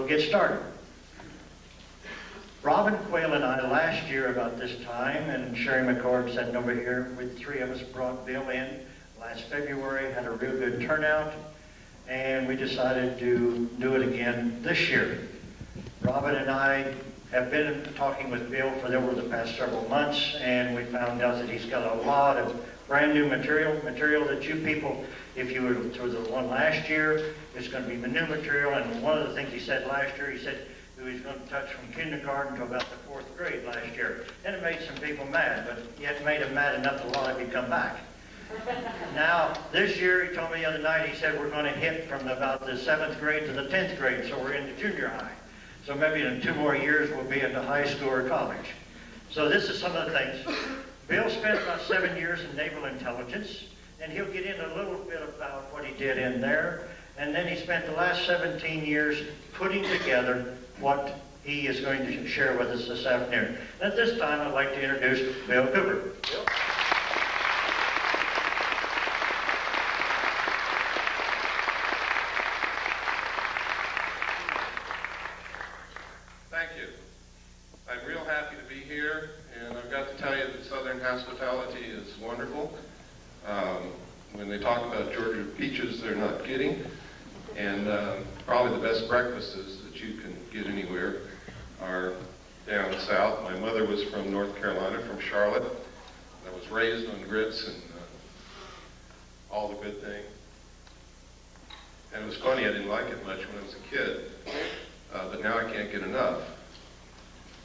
get started. Robin Quayle and I last year about this time, and Sherry McCord sitting over here, with three of us brought Bill in last February, had a real good turnout, and we decided to do it again this year. Robin and I have been talking with Bill for over the past several months, and we found out that he's got a lot of brand new material that you people, if you were to the one last year, it's going to be the new material. And one of the things he said last year, he said he was going to touch from kindergarten to about the 4th grade last year. And it made some people mad, but yet made them mad enough to want to come back. Now, this year, he told me the other night, he said we're going to hit from about the 7th grade to the 10th grade, so we're into junior high. So maybe in 2 more years, we'll be into high school or college. So this is some of the things. Bill spent about 7 years in naval intelligence, and he'll get in a little bit about what he did in there. And then he spent the last 17 years putting together what he is going to share with us this afternoon. And at this time, I'd like to introduce Bill Cooper. Bill? Thank you. I'm real happy to be here, and I've got to tell you that Southern hospitality is wonderful. When they talk about Georgia peaches, they're not kidding. And probably the best breakfasts that you can get anywhere are down south. My mother was from North Carolina, from Charlotte. I was raised on grits and all the good things. And it was funny, I didn't like it much when I was a kid, but now I can't get enough.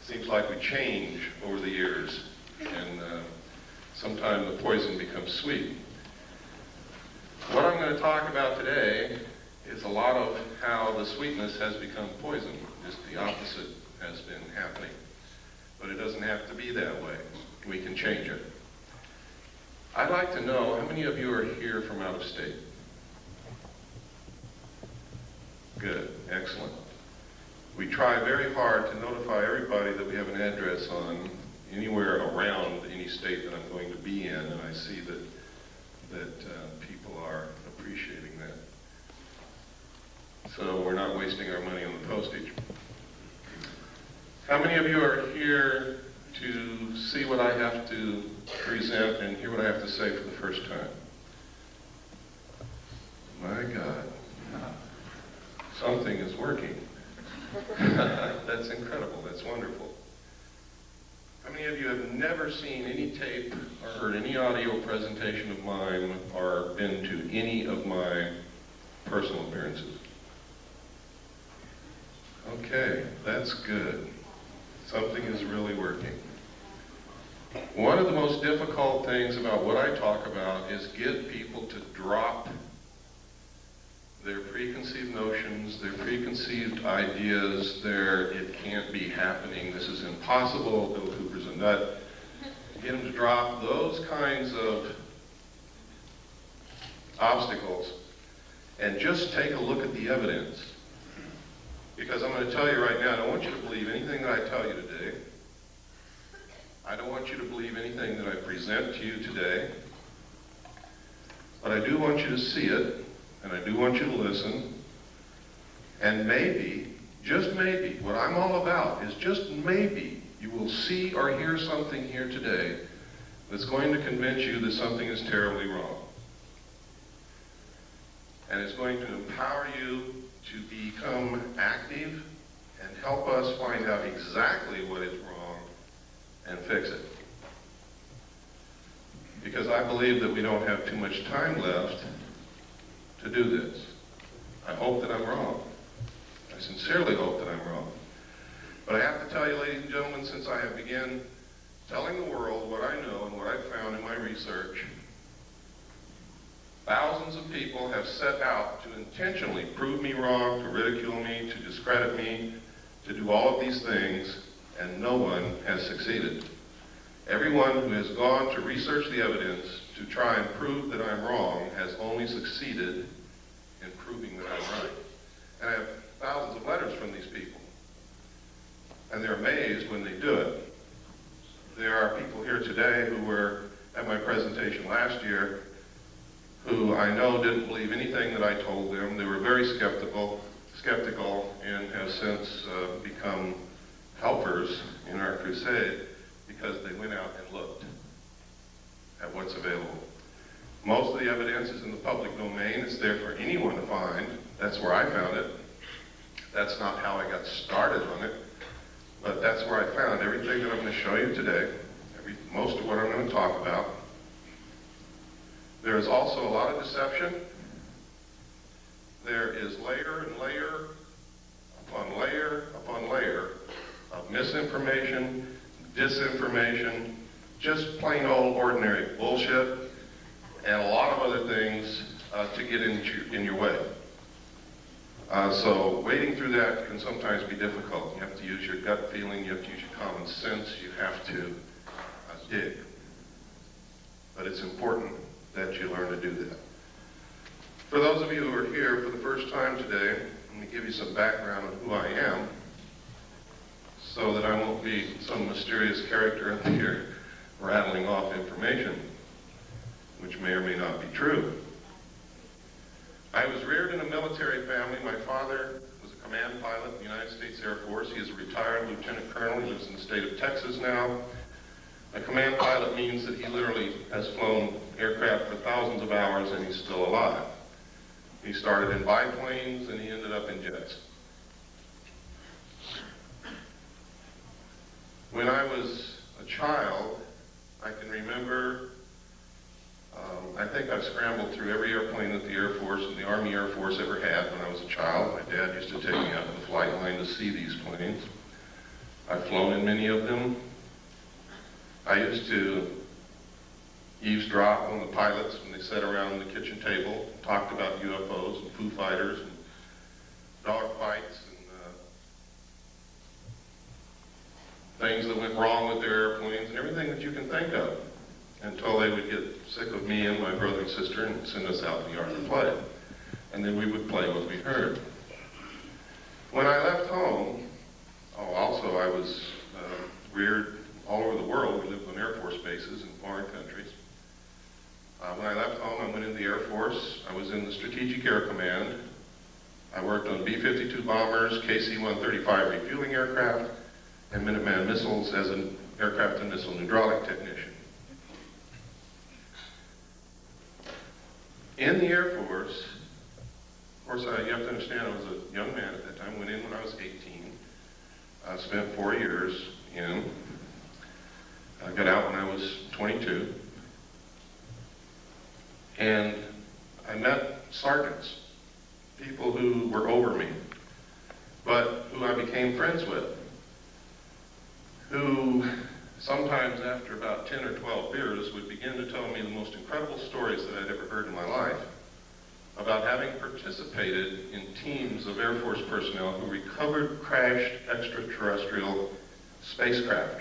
Seems like we change over the years, and sometimes the poison becomes sweet. What I'm going to talk about today is a lot of how the sweetness has become poison. Just the opposite has been happening. But it doesn't have to be that way. We can change it. I'd like to know, how many of you are here from out of state? Good, excellent. We try very hard to notify everybody that we have an address on anywhere around any state that I'm going to be in, and I see that people are appreciating that. So we're not wasting our money on the postage. How many of you are here to see what I have to present and hear what I have to say for the first time? My God, something is working. That's incredible, that's wonderful. How many of you have never seen any tape or heard any audio presentation of mine or been to any of my personal appearances? Okay, that's good. Something is really working. One of the most difficult things about what I talk about is get people to drop their preconceived notions, their preconceived ideas, it can't be happening, this is impossible, Bill Cooper's a nut. Get them to drop those kinds of obstacles and just take a look at the evidence. Because I'm going to tell you right now, I don't want you to believe anything that I tell you today. I don't want you to believe anything that I present to you today. But I do want you to see it. And I do want you to listen, and maybe, just maybe, what I'm all about is just maybe you will see or hear something here today that's going to convince you that something is terribly wrong. And it's going to empower you to become active and help us find out exactly what is wrong and fix it. Because I believe that we don't have too much time left to do this. I hope that I'm wrong. I sincerely hope that I'm wrong. But I have to tell you, ladies and gentlemen, since I have begun telling the world what I know and what I've found in my research, thousands of people have set out to intentionally prove me wrong, to ridicule me, to discredit me, to do all of these things, and no one has succeeded. Everyone who has gone to research the evidence to try and prove that I'm wrong has only succeeded in proving that I'm right. And I have thousands of letters from these people. And they're amazed when they do it. There are people here today who were at my presentation last year who I know didn't believe anything that I told them. They were very skeptical skeptical and have since become helpers in our crusade because they went out and looked at what's available. Most of the evidence is in the public domain. It's there for anyone to find. That's where I found it. That's not how I got started on it, but that's where I found everything that I'm going to show you today, most of what I'm going to talk about. There is also a lot of deception. There is layer and layer upon layer upon layer of misinformation, disinformation, just plain old ordinary bullshit, and a lot of other things to get in your way. So wading through that can sometimes be difficult. You have to use your gut feeling, you have to use your common sense, you have to dig. But it's important that you learn to do that. For those of you who are here for the first time today, let me give you some background on who I am so that I won't be some mysterious character up here rattling off information which may or may not be true. I was reared in a military family. My father was a command pilot in the United States Air Force. He is a retired lieutenant colonel. He lives in the state of Texas now. A command pilot means that he literally has flown aircraft for thousands of hours and he's still alive. He started in biplanes and he ended up in jets. When I was a child, I can remember, I think I've scrambled through every airplane that the Air Force and the Army Air Force ever had when I was a child. My dad used to take me out to the flight line to see these planes. I've flown in many of them. I used to eavesdrop on the pilots when they sat around the kitchen table, talked about UFOs and Foo Fighters and dogfights and things that went wrong with their airplanes and everything that you can think of, until they would get sick of me and my brother and sister and send us out in the yard to play. And then we would play what we heard. When I left home, also I was reared all over the world. We lived on Air Force bases in foreign countries. When I left home, I went into the Air Force. I was in the Strategic Air Command. I worked on B-52 bombers, KC-135 refueling aircraft, and Minuteman missiles as an aircraft and missile hydraulic technician. In the Air Force, of course, you have to understand I was a young man at that time. Went in when I was 18. I spent 4 years in. I got out when I was 22. And I met sergeants, people who were over me, but who I became friends with, who sometimes after about 10 or 12 beers would begin to tell me the most incredible stories that I'd ever heard in my life about having participated in teams of Air Force personnel who recovered crashed extraterrestrial spacecraft.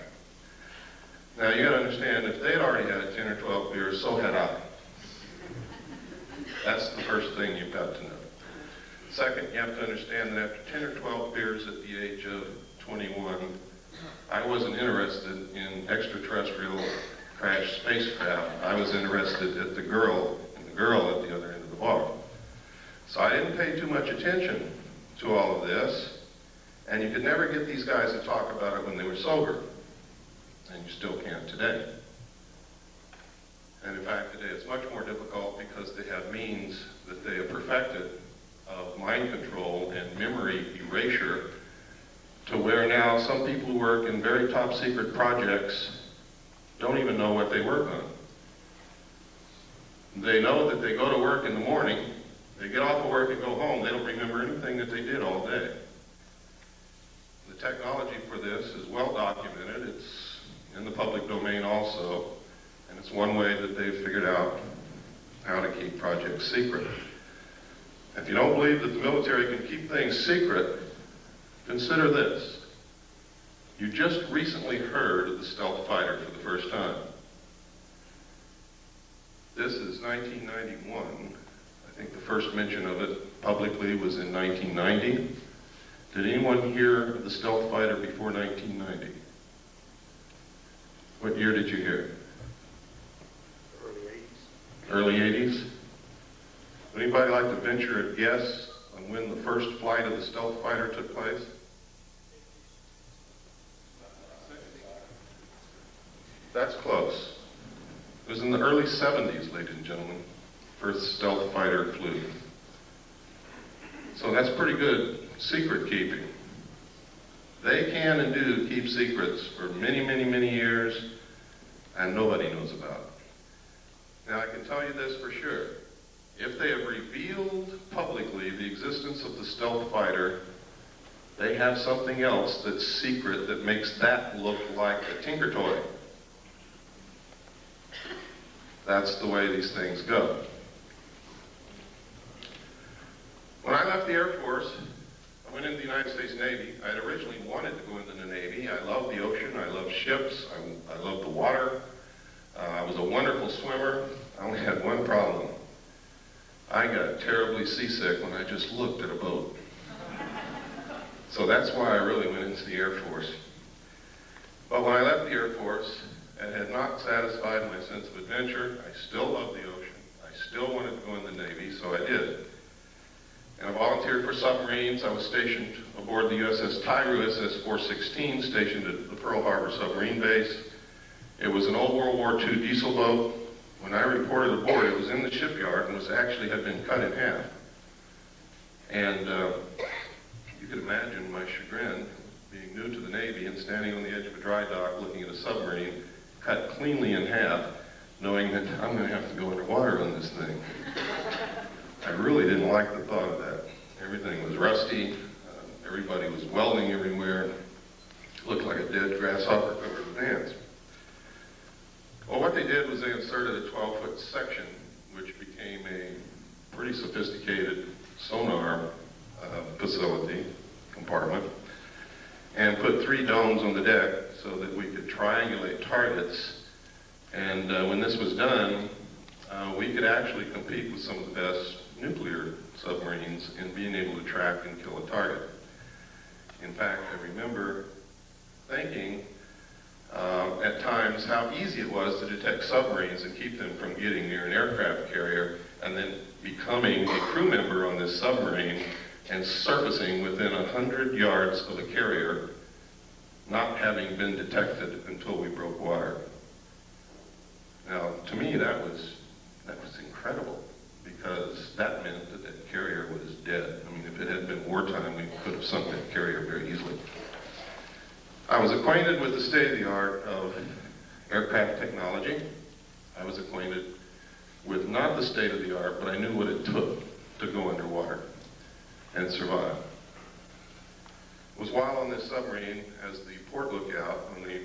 Now you gotta understand, if they'd already had 10 or 12 beers, so had I. That's the first thing you've got to know. Second, you have to understand that after 10 or 12 beers at the age of 21, I wasn't interested in extraterrestrial crashed spacecraft. I was interested at the girl at the other end of the bar. So I didn't pay too much attention to all of this, and you could never get these guys to talk about it when they were sober, and you still can't today. And in fact, today it's much more difficult because they have means that they have perfected of mind control and memory erasure, to where now some people who work in very top secret projects don't even know what they work on. They know that they go to work in the morning, they get off of work and go home, they don't remember anything that they did all day. The technology for this is well documented, it's in the public domain also, and it's one way that they've figured out how to keep projects secret. If you don't believe that the military can keep things secret, consider this. You just recently heard of the stealth fighter for the first time. This is 1991. I think the first mention of it publicly was in 1990. Did anyone hear of the stealth fighter before 1990? What year did you hear? Early 80s. Early 80s? Would anybody like to venture a guess on on when the first flight of the stealth fighter took place? That's close. It was in the early 70s, ladies and gentlemen, first stealth fighter flew. So that's pretty good secret keeping. They can and do keep secrets for many, many, many years, and nobody knows about it. Now, I can tell you this for sure. If they have revealed publicly the existence of the stealth fighter, they have something else that's secret that makes that look like a tinker toy. That's the way these things go. When I left the Air Force, I went into the United States Navy. I had originally wanted to go into the Navy. I love the ocean. I love ships. I love the water. I was a wonderful swimmer. I only had one problem. I got terribly seasick when I just looked at a boat. So that's why I really went into the Air Force. But when I left the Air Force, and had not satisfied my sense of adventure, I still loved the ocean. I still wanted to go in the Navy, so I did. And I volunteered for submarines. I was stationed aboard the USS Tyru, SS-416, stationed at the Pearl Harbor submarine base. It was an old World War II diesel boat. When I reported aboard, it was in the shipyard and had been cut in half. And you could imagine my chagrin, being new to the Navy and standing on the edge of a dry dock looking at a submarine cut cleanly in half, knowing that I'm going to have to go underwater on this thing. I really didn't like the thought of that. Everything was rusty. Everybody was welding everywhere. Looked like a dead grasshopper covered with ants. Well, what they did was they inserted a 12-foot section, which became a pretty sophisticated sonar facility, compartment, and put 3 domes on the deck so that we could triangulate targets. And when this was done, we could actually compete with some of the best nuclear submarines in being able to track and kill a target. In fact, I remember thinking at times how easy it was to detect submarines and keep them from getting near an aircraft carrier, and then becoming a crew member on this submarine and surfacing within 100 yards of a carrier, not having been detected until we broke water. Now, to me, that was incredible, because that meant that that carrier was dead. I mean, if it had been wartime, we could have sunk that carrier very easily. I was acquainted with the state-of-the-art of aircraft technology. I was acquainted with not the state-of-the-art, but I knew what it took to go underwater and survive. It was while on this submarine as the port lookout on the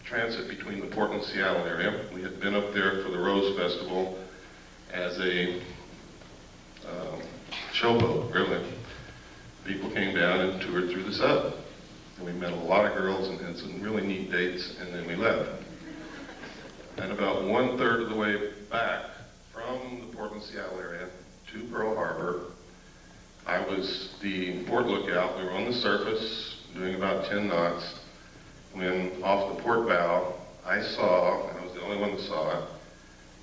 transit between the Portland and Seattle area. We had been up there for the Rose Festival as a showboat, really. People came down and toured through the sub. And we met a lot of girls and had some really neat dates, and then we left. And about 1/3 of the way back from the Portland, Seattle area to Pearl Harbor, I was the port lookout. We were on the surface doing about 10 knots when off the port bow, I saw, and I was the only one that saw it,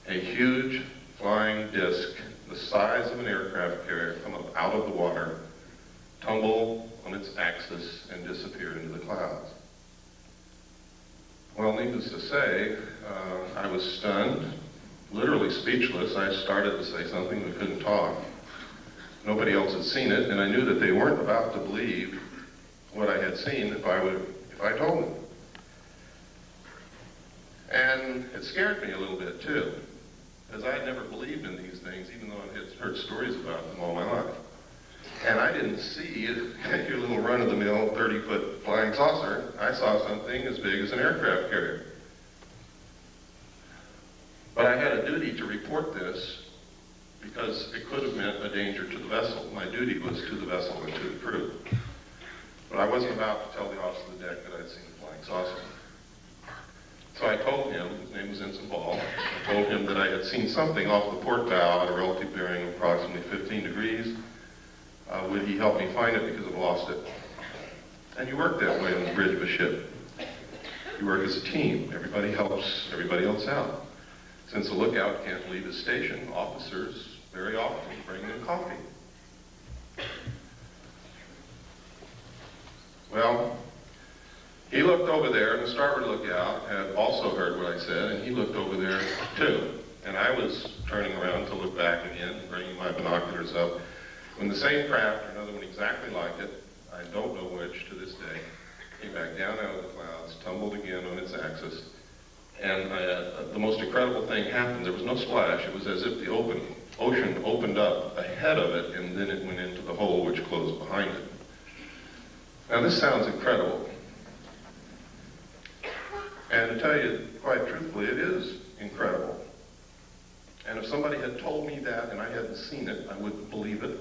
a huge flying disc the size of an aircraft carrier come up out of the water, tumble on its axis, and disappear into the clouds. Well, needless to say, I was stunned, literally speechless. I started to say something, we couldn't talk. Nobody else had seen it, and I knew that they weren't about to believe what I had seen if I told them. And it scared me a little bit too, because I had never believed in these things, even though I had heard stories about them all my life. And I didn't see your little run-of-the-mill 30-foot flying saucer. I saw something as big as an aircraft carrier. But I had a duty to report this because it could have meant a danger to the vessel. My duty was to the vessel and to the crew. But I wasn't about to tell the officer of the deck that I'd seen the flying saucer. So I told him, his name was Ensign Ball, I told him that I had seen something off the port bow at a relative bearing of approximately 15 degrees. Would he help me find it because I've lost it? And you work that way on the bridge of a ship. You work as a team. Everybody helps everybody else out. Since the lookout can't leave his station, officers very often bring them coffee. Well, he looked over there, and the starboard lookout had also heard what I said, and he looked over there too. And I was turning around to look back again, bringing my binoculars up, when the same craft, or another one exactly like it, I don't know which to this day, came back down out of the clouds, tumbled again on its axis, and the most incredible thing happened. There was no splash. It was as if the ocean opened up ahead of it, and then it went into the hole which closed behind it. Now this sounds incredible. And to tell you quite truthfully, it is incredible. And if somebody had told me that and I hadn't seen it, I wouldn't believe it.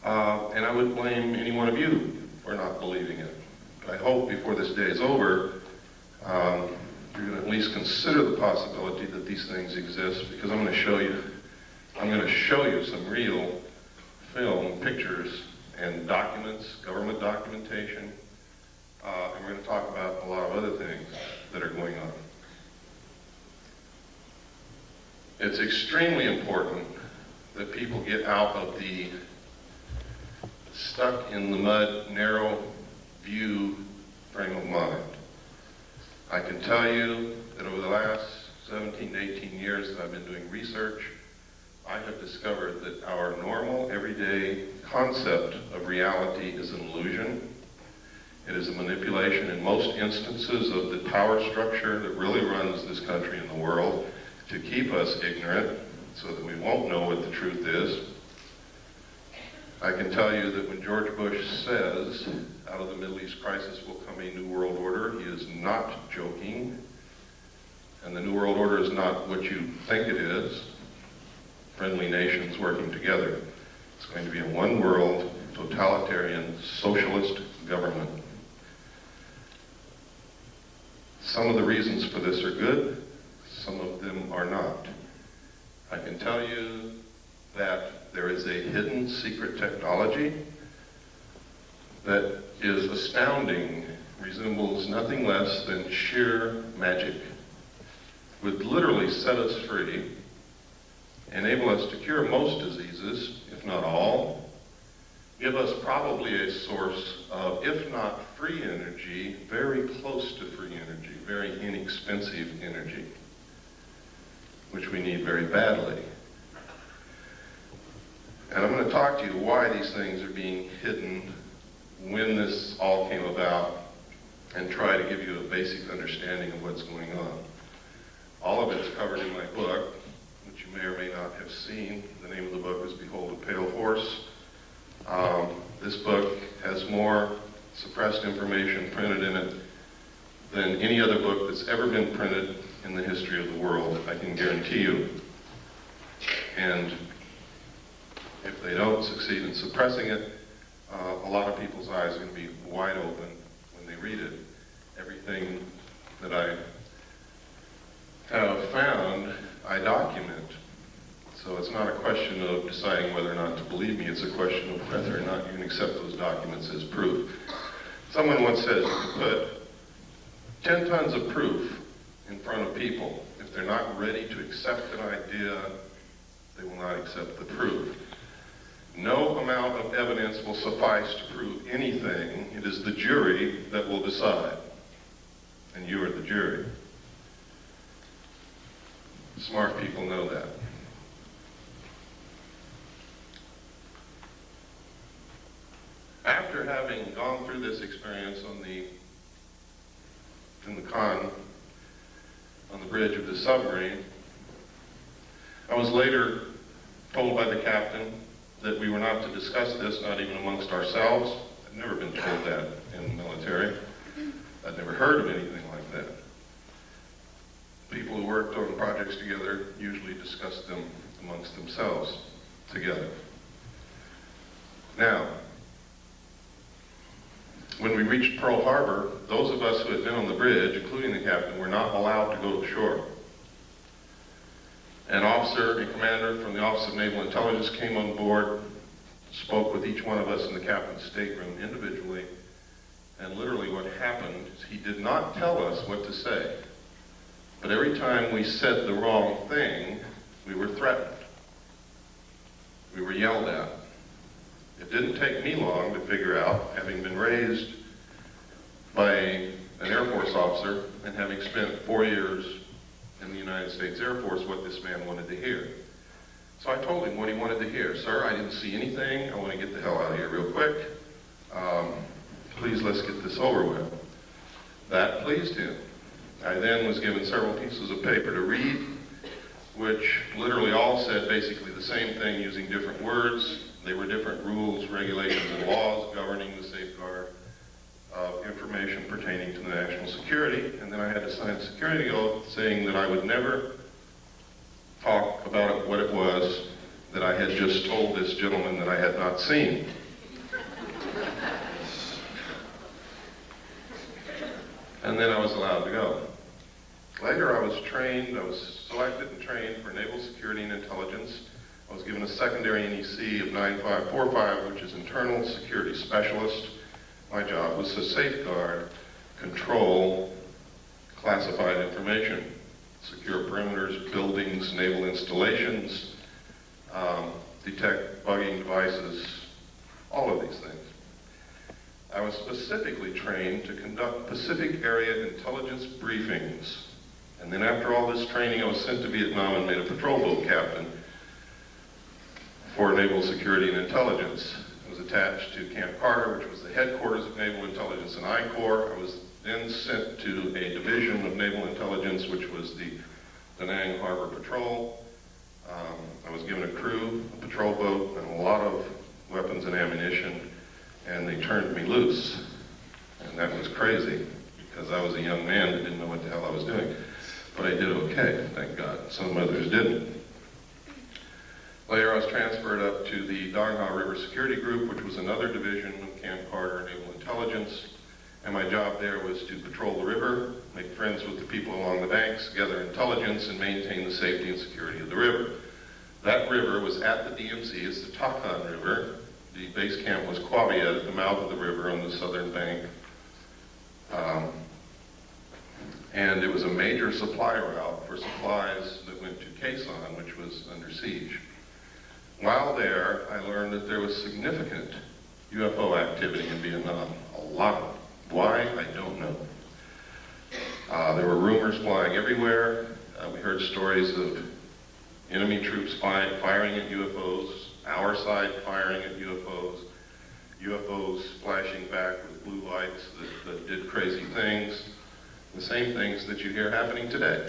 And I would blame any one of you for not believing it. But I hope before this day is over, you're going to at least consider the possibility that these things exist, because I'm going to show you some real film, pictures, and documents, government documentation, and we're going to talk about a lot of other things that are going on. It's extremely important that people get out of the stuck in the mud, narrow view frame of mind. I can tell you that over the last 17 to 18 years that I've been doing research, I have discovered that our normal, everyday concept of reality is an illusion. It is a manipulation in most instances of the power structure that really runs this country and the world to keep us ignorant so that we won't know what the truth is. I can tell you that when George Bush says, out of the Middle East crisis will come a new world order, he is not joking. And the new world order is not what you think it is. Friendly nations working together. It's going to be a one world, totalitarian, socialist government. Some of the reasons for this are good, some of them are not. I can tell you that there is a hidden secret technology that is astounding, resembles nothing less than sheer magic, would literally set us free, enable us to cure most diseases, if not all, give us probably a source of, if not free energy, very close to free energy, very inexpensive energy, which we need very badly. And I'm going to talk to you why these things are being hidden, when this all came about, and try to give you a basic understanding of what's going on. All of it's covered in my book, which you may or may not have seen. The name of the book is Behold a Pale Horse. This book has more suppressed information printed in it than any other book that's ever been printed in the history of the world, I can guarantee you. And if they don't succeed in suppressing it, a lot of people's eyes are going to be wide open when they read it. Everything that I have found, I document. So it's not a question of deciding whether or not to believe me, it's a question of whether or not you can accept those documents as proof. Someone once said you can put 10 tons of proof in front of people. If they're not ready to accept an idea, they will not accept the proof. No amount of evidence will suffice to prove anything. It is the jury that will decide. And you are the jury. Smart people know that. After having gone through this experience in the con, on the bridge of the submarine, I was later told by the captain that we were not to discuss this, not even amongst ourselves. I'd never been told that in the military. I'd never heard of anything like that. People who worked on projects together usually discussed them amongst themselves together. Now, when we reached Pearl Harbor, those of us who had been on the bridge, including the captain, were not allowed to go to shore. An officer, a commander from the Office of Naval Intelligence came on board, spoke with each one of us in the captain's stateroom individually, and literally what happened is he did not tell us what to say. But every time we said the wrong thing, we were threatened. We were yelled at. It didn't take me long to figure out, having been raised by an Air Force officer and having spent 4 years in the United States Air Force, what this man wanted to hear. So I told him what he wanted to hear. Sir, I didn't see anything. I want to get the hell out of here real quick. Please, let's get this over with. That pleased him. I then was given several pieces of paper to read, which literally all said basically the same thing using different words. They were different rules, regulations, and laws governing the safeguard of information pertaining to the national security. And then I had to sign a security oath saying that I would never talk about what it was that I had just told this gentleman that I had not seen. And then I was allowed to go. Later I was selected and trained for Naval Security and Intelligence. I was given a secondary NEC of 9545, which is Internal Security Specialist. My job was to safeguard, control classified information, secure perimeters, buildings, naval installations, detect bugging devices, all of these things. I was specifically trained to conduct Pacific Area intelligence briefings. And then after all this training, I was sent to Vietnam and made a patrol boat captain for Naval Security and Intelligence. I was attached to Camp Carter, which was the headquarters of Naval Intelligence and I Corps. I was then sent to a division of Naval Intelligence, which was the Da Nang Harbor Patrol. I was given a crew, a patrol boat, and a lot of weapons and ammunition, and they turned me loose. And that was crazy, because I was a young man that didn't know what the hell I was doing. But I did okay, thank God. Some others didn't. Later, I was transferred up to the Dong Ha River Security Group, which was another division of Camp Carter Naval Intelligence. And my job there was to patrol the river, make friends with the people along the banks, gather intelligence, and maintain the safety and security of the river. That river was at the DMZ. It's the Takan River. The base camp was Qua Viet at the mouth of the river on the southern bank. And it was a major supply route for supplies that went to Quezon, which was under siege. While there, I learned that there was significant UFO activity in Vietnam. A lot of it. Why? I don't know. There were rumors flying everywhere. We heard stories of enemy troops firing at UFOs, our side firing at UFOs, UFOs flashing back with blue lights that did crazy things, the same things that you hear happening today.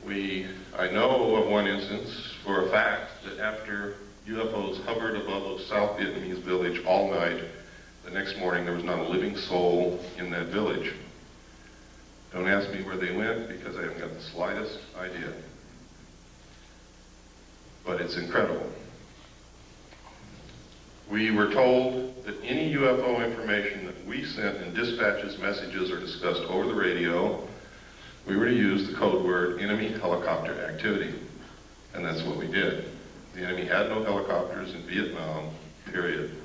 I know of one instance for a fact that after UFOs hovered above a South Vietnamese village all night, the next morning there was not a living soul in that village. Don't ask me where they went because I haven't got the slightest idea. But it's incredible. We were told that any UFO information that we sent in dispatches, messages, or discussed over the radio, we were to use the code word enemy helicopter activity. And that's what we did. The enemy had no helicopters in Vietnam, period.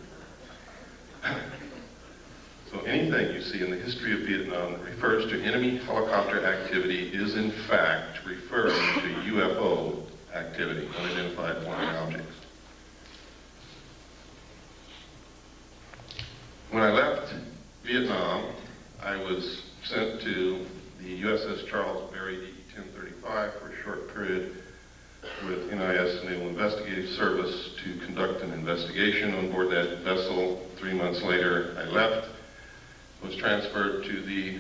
So anything you see in the history of Vietnam that refers to enemy helicopter activity is in fact referring to UFO activity, unidentified flying objects. When I left Vietnam, I was sent to the USS Charles Berry DE-1035 for a short period with NIS Naval Investigative Service to conduct an investigation on board that vessel. 3 months later, I left, was transferred to the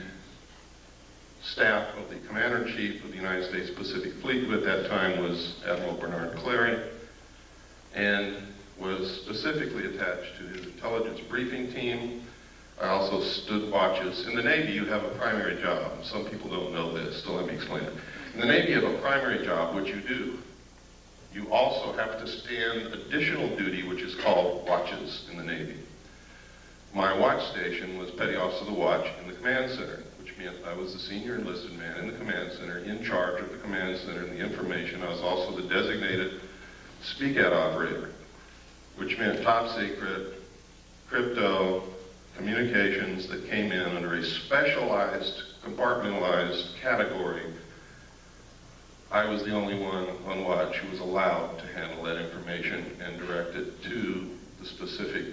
staff of the Commander-in-Chief of the United States Pacific Fleet, who at that time was Admiral Bernard Clary, and was specifically attached to his intelligence briefing team. I also stood watches. In the Navy, you have a primary job. Some people don't know this, so let me explain it. In the Navy, you have a primary job, which you do. You also have to stand additional duty, which is called watches in the Navy. My watch station was Petty Officer of the Watch in the Command Center, which meant I was the senior enlisted man in the Command Center, in charge of the Command Center and the information. I was also the designated speak-out operator, which meant top secret, crypto, communications that came in under a specialized, compartmentalized category. I was the only one on watch who was allowed to handle that information and direct it to the specific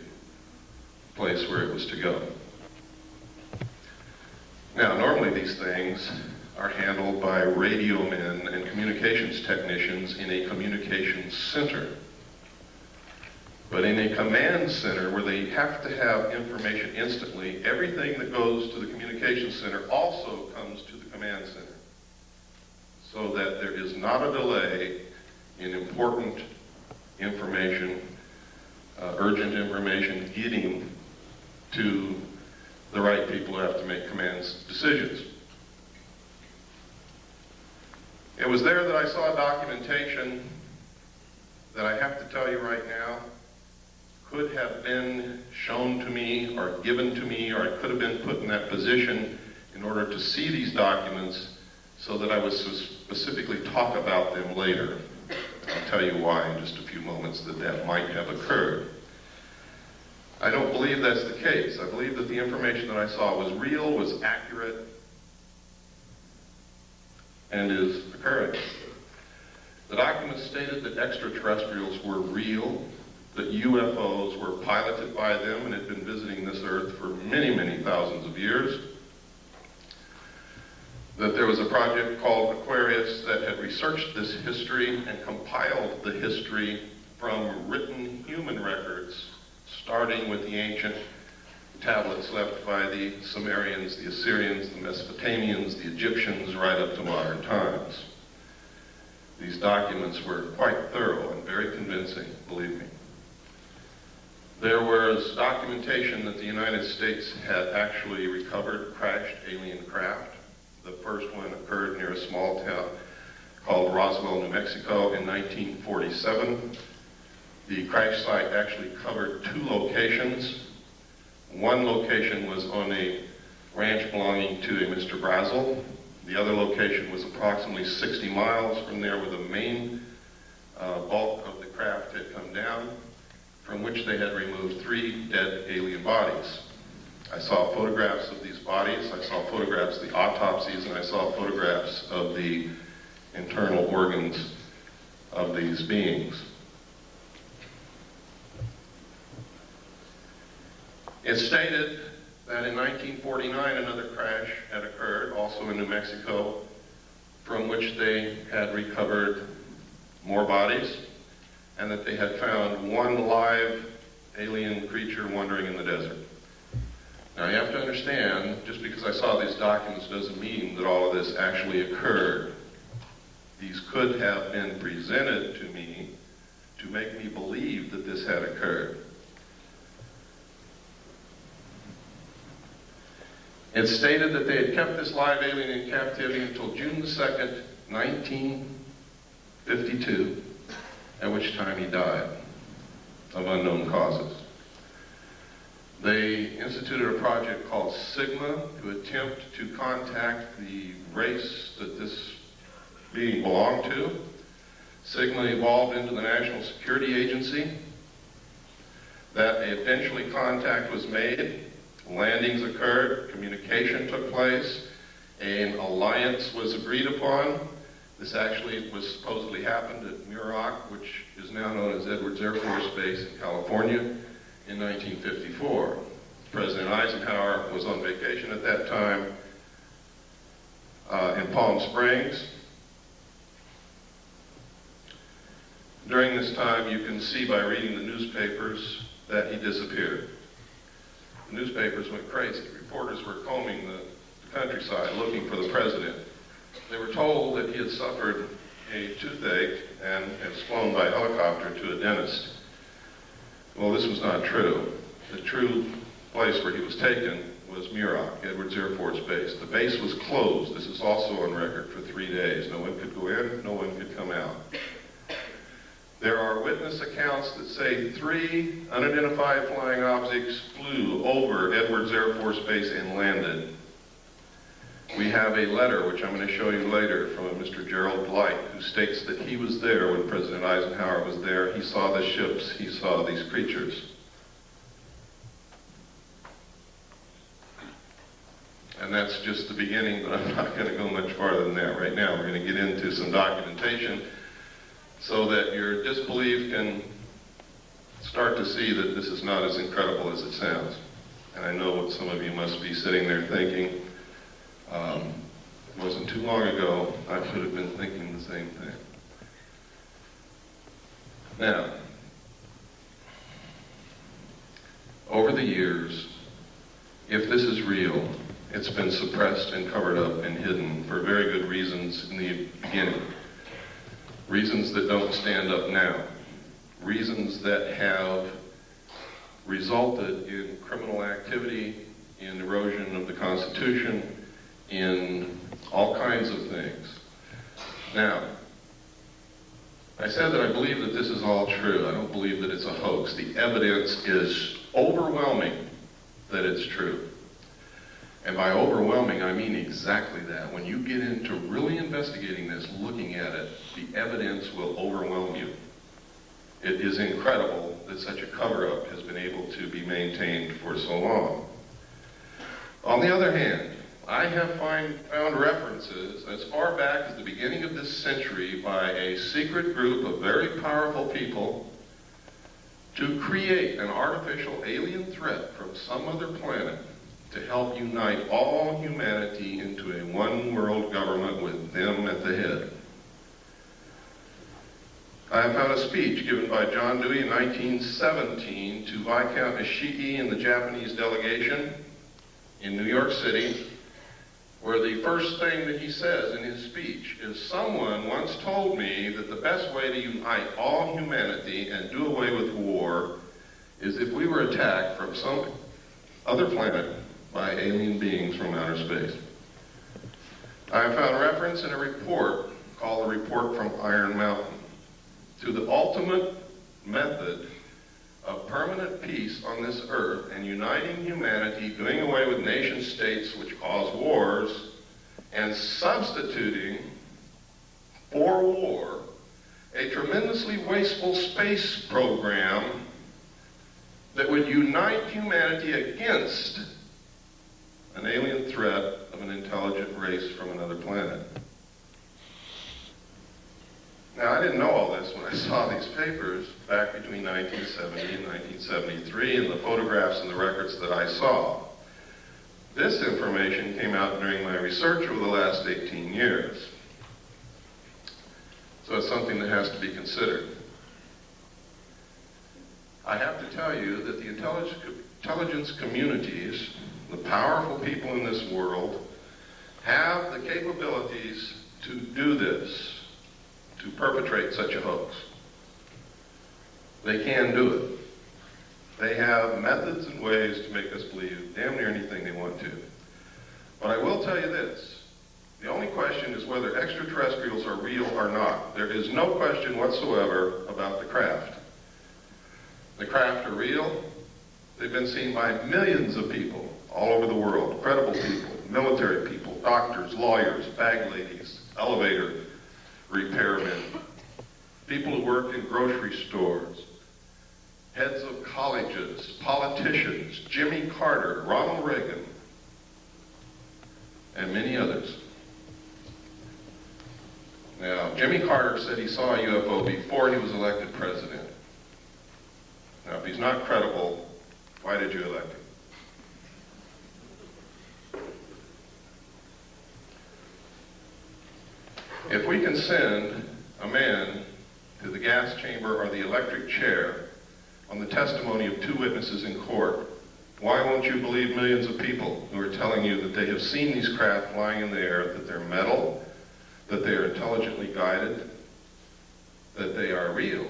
place where it was to go. Now, normally these things are handled by radio men and communications technicians in a communications center. But in a command center where they have to have information instantly, everything that goes to the communications center also comes to the command center, so that there is not a delay in important information, urgent information getting to the right people who have to make command decisions. It was there that I saw documentation that I have to tell you right now could have been shown to me or given to me, or I could have been put in that position in order to see these documents so that I would specifically talk about them later. I'll tell you why in just a few moments that might have occurred. I don't believe that's the case. I believe that the information that I saw was real, was accurate, and is occurring. The documents stated that extraterrestrials were real, that UFOs were piloted by them and had been visiting this Earth for many, many thousands of years, that there was a project called Aquarius that had researched this history and compiled the history from written human records, starting with the ancient tablets left by the Sumerians, the Assyrians, the Mesopotamians, the Egyptians, right up to modern times. These documents were quite thorough and very convincing, believe me. There was documentation that the United States had actually recovered crashed alien craft. The first one occurred near a small town called Roswell, New Mexico in 1947. The crash site actually covered 2 locations. One location was on a ranch belonging to a Mr. Brazel. The other location was approximately 60 miles from there, where the main bulk of the craft had come down, from which they had removed 3 dead alien bodies. I saw photographs of these bodies, I saw photographs of the autopsies, and I saw photographs of the internal organs of these beings. It stated that in 1949 another crash had occurred, also in New Mexico, from which they had recovered more bodies, and that they had found 1 live alien creature wandering in the desert. Now you have to understand, just because I saw these documents doesn't mean that all of this actually occurred. These could have been presented to me to make me believe that this had occurred. It stated that they had kept this live alien in captivity until June the 2nd, 1952, at which time he died of unknown causes. They instituted a project called Sigma to attempt to contact the race that this being belonged to. Sigma evolved into the National Security Agency. That eventually contact was made. Landings occurred, communication took place, an alliance was agreed upon. This actually was supposedly happened at Muroc, which is now known as Edwards Air Force Base in California, in 1954. President Eisenhower was on vacation at that time in Palm Springs. During this time, you can see by reading the newspapers that he disappeared. The newspapers went crazy. Reporters were combing the countryside looking for the president. They were told that he had suffered a toothache and was flown by helicopter to a dentist. Well, this was not true. The true place where he was taken was Muroc, Edwards Air Force Base. The base was closed. This is also on record for 3 days. No one could go in, no one could come out. There are witness accounts that say 3 unidentified flying objects flew over Edwards Air Force Base and landed. We have a letter, which I'm going to show you later, from a Mr. Gerald Blight, who states that he was there when President Eisenhower was there. He saw the ships, he saw these creatures. And that's just the beginning, but I'm not going to go much farther than that right now. We're going to get into some documentation so that your disbelief can start to see that this is not as incredible as it sounds. And I know what some of you must be sitting there thinking. It wasn't too long ago, I would have been thinking the same thing. Now, over the years, if this is real, it's been suppressed and covered up and hidden for very good reasons in the beginning. Reasons that don't stand up now. Reasons that have resulted in criminal activity, in erosion of the Constitution, in all kinds of things. Now, I said that I believe that this is all true. I don't believe that it's a hoax. The evidence is overwhelming that it's true. And by overwhelming, I mean exactly that. When you get into really investigating this, looking at it, the evidence will overwhelm you. It is incredible that such a cover-up has been able to be maintained for so long. On the other hand, I have found references as far back as the beginning of this century by a secret group of very powerful people to create an artificial alien threat from some other planet to help unite all humanity into a one-world government with them at the head. I have found a speech given by John Dewey in 1917 to Viscount Ishii and the Japanese delegation in New York City, where the first thing that he says in his speech is, "Someone once told me that the best way to unite all humanity and do away with war is if we were attacked from some other planet by alien beings from outer space." I have found reference in a report called the Report from Iron Mountain to the ultimate method of permanent peace on this earth and uniting humanity, doing away with nation states which cause wars, and substituting for war a tremendously wasteful space program that would unite humanity against an alien threat of an intelligent race from another planet. Now, I didn't know all this when I saw these papers back between 1970 and 1973 and the photographs and the records that I saw. This information came out during my research over the last 18 years. So it's something that has to be considered. I have to tell you that the intelligence communities, the powerful people in this world, have the capabilities to do this, to perpetrate such a hoax. They can do it. They have methods and ways to make us believe damn near anything they want to. But I will tell you this. The only question is whether extraterrestrials are real or not. There is no question whatsoever about the craft. The craft are real. They've been seen by millions of people all over the world. Credible people, military people, doctors, lawyers, bag ladies, elevator repairmen, people who work in grocery stores, heads of colleges, politicians, Jimmy Carter, Ronald Reagan, and many others. Now, Jimmy Carter said he saw a UFO before he was elected president. Now, if he's not credible, why did you elect him? If we can send a man to the gas chamber or the electric chair on the testimony of two witnesses in court, why won't you believe millions of people who are telling you that they have seen these craft flying in the air, that they're metal, that they are intelligently guided, that they are real,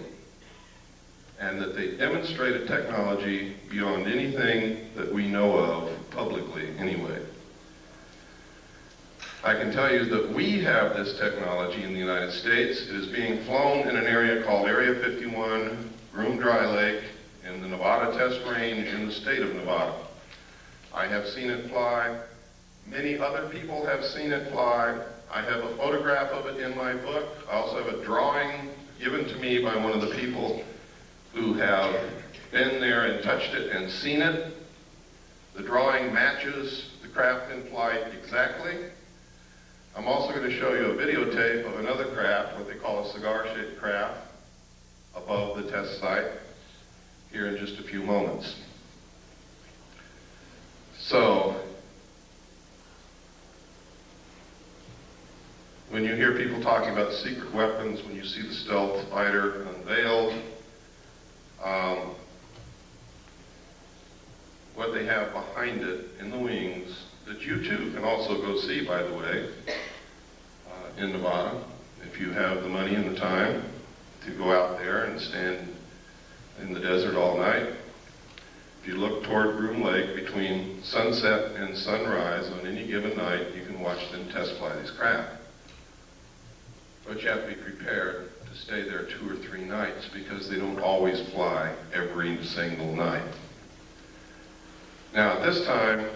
and that they demonstrate a technology beyond anything that we know of publicly anyway? I can tell you that we have this technology in the United States. It is being flown in an area called Area 51, Groom Dry Lake, in the Nevada Test Range in the state of Nevada. I have seen it fly. Many other people have seen it fly. I have a photograph of it in my book. I also have a drawing given to me by one of the people who have been there and touched it and seen it. The drawing matches the craft in flight exactly. I'm also going to show you a videotape of another craft, what they call a cigar-shaped craft, above the test site. here in just a few moments. So, when you hear people talking about secret weapons, when you see the stealth fighter unveiled, what they have behind it in the wings, that you too can also go see, by the way, in Nevada, if you have the money and the time to go out there and stand in the desert all night. If you look toward Groom Lake between sunset and sunrise on any given night, you can watch them test fly these craft. But you have to be prepared to stay there 2 or 3 nights because they don't always fly every single night. Now, at this time,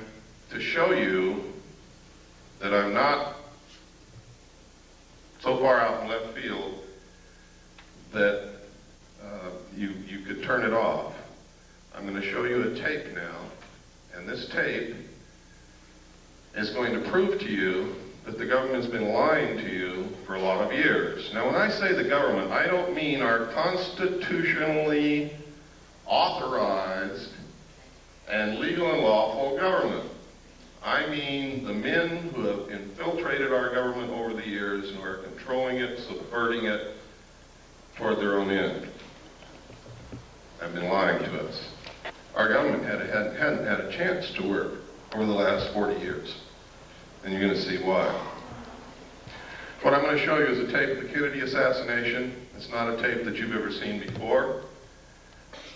to show you that I'm not so far out in left field that you could turn it off, I'm going to show you a tape now, and this tape is going to prove to you that the government's been lying to you for a lot of years. Now, when I say the government, I don't mean our constitutionally authorized and legal and lawful government. I mean the men who have infiltrated our government over the years and who are controlling it, subverting it toward their own end. Have been lying to us. Our government hadn't had a chance to work over the last 40 years. And you're going to see why. What I'm going to show you is a tape of the Kennedy assassination. It's not a tape that you've ever seen before.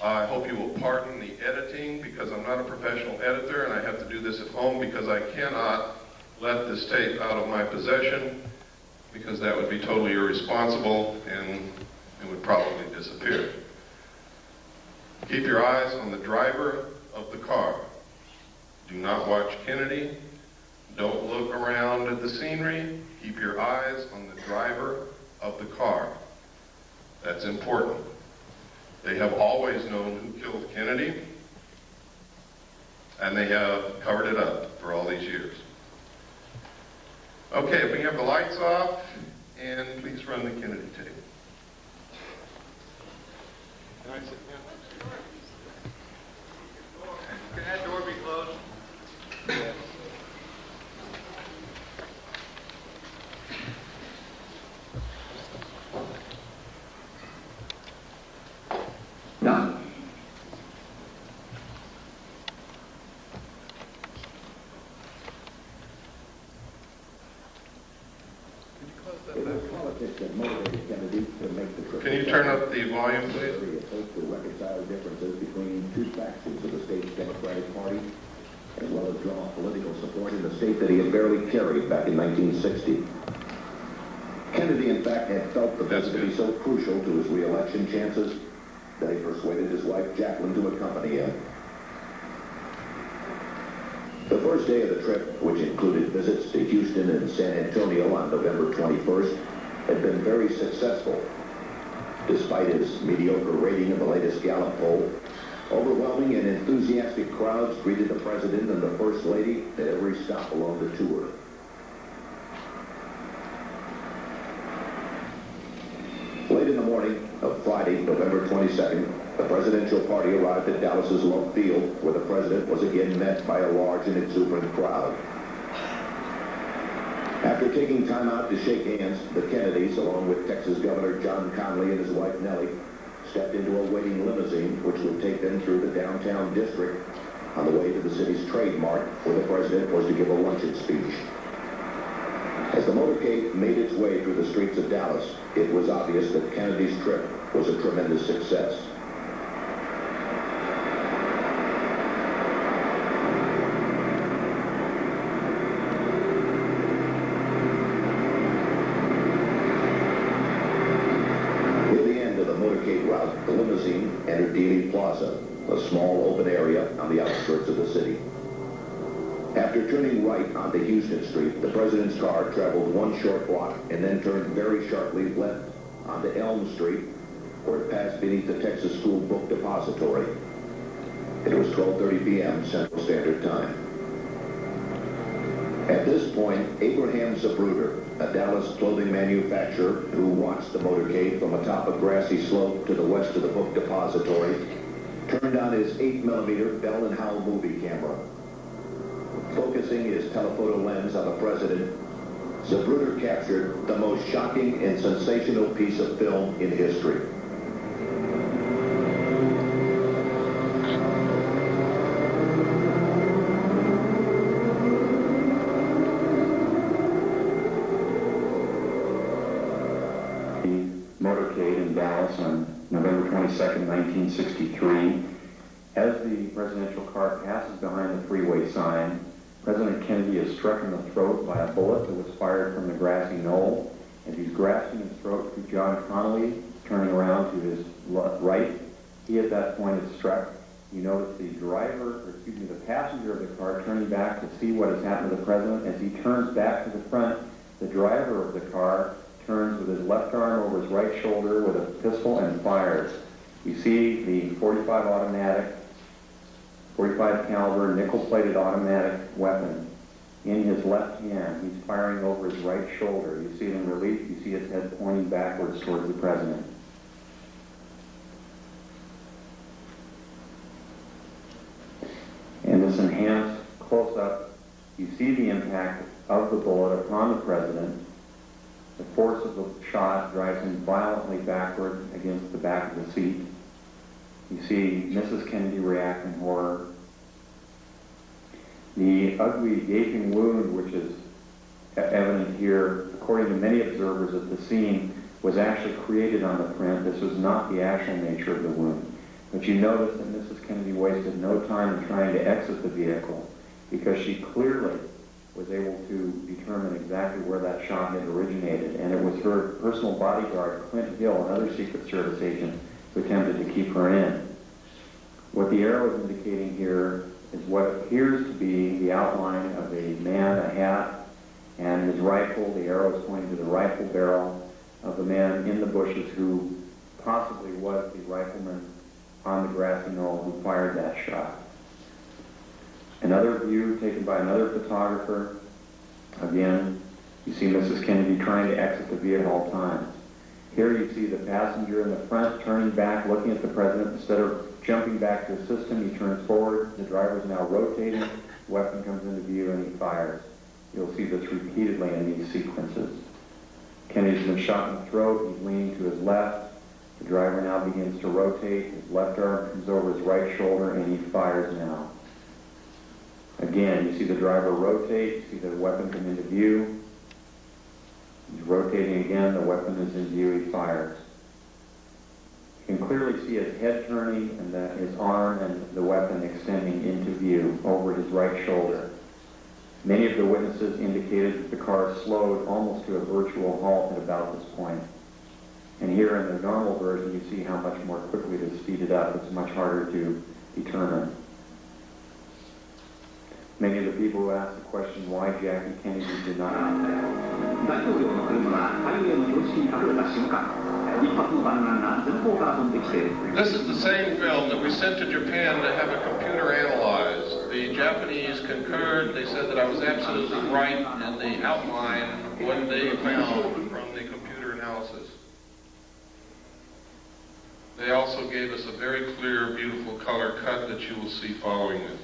I hope you will pardon the editing because I'm not a professional editor and I have to do this at home because I cannot let this tape out of my possession because that would be totally irresponsible and it would probably disappear. Keep your eyes on the driver of the car. Do not watch Kennedy. Don't look around at the scenery. Keep your eyes on the driver of the car. That's important. They have always known who killed Kennedy, and they have covered it up for all these years. Okay, if we can have the lights off, and please run the Kennedy tape. Can I sit down? Can that door be closed? Yes. None. It was politics that motivated Kennedy to make the trip. Can you turn up the volume, please? He hoped to reconcile differences between two factions of the state's Democratic Party, as well as draw political support in the state that he had barely carried back in 1960. Kennedy, in fact, had felt the visit to be so crucial to his re-election chances that he persuaded his wife, Jacqueline, to accompany him. The first day of the trip, which included visits to Houston and San Antonio on November 21st, had been very successful. Despite his mediocre rating in the latest Gallup poll, overwhelming and enthusiastic crowds greeted the President and the First Lady at every stop along the tour. Late in the morning of Friday, November 22nd, the presidential party arrived at Dallas's Love Field, where the president was again met by a large and exuberant crowd. After taking time out to shake hands, the Kennedys, along with Texas Governor John Connally and his wife Nellie, stepped into a waiting limousine which would take them through the downtown district on the way to the city's Trade Mart, where the president was to give a luncheon speech. As the motorcade made its way through the streets of Dallas, it was obvious that Kennedy's trip was a tremendous success. Near the end of the motorcade route, the limousine entered Dealey Plaza, a small open area on the outskirts of the city. After turning right onto Houston Street, the president's car traveled one short block and then turned very sharply left onto Elm Street, where it passed beneath the Texas School Book Depository. It was 12:30 p.m. Central Standard Time. At this point, Abraham Zapruder, a Dallas clothing manufacturer who watched the motorcade from atop a grassy slope to the west of the book depository, turned on his 8mm Bell & Howell movie camera. Focusing his telephoto lens on the president, Zapruder captured the most shocking and sensational piece of film in history. Motorcade in Dallas on November 22nd, 1963. As the presidential car passes behind the freeway sign, President Kennedy is struck in the throat by a bullet that was fired from the grassy knoll. As he's grasping his throat to John Connolly, turning around to his right, he at that point is struck. You notice the passenger of the car turning back to see what has happened to the president. As he turns back to the front, the driver of the car turns with his left arm over his right shoulder with a pistol and fires. You see the 45 caliber nickel-plated automatic weapon in his left hand. He's firing over his right shoulder. You see it in relief. You see his head pointing backwards towards the president. In this enhanced close-up, you see the impact of the bullet upon the president. The force of the shot drives him violently backward against the back of the seat. You see Mrs. Kennedy react in horror. The ugly gaping wound, which is evident here, according to many observers at the scene, was actually created on the print. This was not the actual nature of the wound. But you notice that Mrs. Kennedy wasted no time in trying to exit the vehicle because she clearly was able to determine exactly where that shot had originated. And it was her personal bodyguard, Clint Hill, another Secret Service agent, who attempted to keep her in. What the arrow is indicating here is what appears to be the outline of a man, a hat, and his rifle. The arrow is pointing to the rifle barrel of the man in the bushes who possibly was the rifleman on the grassy knoll who fired that shot. Another view taken by another photographer. Again, you see Mrs. Kennedy trying to exit the vehicle at all times. Here you see the passenger in the front turning back, looking at the president. Instead of jumping back to assist him, he turns forward. The driver is now rotating. The weapon comes into view and he fires. You'll see this repeatedly in these sequences. Kennedy's been shot in the throat. He's leaning to his left. The driver now begins to rotate. His left arm comes over his right shoulder and he fires now. Again, you see the driver rotate. You see the weapon come into view. He's rotating again. The weapon is in view. He fires. You can clearly see his head turning and his arm and the weapon extending into view over his right shoulder. Many of the witnesses indicated that the car slowed almost to a virtual halt at about this point. And here in the normal version, you see how much more quickly it is speeded up. It's much harder to determine. Many of the people who asked the question why Jackie Kennedy did not. This is the same film that we sent to Japan to have a computer analyzed. The Japanese concurred. They said that I was absolutely right in the outline what they found from the computer analysis. They also gave us a very clear, beautiful color cut that you will see following this.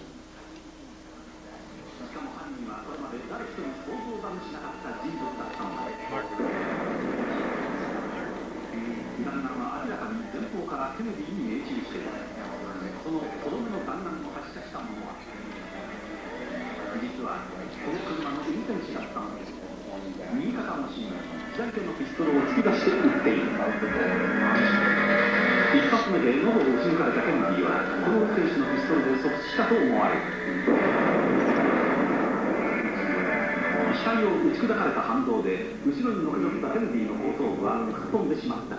一発目で喉を撃ち抜かれたケネディはこの運転手のピストルで即死したと思われる。額を打ち砕かれた反動で後ろに乗り乗ったケネディの後頭部は吹っ飛んでしまった。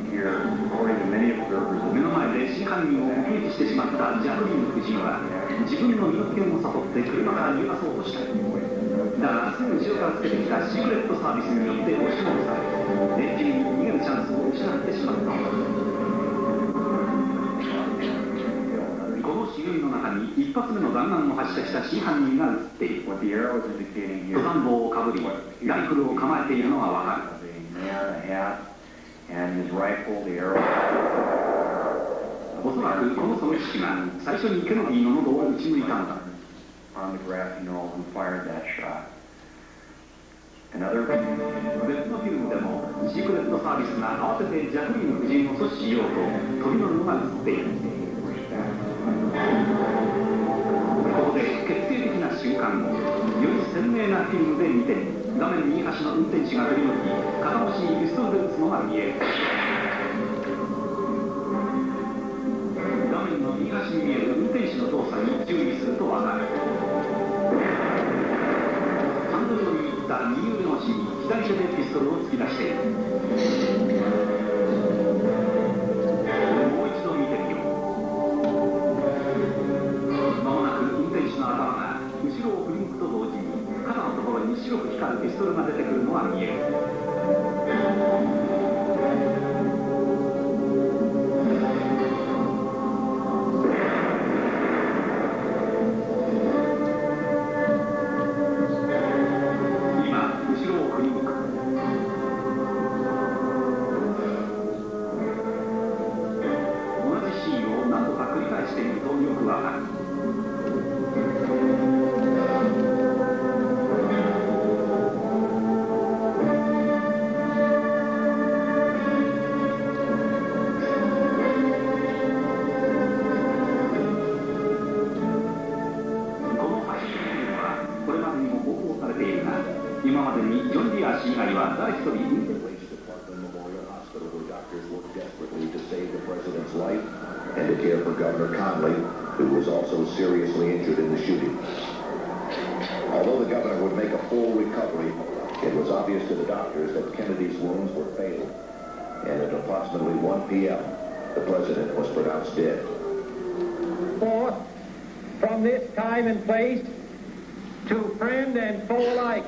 目の前で真犯人を目撃してしまったジャクリーン夫人は自分の身の危険を悟って車から逃がそうとした。だがすぐ後ろからつけてきたシークレットサービスによって押し戻されレンジに逃げるチャンスを失ってしまった。この茂みの中に一発目の弾丸を発射した真犯人が映っている。登山帽をかぶりライフルを構えているのがわかる。おそらくくこの狙撃手が最初にケネディの喉を撃ち抜いたのだ。 On the graphenol who fired that shot. Another 別のフィルムでもシークレットサービスが慌ててジャクリーン夫人を阻止しようと飛び乗るのが映っている。ここで決定的な瞬間をより鮮明なフィルムで見て画面右端の運転手が振り向き肩越しにピストルで撃つのが見える。画面の右端に見える運転手の動作に注意するとわかる。ハンドルを握った右腕の端に左手でピストルを突き出している。もう一度見てみよう。間もなく運転手の頭が後ろを振り向くと同時に肩のところに白く光るピストルが出てくるのが見える。Seriously injured in the shooting. Although the governor would make a full recovery, it was obvious to the doctors that Kennedy's wounds were fatal. And at approximately 1 p.m., the president was pronounced dead. Forth from this time and place to friend and foe alike,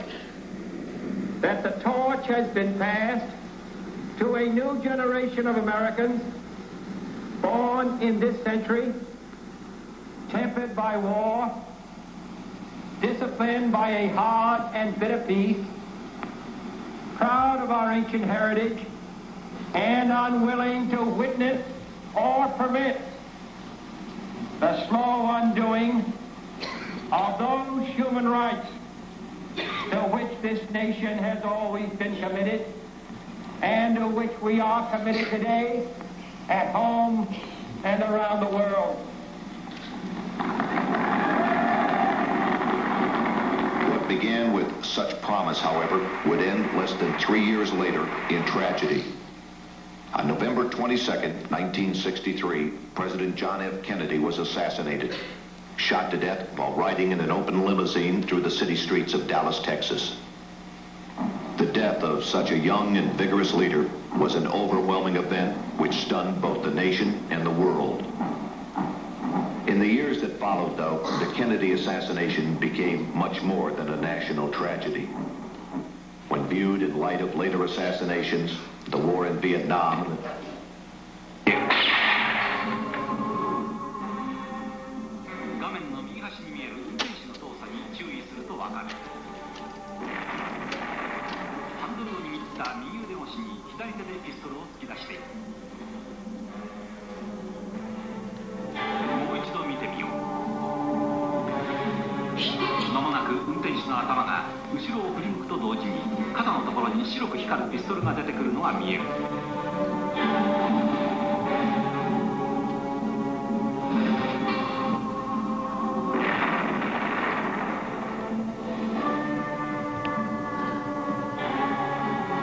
that the torch has been passed to a new generation of Americans born in this century, tempered by war, disciplined by a hard and bitter peace, proud of our ancient heritage, and unwilling to witness or permit the slow undoing of those human rights to which this nation has always been committed, and to which we are committed today at home and around the world. What began with such promise, however, would end less than 3 years later in tragedy. On November 22nd, 1963, President John F. Kennedy was assassinated, shot to death while riding in an open limousine through the city streets of Dallas, Texas. The death of such a young and vigorous leader was an overwhelming event which stunned both the nation and the world. In the years that followed, though, the Kennedy assassination became much more than a national tragedy. When viewed in light of later assassinations, the war in Vietnam, 画面の右端に見える運転手の動作に注意するとわかる。ハンドルを握った右腕越しに左手でピストルを突き出している。もう一度見てみよう。間もなく運転手の頭が後ろを振り向くと同時に肩のところに白く光るピストルが出てくるのが見える。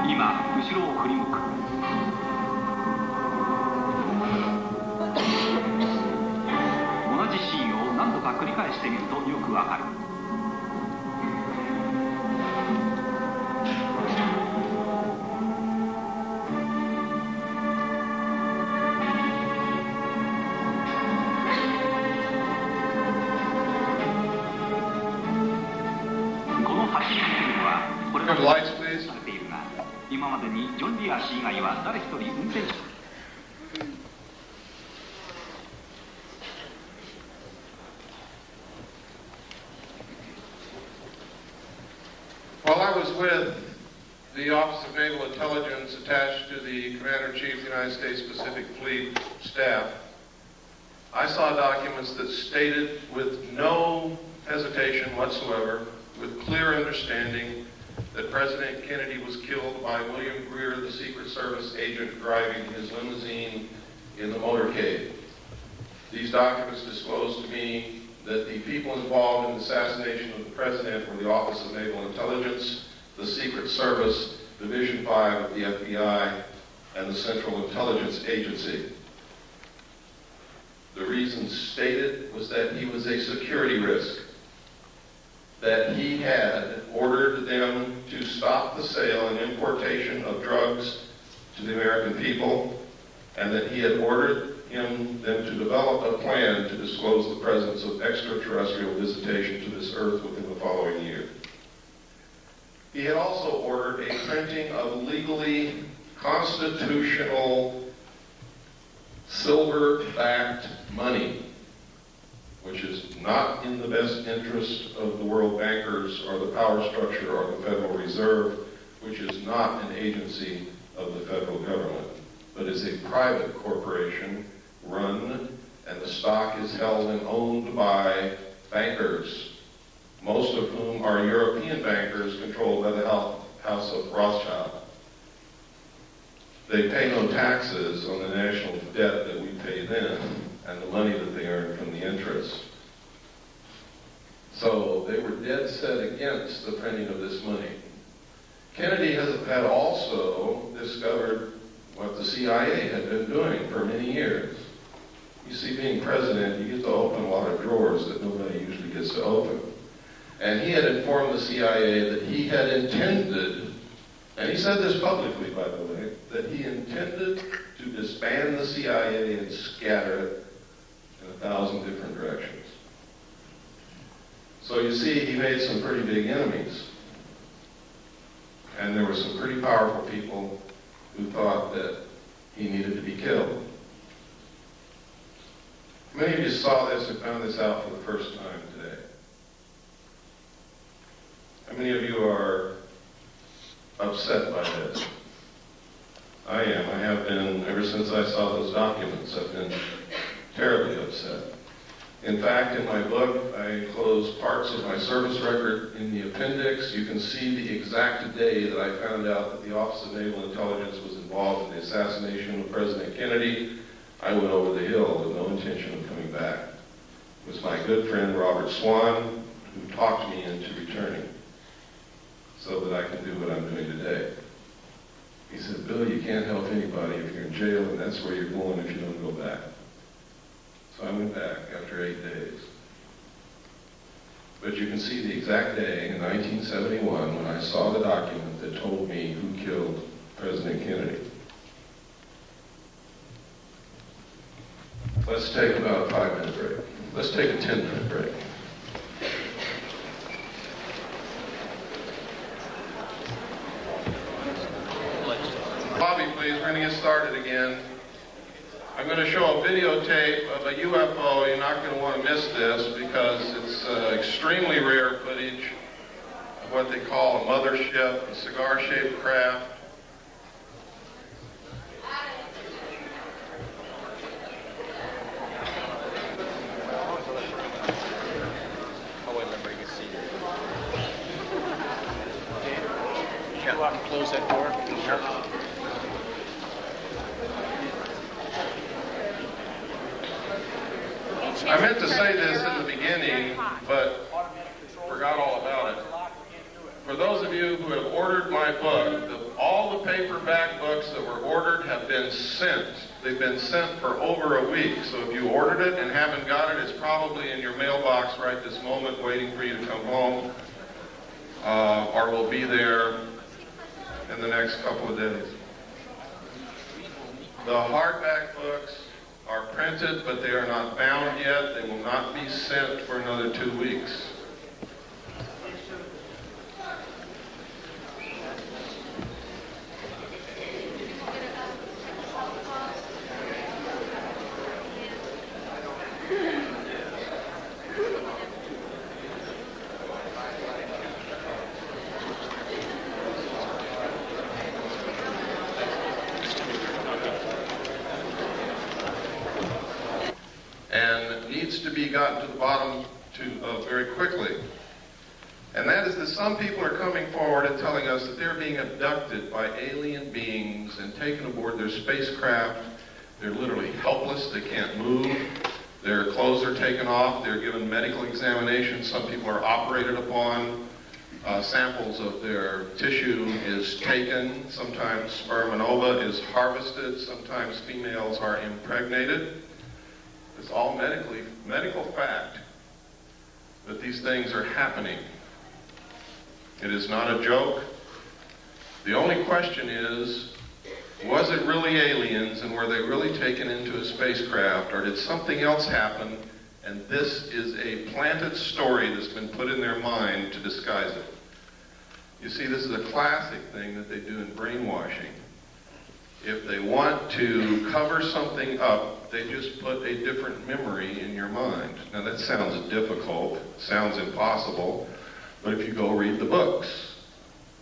今後ろを振り向く。同じシーンを何度か繰り返してみるとよくわかる。この8人はこれまでされているが、今までにジョン・ディア氏以外は誰一人運転手。While I was with the Office of Naval Intelligence attached to the Commander-in-Chief of the United States Pacific Fleet staff, I saw documents that stated with no hesitation whatsoever, with clear understanding, that President Kennedy was killed by William Greer, the Secret Service agent driving his limousine in the motorcade. These documents disclosed to me that the people involved in the assassination of the President were the Office of Naval Intelligence, the Secret Service, Division 5 of the FBI, and the Central Intelligence Agency. The reason stated was that he was a security risk, that he had ordered them to stop the sale and importation of drugs to the American people, and that he had ordered them to develop a plan to disclose the presence of extraterrestrial visitation to this earth within the following year. He had also ordered a printing of legally constitutional silver-backed money, which is not in the best interest of the world bankers or the power structure or the Federal Reserve, which is not an agency of the federal government, but is a private corporation run, and the stock is held and owned by bankers, most of whom are European bankers controlled by the House of Rothschild. They pay no taxes on the national debt that we pay them and the money that they earn from the interest. So they were dead set against the printing of this money. Kennedy had also discovered what the CIA had been doing for many years. You see, being president, you get to open a lot of drawers that nobody usually gets to open. And he had informed the CIA that he had intended, and he said this publicly, by the way, that he intended to disband the CIA and scatter it in 1,000 different directions. So you see, he made some pretty big enemies. And there were some pretty powerful people who thought that he needed to be killed. Many of you saw this and found this out for the first time today. How many of you are upset by this? I am. I have been, ever since I saw those documents, I've been terribly upset. In fact, in my book, I enclosed parts of my service record in the appendix. You can see the exact day that I found out that the Office of Naval Intelligence was involved in the assassination of President Kennedy. I went over the hill with no intention of coming back. It was my good friend Robert Swan who talked me into returning so that I can do what I'm doing today. He said, Bill, you can't help anybody if you're in jail, and that's where you're going if you don't go back. So I went back after 8 days. But you can see the exact day in 1971 when I saw the document that told me who killed President Kennedy. Let's take about a 5-minute break. Let's take a 10-minute break. Bobby, please, we're going to get started again. I'm going to show a videotape of a UFO. You're not going to want to miss this because it's extremely rare footage of what they call a mothership, a cigar-shaped craft. Close that door. I meant to say this in the beginning, but forgot all about it. For those of you who have ordered my book, all the paperback books that were ordered have been sent. They've been sent for over a week. So if you ordered it and haven't got it, it's probably in your mailbox right this moment waiting for you to come home, or will be there in the next couple of days. The hardback books are printed, but they are not bound yet. They will not be sent for another 2 weeks. needs to be gotten to the bottom very quickly. And that is that some people are coming forward and telling us that they're being abducted by alien beings and taken aboard their spacecraft. They're literally helpless. They can't move. Their clothes are taken off. They're given medical examinations. Some people are operated upon. Samples of their tissue is taken. Sometimes sperm and ova is harvested. Sometimes females are impregnated. It's all medical fact that these things are happening. It is not a joke. The only question is, was it really aliens and were they really taken into a spacecraft, or did something else happen and this is a planted story that's been put in their mind to disguise it? You see, this is a classic thing that they do in brainwashing. If they want to cover something up, they just put a different memory in your mind. Now that sounds difficult, sounds impossible, but if you go read the books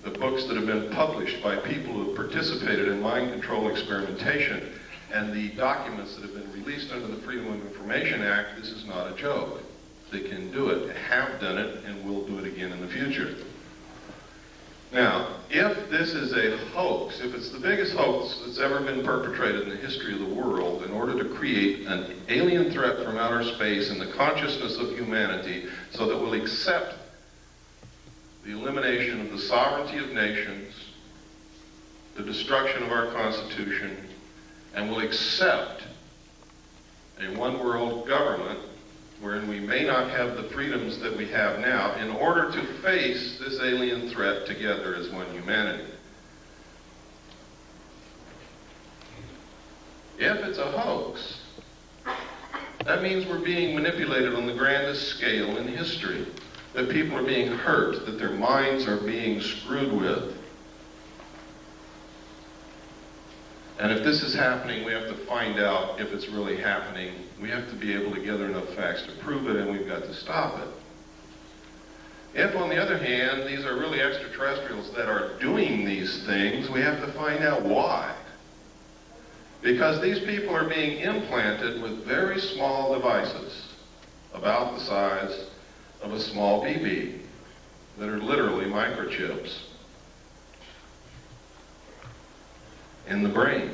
that have been published by people who have participated in mind control experimentation, and the documents that have been released under the Freedom of Information Act, this is not a joke. They can do it, have done it, and will do it again in the future. Now, if this is a hoax, if it's the biggest hoax that's ever been perpetrated in the history of the world in order to create an alien threat from outer space in the consciousness of humanity so that we'll accept the elimination of the sovereignty of nations, the destruction of our Constitution, and will accept a one-world government wherein we may not have the freedoms that we have now in order to face this alien threat together as one humanity. If it's a hoax, that means we're being manipulated on the grandest scale in history, that people are being hurt, that their minds are being screwed with. And if this is happening, we have to find out if it's really happening. We have to be able to gather enough facts to prove it, and we've got to stop it. If, on the other hand, these are really extraterrestrials that are doing these things, we have to find out why. Because these people are being implanted with very small devices, about the size of a small BB, that are literally microchips in the brain.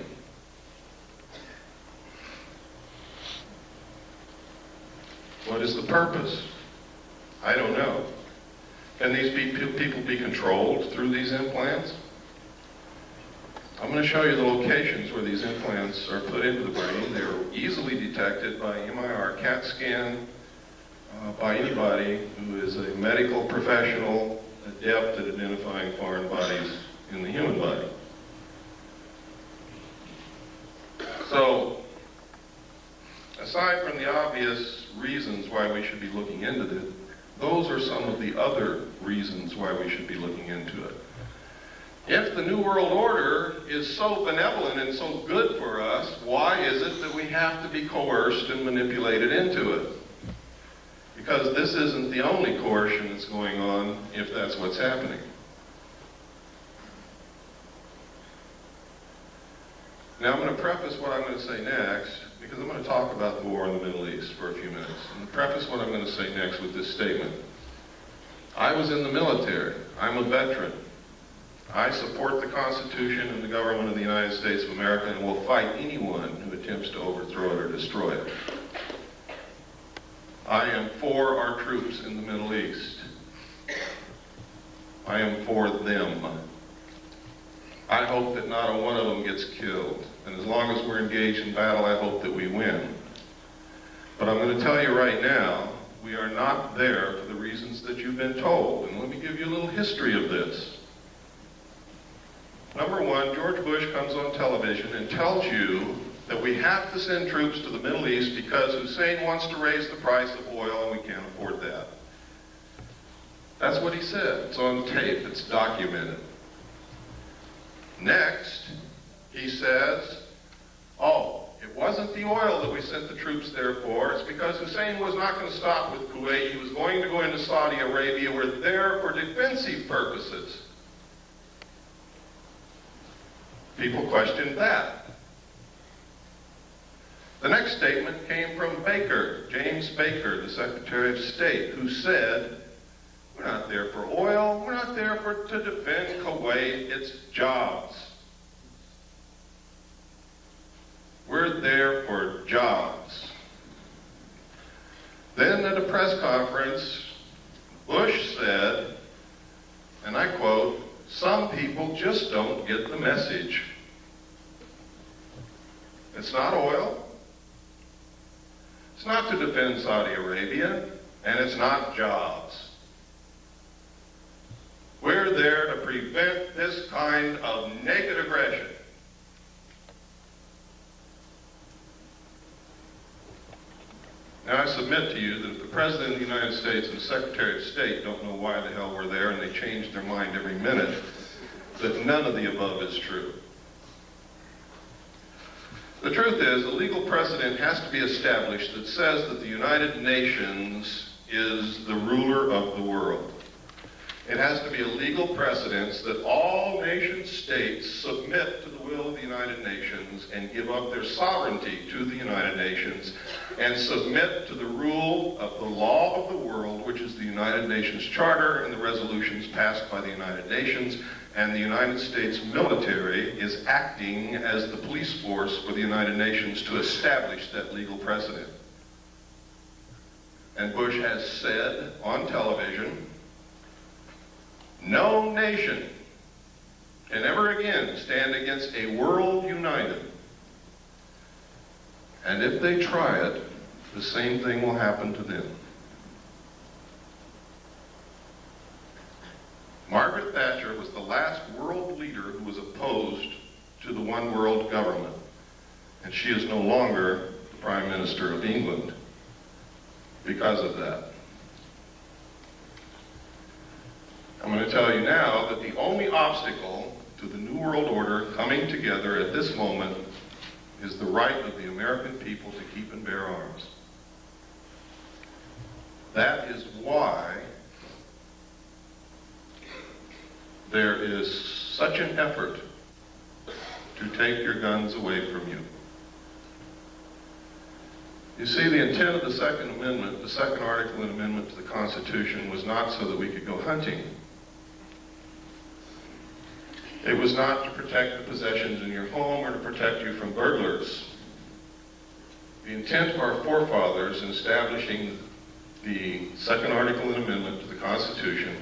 What is the purpose? I don't know. Can these people be controlled through these implants? I'm going to show you the locations where these implants are put into the brain. They're easily detected by MIR CAT scan, by anybody who is a medical professional adept at identifying foreign bodies in the human body. So, aside from the obvious reasons why we should be looking into this, those are some of the other reasons why we should be looking into it. If the New World Order is so benevolent and so good for us, why is it that we have to be coerced and manipulated into it? Because this isn't the only coercion that's going on, if that's what's happening. Now I'm going to preface what I'm going to say next, because I'm going to talk about the war in the Middle East for a few minutes. I'm going to preface what I'm going to say next with this statement. I was in the military. I'm a veteran. I support the Constitution and the government of the United States of America and will fight anyone who attempts to overthrow it or destroy it. I am for our troops in the Middle East. I am for them. I hope that not a one of them gets killed. And as long as we're engaged in battle, I hope that we win. But I'm going to tell you right now, we are not there for the reasons that you've been told. And let me give you a little history of this. Number one, George Bush comes on television and tells you that we have to send troops to the Middle East because Hussein wants to raise the price of oil and we can't afford that. That's what he said. It's on tape. It's documented. Next, he says, oh, it wasn't the oil that we sent the troops there for. It's because Hussein was not going to stop with Kuwait. He was going to go into Saudi Arabia. We're there for defensive purposes. People questioned that. The next statement came from Baker, James Baker, the Secretary of State, who said, "We're not there for oil, we're not there to defend Kuwait, it's jobs. We're there for jobs." Then at a press conference, Bush said, and I quote, "Some people just don't get the message. It's not oil, it's not to defend Saudi Arabia, and it's not jobs. We're there to prevent this kind of naked aggression." Now I submit to you that if the President of the United States and the Secretary of State don't know why the hell we're there and they change their mind every minute, that none of the above is true. The truth is, a legal precedent has to be established that says that the United Nations is the ruler of the world. It has to be a legal precedent that all nation states submit to the will of the United Nations and give up their sovereignty to the United Nations and submit to the rule of the law of the world, which is the United Nations Charter and the resolutions passed by the United Nations. And the United States military is acting as the police force for the United Nations to establish that legal precedent. And Bush has said on television, "No nation can ever again stand against a world united. And if they try it, the same thing will happen to them." Margaret Thatcher was the last world leader who was opposed to the one world government, and she is no longer the Prime Minister of England because of that. I'm going to tell you now that the only obstacle to the New World Order coming together at this moment is the right of the American people to keep and bear arms. That is why there is such an effort to take your guns away from you. You see, the intent of the Second Amendment, the second article and amendment to the Constitution, was not so that we could go hunting. It was not to protect the possessions in your home or to protect you from burglars. The intent of our forefathers in establishing the second article and amendment to the Constitution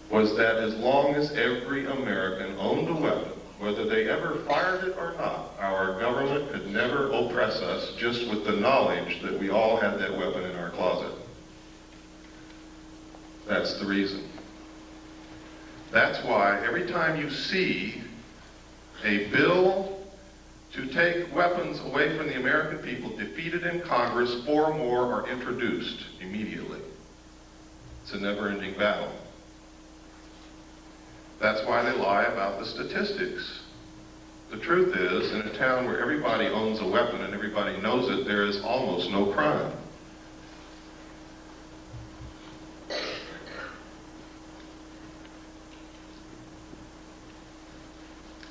was that as long as every American owned a weapon, whether they ever fired it or not, our government could never oppress us just with the knowledge that we all had that weapon in our closet. That's the reason. That's why every time you see a bill to take weapons away from the American people defeated in Congress, 4 more are introduced immediately. It's a never-ending battle. That's why they lie about the statistics. The truth is, in a town where everybody owns a weapon and everybody knows it, there is almost no crime.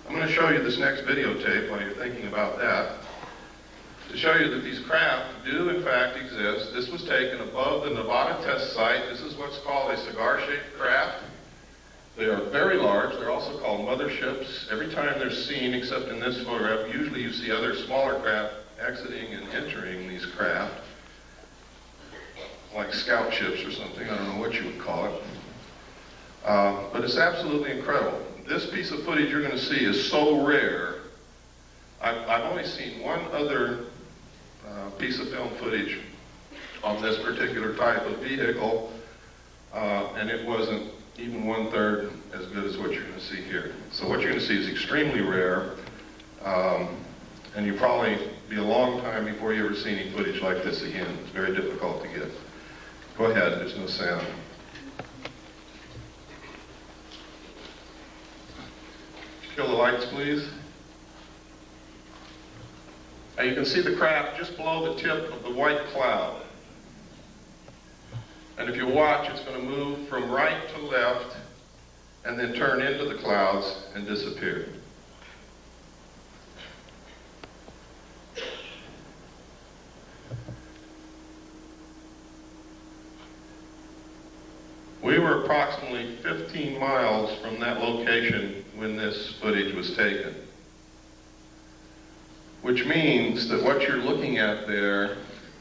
I'm going to show you this next videotape while you're thinking about that, to show you that these craft do in fact exist. This was taken above the Nevada test site. This is what's called a cigar-shaped craft. They are very large. They're also called motherships. Every time they're seen, except in this photograph, usually you see other smaller craft exiting and entering these craft, like scout ships or something. I don't know what you would call it. But it's absolutely incredible. This piece of footage you're going to see is so rare. I've only seen one other piece of film footage on this particular type of vehicle, and it wasn't even 1/3 as good as what you're going to see here. So what you're going to see is extremely rare, and you probably be a long time before you ever see any footage like this again. It's very difficult to get. Go ahead, there's no sound. Kill the lights, please. Now you can see the craft just below the tip of the white cloud. And if you watch, it's going to move from right to left and then turn into the clouds and disappear. We were approximately 15 miles from that location when this footage was taken, which means that what you're looking at there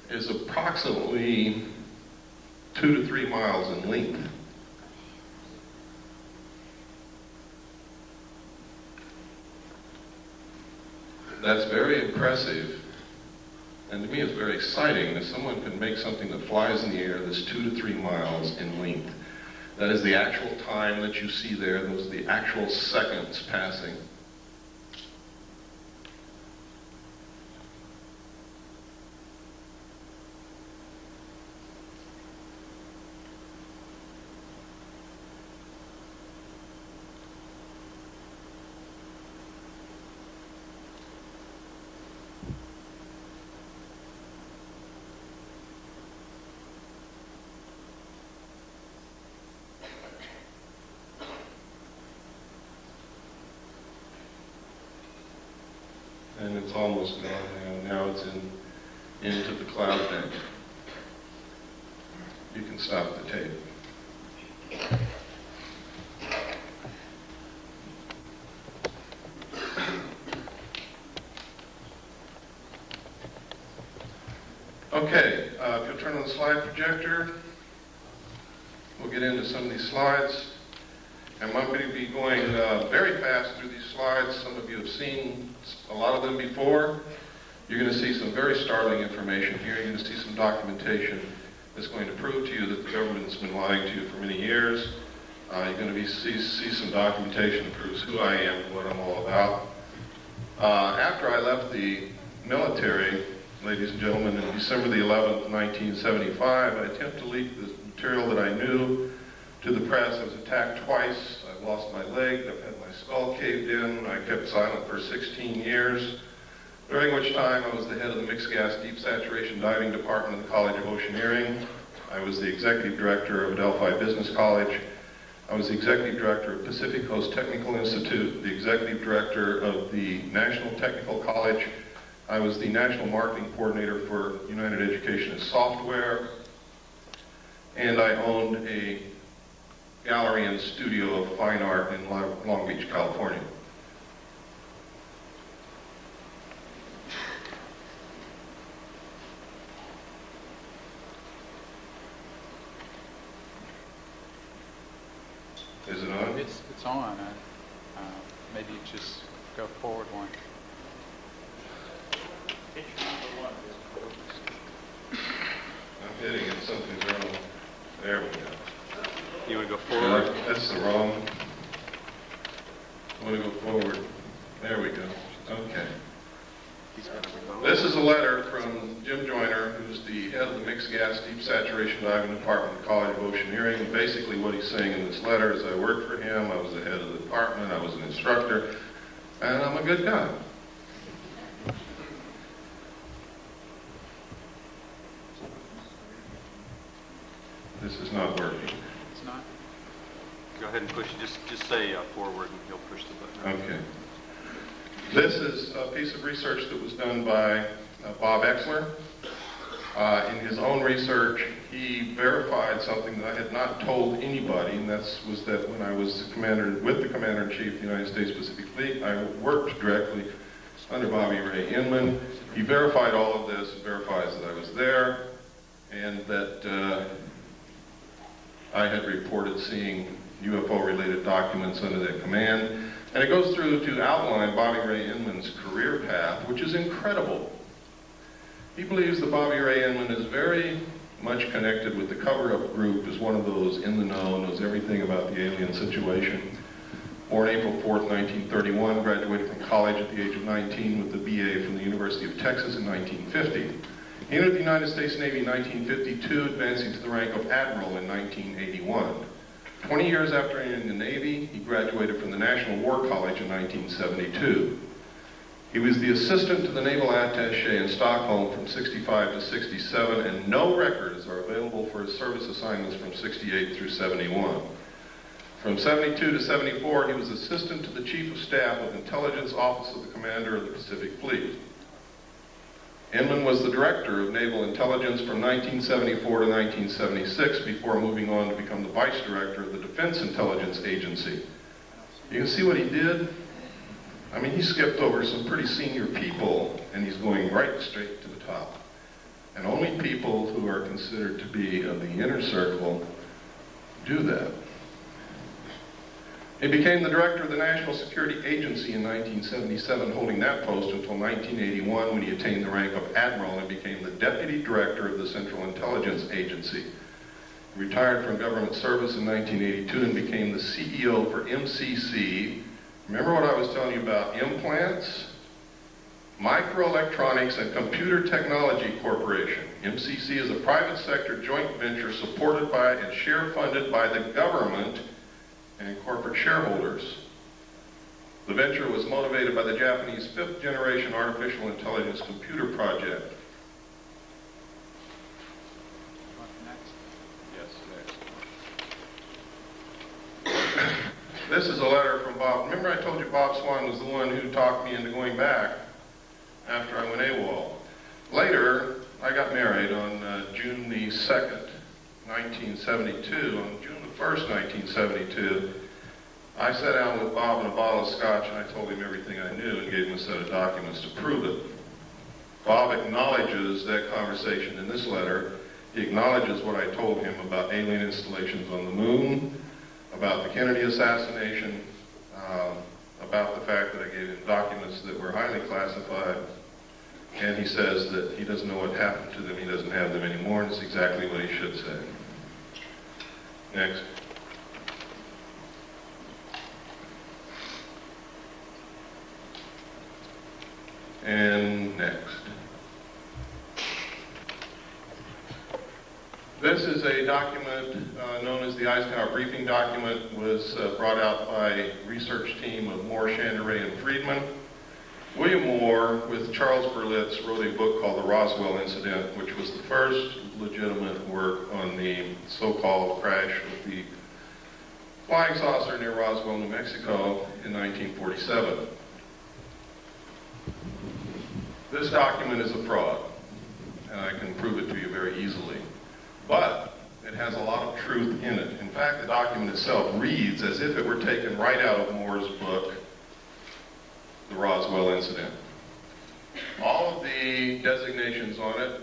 is approximately 2 to 3 miles in length. That's very impressive, and to me it's very exciting that someone can make something that flies in the air that's 2 to 3 miles in length. That is the actual time that you see there, those are the actual seconds passing. And it's almost gone now. Now it's into the cloud bank. You can stop the tape. Okay, if you'll turn on the slide projector, we'll get into some of these slides. I'm going to be going very fast through these slides. Some of you have seen a lot of them before. You're going to see some very startling information here. You're going to see some documentation that's going to prove to you that the government's been lying to you for many years. You're going to see some documentation that proves who I am and what I'm all about. After I left the military, ladies and gentlemen, in December the 11th, 1975, I attempted to leak the material that I knew to the press. I was attacked twice. I've lost my leg. I've had my skull caved in. I kept silent for 16 years, during which time I was the head of the Mixed Gas Deep Saturation Diving Department of the College of Oceaneering. I was the executive director of Adelphi Business College. I was the executive director of Pacific Coast Technical Institute, the executive director of the National Technical College. I was the national marketing coordinator for United Education and Software. And I owned a gallery and studio of fine art in Long Beach, California. Is it on? It's on. Maybe just go forward one. I'm hitting it, something's wrong. There we go. You want to go forward? That's the wrong. I want to go forward. There we go. Okay. This is a letter from Jim Joyner, who's the head of the Mixed Gas Deep Saturation Diving Department of the College of Oceaneering. And basically what he's saying in this letter is I worked for him, I was the head of the department, I was an instructor, and I'm a good guy. This is not working. It's not? Go ahead and push. Just say forward and he'll push the button. Okay. This is a piece of research that was done by Bob Exler. In his own research, he verified something that I had not told anybody, and that was that when I was with the Commander-in-Chief of the United States Pacific Fleet, I worked directly under Bobby Ray Inman. He verified all of this, verifies that I was there, and that I had reported seeing UFO-related documents under their command. And it goes through to outline Bobby Ray Inman's career path, which is incredible. He believes that Bobby Ray Inman is very much connected with the cover-up group, is one of those in the know, knows everything about the alien situation. Born April 4th, 1931, graduated from college at the age of 19 with the BA from the University of Texas in 1950. He entered the United States Navy in 1952, advancing to the rank of Admiral in 1981. 20 years after entering the Navy, he graduated from the National War College in 1972. He was the assistant to the Naval Attaché in Stockholm from 65 to 67, and no records are available for his service assignments from 68 through 71. From 72 to 74, he was assistant to the Chief of Staff of Intelligence Office of the Commander of the Pacific Fleet. Inman was the director of naval intelligence from 1974 to 1976 before moving on to become the vice director of the Defense Intelligence Agency. You can see what he did? I mean, he skipped over some pretty senior people, and he's going right straight to the top. And only people who are considered to be of the inner circle do that. He became the director of the National Security Agency in 1977, holding that post until 1981 when he attained the rank of admiral and became the deputy director of the Central Intelligence Agency. He retired from government service in 1982 and became the CEO for MCC. Remember what I was telling you about implants? Microelectronics and Computer Technology Corporation. MCC is a private sector joint venture supported by and share funded by the government and corporate shareholders. The venture was motivated by the Japanese fifth generation artificial intelligence computer project. Yes, next. This is a letter from Bob. Remember I told you Bob Swan was the one who talked me into going back after I went AWOL. Later, I got married on June the 2nd, 1972. On June the 1st, 1972, I sat down with Bob and a bottle of scotch and I told him everything I knew and gave him a set of documents to prove it. Bob acknowledges that conversation in this letter. He acknowledges what I told him about alien installations on the moon, about the Kennedy assassination, about the fact that I gave him documents that were highly classified, and he says that he doesn't know what happened to them, he doesn't have them anymore, and it's exactly what he should say. Next. And next. This is a document known as the Eisenhower Briefing Document. It was brought out by a research team of Moore, Chandray, and Friedman. William Moore, with Charles Berlitz, wrote a book called The Roswell Incident, which was the first legitimate work on the so-called crash of the flying saucer near Roswell, New Mexico in 1947. This document is a fraud, and I can prove it to you very easily. But it has a lot of truth in it. In fact, the document itself reads as if it were taken right out of Moore's book, The Roswell Incident. All of the designations on it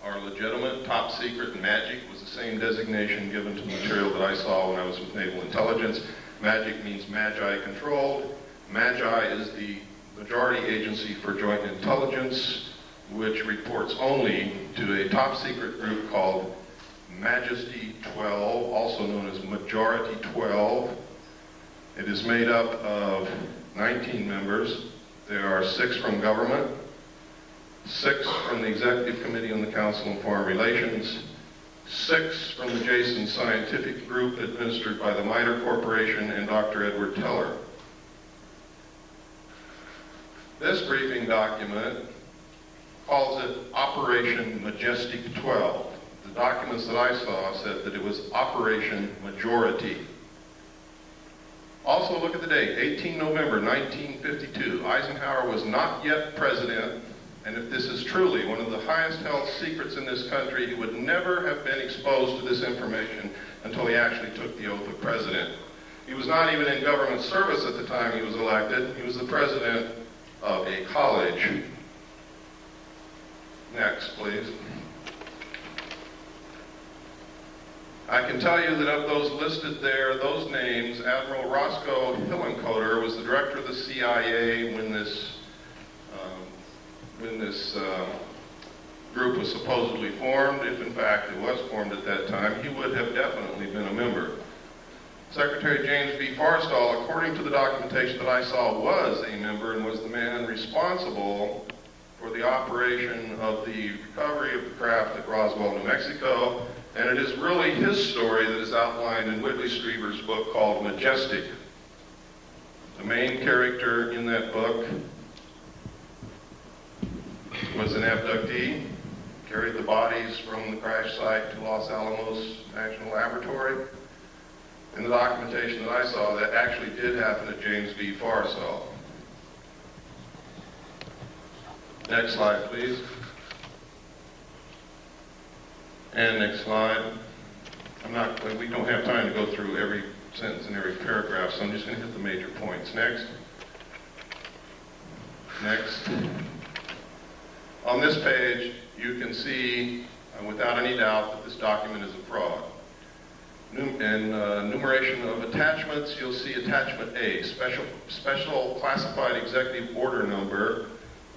are legitimate. Top secret and magic was the same designation given to the material that I saw when I was with Naval Intelligence. Magic means Magi controlled. Magi is the majority agency for joint intelligence, which reports only to a top secret group called Majesty 12, also known as Majority 12. It is made up of 19 members. There are 6 from government, 6 from the Executive Committee on the Council on Foreign Relations, 6 from the Jason Scientific Group administered by the MITRE Corporation and Dr. Edward Teller. This briefing document calls it Operation Majestic 12. The documents that I saw said that it was Operation Majority. Also, look at the date, 18 November 1952. Eisenhower was not yet president, and if this is truly one of the highest held secrets in this country, he would never have been exposed to this information until he actually took the oath of president. He was not even in government service at the time he was elected. He was the president of a college. Next, please. I can tell you that of those listed there, those names, Admiral Roscoe Hillenkoetter was the director of the CIA when this group was supposedly formed. If in fact it was formed at that time, he would have definitely been a member. Secretary James B. Forrestal, according to the documentation that I saw, was a member and was the man responsible for the operation of the recovery of the craft at Roswell, New Mexico. And it is really his story that is outlined in Whitley Strieber's book called Majestic. The main character in that book was an abductee, carried the bodies from the crash site to Los Alamos National Laboratory. In the documentation that I saw, that actually did happen at James B. Forrestal. Next slide, please. And next slide. We don't have time to go through every sentence and every paragraph, so I'm just going to hit the major points. Next. Next. On this page, you can see, without any doubt, that this document is a fraud. In enumeration of attachments, you'll see attachment A, special classified executive order number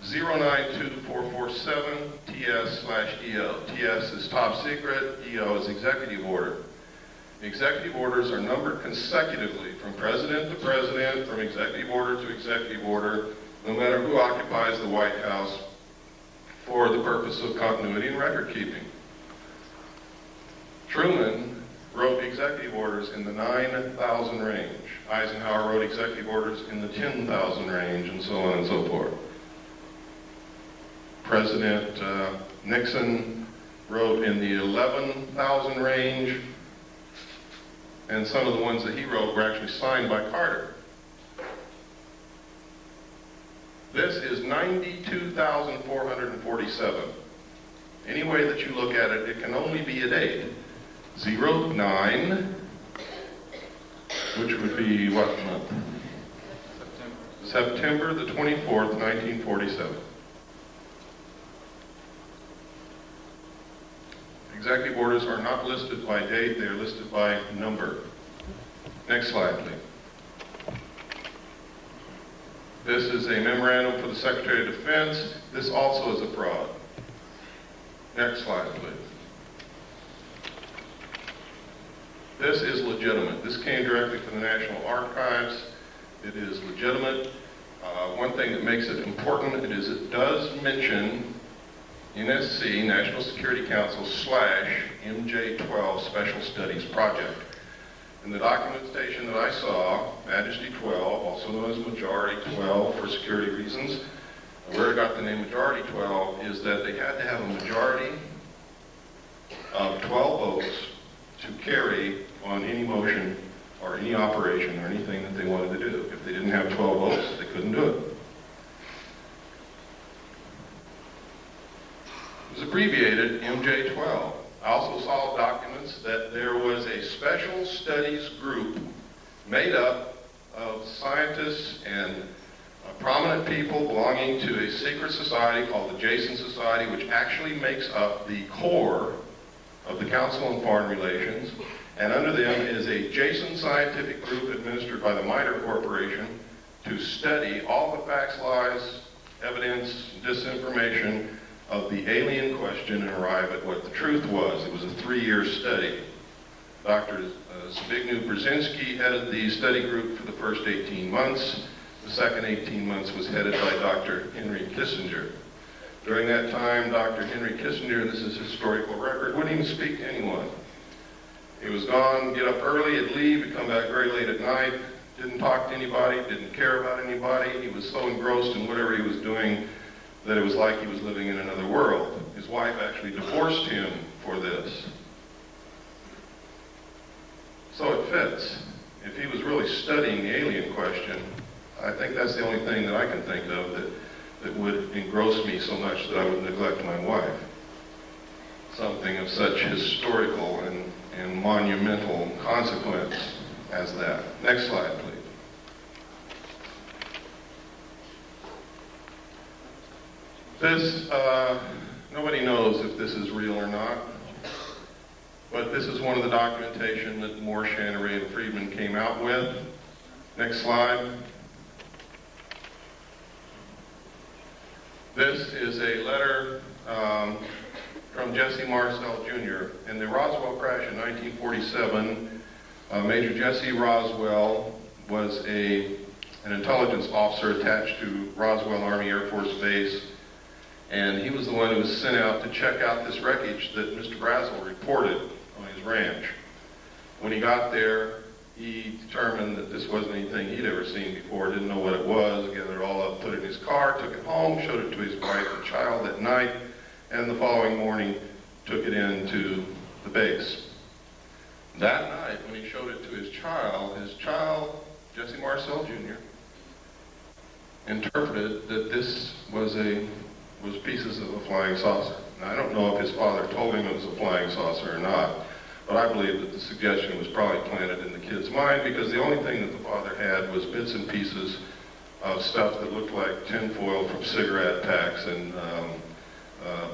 092447 TS/EO. TS is top secret, EO is executive order. The executive orders are numbered consecutively from president to president, from executive order to executive order, no matter who occupies the White House, for the purpose of continuity and record keeping. Truman wrote executive orders in the 9,000 range. Eisenhower wrote executive orders in the 10,000 range, and so on and so forth. President Nixon wrote in the 11,000 range, and some of the ones that he wrote were actually signed by Carter. This is 92,447. Any way that you look at it, it can only be a date. 09, which would be what month? September the 24th, 1947. Executive orders are not listed by date, they are listed by number. Next slide, please. This is a memorandum for the Secretary of Defense. This also is a fraud. Next slide, please. This is legitimate. This came directly from the National Archives. It is legitimate. One thing that makes it important is it does mention NSC, National Security Council, / MJ12 Special Studies Project. In the documentation that I saw, Majesty 12, also known as Majority 12 for security reasons, where I got the name Majority 12 is that they had to have a majority of 12 votes to carry on any motion or any operation or anything that they wanted to do. If they didn't have 12 votes, they couldn't do it. It was abbreviated MJ12. I also saw documents that there was a special studies group made up of scientists and prominent people belonging to a secret society called the Jason Society, which actually makes up the core of the Council on Foreign Relations, and under them is a Jason scientific group administered by the MITRE Corporation to study all the facts, lies, evidence, disinformation of the alien question and arrive at what the truth was. It was a 3-year study. Dr. Zbigniew Brzezinski headed the study group for the first 18 months. The second 18 months was headed by Dr. Henry Kissinger. During that time, Dr. Henry Kissinger, this is historical record, wouldn't even speak to anyone. He was gone, get up early, he'd leave, he'd come back very late at night, didn't talk to anybody, didn't care about anybody. He was so engrossed in whatever he was doing that it was like he was living in another world. His wife actually divorced him for this. So it fits. If he was really studying the alien question, I think that's the only thing that I can think of that would engross me so much that I would neglect my wife. Something of such historical and monumental consequence as that. Next slide, please. This, nobody knows if this is real or not, but this is one of the documentation that Moore, Channery, and Friedman came out with. Next slide. This is a letter from Jesse Marcel Jr. In the Roswell crash in 1947, Major Jesse Roswell was an intelligence officer attached to Roswell Army Air Force Base, and he was the one who was sent out to check out this wreckage that Mr. Brazel reported on his ranch. When he got there, he determined that this wasn't anything he'd ever seen before, didn't know what it was, gathered it all up, put it in his car, took it home, showed it to his wife and child that night, and the following morning took it into the base. That night, when he showed it to his child, Jesse Marcel Jr., interpreted that this was pieces of a flying saucer. And I don't know if his father told him it was a flying saucer or not, but I believe that the suggestion was probably planted in the kid's mind because the only thing that the father had was bits and pieces of stuff that looked like tinfoil from cigarette packs and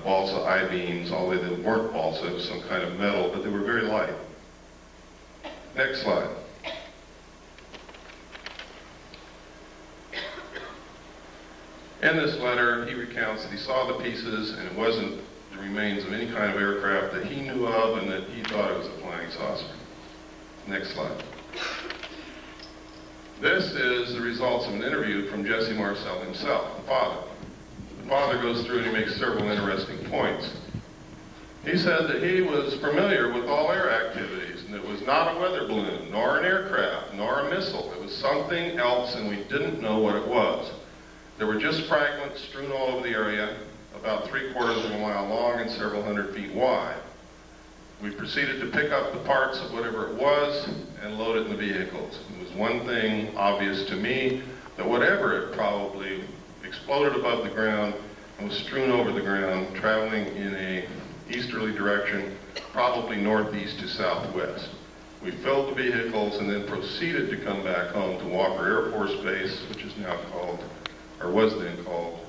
balsa I-beams, although they weren't balsa, it was some kind of metal, but they were very light. Next slide. In this letter, he recounts that he saw the pieces and it wasn't the remains of any kind of aircraft that he knew of and that he thought it was a flying saucer. Next slide. This is the results of an interview from Jesse Marcel himself, the father. The father goes through and he makes several interesting points. He said that he was familiar with all air activities and it was not a weather balloon, nor an aircraft, nor a missile. It was something else and we didn't know what it was. There were just fragments strewn all over the area, about 3/4 of a mile long and several hundred feet wide. We proceeded to pick up the parts of whatever it was and load it in the vehicles. It was one thing obvious to me, that whatever it probably exploded above the ground and was strewn over the ground, traveling in a easterly direction, probably northeast to southwest. We filled the vehicles and then proceeded to come back home to Walker Air Force Base, which is now called, or was then called,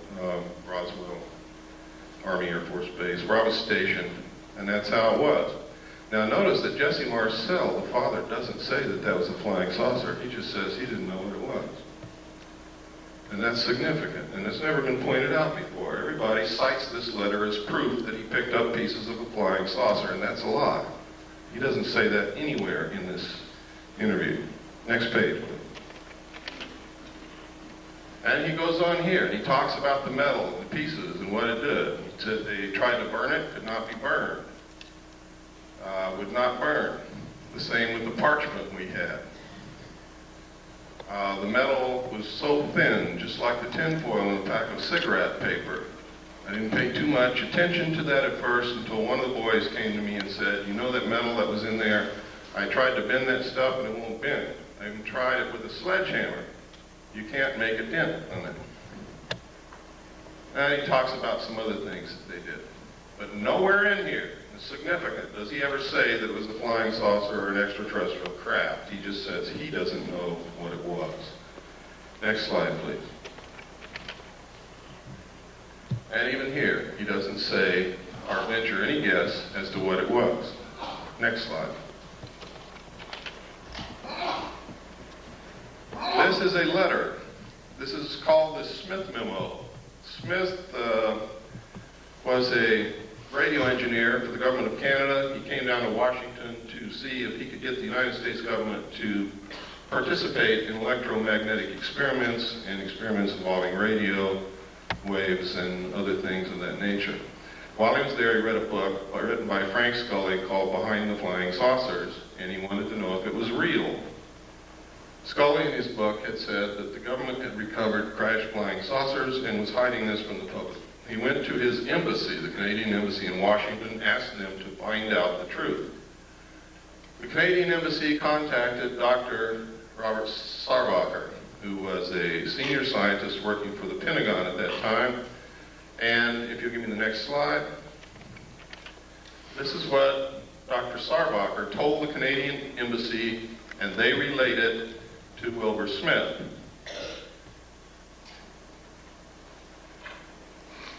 Roswell Army Air Force Base, where I was stationed, and that's how it was. Now notice that Jesse Marcel, the father, doesn't say that that was a flying saucer. He just says he didn't know what it was. And that's significant, and it's never been pointed out before. Everybody cites this letter as proof that he picked up pieces of a flying saucer, and that's a lie. He doesn't say that anywhere in this interview. Next page, please. And he goes on here, and he talks about the metal and the pieces and what it did. He said they tried to burn it, could not be burned. Would not burn. The same with the parchment we had. The metal was so thin, just like the tinfoil in a pack of cigarette paper. I didn't pay too much attention to that at first until one of the boys came to me and said, you know that metal that was in there? I tried to bend that stuff and it won't bend. I even tried it with a sledgehammer. You can't make a dent on it. And he talks about some other things that they did. But nowhere in here is significant. Does he ever say that it was a flying saucer or an extraterrestrial craft? He just says he doesn't know what it was. Next slide, please. And even here, he doesn't say or venture any guess as to what it was. Next slide. This is a letter. This is called the Smith Memo. Smith was a radio engineer for the government of Canada. He came down to Washington to see if he could get the United States government to participate in electromagnetic experiments and experiments involving radio waves and other things of that nature. While he was there, he read a book written by Frank Scully called Behind the Flying Saucers, and he wanted to know if it was real. Scully in his book had said that the government had recovered crashed flying saucers and was hiding this from the public. He went to his embassy, the Canadian embassy in Washington, asked them to find out the truth. The Canadian embassy contacted Dr. Robert Sarbacher, who was a senior scientist working for the Pentagon at that time. And if you'll give me the next slide, this is what Dr. Sarbacher told the Canadian embassy, and they relayed it to Wilbur Smith.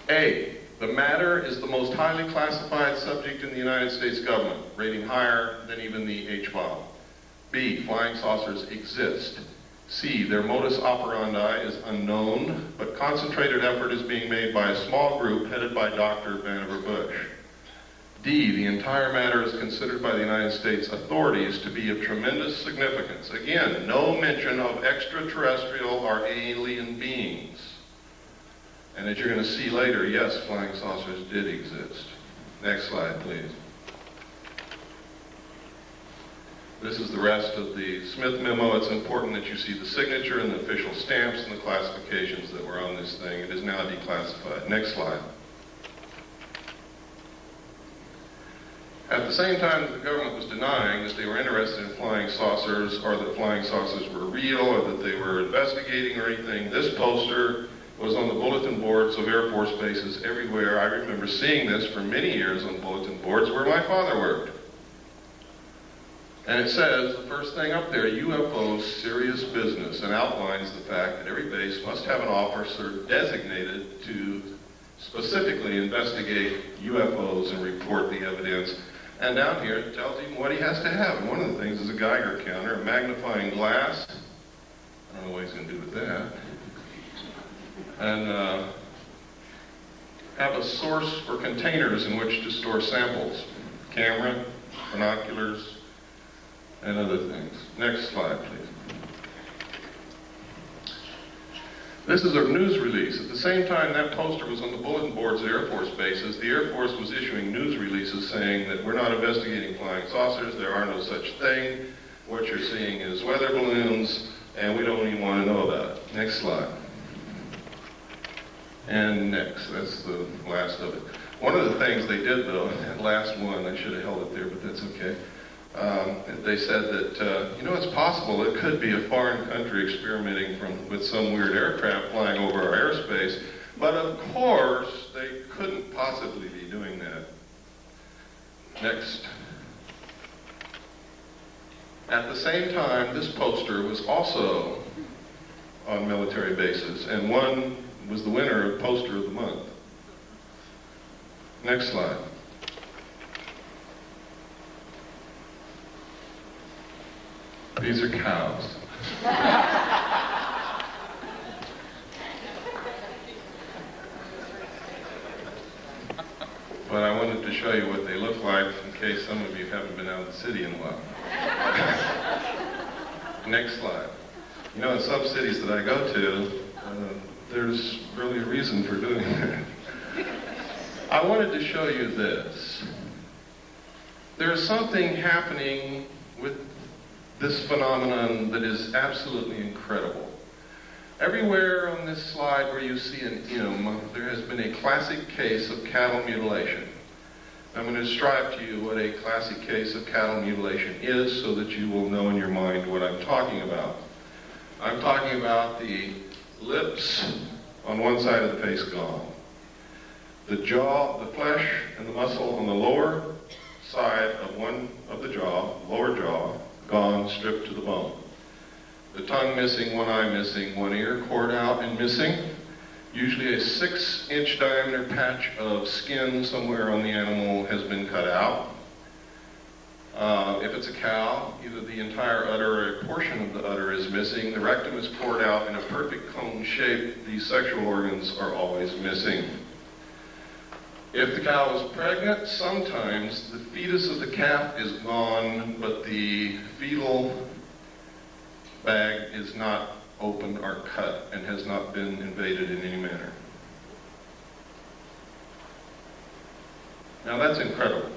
A, the matter is the most highly classified subject in the United States government, rating higher than even the H-bomb. B, flying saucers exist. C, their modus operandi is unknown, but concentrated effort is being made by a small group headed by Dr. Vannevar Bush. D, the entire matter is considered by the United States authorities to be of tremendous significance. Again, no mention of extraterrestrial or alien beings. And as you're going to see later, yes, flying saucers did exist. Next slide, please. This is the rest of the Smith Memo. It's important that you see the signature and the official stamps and the classifications that were on this thing. It is now declassified. Next slide. At the same time that the government was denying that they were interested in flying saucers or that flying saucers were real or that they were investigating or anything, this poster was on the bulletin boards of Air Force bases everywhere. I remember seeing this for many years on bulletin boards where my father worked. And it says, the first thing up there, UFOs, serious business, and outlines the fact that every base must have an officer designated to specifically investigate UFOs and report the evidence. And down here it tells him what he has to have. And one of the things is a Geiger counter, a magnifying glass. I don't know what he's going to do with that. And have a source or containers in which to store samples. Camera, binoculars, and other things. Next slide, please. This is a news release. At the same time that poster was on the bulletin boards at Air Force bases, the Air Force was issuing news releases saying that we're not investigating flying saucers, there are no such thing, what you're seeing is weather balloons, and we don't even want to know about it. Next slide. And next, that's the last of it. One of the things they did though, that last one, I should have held it there, but that's okay. They said that, it's possible it could be a foreign country experimenting with some weird aircraft flying over our airspace, but of course they couldn't possibly be doing that. Next. At the same time, this poster was also on military bases, and one was the winner of Poster of the Month. Next slide. These are cows. But I wanted to show you what they look like in case some of you haven't been out of the city in a while. Next slide. In some cities that I go to, there's really a reason for doing that. I wanted to show you this. There's something happening with this phenomenon that is absolutely incredible. Everywhere on this slide where you see an M, there has been a classic case of cattle mutilation. I'm going to describe to you what a classic case of cattle mutilation is so that you will know in your mind what I'm talking about. I'm talking about the lips on one side of the face gone. The jaw, the flesh, and the muscle on the lower side of one of the jaw, lower jaw, gone, stripped to the bone. The tongue missing, one eye missing, one ear cored out and missing. Usually a 6-inch diameter patch of skin somewhere on the animal has been cut out. If it's a cow, either the entire udder or a portion of the udder is missing. The rectum is cored out in a perfect cone shape. These sexual organs are always missing. If the cow is pregnant, sometimes the fetus of the calf is gone, but the fetal bag is not open or cut and has not been invaded in any manner. Now that's incredible.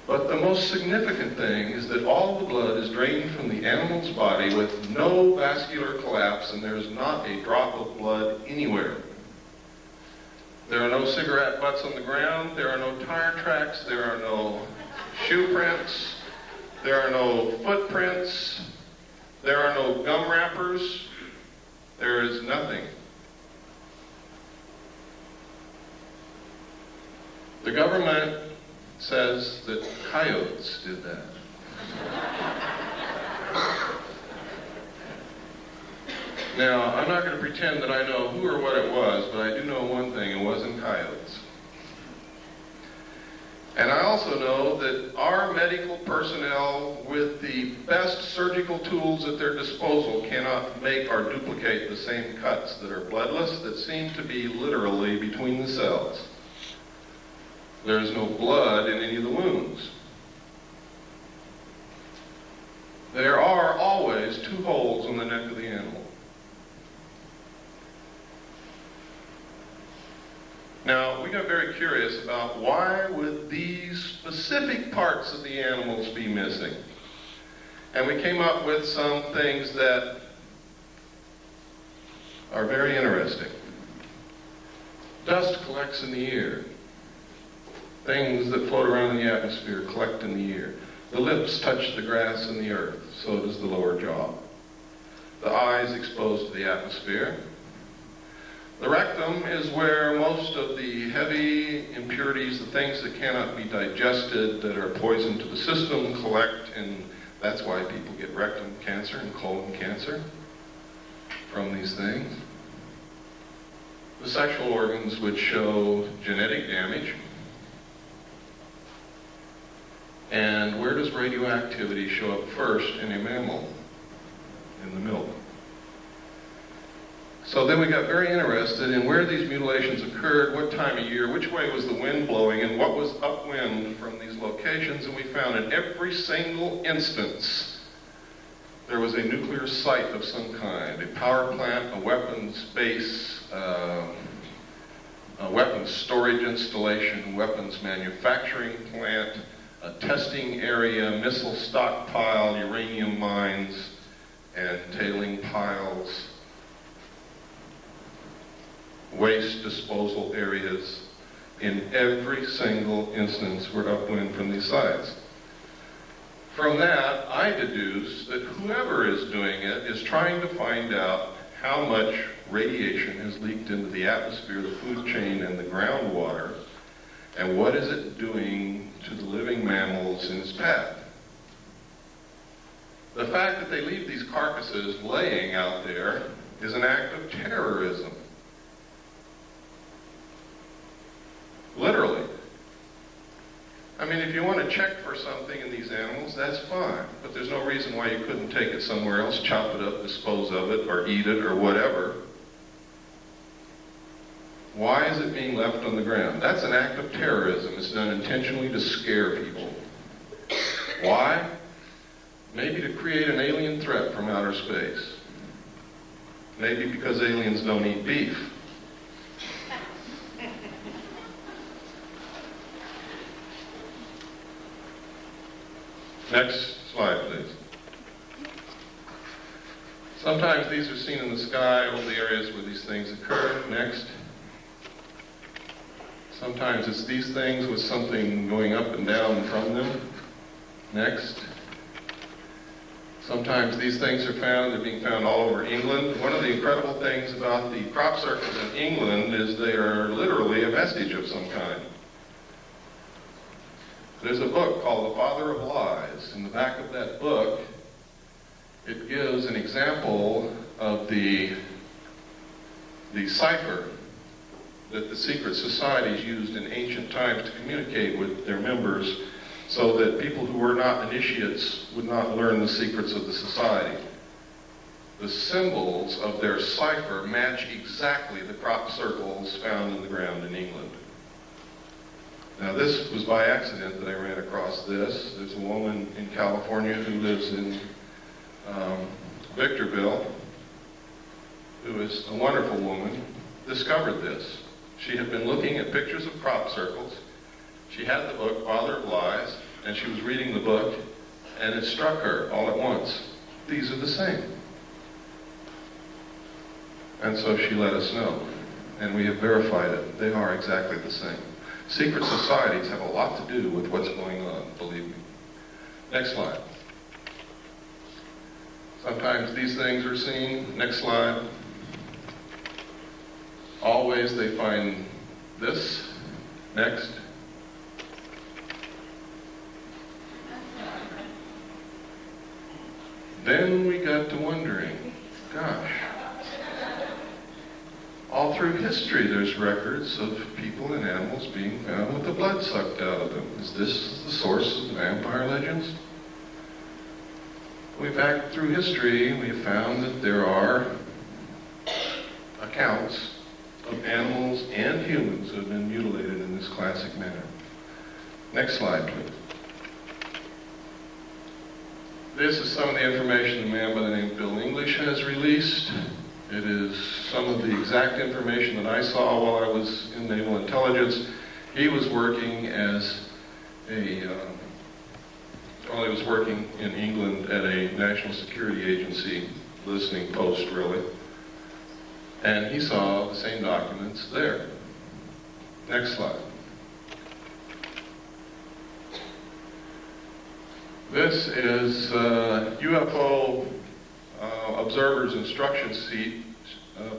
But the most significant thing is that all the blood is drained from the animal's body with no vascular collapse, and there's not a drop of blood anywhere. There are no cigarette butts on the ground, there are no tire tracks, there are no shoe prints, there are no footprints, there are no gum wrappers, there is nothing. The government says that coyotes did that. Now, I'm not going to pretend that I know who or what it was, but I do know one thing, it wasn't coyotes. And I also know that our medical personnel, with the best surgical tools at their disposal, cannot make or duplicate the same cuts that are bloodless, that seem to be literally between the cells. There is no blood in any of the wounds. There are always 2 holes on the neck of the animal. Now, we got very curious about why would these specific parts of the animals be missing? And we came up with some things that are very interesting. Dust collects in the ear. Things that float around in the atmosphere collect in the ear. The lips touch the grass and the earth, so does the lower jaw. The eyes exposed to the atmosphere. The rectum is where most of the heavy impurities, the things that cannot be digested, that are poison to the system, collect, and that's why people get rectum cancer and colon cancer from these things. The sexual organs, which show genetic damage. And where does radioactivity show up first in a mammal? In the milk. So then we got very interested in where these mutilations occurred, what time of year, which way was the wind blowing, and what was upwind from these locations, and we found in every single instance there was a nuclear site of some kind, a power plant, a weapons base, a weapons storage installation, weapons manufacturing plant, a testing area, missile stockpile, uranium mines, and tailing piles, waste disposal areas. In every single instance were upwind from these sites. From that, I deduce that whoever is doing it is trying to find out how much radiation has leaked into the atmosphere, the food chain, and the groundwater, and what is it doing to the living mammals in its path. The fact that they leave these carcasses laying out there is an act of terrorism. Literally. I mean, if you want to check for something in these animals, that's fine. But there's no reason why you couldn't take it somewhere else, chop it up, dispose of it, or eat it, or whatever. Why is it being left on the ground? That's an act of terrorism. It's done intentionally to scare people. Why? Maybe to create an alien threat from outer space. Maybe because aliens don't eat beef. Next slide, please. Sometimes these are seen in the sky over the areas where these things occur. Next. Sometimes it's these things with something going up and down from them. Next. Sometimes these things are found, they're being found all over England. One of the incredible things about the crop circles in England is they are literally a vestige of some kind. There's a book called The Father of Lies. In the back of that book, it gives an example of the cipher that the secret societies used in ancient times to communicate with their members so that people who were not initiates would not learn the secrets of the society. The symbols of their cipher match exactly the crop circles found in the ground in England. Now, this was by accident that I ran across this. There's a woman in California who lives in Victorville, who is a wonderful woman, discovered this. She had been looking at pictures of crop circles. She had the book, Father of Lies, and she was reading the book, and it struck her all at once. These are the same. And so she let us know, and we have verified it. They are exactly the same. Secret societies have a lot to do with what's going on, believe me. Next slide. Sometimes these things are seen. Next slide. Always they find this. Next. Then we got to wondering, gosh, all through history there's records of people and animals being found with the blood sucked out of them. Is this the source of the vampire legends? Back through history, we have found that there are accounts of animals and humans who have been mutilated in this classic manner. Next slide, please. This is some of the information a man by the name of Bill English has released. It is some of the exact information that I saw while I was in naval intelligence. He was working as while he was working in England at a national security agency, listening post really, and he saw the same documents there. Next slide. This is UFO observers' instruction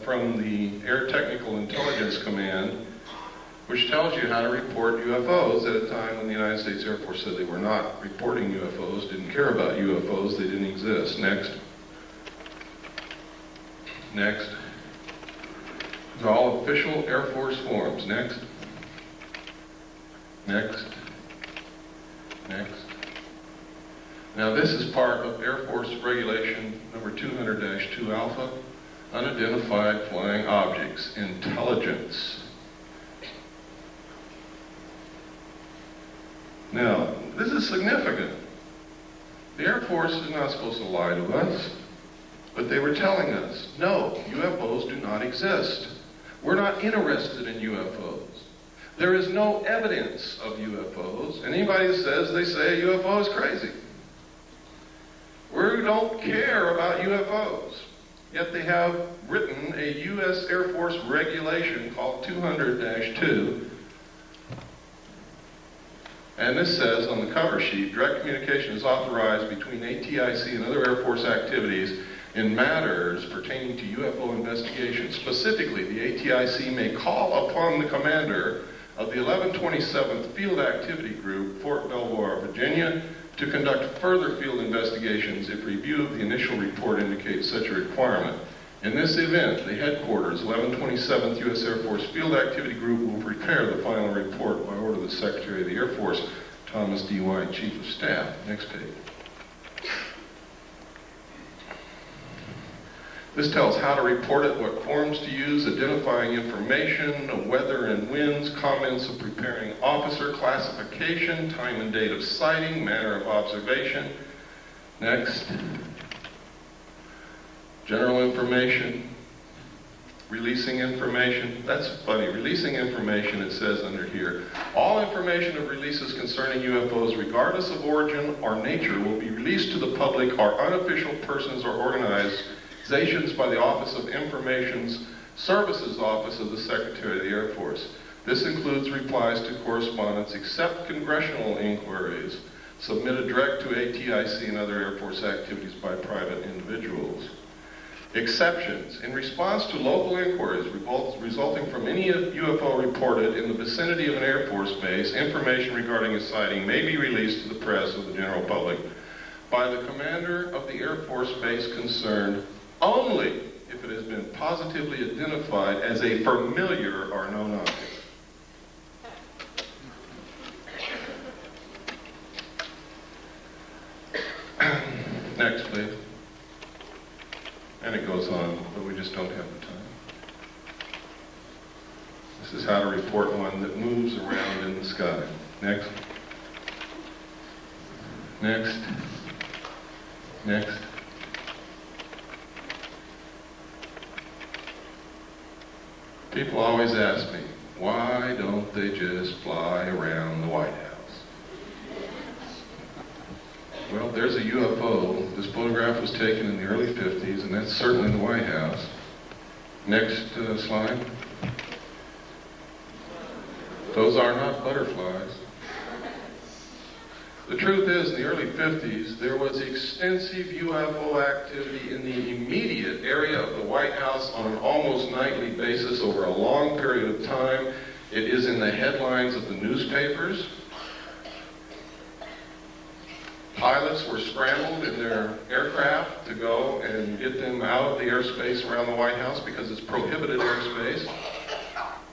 from the Air Technical Intelligence Command, which tells you how to report UFOs at a time when the United States Air Force said they were not reporting UFOs, didn't care about UFOs, they didn't exist. Next. Next. These are all official Air Force forms. Next. Next. Next. Now this is part of Air Force Regulation number 200-2 Alpha, unidentified flying objects, intelligence. Now, this is significant. The Air Force is not supposed to lie to us, but they were telling us, no, UFOs do not exist. We're not interested in UFOs. There is no evidence of UFOs. Anybody that says they say a UFO is crazy. We don't care about UFOs. Yet they have written a U.S. Air Force regulation called 200-2. And this says on the cover sheet, direct communication is authorized between ATIC and other Air Force activities in matters pertaining to UFO investigation. Specifically, the ATIC may call upon the commander of the 1127th Field Activity Group, Fort Belvoir, Virginia, to conduct further field investigations if review of the initial report indicates such a requirement. In this event, the headquarters, 1127th U.S. Air Force Field Activity Group, will prepare the final report by order of the Secretary of the Air Force, Thomas D. White, Chief of Staff. Next page. This tells how to report it, what forms to use, identifying information, weather and winds, comments of preparing officer, classification, time and date of sighting, manner of observation. Next. General information, releasing information. That's funny, releasing information, it says under here. All information of releases concerning UFOs, regardless of origin or nature, will be released to the public or unofficial persons or organizations by the Office of Information Services Office of the Secretary of the Air Force. This includes replies to correspondence except congressional inquiries submitted direct to ATIC and other Air Force activities by private individuals. Exceptions. In response to local inquiries resulting from any UFO reported in the vicinity of an Air Force base, information regarding a sighting may be released to the press or the general public by the commander of the Air Force base concerned only if it has been positively identified as a familiar or known object. Next, please. And it goes on, but we just don't have the time. This is how to report one that moves around in the sky. Next. Next. Next. People always ask me, why don't they just fly around the White House? Well, there's a UFO. This photograph was taken in the early 50s, and that's certainly the White House. Next slide. Those are not butterflies. The truth is, in the early 50s, there was extensive UFO activity in the immediate area of the White House on an almost nightly basis over a long period of time. It is in the headlines of the newspapers. Pilots were scrambled in their aircraft to go and get them out of the airspace around the White House because it's prohibited airspace.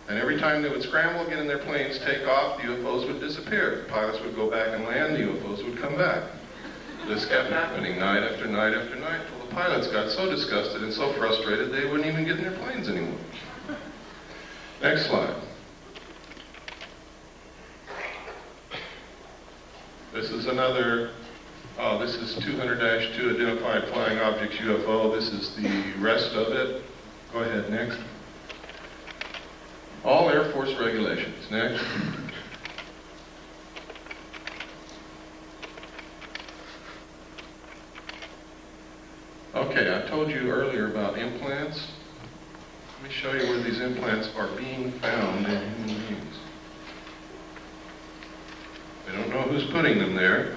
And every time they would scramble, get in their planes, take off, the UFOs would disappear. The pilots would go back and land, the UFOs would come back. This kept happening night after night after night until the pilots got so disgusted and so frustrated they wouldn't even get in their planes anymore. Next slide. This is another, this is 200-2 identified flying objects UFO. This is the rest of it. Go ahead, next. All Air Force regulations. Next. Okay, I told you earlier about implants. Let me show you where these implants are being found in human beings. We don't know who's putting them there.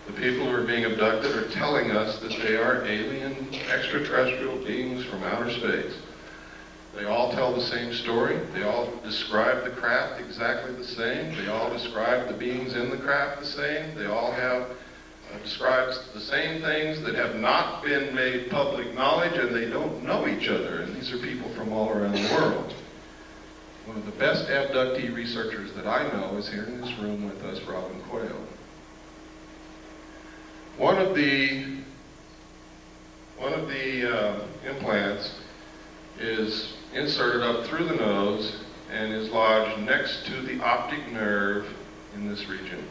The people who are being abducted are telling us that they are alien extraterrestrial beings from outer space. They all tell the same story. They all describe the craft exactly the same. They all describe the beings in the craft the same. They all have describes the same things that have not been made public knowledge, and they don't know each other. And these are people from all around the world. One of the best abductee researchers that I know is here in this room with us, Robin Quayle. One of the implants is inserted up through the nose and is lodged next to the optic nerve in this region.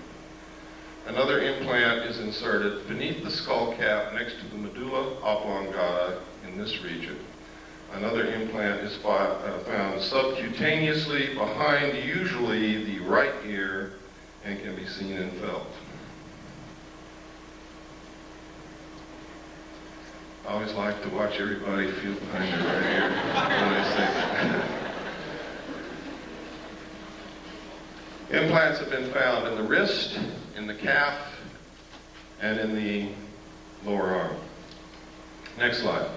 Another implant is inserted beneath the skull cap next to the medulla oblongata in this region. Another implant is found subcutaneously behind usually the right ear and can be seen and felt. I always like to watch everybody feel behind their right ear when I say that. Implants have been found in the wrist, in the calf, and in the lower arm. Next slide.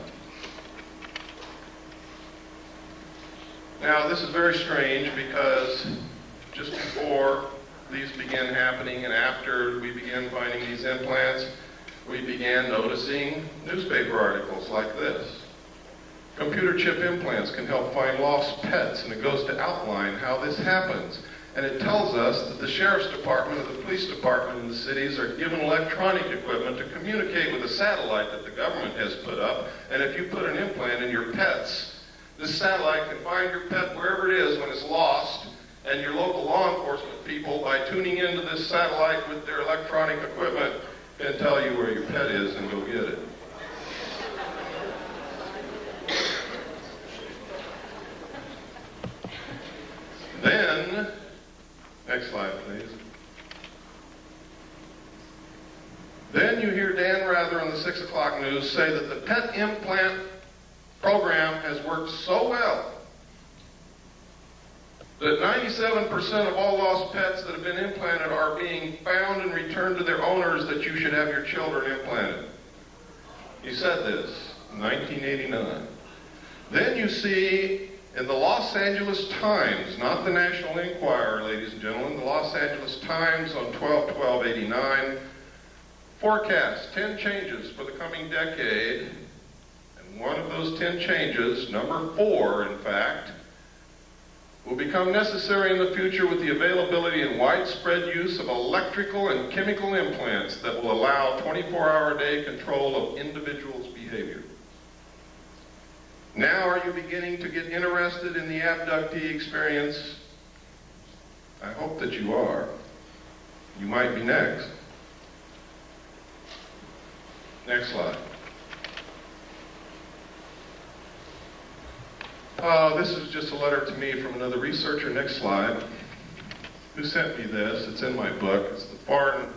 Now, this is very strange because just before these began happening and after we began finding these implants, we began noticing newspaper articles like this. Computer chip implants can help find lost pets, and it goes to outline how this happens. And it tells us that the sheriff's department or the police department in the cities are given electronic equipment to communicate with a satellite that the government has put up. And if you put an implant in your pets, this satellite can find your pet wherever it is when it's lost, and your local law enforcement people, by tuning into this satellite with their electronic equipment, can tell you where your pet is and go get it. Then, next slide, please. Then you hear Dan Rather on the 6 o'clock news say that the pet implant program has worked so well that 97% of all lost pets that have been implanted are being found and returned to their owners, that you should have your children implanted. He said this in 1989. Then you see in the Los Angeles Times, not the National Enquirer, ladies and gentlemen, the Los Angeles Times on 12/12/89, forecast 10 changes for the coming decade. And one of those 10 changes, number 4 in fact, will become necessary in the future with the availability and widespread use of electrical and chemical implants that will allow 24-hour-a-day control of individuals' behavior. Now, are you beginning to get interested in the abductee experience? I hope that you are. You might be next. Next slide. This is just a letter to me from another researcher. Next slide. Who sent me this? It's in my book. It's the Foreign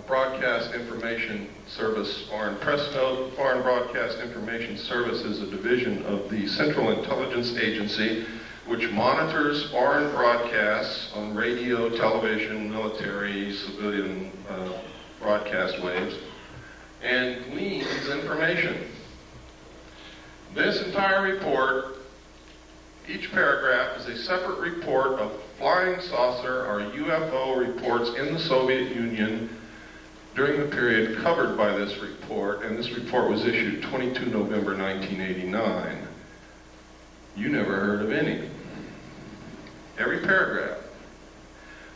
Broadcast Information Service, Foreign Press Note. Foreign Broadcast Information Service is a division of the Central Intelligence Agency, which monitors foreign broadcasts on radio, television, military, civilian broadcast waves, and gleans information. This entire report, each paragraph, is a separate report of flying saucer or UFO reports in the Soviet Union during the period covered by this report, and this report was issued 22 November 1989. You never heard of any. Every paragraph.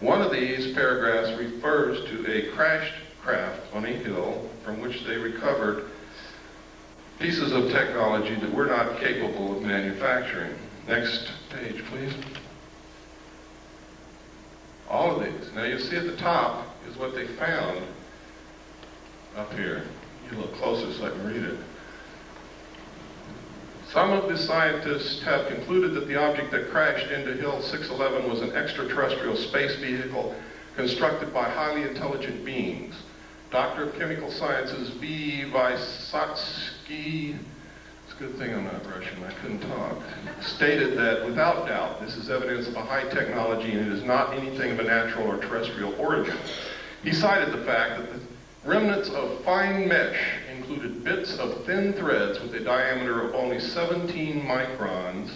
One of these paragraphs refers to a crashed craft on a hill from which they recovered pieces of technology that we're not capable of manufacturing. Next page, please. All of these. Now you see at the top is what they found up here. You look closer so I can read it. Some of the scientists have concluded that the object that crashed into Hill 611 was an extraterrestrial space vehicle constructed by highly intelligent beings. Doctor of Chemical Sciences V. Vysotsky, it's a good thing I'm not Russian, I couldn't talk, stated that without doubt this is evidence of a high technology and it is not anything of a natural or terrestrial origin. He cited the fact that the remnants of fine mesh, including included bits of thin threads with a diameter of only 17 microns,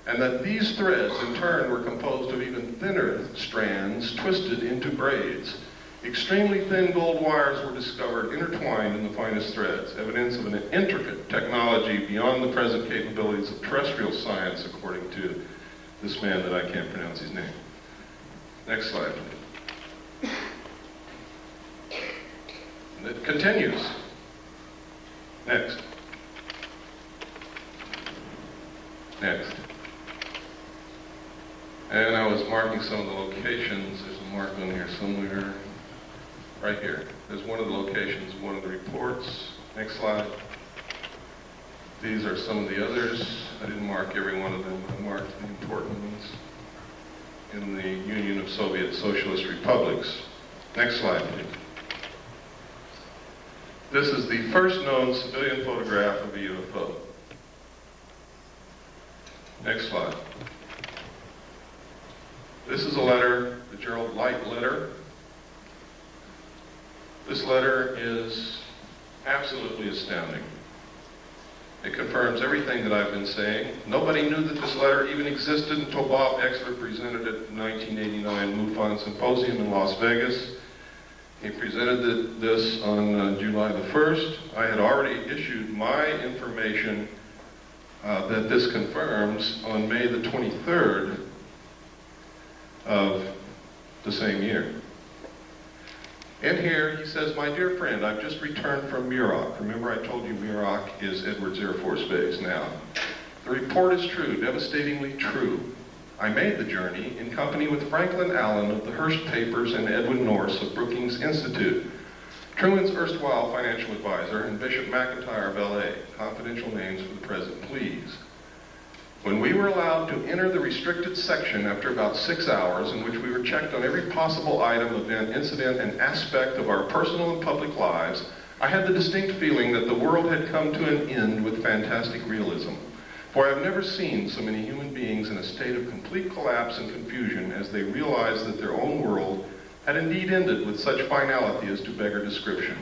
and that these threads in turn were composed of even thinner strands twisted into braids. Extremely thin gold wires were discovered intertwined in the finest threads, evidence of an intricate technology beyond the present capabilities of terrestrial science, according to this man that I can't pronounce his name. Next slide, please. And it continues. Next. Next. And I was marking some of the locations. There's a mark on here somewhere. Right here. There's one of the locations, one of the reports. Next slide. These are some of the others. I didn't mark every one of them. I marked the important ones in the Union of Soviet Socialist Republics. Next slide, please. This is the first known civilian photograph of a UFO. Next slide. This is a letter, the Gerald Light letter. This letter is absolutely astounding. It confirms everything that I've been saying. Nobody knew that this letter even existed until Bob Exler presented it at the 1989 MUFON Symposium in Las Vegas. He presented this on July the 1st. I had already issued my information that this confirms on May the 23rd of the same year. In here, he says, "My dear friend, I've just returned from Muroc." Remember I told you Muroc is Edwards Air Force Base now. "The report is true, devastatingly true. I made the journey in company with Franklin Allen of the Hearst Papers and Edwin Norse of Brookings Institute, Truman's erstwhile financial advisor, and Bishop McIntyre of LA. Confidential names for the present, please. When we were allowed to enter the restricted section after about 6 hours, in which we were checked on every possible item, event, incident, and aspect of our personal and public lives, I had the distinct feeling that the world had come to an end with fantastic realism. For I have never seen so many human beings in a state of complete collapse and confusion as they realized that their own world had indeed ended with such finality as to beggar description."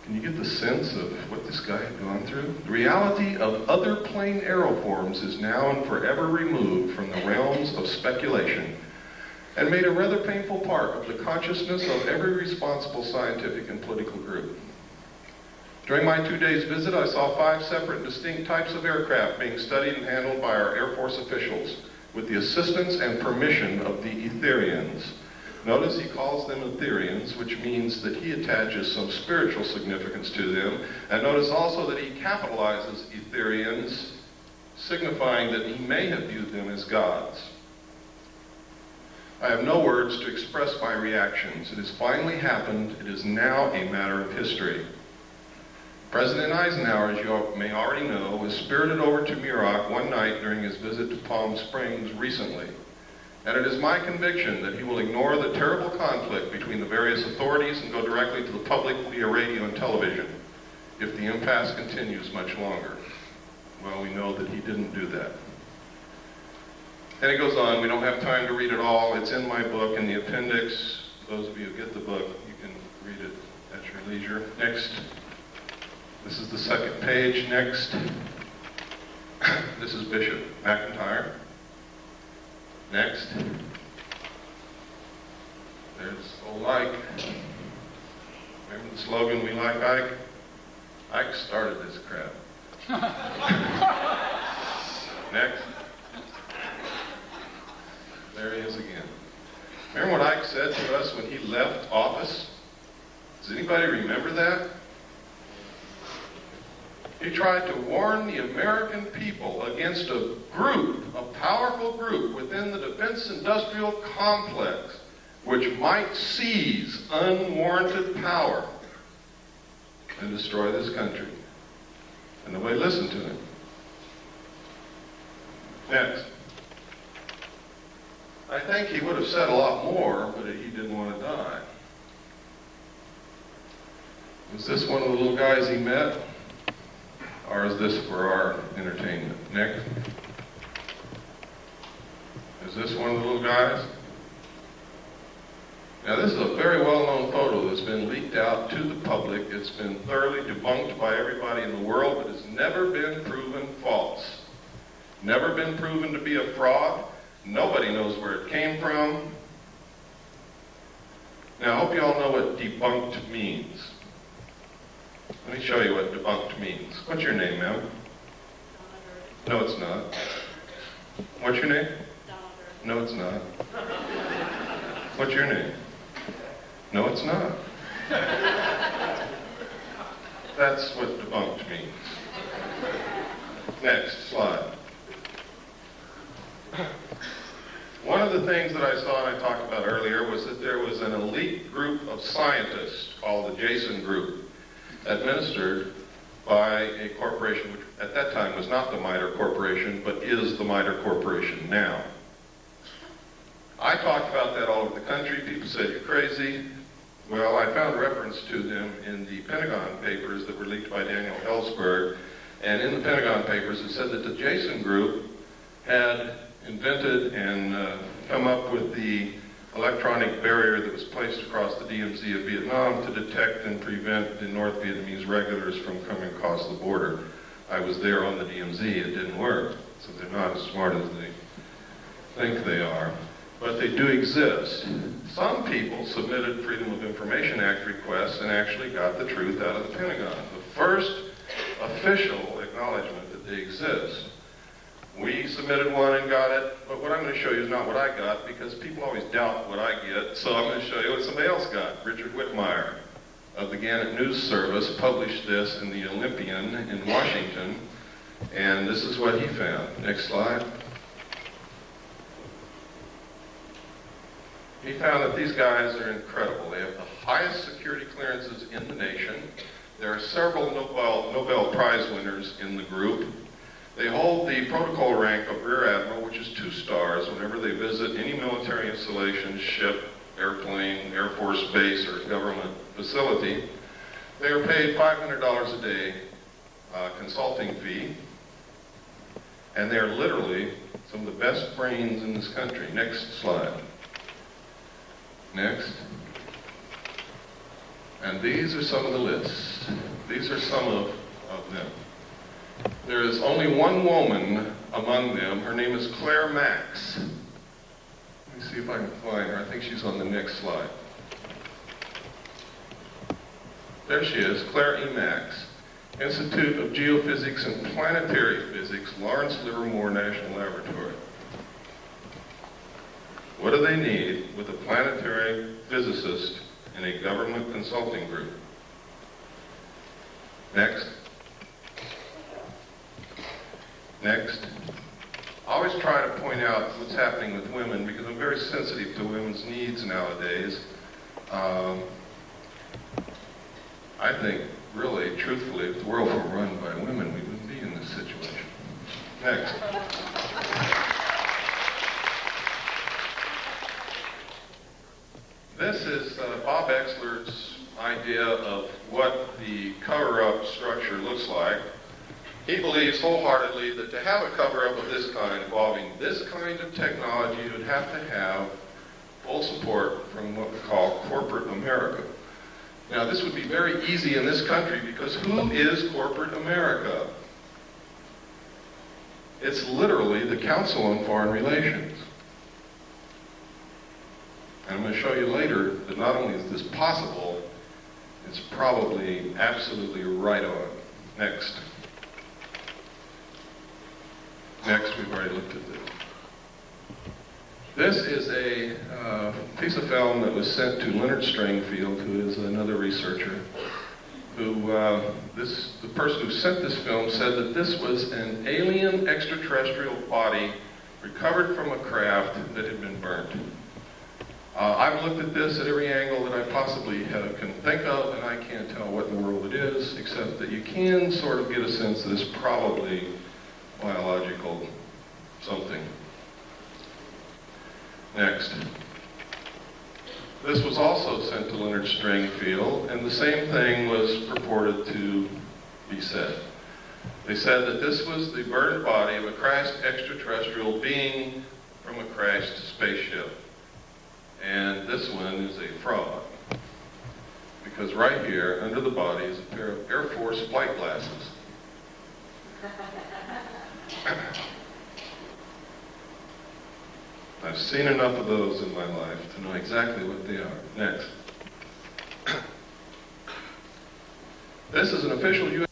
Can you get the sense of what this guy had gone through? "The reality of other plane aeroforms is now and forever removed from the realms of speculation and made a rather painful part of the consciousness of every responsible scientific and political group. During my 2 days visit, I saw 5 separate and distinct types of aircraft being studied and handled by our Air Force officials with the assistance and permission of the Etherians." Notice he calls them Etherians, which means that he attaches some spiritual significance to them. And notice also that he capitalizes Etherians, signifying that he may have viewed them as gods. I have no words to express my reactions. It has finally happened. It is now a matter of history. President Eisenhower, as you may already know, was spirited over to Muroc one night during his visit to Palm Springs recently. And it is my conviction that he will ignore the terrible conflict between the various authorities and go directly to the public via radio and television if the impasse continues much longer. Well, we know that he didn't do that. And it goes on. We don't have time to read it all. It's in my book in the appendix. Those of you who get the book, you can read it at your leisure. Next. This is the second page. Next. This is Bishop McIntyre. Next. There's old Ike. Remember the slogan, "We like Ike"? Ike started this crap. Next. There he is again. Remember what Ike said to us when he left office? Does anybody remember that? He tried to warn the American people against a group, a powerful group within the defense industrial complex, which might seize unwarranted power and destroy this country. And nobody listened to him. Next. I think he would have said a lot more, but he didn't want to die. Was this one of the little guys he met? Or is this for our entertainment? Next. Is this one of the little guys? Now, this is a very well-known photo that's been leaked out to the public. It's been thoroughly debunked by everybody in the world, but it's never been proven false. Never been proven to be a fraud. Nobody knows where it came from. Now, I hope you all know what debunked means. Let me show you what debunked means. What's your name, ma'am? No, it's not. What's your name? No, it's not. What's your name? No, it's not. That's what debunked means. Next slide. One of the things that I saw and I talked about earlier was that there was an elite group of scientists called the Jason Group, administered by a corporation which at that time was not the MITRE Corporation, but is the MITRE Corporation now. I talked about that all over the country. People said, you're crazy. Well, I found reference to them in the Pentagon papers that were leaked by Daniel Ellsberg. And in the Pentagon papers, it said that the Jason Group had invented and come up with the electronic barrier that was placed across the DMZ of Vietnam to detect and prevent the North Vietnamese regulars from coming across the border. I was there on the DMZ. It didn't work. So they're not as smart as they think they are. But they do exist. Some people submitted Freedom of Information Act requests and actually got the truth out of the Pentagon. The first official acknowledgement that they exist. We submitted one and got it, but what I'm going to show you is not what I got, because people always doubt what I get, so I'm going to show you what somebody else got. Richard Whitmire of the Gannett News Service published this in the Olympian in Washington, and this is what he found. Next slide. He found that these guys are incredible. They have the highest security clearances in the nation. There are several Nobel Prize winners in the group. They hold the protocol rank of Rear Admiral, which is 2 stars whenever they visit any military installation, ship, airplane, Air Force base, or government facility. They are paid $500 a day consulting fee, and they are literally some of the best brains in this country. Next slide. Next. And these are some of the lists. These are some of them. There is only one woman among them. Her name is Claire Max. Let me see if I can find her. I think she's on the next slide. There she is, Claire E. Max. Institute of Geophysics and Planetary Physics, Lawrence Livermore National Laboratory. What do they need with a planetary physicist in a government consulting group? Next. Next. I always try to point out what's happening with women because I'm very sensitive to women's needs nowadays. I think, really, truthfully, if the world were run by women, we wouldn't be in this situation. Next. This is Bob Exler's idea of what the cover-up structure looks like. He believes wholeheartedly that to have a cover-up of this kind, involving this kind of technology, you would have to have full support from what we call corporate America. Now, this would be very easy in this country because who is corporate America? It's literally the Council on Foreign Relations. And I'm going to show you later that not only is this possible, it's probably absolutely right on. Next. Next, we've already looked at this. This is a piece of film that was sent to Leonard Stringfield, who is another researcher, who, the person who sent this film said that this was an alien extraterrestrial body recovered from a craft that had been burnt. I've looked at this at every angle that I possibly can think of, and I can't tell what in the world it is, except that you can sort of get a sense that it's probably biological something. Next. This was also sent to Leonard Stringfield, and the same thing was purported to be said. They said that this was the burned body of a crashed extraterrestrial being from a crashed spaceship. And this one is a fraud. Because right here, under the body, is a pair of Air Force flight glasses. I've seen enough of those in my life to know exactly what they are. Next. This is an official U.S.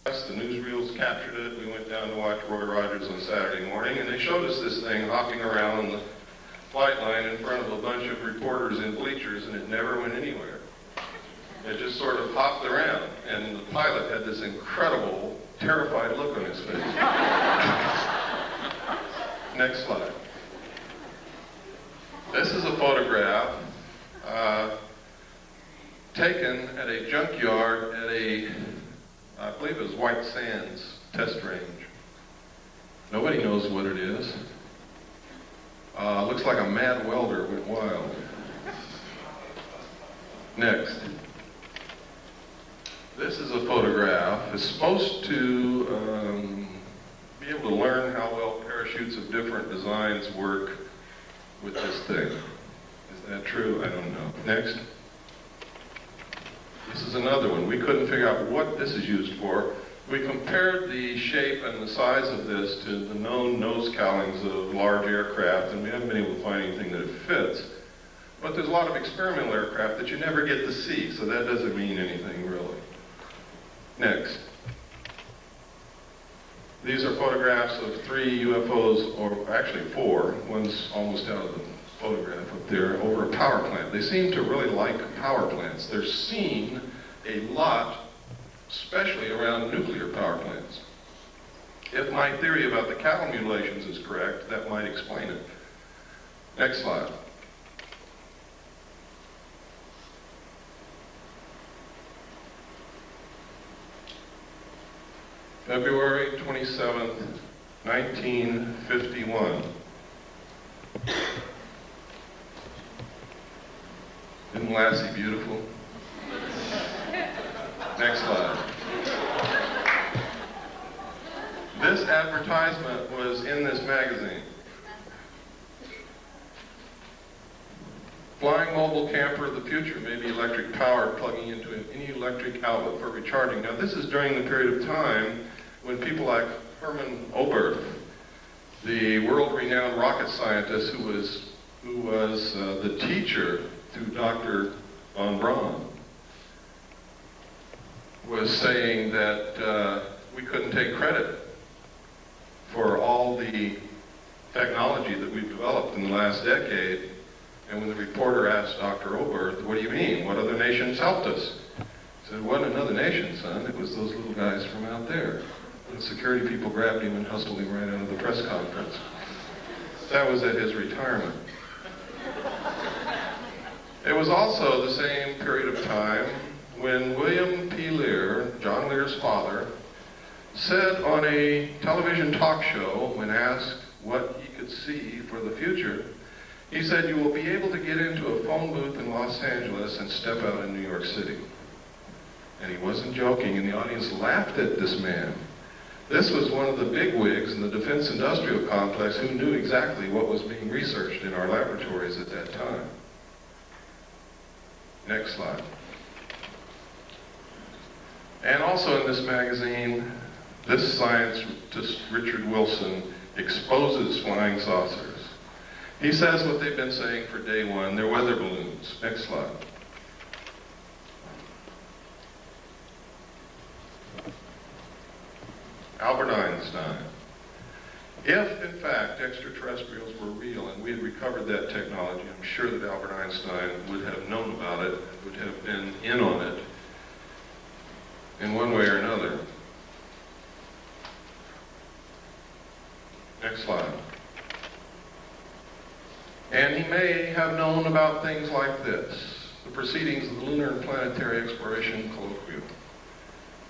The newsreels captured it. We went down to watch Roy Rogers on Saturday morning, and they showed us this thing hopping around the flight line in front of a bunch of reporters in bleachers, and it never went anywhere. It just sort of hopped around, and the pilot had this incredible, terrified look on his face. Next slide. This is a photograph taken at a junkyard at a, I believe it was White Sands test range. Nobody knows what it is. Looks like a mad welder went wild. Next. This is a photograph. It's supposed to be able to learn how well parachutes of different designs work with this thing. Is that true? I don't know. Next. This is another one. We couldn't figure out what this is used for. We compared the shape and the size of this to the known nose cowlings of large aircraft, and we haven't been able to find anything that it fits. But there's a lot of experimental aircraft that you never get to see, so that doesn't mean anything really. Next. These are photographs of 3 UFOs, or actually 4. One's almost out of the photograph up there, over a power plant. They seem to really like power plants. They're seen a lot, especially around nuclear power plants. If my theory about the cattle mutilations is correct, that might explain it. Next slide. February 27th, 1951. Isn't Lassie beautiful? Next slide. This advertisement was in this magazine. Flying mobile camper of the future may be electric powered, plugging into any electric outlet for recharging. Now this is during the period of time when people like Herman Oberth, the world-renowned rocket scientist who was the teacher to Dr. von Braun, was saying that we couldn't take credit for all the technology that we've developed in the last decade. And when the reporter asked Dr. Oberth, what do you mean? What other nations helped us? He said, it wasn't another nation, son. It was those little guys from out there. And the security people grabbed him and hustled him right out of the press conference. That was at his retirement. It was also the same period of time when William P. Lear, John Lear's father, said on a television talk show, when asked what he could see for the future, he said, you will be able to get into a phone booth in Los Angeles and step out in New York City. And he wasn't joking, and the audience laughed at this man. This was one of the bigwigs in the defense industrial complex who knew exactly what was being researched in our laboratories at that time. Next slide. And also in this magazine, this scientist, Richard Wilson, exposes flying saucers. He says what they've been saying for day one, they're weather balloons. Next slide. Albert Einstein. If, in fact, extraterrestrials were real and we had recovered that technology, I'm sure that Albert Einstein would have known about it, would have been in on it in one way or another. Next slide. And he may have known about things like this, the proceedings of the Lunar and Planetary Exploration Colloquium.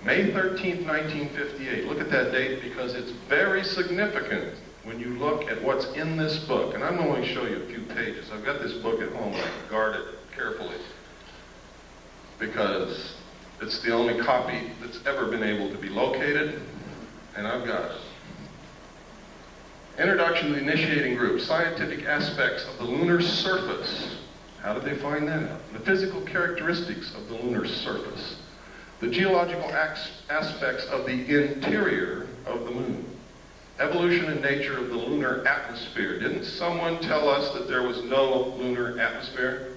May 13th, 1958. Look at that date because it's very significant when you look at what's in this book. And I'm going to show you a few pages. I've got this book at home. I guard it carefully because it's the only copy that's ever been able to be located, and I've got it. Introduction to the initiating group, scientific aspects of the lunar surface. How did they find that out? The physical characteristics of the lunar surface. The geological aspects of the interior of the moon. Evolution and nature of the lunar atmosphere. Didn't someone tell us that there was no lunar atmosphere?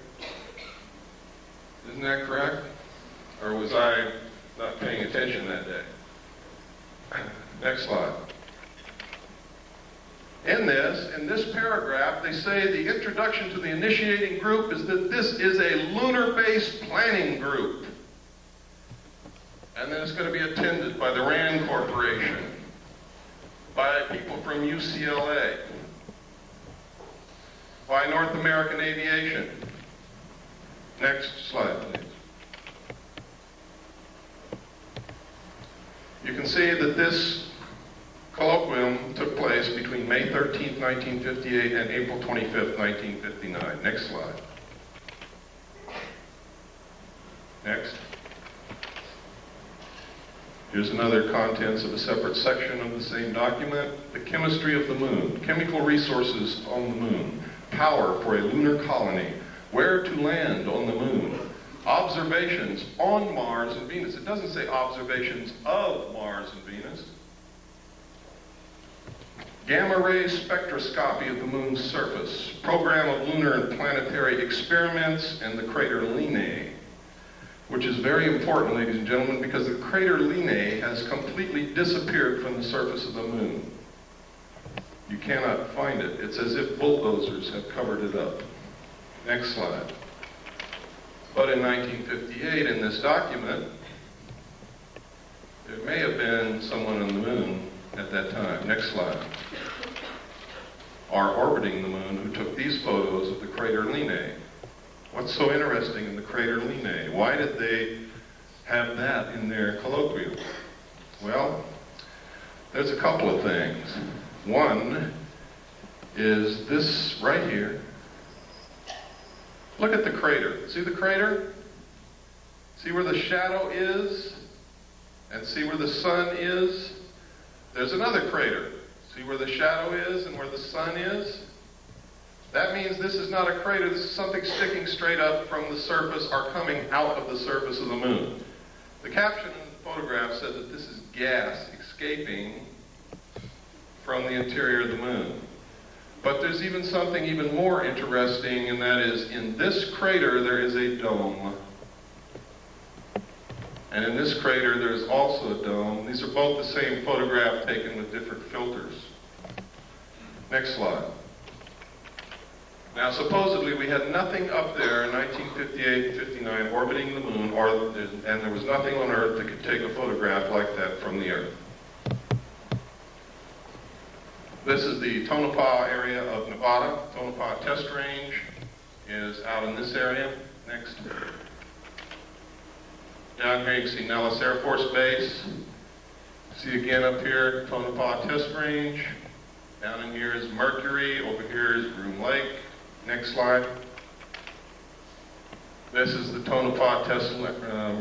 Isn't that correct? Or was I not paying attention that day? Next slide. In this paragraph, they say the introduction to the initiating group is that this is a lunar-based planning group. And then it's going to be attended by the RAND Corporation, by people from UCLA, by North American Aviation. Next slide, please. You can see that this colloquium took place between May 13th, 1958 and April 25th, 1959. Next slide. Next. Here's another contents of a separate section of the same document. The chemistry of the moon, chemical resources on the moon, power for a lunar colony, where to land on the moon, observations on Mars and Venus. It doesn't say observations of Mars and Venus. Gamma ray spectroscopy of the moon's surface, program of lunar and planetary experiments, and the crater Linnae, which is very important, ladies and gentlemen, because the crater Linnae has completely disappeared from the surface of the moon. You cannot find it. It's as if bulldozers have covered it up. Next slide. But in 1958, in this document, there may have been someone on the moon at that time. Next slide. Are orbiting the moon who took these photos of the crater Linnae. What's so interesting in the crater Linnae? Why did they have that in their colloquium? Well, there's a couple of things. One is this right here. Look at the crater. See the crater? See where the shadow is? And see where the sun is? There's another crater. See where the shadow is and where the sun is? That means this is not a crater. This is something sticking straight up from the surface or coming out of the surface of the moon. The caption in the photograph said that this is gas escaping from the interior of the moon. But there's even something even more interesting, and that is in this crater there is a dome. And in this crater there's also a dome. These are both the same photograph taken with different filters. Next slide. Now supposedly we had nothing up there in 1958 and 59 orbiting the moon, and there was nothing on Earth that could take a photograph like that from the Earth. This is the Tonopah area of Nevada. Tonopah test range is out in this area. Next. Down here you can see Nellis Air Force Base. See again up here, Tonopah test range. Down in here is Mercury. Over here is Groom Lake. Next slide. This is the Tonopah test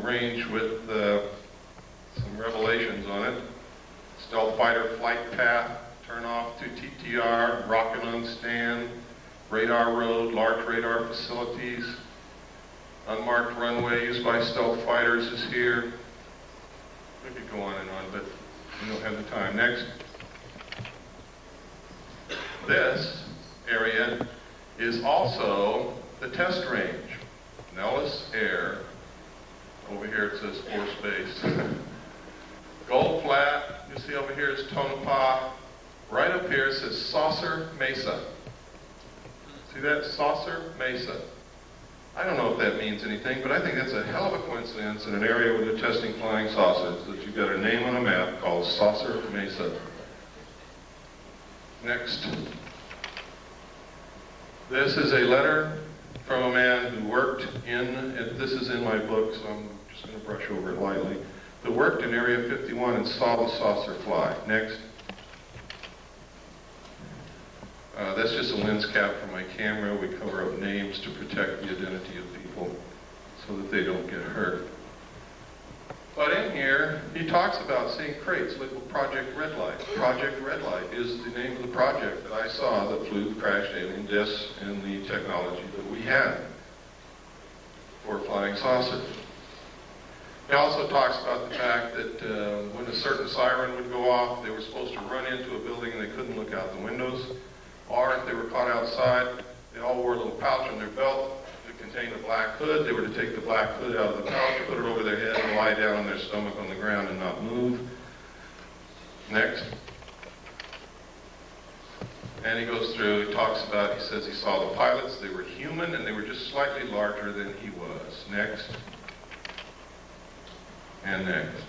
range with some revelations on it. Stealth fighter flight path, turn off to TTR, rocket on stand, radar road, large radar facilities. Unmarked runway used by stealth fighters is here. We could go on and on, but we don't have the time. Next. This area is also the test range. Nellis Air. Over here it says Force Base. Gold Flat, you see over here is Tonopah. Right up here it says Saucer Mesa. See that? Saucer Mesa. I don't know if that means anything, but I think that's a hell of a coincidence in an area where they're testing flying saucers, that you've got a name on a map called Saucer Mesa. Next. This is a letter from a man who worked this is in my book, so I'm just going to brush over it lightly, that worked in Area 51 and saw the saucer fly. Next. That's just a lens cap for my camera. We cover up names to protect the identity of people so that they don't get hurt. But in here, he talks about seeing crates labeled Project Red Light. Project Red Light is the name of the project that I saw that flew crashed alien discs in the technology that we had for flying saucers. He also talks about the fact that when a certain siren would go off, they were supposed to run into a building and they couldn't look out the windows. Or if they were caught outside, they all wore a little pouch on their belt that contained a black hood. They were to take the black hood out of the pouch, put it over their head, and lie down on their stomach on the ground and not move. Next. And he goes through, he talks about, he says he saw the pilots, they were human and they were just slightly larger than he was. Next. And next.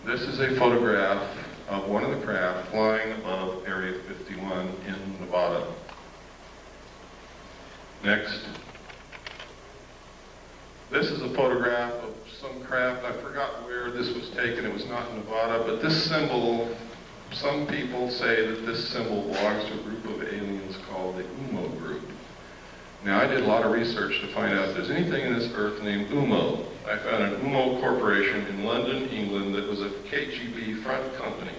This is a photograph of one of the craft flying above Area 51 in Nevada. Next. This is a photograph of some craft. I forgot where this was taken. It was not in Nevada, but this symbol, some people say that this symbol belongs to a group of aliens called the UMO group. Now, I did a lot of research to find out if there's anything in this earth named UMO. I found an UMO corporation in London, England, that was a KGB front company.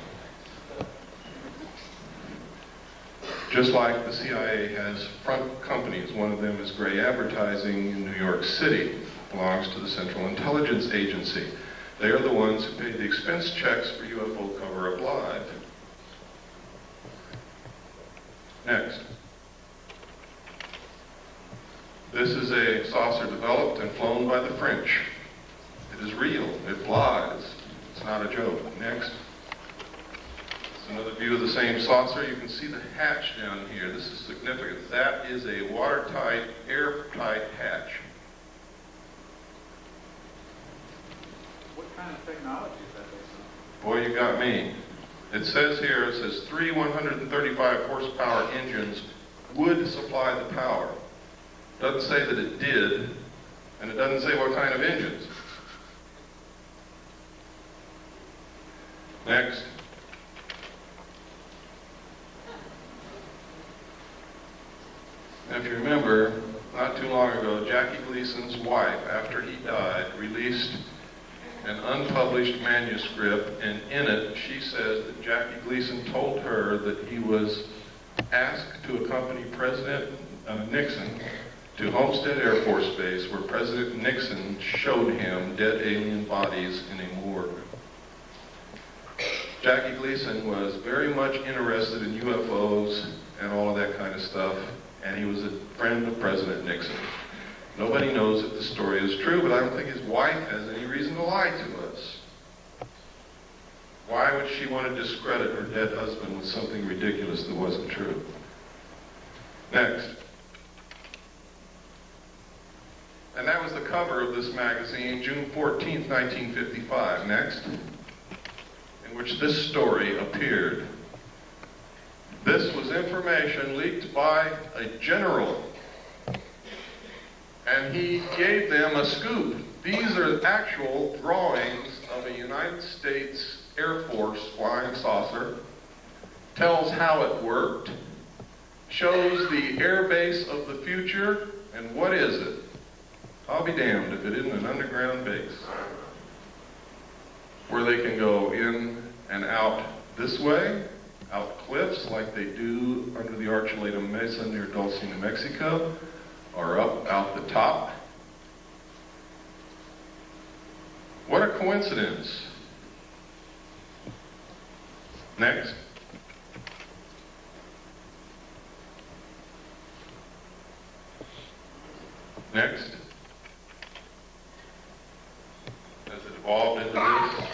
Just like the CIA has front companies. One of them is Gray Advertising in New York City. Belongs to the Central Intelligence Agency. They are the ones who paid the expense checks for UFO Cover-Up Live. Next. This is a saucer developed and flown by the French. It is real. It flies. It's not a joke. Next. It's another view of the same saucer. You can see the hatch down here. This is significant. That is a watertight, airtight hatch. What kind of technology is that based on? Boy, you got me. It says here, it says 3 135 horsepower engines would supply the power. Doesn't say that it did, and it doesn't say what kind of engines. Next. Now, if you remember, not too long ago, Jackie Gleason's wife, after he died, released an unpublished manuscript, and in it she says that Jackie Gleason told her that he was asked to accompany President Nixon to Homestead Air Force Base, where President Nixon showed him dead alien bodies in a morgue. Jackie Gleason was very much interested in UFOs and all of that kind of stuff, and he was a friend of President Nixon. Nobody knows if the story is true, but I don't think his wife has any reason to lie to us. Why would she want to discredit her dead husband with something ridiculous that wasn't true? Next. And that was the cover of this magazine, June 14th, 1955. Next. In which this story appeared. This was information leaked by a general. And he gave them a scoop. These are actual drawings of a United States Air Force flying saucer. Tells how it worked. Shows the air base of the future. And what is it? I'll be damned if it isn't an underground base. Where they can go in and out this way, out cliffs like they do under the Archuleta Mesa near Dulce, New Mexico, or up out the top. What a coincidence. Next. Next. As it evolved into this.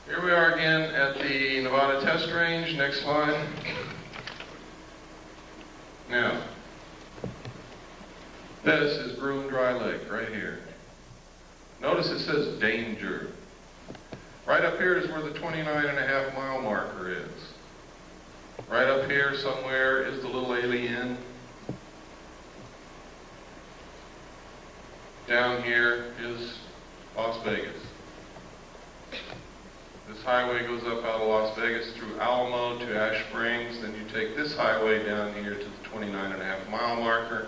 Here we are again at the Nevada test range. Next slide. Now, this is Groom Dry Lake right here. Notice it says danger. Right up here is where the 29.5-mile marker is. Right up here somewhere is the little alien. Down here is Las Vegas. This highway goes up out of Las Vegas through Alamo to Ash Springs. Then you take this highway down here to the 29.5-mile marker,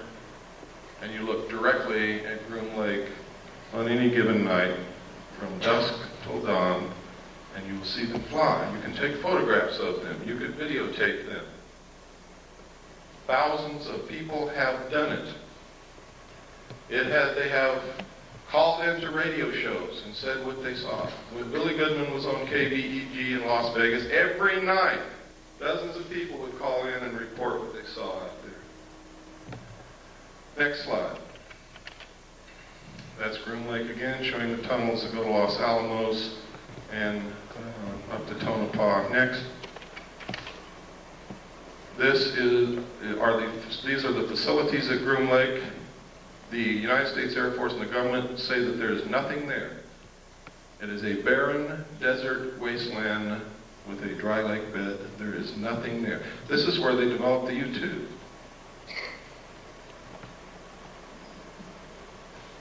and you look directly at Groom Lake on any given night from dusk till dawn, and you will see them fly. You can take photographs of them. You could videotape them. Thousands of people have done it. They have called into radio shows and said what they saw. When Billy Goodman was on KVEG in Las Vegas, every night, dozens of people would call in and report what they saw out there. Next slide. That's Groom Lake again, showing the tunnels that go to Los Alamos and up to Tonopah. Next. These are the facilities at Groom Lake. The United States Air Force and the government say that there is nothing there. It is a barren desert wasteland with a dry lake bed. There is nothing there. This is where they developed the U-2.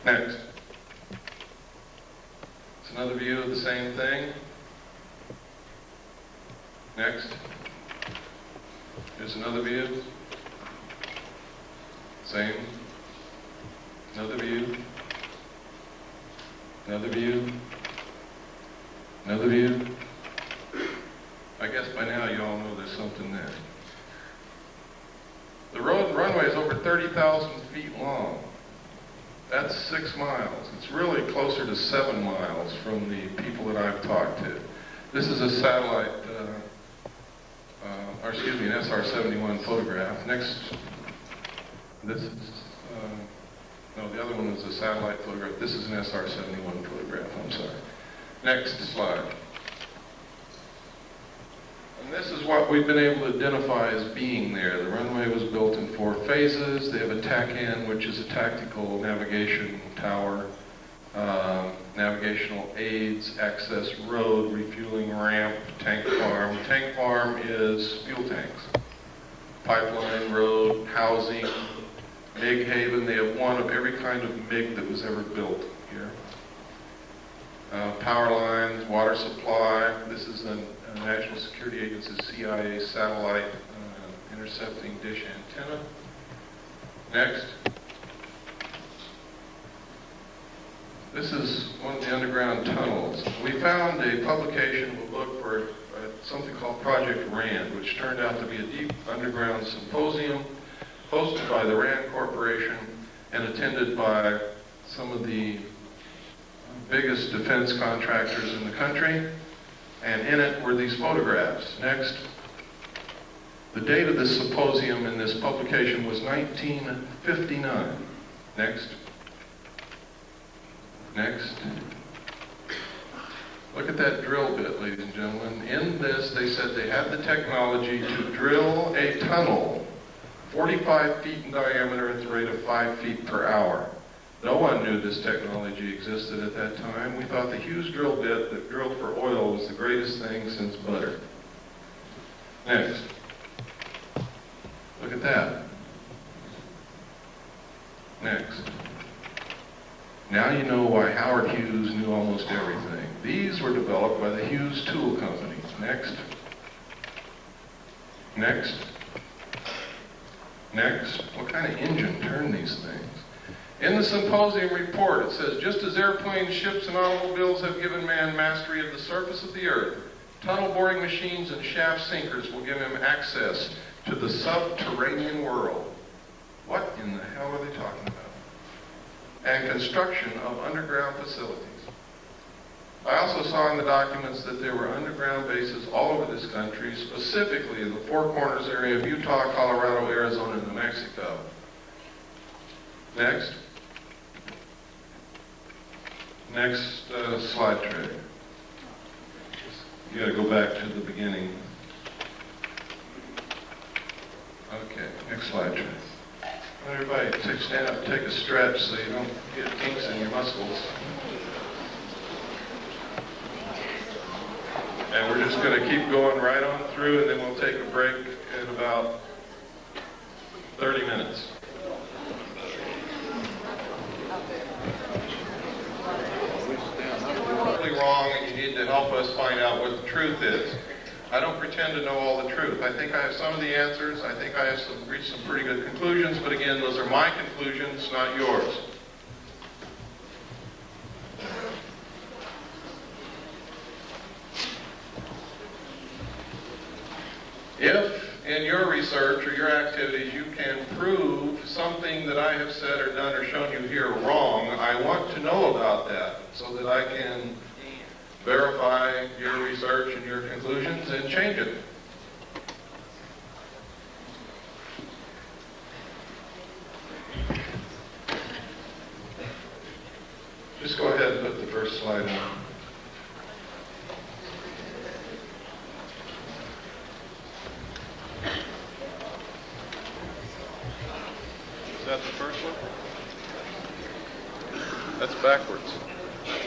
Next. It's another view of the same thing. Next. Here's another view. Same. Another view. Another view. Another view. I guess by now you all know there's something there. The runway is over 30,000 feet long. That's 6 miles. It's really closer to 7 miles from the people that I've talked to. This is a satellite, an SR-71 photograph. Next, this is, no, the other one was a satellite photograph. This is an SR-71 photograph, I'm sorry. Next slide. And this is what we've been able to identify as being there. The runway was built in 4 phases. They have a TACAN, which is a tactical navigation tower, navigational aids, access road, refueling ramp, tank farm. Tank farm is fuel tanks. Pipeline, road, housing, MiG haven. They have one of every kind of MiG that was ever built here. Power lines, water supply. This is the National Security Agency's CIA satellite intercepting dish antenna. Next. This is one of the underground tunnels. We found a publication, we'll look for something called Project RAND, which turned out to be a deep underground symposium hosted by the RAND Corporation and attended by some of the biggest defense contractors in the country. And in it were these photographs. Next. The date of this symposium in this publication was 1959. Next. Next. Look at that drill bit, ladies and gentlemen. In this, they said they had the technology to drill a tunnel 45 feet in diameter at the rate of 5 feet per hour. No one knew this technology existed at that time. We thought the Hughes drill bit that drilled for oil was the greatest thing since butter. Next. Look at that. Next. Now you know why Howard Hughes knew almost everything. These were developed by the Hughes Tool Company. Next. Next. Next. What kind of engine turned these things? In the symposium report, it says, just as airplanes, ships, and automobiles have given man mastery of the surface of the earth, tunnel boring machines and shaft sinkers will give him access to the subterranean world. What in the hell are they talking about? And construction of underground facilities. I also saw in the documents that there were underground bases all over this country, specifically in the Four Corners area of Utah, Colorado, Arizona, and New Mexico. Next. Next slide tray. You got to go back to the beginning. Okay, next slide tray. Everybody, stand up, take a stretch so you don't get kinks in your muscles. And we're just going to keep going right on through, and then we'll take a break in about 30 minutes. Wrong, and you need to help us find out what the truth is. I don't pretend to know all the truth. I think I have some of the answers. I think I have reached some pretty good conclusions, but again, those are my conclusions, not yours. in your research or your activities you can prove something that I have said or done or shown you here wrong, I want to know about that so that I can verify your research and your conclusions and change it. Just go ahead and put the first slide on. Is that the first one? That's backwards.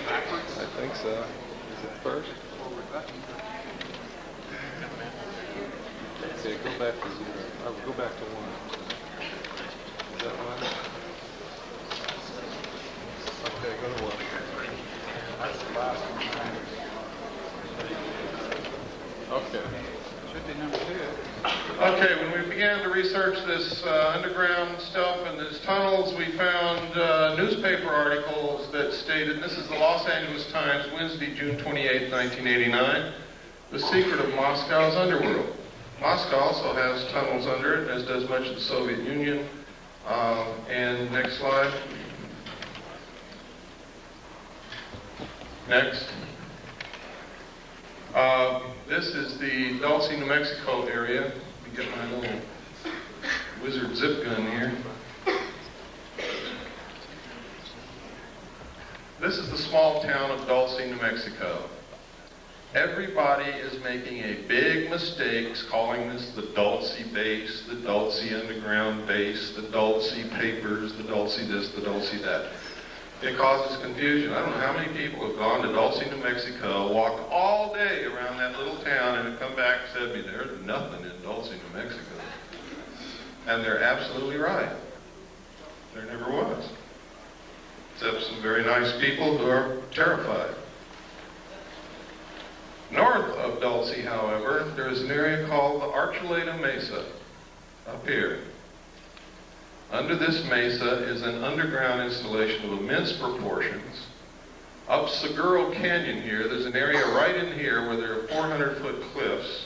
Backwards? I think so. Is it first? Forward button. Okay, go back to 0. Go back to 1. Is that 1? Okay, go to 1. That's the last one. Okay. Should be number 2. Okay, when we began to research this underground stuff and these tunnels, we found newspaper articles that stated, this is the Los Angeles Times, Wednesday, June 28, 1989, the secret of Moscow's underworld. Moscow also has tunnels under it, as does much of the Soviet Union. And next slide. Next. This is the Dulce, New Mexico area. Let me get my little wizard zip gun here. This is the small town of Dulce, New Mexico. Everybody is making a big mistake calling this the Dulce base, the Dulce underground base, the Dulce papers, the Dulce this, the Dulce that. It causes confusion. I don't know how many people have gone to Dulce, New Mexico, walked all day around that little town, and have come back and said to me, there's nothing in Dulce, New Mexico. And they're absolutely right. There never was. Except some very nice people who are terrified. North of Dulce, however, there is an area called the Archuleta Mesa, up here. Under this mesa is an underground installation of immense proportions. Up Seguro Canyon here, there's an area right in here where there are 400-foot cliffs,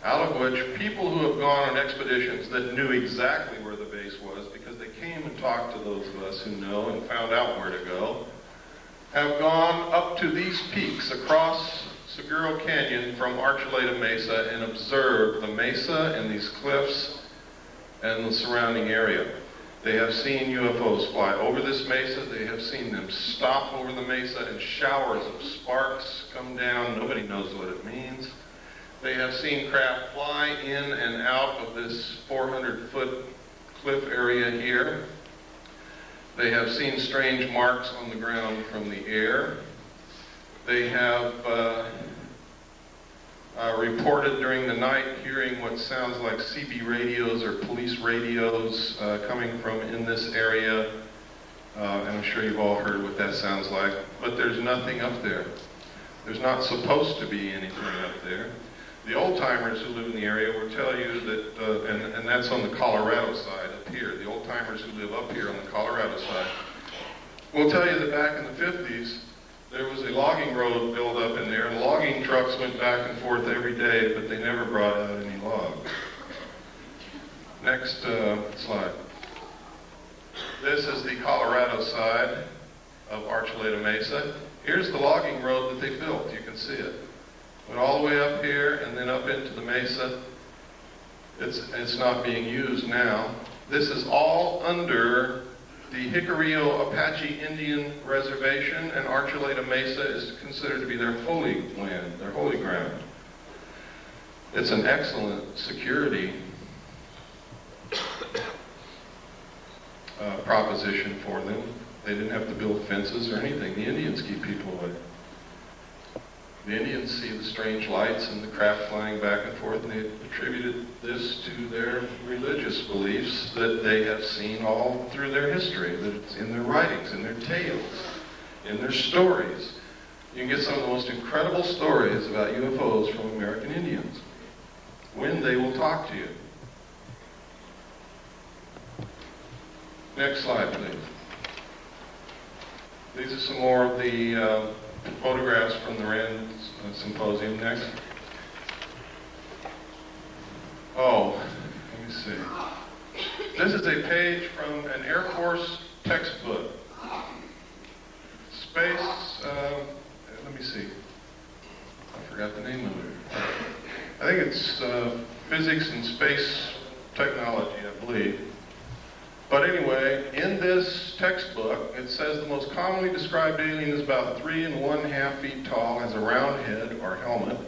out of which people who have gone on expeditions that knew exactly where the base was, because they came and talked to those of us who know and found out where to go, have gone up to these peaks across Seguro Canyon from Archuleta Mesa and observed the mesa and these cliffs and the surrounding area. They have seen UFOs fly over this mesa. They have seen them stop over the mesa and showers of sparks come down. Nobody knows what it means. They have seen craft fly in and out of this 400-foot cliff area here. They have seen strange marks on the ground from the air. They have reported during the night hearing what sounds like CB radios or police radios coming from in this area. And I'm sure you've all heard what that sounds like. But there's nothing up there. There's not supposed to be anything up there. The old-timers who live in the area will tell you that, and that's on the Colorado side up here, the old-timers who live up here on the Colorado side will tell you that back in the 50s, there was a logging road built up in there, and logging trucks went back and forth every day, but they never brought out any logs. Next slide. This is the Colorado side of Archuleta Mesa. Here's the logging road that they built. You can see it. Went all the way up here and then up into the mesa. It's not being used now. This is all under the Jicarillo Apache Indian Reservation, and Archuleta Mesa is considered to be their holy land, their holy ground. It's an excellent security proposition for them. They didn't have to build fences or anything. The Indians keep people away. The Indians see the strange lights and the craft flying back and forth, and they attributed this to their religious beliefs that they have seen all through their history, that it's in their writings, in their tales, in their stories. You can get some of the most incredible stories about UFOs from American Indians, when they will talk to you. Next slide, please. These are some more of the photographs from the Rand Symposium. Next. Oh, This is a page from an Air Force textbook. Space, let me see. I forgot the name of it. I think it's Physics and Space Technology, I believe. But anyway, in this textbook, it says the most commonly described alien is about 3 1/2 feet tall, has a round head or helmet,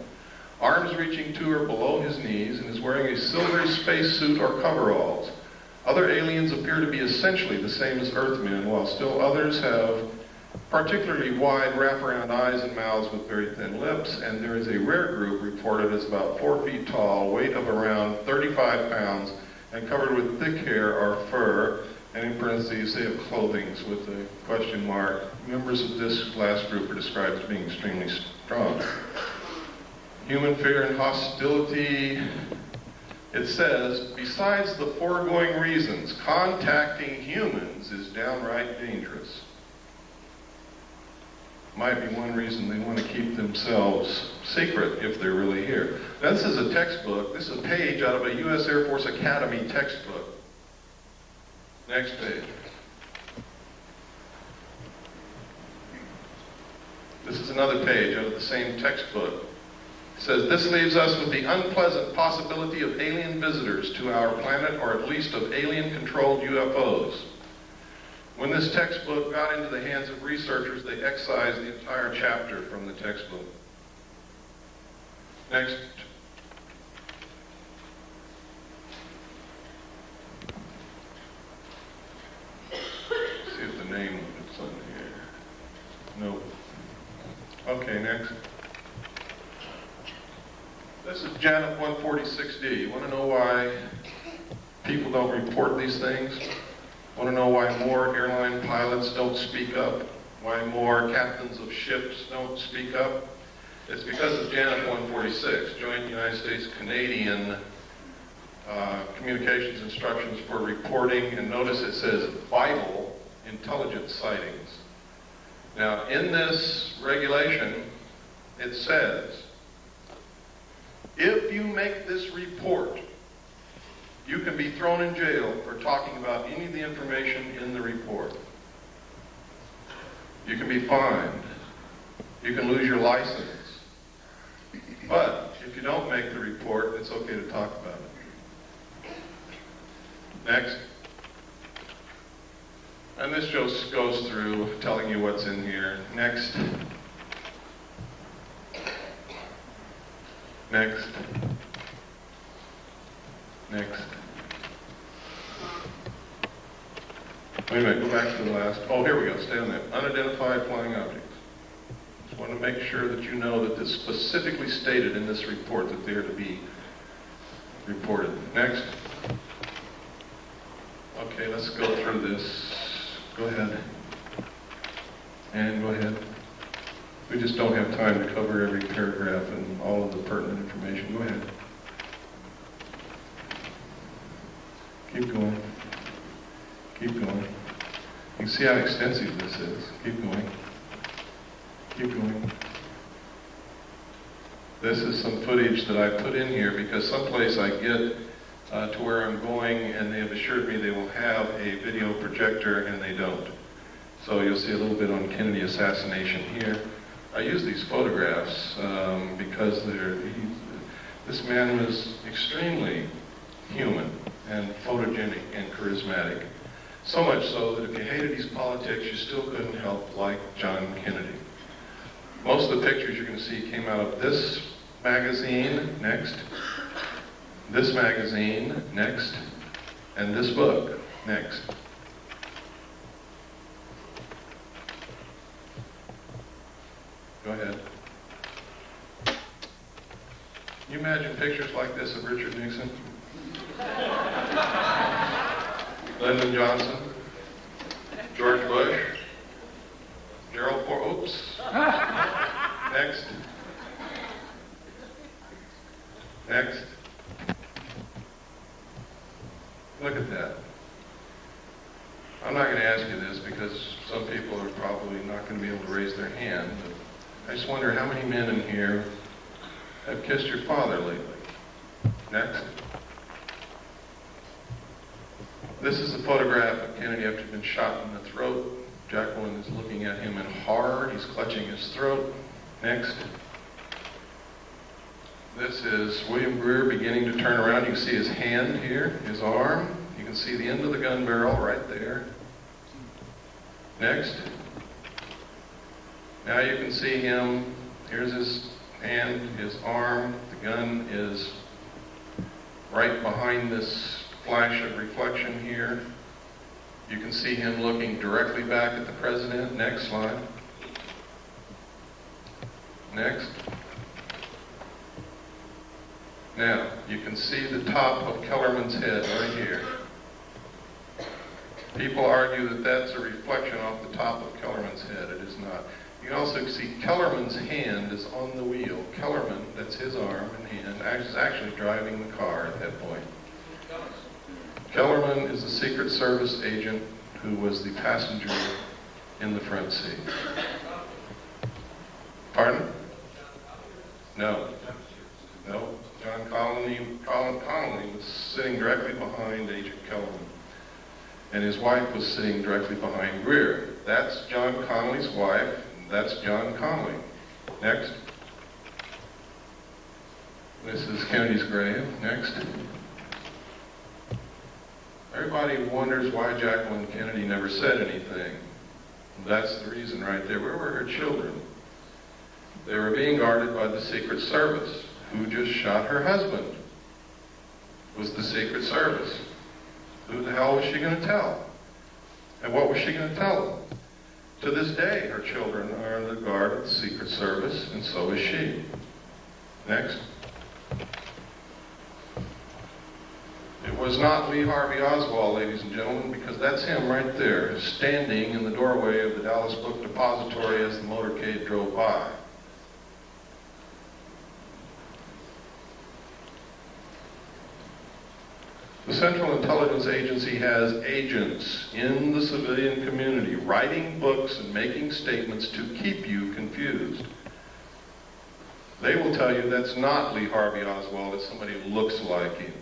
arms reaching to or below his knees, and is wearing a silvery spacesuit or coveralls. Other aliens appear to be essentially the same as Earthmen, while still others have particularly wide wraparound eyes and mouths with very thin lips, and there is a rare group reported as about 4 feet tall, weight of around 35 pounds, and covered with thick hair or fur, and in parentheses they have clothing with a question mark. Members of this last group are described as being extremely strong. Human fear and hostility, it says, besides the foregoing reasons, contacting humans is downright dangerous. Might be one reason they want to keep themselves secret if they're really here. Now, this is a textbook. This is a page out of a U.S. Air Force Academy textbook. Next page. This is another page out of the same textbook. It says, this leaves us with the unpleasant possibility of alien visitors to our planet, or at least of alien-controlled UFOs. When this textbook got into the hands of researchers, they excised the entire chapter from the textbook. Next. See if the name of it's on here. Nope. Okay, next. This is Janet 146D. You want to know why people don't report these things? Want to know why more airline pilots don't speak up? Why more captains of ships don't speak up? It's because of Janet 146, Joint United States-Canadian Communications Instructions for Reporting, and notice it says vital intelligence sightings. Now, in this regulation, it says, if you make this report, you can be thrown in jail for talking about any of the information in the report. You can be fined. You can lose your license. But if you don't make the report, it's okay to talk about it. Next. And this just goes through telling you what's in here. Next. Next. Next. Wait a minute, go back to the last. Oh, here we go. Stay on that. Unidentified flying objects. Just want to make sure that you know that this specifically stated in this report that they are to be reported. Next. Okay, let's go through this. Go ahead. And go ahead. We just don't have time to cover every paragraph and all of the pertinent information. Go ahead. Keep going. Keep going. You can see how extensive this is. Keep going. Keep going. This is some footage that I put in here because someplace I get to where I'm going, and they have assured me they will have a video projector, and they don't. So you'll see a little bit on Kennedy assassination here. I use these photographs because this man was extremely human and photogenic and charismatic. So much so that if you hated his politics, you still couldn't help like John Kennedy. Most of the pictures you're going to see came out of this magazine, next, this magazine, next, and this book, next. Go ahead. Can you imagine pictures like this of Richard Nixon? Lyndon Johnson, George Bush, Gerald Ford, oops. Next. Next. Look at that. I'm not going to ask you this because some people are probably not going to be able to raise their hand, but I just wonder how many men in here have kissed your father lately. Next. This is a photograph of Kennedy after he'd been shot in the throat. Jacqueline is looking at him in horror. He's clutching his throat. Next. This is William Greer beginning to turn around. You can see his hand here, his arm. You can see the end of the gun barrel right there. Next. Now you can see him. Here's his hand, his arm. The gun is right behind this flash of reflection here. You can see him looking directly back at the president. Next slide. Next. Now, you can see the top of Kellerman's head right here. People argue that that's a reflection off the top of Kellerman's head. It is not. You can also see Kellerman's hand is on the wheel. Kellerman, that's his arm and hand, is actually driving the car at that point. Kellerman is a Secret Service agent who was the passenger in the front seat. Pardon? No. No. John Connolly was sitting directly behind Agent Kellerman. And his wife was sitting directly behind Greer. That's John Connolly's wife. That's John Connolly. Next. This is Kennedy's grave. Next. Everybody wonders why Jacqueline Kennedy never said anything. That's the reason right there. Where were her children? They were being guarded by the Secret Service. Who just shot her husband? It was the Secret Service. Who the hell was she going to tell? And what was she going to tell them? To this day, her children are under the guard of the Secret Service, and so is she. Next. It was not Lee Harvey Oswald, ladies and gentlemen, because that's him right there, standing in the doorway of the Dallas Book Depository as the motorcade drove by. The Central Intelligence Agency has agents in the civilian community writing books and making statements to keep you confused. They will tell you that's not Lee Harvey Oswald, it's somebody who looks like him.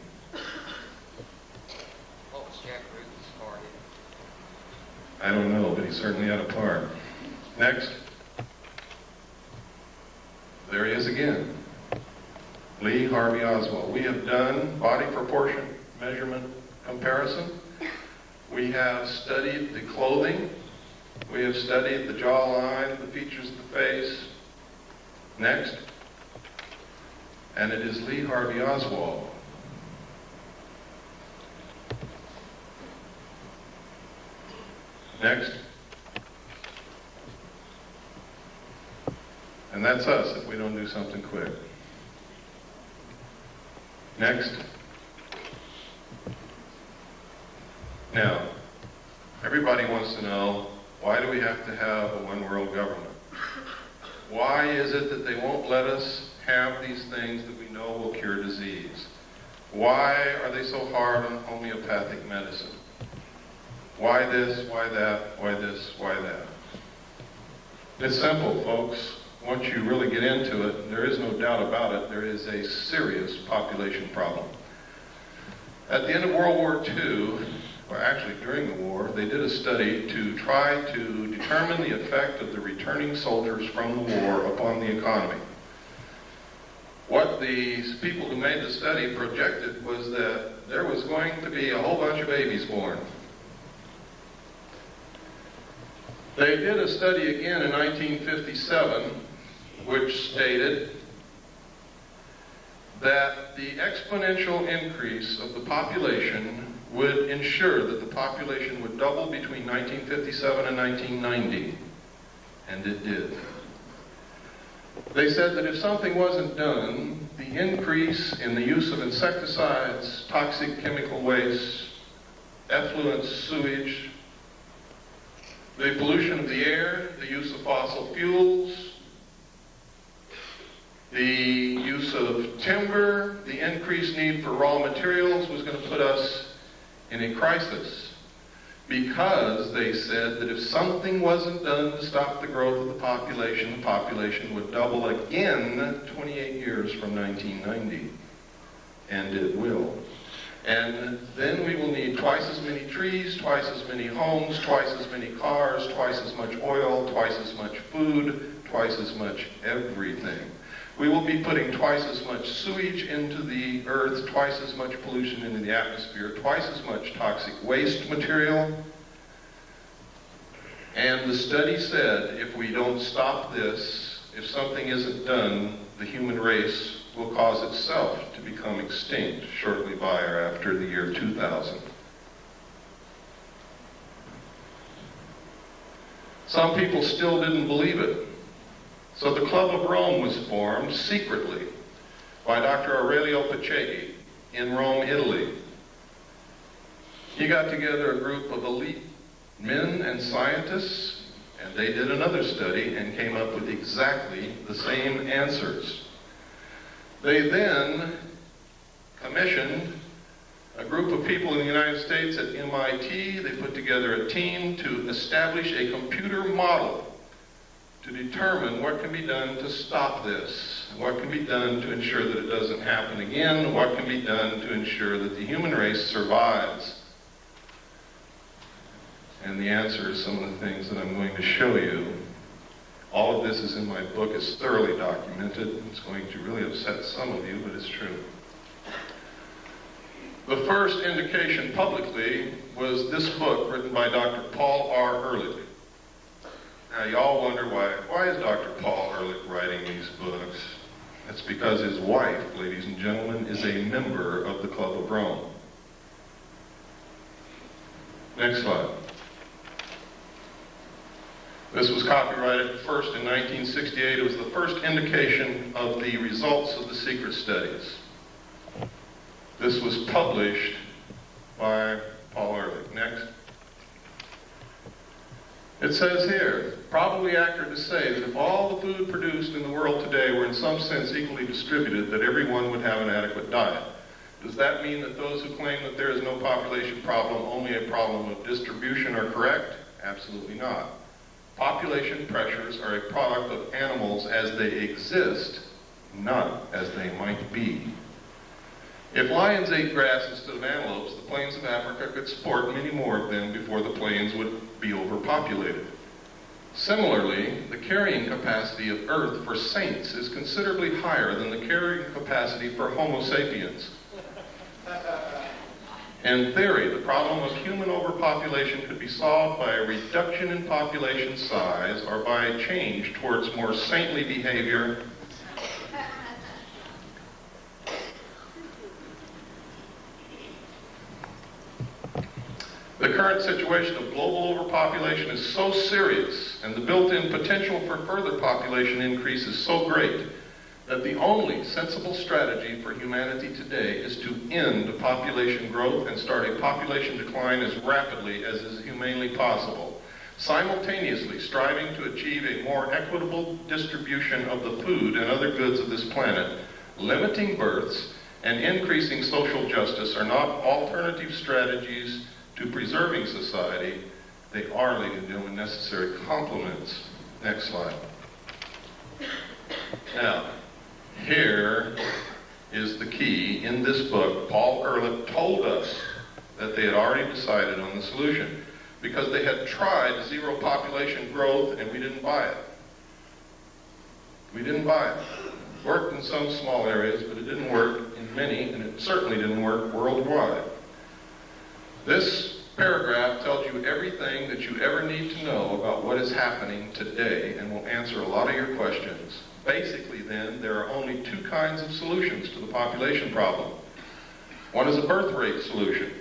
What was Jack Ruby's part in? I don't know, but he certainly had a part. Next. There he is again. Lee Harvey Oswald. We have done body proportion measurement comparison. We have studied the clothing. We have studied the jawline, the features of the face. Next. And it is Lee Harvey Oswald. Next. And that's us if we don't do something quick. Next. Now, everybody wants to know, why do we have to have a one-world government? Why is it that they won't let us have these things that we know will cure disease? Why are they so hard on homeopathic medicine? Why this, why that, why this, why that? It's simple, folks. Once you really get into it, there is no doubt about it, there is a serious population problem. At the end of World War II, or actually during the war, they did a study to try to determine the effect of the returning soldiers from the war upon the economy. What the people who made the study projected was that there was going to be a whole bunch of babies born. They did a study again in 1957, which stated that the exponential increase of the population would ensure that the population would double between 1957 and 1990, and it did. They said that if something wasn't done, the increase in the use of insecticides, toxic chemical waste, effluent sewage, the pollution of the air, the use of fossil fuels, the use of timber, the increased need for raw materials was going to put us in a crisis, because they said that if something wasn't done to stop the growth of the population would double again 28 years from 1990. And it will. And then we will need twice as many trees, twice as many homes, twice as many cars, twice as much oil, twice as much food, twice as much everything. We will be putting twice as much sewage into the earth, twice as much pollution into the atmosphere, twice as much toxic waste material. And the study said if we don't stop this, if something isn't done, the human race will cause itself to become extinct shortly by or after the year 2000. Some people still didn't believe it. So the Club of Rome was formed secretly by Dr. Aurelio Pacheco in Rome, Italy. He got together a group of elite men and scientists, and they did another study and came up with exactly the same answers. They then commissioned a group of people in the United States at MIT. They put together a team to establish a computer model to determine what can be done to stop this, what can be done to ensure that it doesn't happen again, what can be done to ensure that the human race survives. And the answer is some of the things that I'm going to show you. All of this is in my book. It's thoroughly documented. It's going to really upset some of you, but it's true. The first indication publicly was this book written by Dr. Paul R. Ehrlich. Now, y'all wonder why is Dr. Paul Ehrlich writing these books? That's because his wife, ladies and gentlemen, is a member of the Club of Rome. Next slide. This was copyrighted first in 1968. It was the first indication of the results of the secret studies. This was published by Paul Ehrlich. Next. It says here, probably accurate to say that if all the food produced in the world today were in some sense equally distributed, that everyone would have an adequate diet. Does that mean that those who claim that there is no population problem, only a problem of distribution, are correct? Absolutely not. Population pressures are a product of animals as they exist, not as they might be. If lions ate grass instead of antelopes, the plains of Africa could support many more of them before the plains would be overpopulated. Similarly, the carrying capacity of Earth for saints is considerably higher than the carrying capacity for Homo sapiens. In theory, the problem of human overpopulation could be solved by a reduction in population size or by a change towards more saintly behavior. The current situation of global overpopulation is so serious, and the built-in potential for further population increase is so great, that the only sensible strategy for humanity today is to end population growth and start a population decline as rapidly as is humanly possible, simultaneously striving to achieve a more equitable distribution of the food and other goods of this planet. Limiting births and increasing social justice are not alternative strategies to preserving society. They are, ladies and gentlemen, necessary complements. Next slide. Now, here is the key. In this book, Paul Ehrlich told us that they had already decided on the solution because they had tried zero population growth and we didn't buy it. We didn't buy it. It worked in some small areas, but it didn't work in many, and it certainly didn't work worldwide. This paragraph tells you everything that you ever need to know about what is happening today and will answer a lot of your questions. Basically, then, there are only two kinds of solutions to the population problem. One is a birth rate solution,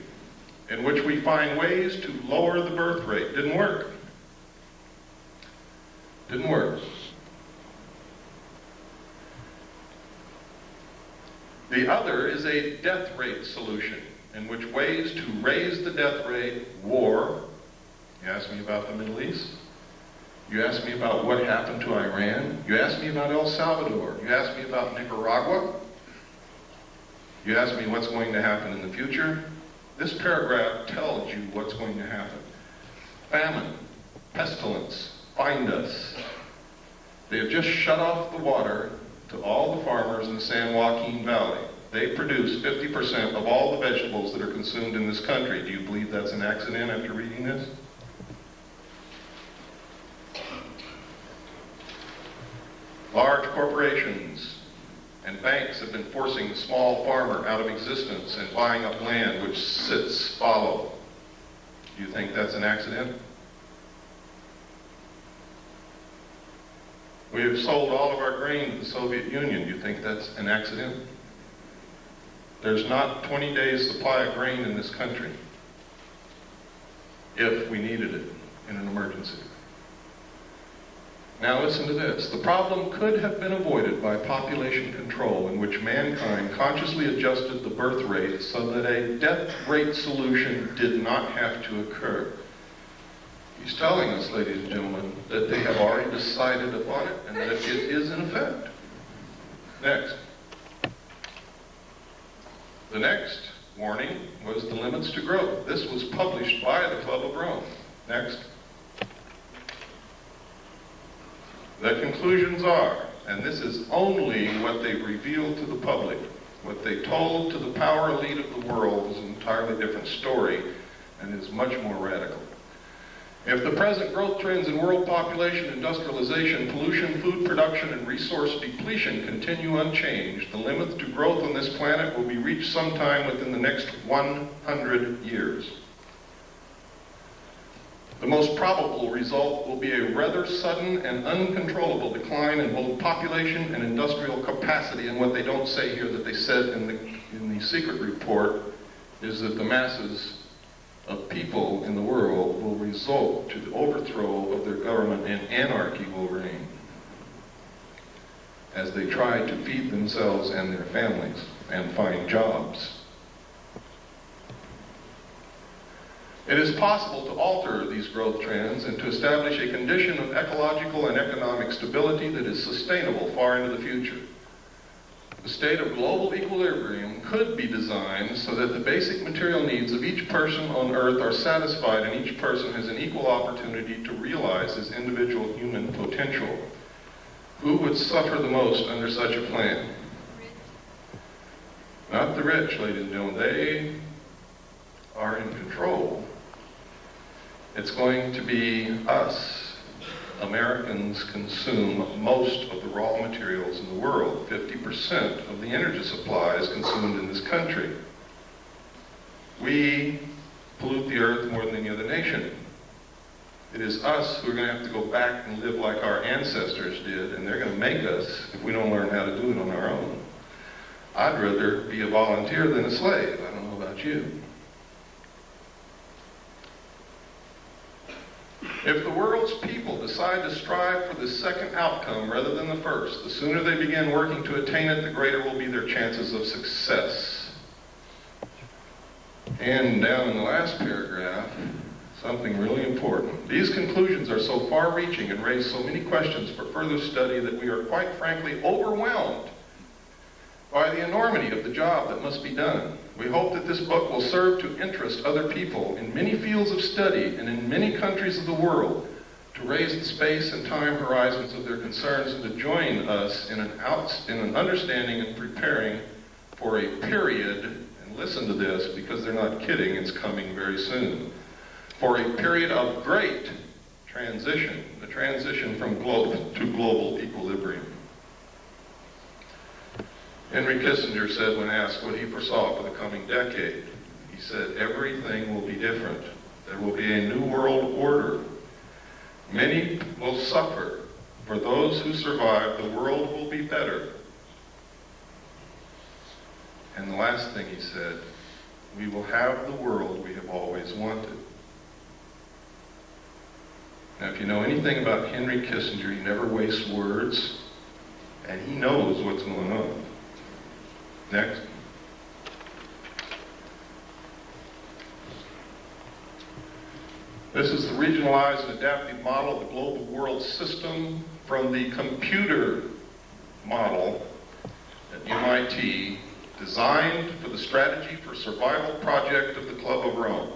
in which we find ways to lower the birth rate. Didn't work. Didn't work. The other is a death rate solution, in which ways to raise the death rate, war. You asked me about the Middle East. You asked me about what happened to Iran. You asked me about El Salvador. You asked me about Nicaragua. You asked me what's going to happen in the future. This paragraph tells you what's going to happen. Famine, pestilence, find us. They have just shut off the water to all the farmers in the San Joaquin Valley. They produce 50% of all the vegetables that are consumed in this country. Do you believe that's an accident after reading this? Large corporations and banks have been forcing the small farmer out of existence and buying up land which sits fallow. Do you think that's an accident? We have sold all of our grain to the Soviet Union. Do you think that's an accident? There's not 20 days supply of grain in this country if we needed it in an emergency. Now listen to this. The problem could have been avoided by population control, in which mankind consciously adjusted the birth rate so that a death rate solution did not have to occur. He's telling us, ladies and gentlemen, that they have already decided upon it and that it is in effect. Next. The next warning was the limits to growth. This was published by the Club of Rome. Next. The conclusions are, and this is only what they revealed to the public, what they told to the power elite of the world is an entirely different story and is much more radical. If the present growth trends in world population, industrialization, pollution, food production, and resource depletion continue unchanged, the limit to growth on this planet will be reached sometime within the next 100 years. The most probable result will be a rather sudden and uncontrollable decline in both population and industrial capacity, and what they don't say here that they said in the secret report is that the masses of people in the world will result to the overthrow of their government and anarchy will reign as they try to feed themselves and their families and find jobs. It is possible to alter these growth trends and to establish a condition of ecological and economic stability that is sustainable far into the future. The state of global equilibrium could be designed so that the basic material needs of each person on Earth are satisfied and each person has an equal opportunity to realize his individual human potential. Who would suffer the most under such a plan? Not the rich, ladies and gentlemen. They are in control. It's going to be us. Americans consume most of the raw materials in the world. 50% of the energy supply is consumed in this country. We pollute the earth more than any other nation. It is us who are going to have to go back and live like our ancestors did, and they're going to make us if we don't learn how to do it on our own. I'd rather be a volunteer than a slave. I don't know about you. If the world's people decide to strive for the second outcome rather than the first, the sooner they begin working to attain it, the greater will be their chances of success. And down in the last paragraph, something really important. These conclusions are so far-reaching and raise so many questions for further study that we are quite frankly overwhelmed by the enormity of the job that must be done. We hope that this book will serve to interest other people in many fields of study and in many countries of the world to raise the space and time horizons of their concerns and to join us in an understanding and preparing for a period, and listen to this because they're not kidding, it's coming very soon, for a period of great transition, the transition from global equilibrium. Henry Kissinger said when asked what he foresaw for the coming decade, he said, everything will be different. There will be a new world order. Many will suffer. For those who survive, the world will be better. And the last thing he said, we will have the world we have always wanted. Now, if you know anything about Henry Kissinger, he never wastes words, and he knows what's going on. Next. This is the regionalized and adaptive model of the global world system from the computer model at MIT, designed for the Strategy for Survival project of the Club of Rome.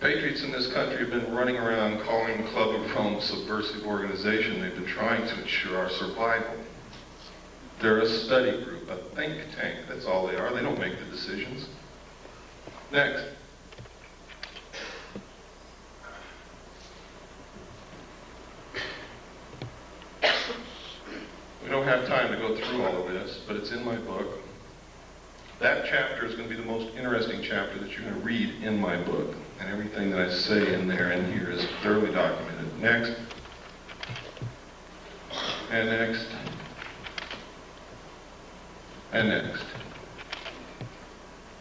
Patriots in this country have been running around calling the Club of Rome a subversive organization. They've been trying to ensure our survival. They're a study group, a think tank. That's all they are. They don't make the decisions. Next. We don't have time to go through all of this, but it's in my book. That chapter is going to be the most interesting chapter that you're going to read in my book. And everything that I say in there and here is thoroughly documented. Next. And next. And next.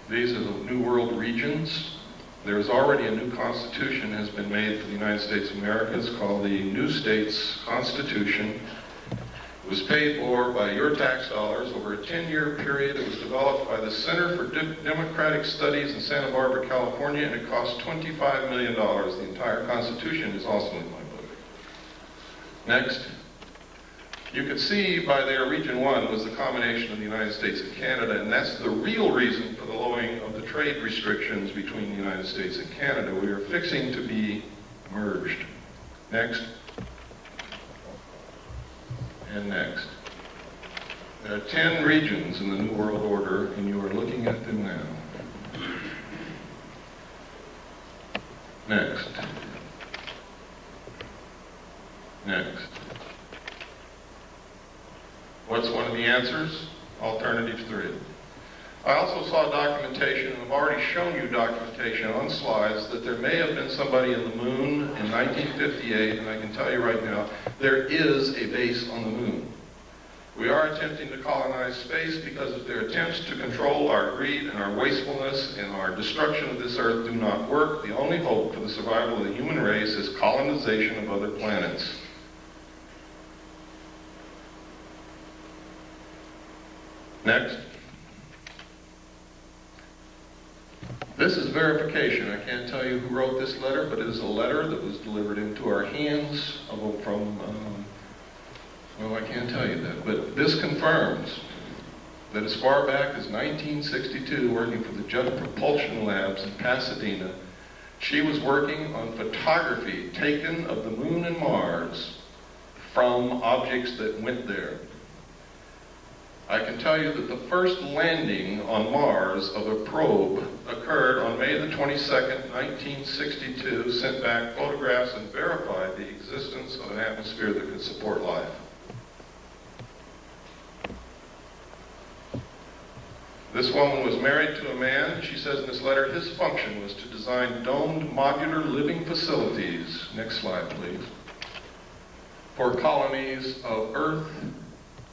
These are the New World regions. There's already a new constitution has been made for the United States of America. It's called the New States Constitution. It was paid for by your tax dollars over a 10-year period. It was developed by the Center for Democratic Studies in Santa Barbara, California, and it cost $25 million. The entire Constitution is also in my book. Next. You could see by there Region 1 was the combination of the United States and Canada, and that's the real reason for the lowering of the trade restrictions between the United States and Canada. We are fixing to be merged. Next. And next. There are 10 regions in the New World Order, and you are looking at them now. Next. Next. What's one of the answers? Alternative 3. I also saw documentation, and I've already shown you documentation on slides, that there may have been somebody in the moon in 1958, and I can tell you right now, there is a base on the moon. We are attempting to colonize space because if their attempts to control our greed and our wastefulness and our destruction of this earth do not work, the only hope for the survival of the human race is colonization of other planets. Next. This is verification. I can't tell you who wrote this letter, but it is a letter that was delivered into our hands from, well, I can't tell you that, but this confirms that as far back as 1962, working for the Jet Propulsion Labs in Pasadena, she was working on photography taken of the moon and Mars from objects that went there. I can tell you that the first landing on Mars of a probe occurred on May the 22nd, 1962, sent back photographs and verified the existence of an atmosphere that could support life. This woman was married to a man. She says in this letter, his function was to design domed modular living facilities, next slide please, for colonies of Earth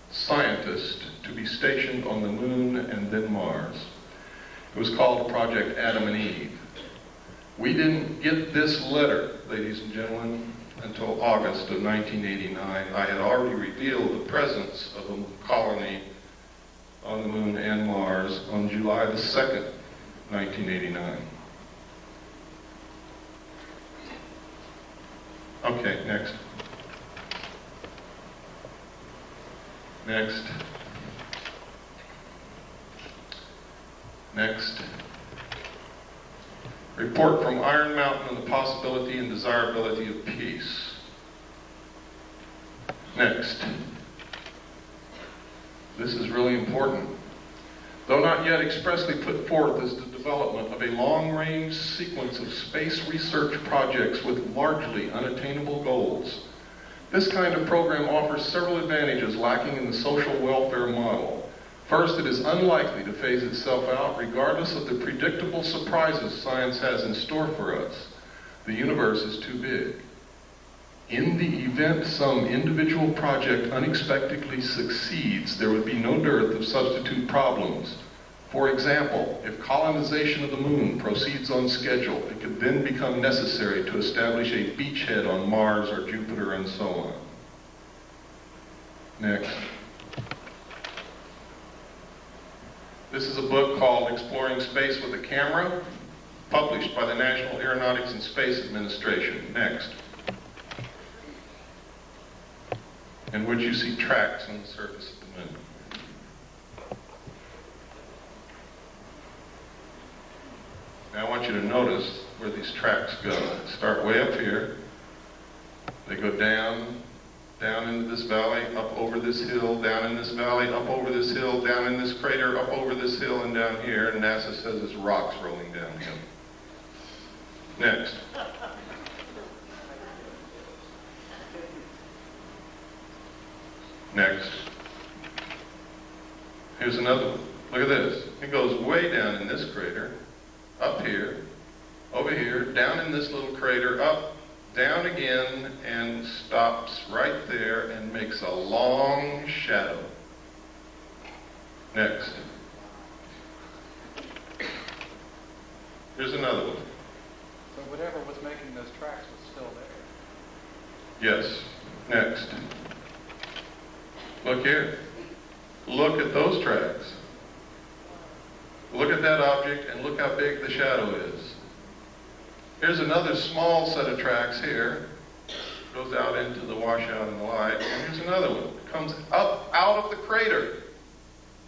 scientists to be stationed on the moon and then Mars. It was called Project Adam and Eve. We didn't get this letter, ladies and gentlemen, until August of 1989. I had already revealed the presence of a colony on the moon and Mars on July the 2nd, 1989. Okay, next. Next. Next. Report from Iron Mountain on the possibility and desirability of peace. Next. This is really important. Though not yet expressly put forth as the development of a long-range sequence of space research projects with largely unattainable goals, this kind of program offers several advantages lacking in the social welfare model. First, it is unlikely to phase itself out regardless of the predictable surprises science has in store for us. The universe is too big. In the event some individual project unexpectedly succeeds, there would be no dearth of substitute problems. For example, if colonization of the moon proceeds on schedule, it could then become necessary to establish a beachhead on Mars or Jupiter and so on. Next. This is a book called Exploring Space with a Camera, published by the National Aeronautics and Space Administration. Next. In which you see tracks on the surface of the moon. Now I want you to notice where these tracks go. They start way up here, they go down, down into this valley, up over this hill, down in this valley, up over this hill, down in this crater, up over this hill, and down here, and NASA says it's rocks rolling downhill. Next. Next. Here's another one. Look at this. It goes way down in this crater, up here, over here, down in this little crater, up, down again, and stops right there and makes a long shadow. Next. Here's another one. So whatever was making those tracks was still there. Yes. Next. Look here. Look at those tracks. Look at that object and look how big the shadow is. Here's another small set of tracks here. Goes out into the washout in the light. And here's another one. It comes up out of the crater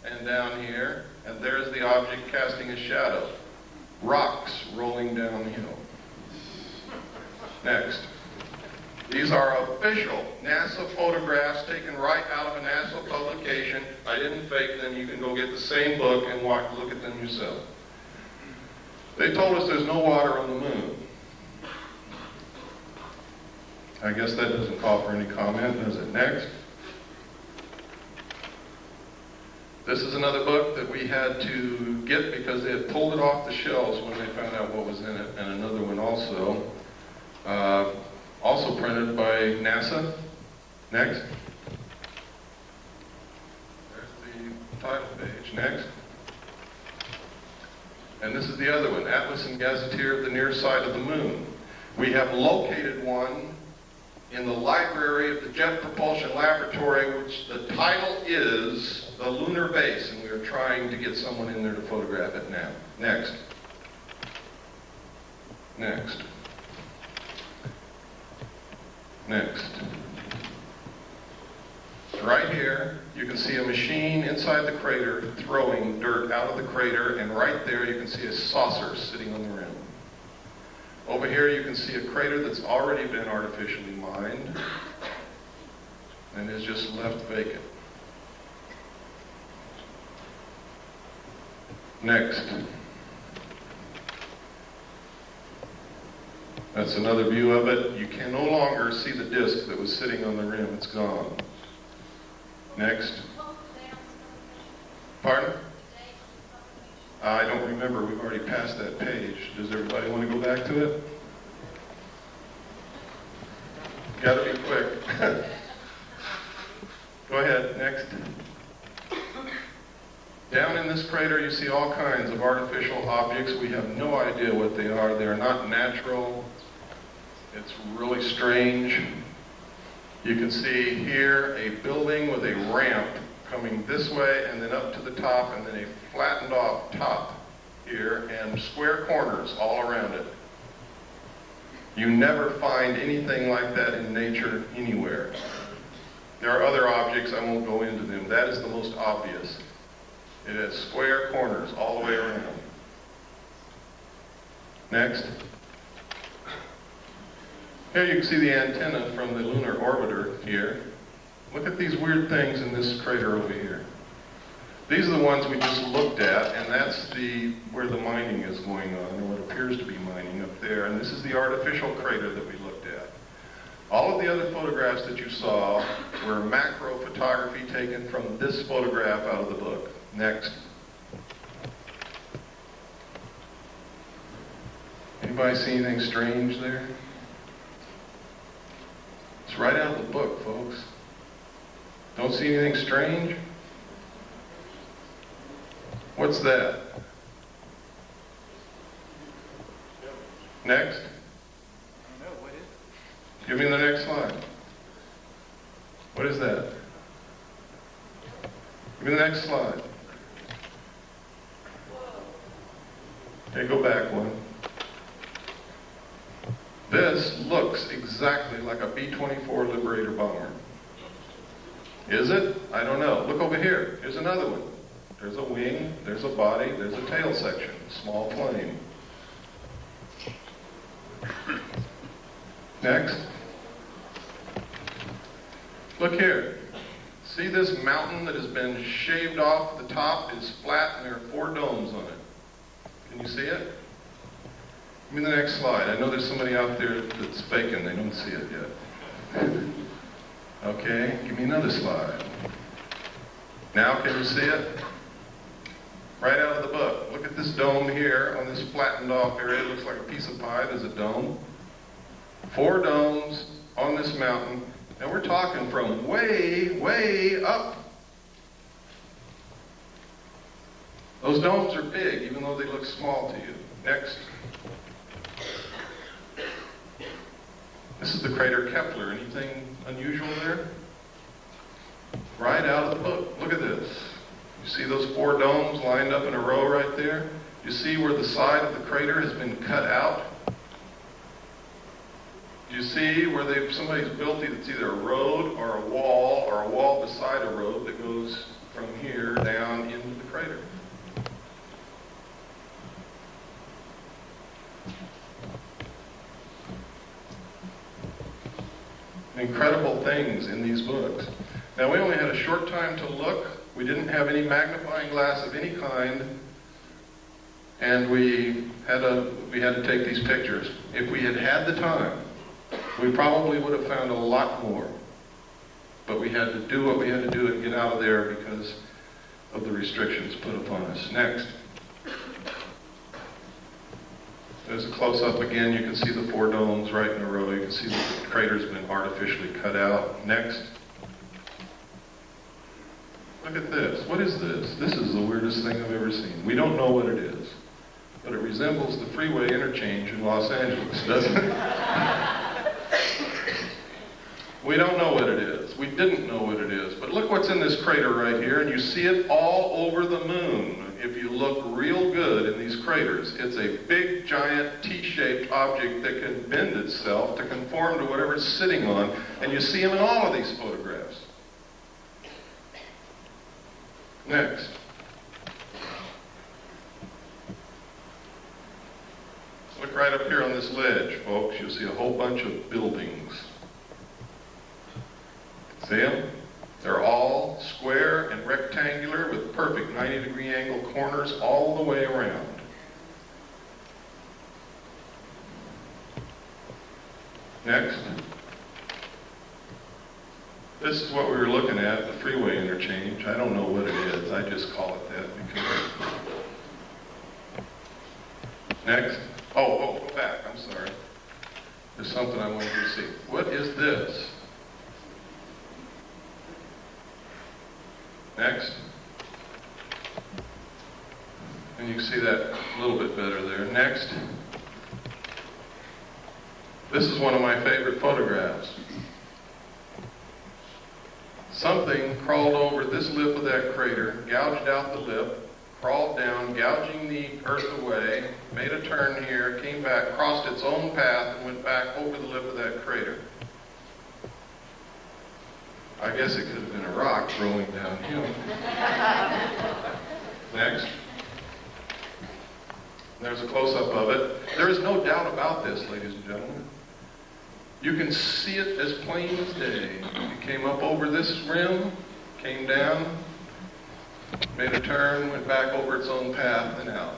and down here. And there's the object casting a shadow. Rocks rolling downhill. Next. These are official NASA photographs taken right out of a NASA publication. I didn't fake them. You can go get the same book and look at them yourself. They told us there's no water on the moon. I guess that doesn't call for any comment, does it? Next. This is another book that we had to get because they had pulled it off the shelves when they found out what was in it, and another one also. Also printed by NASA. Next. There's the title page. Next. And this is the other one, Atlas and Gazetteer of the Near Side of the Moon. We have located one in the library of the Jet Propulsion Laboratory, which the title is The Lunar Base, and we are trying to get someone in there to photograph it now. Next. Next. Next. Right here, you can see a machine inside the crater throwing dirt out of the crater, and right there you can see a saucer sitting on the rim. Over here you can see a crater that's already been artificially mined and is just left vacant. Next. That's another view of it. You can no longer see the disk that was sitting on the rim. It's gone. Next. Pardon? I don't remember. We've already passed that page. Does everybody want to go back to it? Got to be quick. Go ahead. Next. Down in this crater, you see all kinds of artificial objects. We have no idea what they are. They're not natural. It's really strange. You can see here a building with a ramp coming this way and then up to the top, and then a flattened off top here and square corners all around it. You never find anything like that in nature anywhere. There are other objects, I won't go into them. That is the most obvious. It has square corners all the way around. Next. Here you can see the antenna from the lunar orbiter here. Look at these weird things in this crater over here. These are the ones we just looked at, and that's where the mining is going on, or what appears to be mining up there. And this is the artificial crater that we looked at. All of the other photographs that you saw were macro photography taken from this photograph out of the book. Next. Anybody see anything strange there? It's right out of the book, folks. Don't see anything strange? What's that? Next. I don't know, what is it? Give me the next slide. What is that? Give me the next slide. Okay, go back one. This looks exactly like a B-24 Liberator bomber. Is it? I don't know. Look over here. Here's another one. There's a wing, there's a body, there's a tail section. Small plane. Next. Look here. See this mountain that has been shaved off the top is flat and there are 4 domes on it. Can you see it? Give me the next slide. I know there's somebody out there that's faking. They don't see it yet. Okay, give me another slide. Now can you see it? Right out of the book. Look at this dome here on this flattened off area. It looks like a piece of pie. There's a dome. 4 domes on this mountain. And we're talking from way, way up. Those domes are big, even though they look small to you. Next. This is the crater Kepler. Anything unusual there? Right out of the book. Look at this. You see those 4 domes lined up in a row right there? You see where the side of the crater has been cut out? You see where somebody's built it's either a road or a wall beside a road that goes from here down into the crater. Incredible things in these books. Now we only had a short time to look. We didn't have any magnifying glass of any kind, and we had to take these pictures. If we had had the time, we probably would have found a lot more. But we had to do what we had to do and get out of there because of the restrictions put upon us. Next. There's a close-up again. You can see the 4 domes right in a row. You can see the crater's been artificially cut out. Next. Look at this. What is this? This is the weirdest thing I've ever seen. We don't know what it is, but it resembles the freeway interchange in Los Angeles, doesn't it? We don't know what it is. We didn't know what it is. But look what's in this crater right here, and you see it all over the moon. If you look real good in these craters, it's a big, giant, T-shaped object that can bend itself to conform to whatever it's sitting on, and you see them in all of these photographs. Next. Look right up here on this ledge, folks. You'll see a whole bunch of buildings. See them? They're all square and rectangular with perfect 90-degree angle corners all the way around. Next. This is what we were looking at, the freeway interchange. I don't know what it is. I just call it that because... Next. Oh, go back. I'm sorry. There's something I wanted you to see. What is this? Next. And you can see that a little bit better there. Next. This is one of my favorite photographs. Something crawled over this lip of that crater, gouged out the lip, crawled down, gouging the earth away, made a turn here, came back, crossed its own path, and went back over the lip of that crater. I guess it could have been a rock rolling downhill. Next. There's a close-up of it. There is no doubt about this, ladies and gentlemen. You can see it as plain as day. It came up over this rim, came down, made a turn, went back over its own path and out.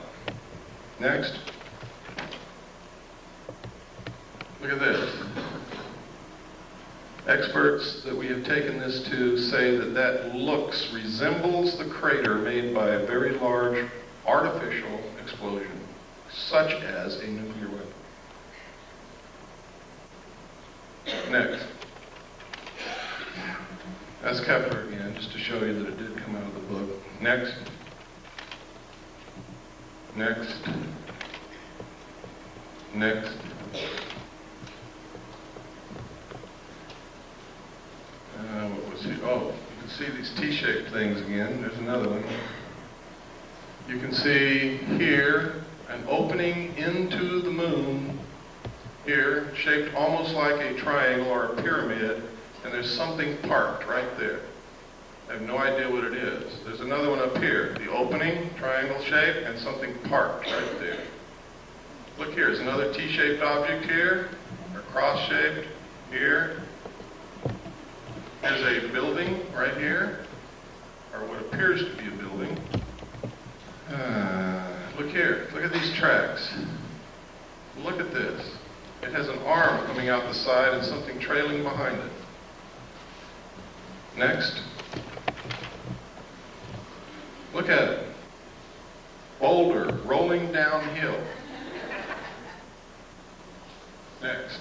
Next. Look at this. Experts that we have taken this to say that that resembles the crater made by a very large artificial explosion, such as a nuclear weapon. Next. That's Kepler again, just to show you that it did come out of the book. Next. Next. Next. What was it? Oh, you can see these T-shaped things again. There's another one. You can see here an opening into the moon here, shaped almost like a triangle or a pyramid, and there's something parked right there. I have no idea what it is. There's another one up here, the opening, triangle shape, and something parked right there. Look here, there's another T-shaped object here, or cross-shaped here. There's a building right here, or what appears to be a building. Look here, look at these tracks. Look at this. It has an arm coming out the side and something trailing behind it. Next. Look at it. Boulder rolling downhill. Next.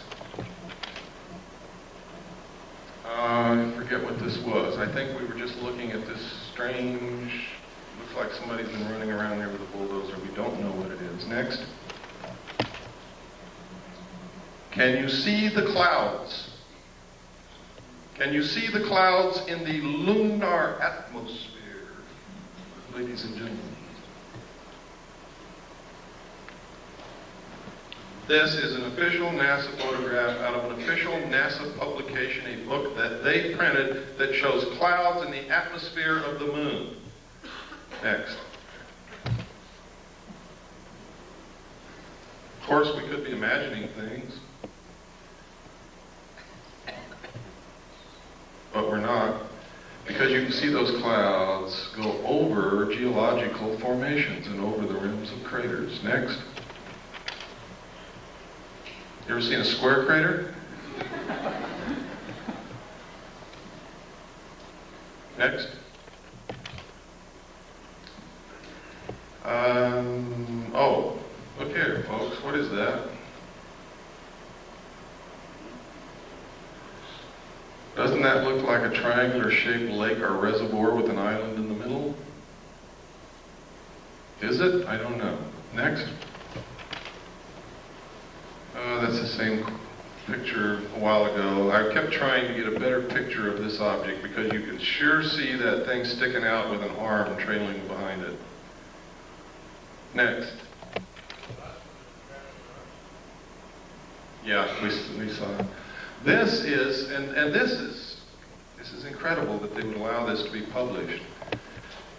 I forget what this was. I think we were just looking at this strange, looks like somebody's been running around there with a bulldozer. We don't know what it is. Next. Can you see the clouds? Can you see the clouds in the lunar atmosphere, ladies and gentlemen? This is an official NASA photograph out of an official NASA publication, a book that they printed that shows clouds in the atmosphere of the moon. Next. Of course, we could be imagining things, but we're not, because you can see those clouds go over geological formations and over the rims of craters. Next. You ever seen a square crater? Next. Oh, look here, folks. What is that? Doesn't that look like a triangular-shaped lake or reservoir with an island in the middle? Is it? I don't know. Next. That's the same picture a while ago. I kept trying to get a better picture of this object because you can sure see that thing sticking out with an arm trailing behind it. Next. Yeah, we saw it. This is, and this is incredible that they would allow this to be published.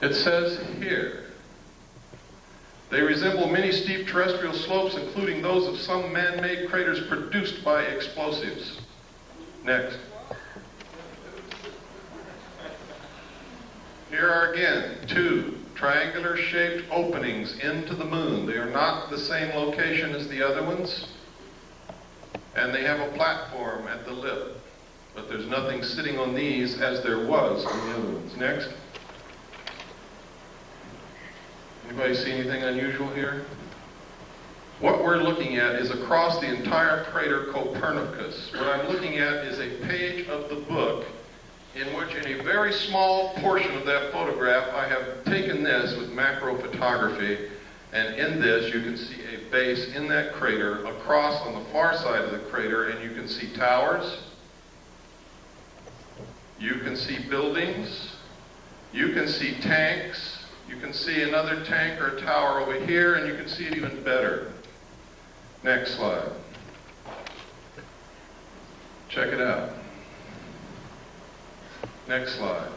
It says here, they resemble many steep terrestrial slopes, including those of some man-made craters produced by explosives. Next. Here are again 2 triangular-shaped openings into the moon. They are not the same location as the other ones, and they have a platform at the lip, but there's nothing sitting on these as there was on the other ones. Next. Anybody see anything unusual here? What we're looking at is across the entire crater Copernicus. What I'm looking at is a page of the book in which, in a very small portion of that photograph, I have taken this with macro photography, and in this you can see a base in that crater across on the far side of the crater, and you can see towers, you can see buildings, you can see tanks, you can see another tank or tower over here, and you can see it even better. Next slide. Check it out. Next slide.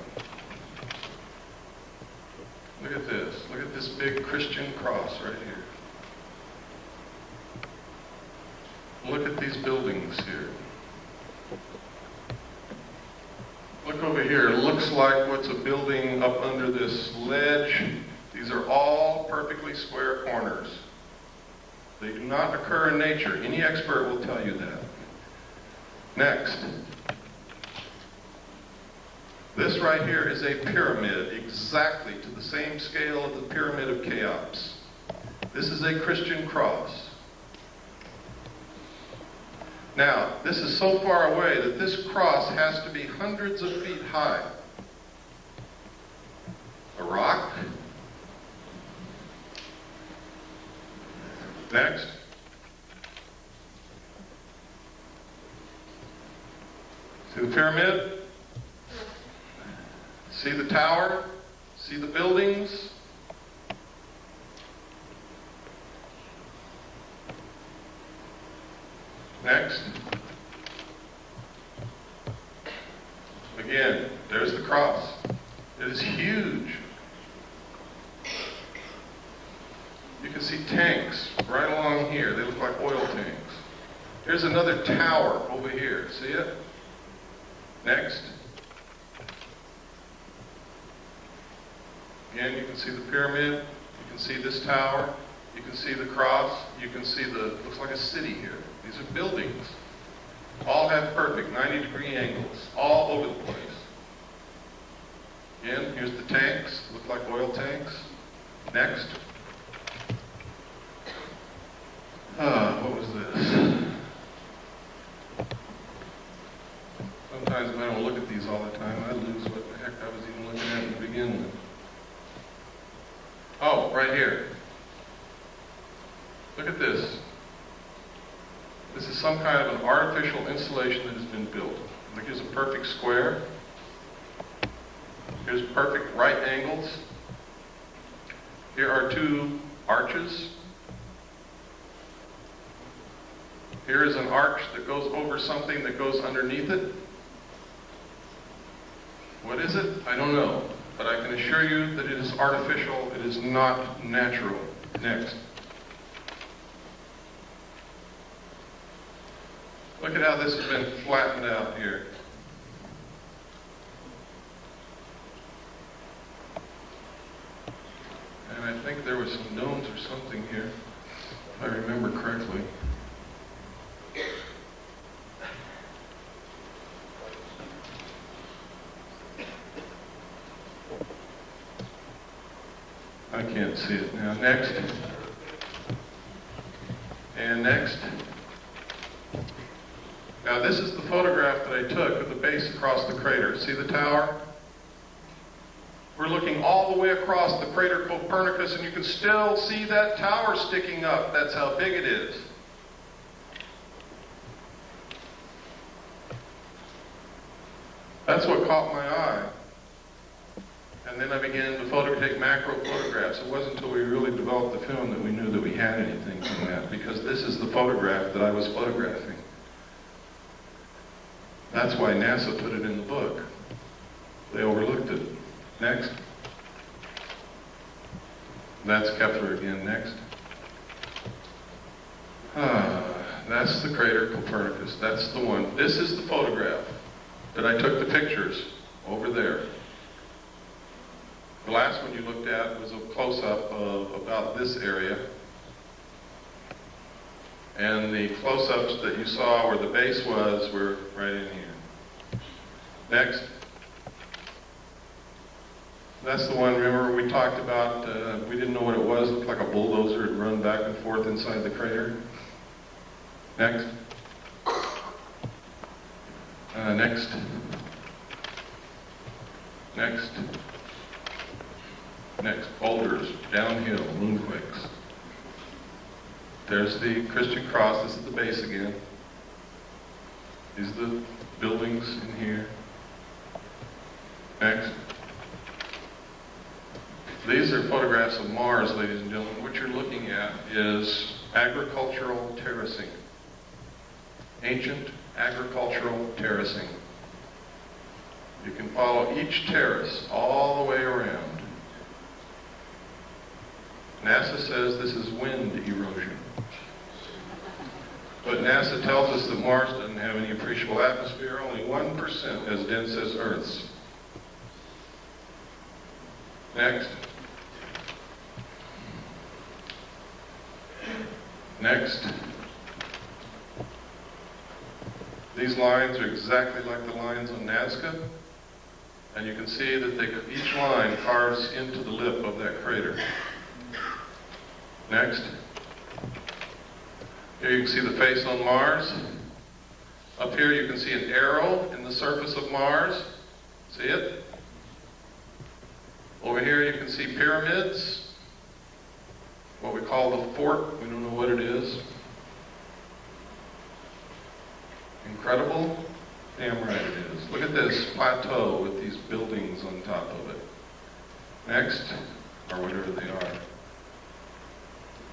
Look at this. Look at this big Christian cross right here. Look at these buildings here. Look over here. It looks like what's a building up under this ledge. These are all perfectly square corners. They do not occur in nature. Any expert will tell you that. Next. This right here is a pyramid, exactly to the same scale of the Pyramid of Cheops. This is a Christian cross. Now, this is so far away that this cross has to be hundreds of feet high. A rock. Next. See the pyramid? See the tower? See the buildings? Next. Again, there's the cross. It is huge. You can see tanks right along here. They look like oil tanks. Here's another tower over here. See it? Next. Again, you can see the pyramid, you can see this tower, you can see the cross, you can see looks like a city here. These are buildings. All have perfect 90-degree angles, all over the place. Again, here's the tanks, look like oil tanks. Next. What was this? Sometimes when I don't look at these all the time, I lose what the heck I was even looking at to begin with. Oh, right here. Look at this. This is some kind of an artificial installation that has been built. Look, here's a perfect square. Here's perfect right angles. Here are two arches. Here is an arch that goes over something that goes underneath it. What is it? I don't know. But I can assure you that it is artificial. It is not natural. Next. Look at how this has been flattened out here. And I think there was some domes or something here, if I remember correctly. I can't see it now. Next. And next. Now this is the photograph that I took of the base across the crater. See the tower? We're looking all the way across the crater Copernicus, and you can still see that tower sticking up. That's how big it is. That's what caught my eye. And then I began to take macro photographs. It wasn't until we really developed the film that we knew that we had anything from that, because this is the photograph that I was photographing. That's why NASA put it in the book. They overlooked it. Next. That's Kepler again. Next. That's the crater Copernicus. That's the one. This is the photograph that I took the pictures over there. The last one you looked at was a close-up of about this area. And the close-ups that you saw where the base was were right in here. Next. That's the one, remember, we talked about, we didn't know what it was. It looked like a bulldozer had run back and forth inside the crater. Next. Next. Next. Next. Boulders, downhill, moonquakes. There's the Christian cross. This is the base again. These are the buildings in here. Next. These are photographs of Mars, ladies and gentlemen. What you're looking at is agricultural terracing. Ancient agricultural terracing. You can follow each terrace all the way around. NASA says this is wind erosion. But NASA tells us that Mars doesn't have any appreciable atmosphere, only 1% as dense as Earth's. Next. Next. These lines are exactly like the lines on Nazca, and you can see that each line carves into the lip of that crater. Next. Here you can see the face on Mars. Up here you can see an arrow in the surface of Mars. See it? Over here you can see pyramids. What we call the fort. We don't know what it is. Incredible? Damn right it is. Look at this plateau with these buildings on top of it. Next, or whatever they are.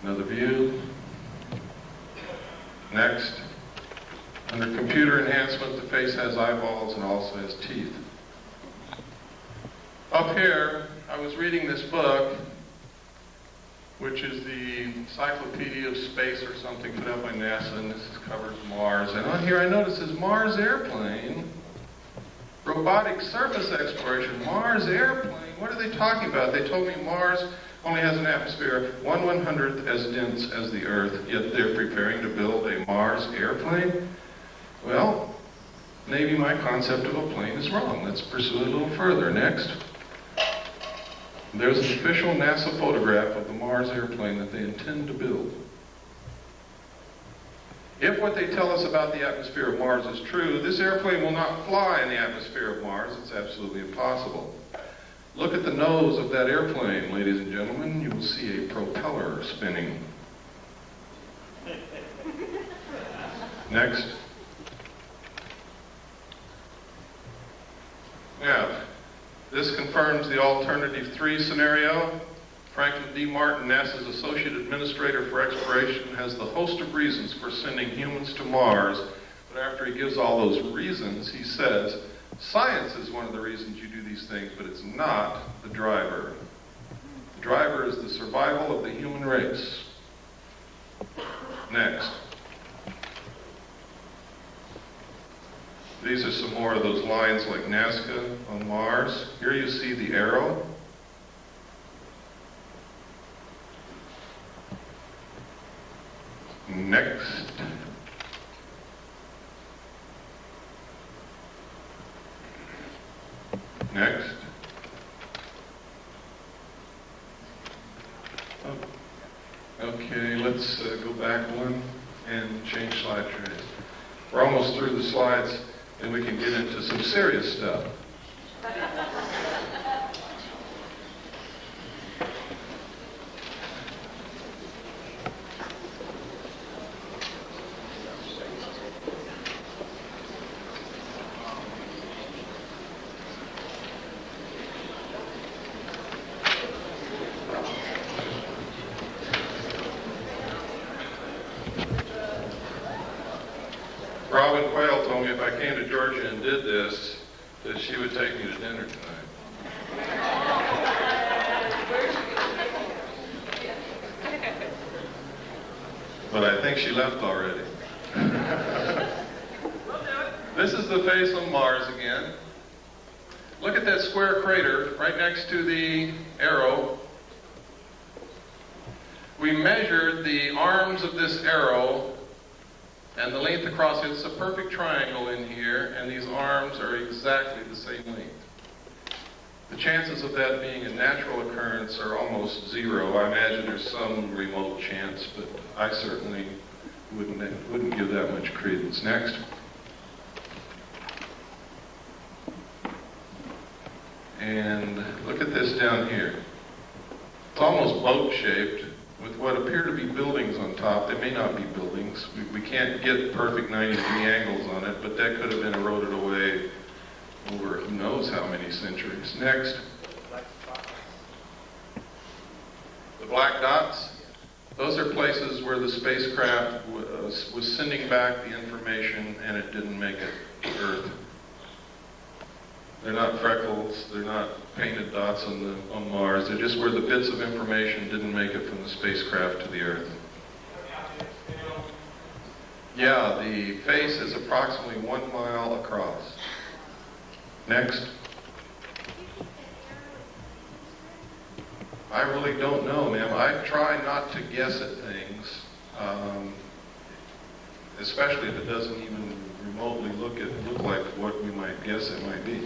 Another view. Next. Under computer enhancement, the face has eyeballs and also has teeth. Up here, I was reading this book, which is the Encyclopedia of Space or something put out by NASA, and this covers Mars. And on here I notice this Mars airplane Robotic surface exploration, Mars airplane, what are they talking about? They told me Mars only has an atmosphere 1/100th as dense as the Earth, yet they're preparing to build a Mars airplane? Well, maybe my concept of a plane is wrong. Let's pursue it a little further. Next. There's an official NASA photograph of the Mars airplane that they intend to build. If what they tell us about the atmosphere of Mars is true, this airplane will not fly in the atmosphere of Mars. It's absolutely impossible. Look at the nose of that airplane, ladies and gentlemen. You will see a propeller spinning. Next. Yeah, this confirms the alternative 3 scenario. Franklin D. Martin, NASA's Associate Administrator for Exploration, has the host of reasons for sending humans to Mars, but after he gives all those reasons, he says, science is one of the reasons you do these things, but it's not the driver. The driver is the survival of the human race. Next. These are some more of those lines like Nazca on Mars. Here you see the arrow. Next. Next. Oh. Okay, let's go back one and change slide trays. We're almost through the slides and we can get into some serious stuff. Robin Quayle told me if I came to Georgia and did this, that she would take me to dinner tonight. But I think she left already. This is the face on Mars again. Look at that square crater right next to the arrow. We measured the arms of this arrow and the length across it. It's a perfect triangle in here, and these arms are exactly the same length. The chances of that being a natural occurrence are almost zero. I imagine there's some remote chance, but I certainly wouldn't give that much credence. Next. And look at this down here. It's almost boat-shaped, with what appear to be buildings on top. They may not be buildings. We can't get perfect 90-degree angles on it, but that could have been eroded away over who knows how many centuries. Next. The black dots. Those are places where the spacecraft was sending back the information and it didn't make it to Earth. They're not freckles, they're not painted dots on Mars, they're just where the bits of information didn't make it from the spacecraft to the Earth. Yeah, the face is approximately 1 mile across. Next. I really don't know, ma'am. I try not to guess at things, especially if it doesn't even remotely look like what we might guess it might be.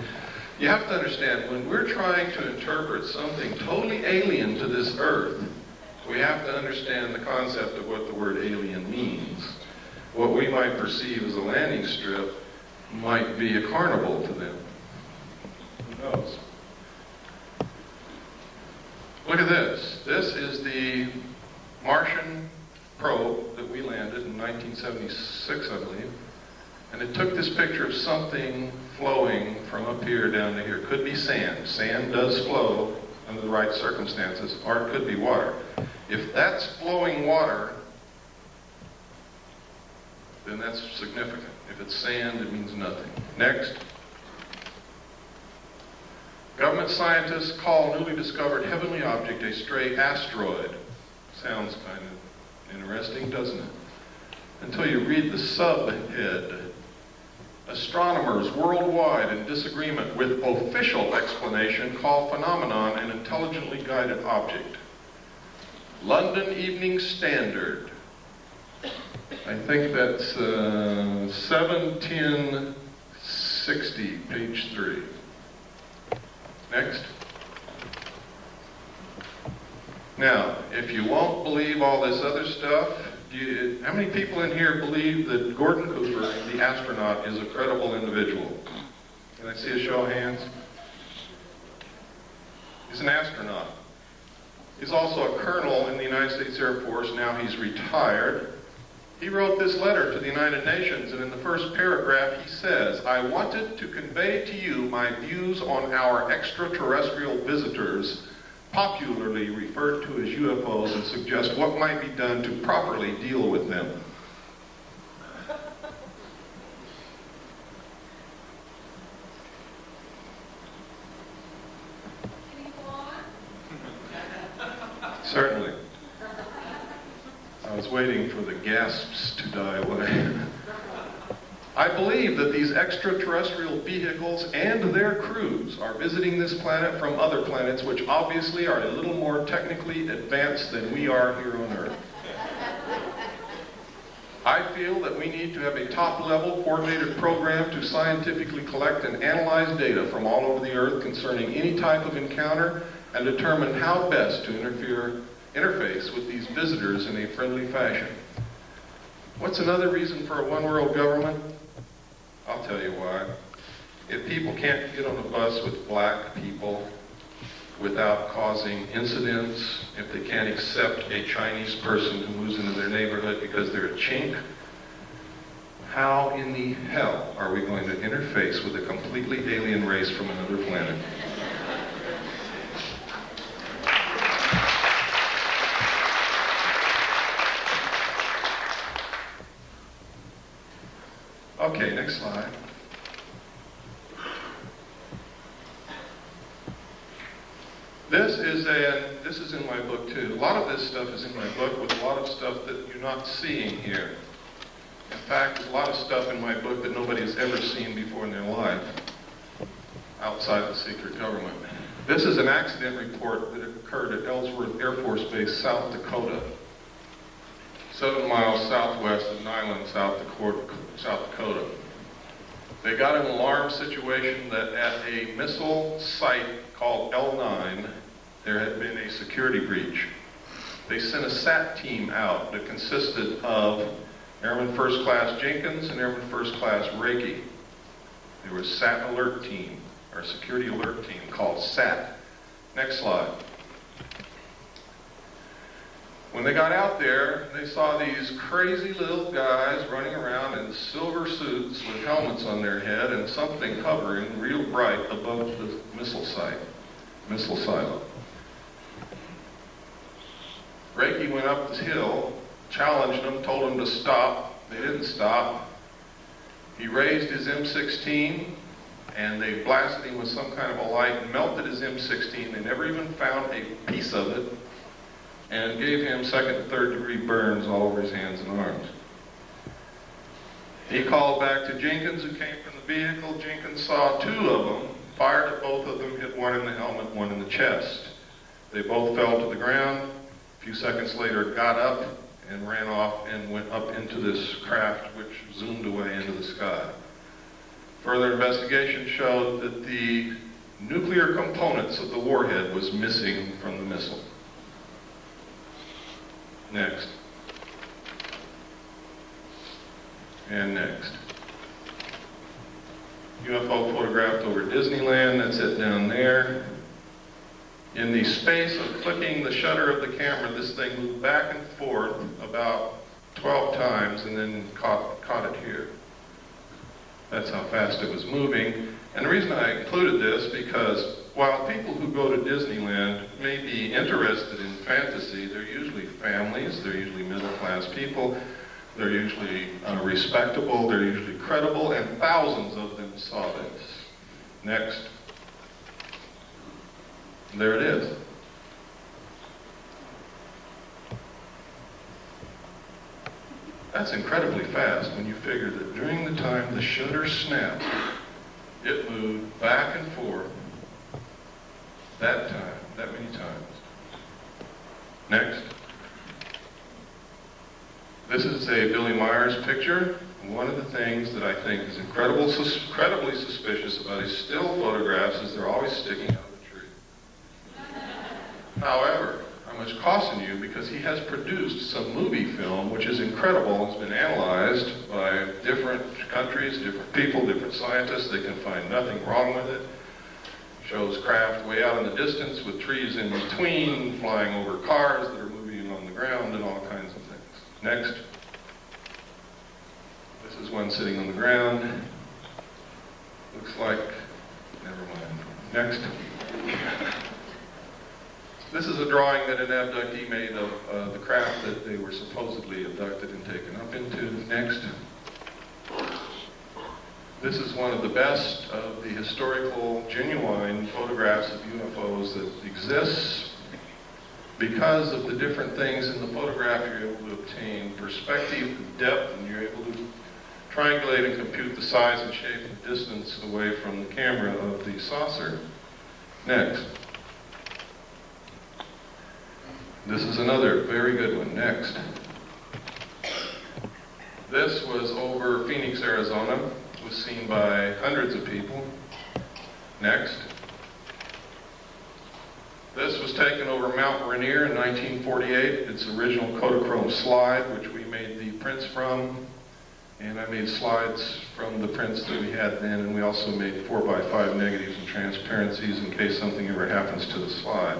You have to understand, when we're trying to interpret something totally alien to this Earth, we have to understand the concept of what the word alien means. What we might perceive as a landing strip might be a carnival to them. Who knows? Look at this. This is the Martian probe that we landed in 1976, I believe. And it took this picture of something flowing from up here down to here. Could be sand. Sand does flow under the right circumstances, or it could be water. If that's flowing water, then that's significant. If it's sand, it means nothing. Next. Government scientists call newly discovered heavenly object a stray asteroid. Sounds kind of interesting, doesn't it? Until you read the subhead. A astronomers worldwide in disagreement with official explanation call phenomenon an intelligently guided object. London Evening Standard. I think that's 7/10/60, page 3. Next. Now, if you won't believe all this other stuff, how many people in here believe that Gordon Cooper, the astronaut, is a credible individual? Can I see a show of hands? He's an astronaut. He's also a colonel in the United States Air Force. Now he's retired. He wrote this letter to the United Nations, and in the first paragraph he says, "I wanted to convey to you my views on our extraterrestrial visitors, popularly referred to as UFOs, and suggest what might be done to properly deal with them." Can you go on? Certainly. I was waiting for the gasps to die away. I believe that these extraterrestrial vehicles and their crews are visiting this planet from other planets, which obviously are a little more technically advanced than we are here on Earth. I feel that we need to have a top-level coordinated program to scientifically collect and analyze data from all over the Earth concerning any type of encounter and determine how best to interface with these visitors in a friendly fashion. What's another reason for a one-world government? I'll tell you why. If people can't get on a bus with black people without causing incidents, if they can't accept a Chinese person who moves into their neighborhood because they're a chink, how in the hell are we going to interface with a completely alien race from another planet? Okay, next slide. This is in my book too. A lot of this stuff is in my book, with a lot of stuff that you're not seeing here. In fact, there's a lot of stuff in my book that nobody has ever seen before in their life, outside the secret government. This is an accident report that occurred at Ellsworth Air Force Base, South Dakota, 7 miles southwest of Niland, South Dakota. They got an alarm situation that at a missile site called L9, there had been a security breach. They sent a SAT team out that consisted of Airman First Class Jenkins and Airman First Class Reiki. There was SAT alert team, or security alert team called SAT. Next slide. When they got out there, they saw these crazy little guys running around in silver suits with helmets on their head and something hovering real bright above the missile silo. Reiki went up the hill, challenged them, told them to stop. They didn't stop. He raised his M16, and they blasted him with some kind of a light and melted his M16. They never even found a piece of it, and gave him second and third degree burns all over his hands and arms. He called back to Jenkins, who came from the vehicle. Jenkins saw 2 of them, fired at both of them, hit one in the helmet, one in the chest. They both fell to the ground. A few seconds later, got up and ran off and went up into this craft, which zoomed away into the sky. Further investigation showed that the nuclear components of the warhead was missing from the missile. Next. And next. UFO photographed over Disneyland, that's it down there. In the space of clicking the shutter of the camera, this thing moved back and forth about 12 times and then caught it here. That's how fast it was moving. And the reason I included this, because while people who go to Disneyland may be interested in fantasy, they're usually families, they're usually middle-class people, they're usually respectable, they're usually credible, and thousands of them saw this. Next. There it is. That's incredibly fast when you figure that during the time the shutter snapped, it moved back and forth that many times. Next. This is a Billy Myers picture. One of the things that I think is incredibly suspicious about his still photographs is they're always sticking out of the tree. However, I must caution you because he has produced some movie film which is incredible. It's been analyzed by different countries, different people, different scientists. They can find nothing wrong with it. Shows craft way out in the distance with trees in between, flying over cars that are moving on the ground and all kinds of things. Next. This is one sitting on the ground. Looks like, never mind. Next. This is a drawing that an abductee made of the craft that they were supposedly abducted and taken up into. Next. This is one of the best of the historical, genuine photographs of UFOs that exists. Because of the different things in the photograph, you're able to obtain perspective, depth, and you're able to triangulate and compute the size and shape and distance away from the camera of the saucer. Next. This is another very good one. Next. This was over Phoenix, Arizona. It was seen by hundreds of people. Next. This was taken over Mount Rainier in 1948. It's original Kodachrome slide, which we made the prints from. And I made slides from the prints that we had then, and we also made 4x5 negatives and transparencies in case something ever happens to the slide.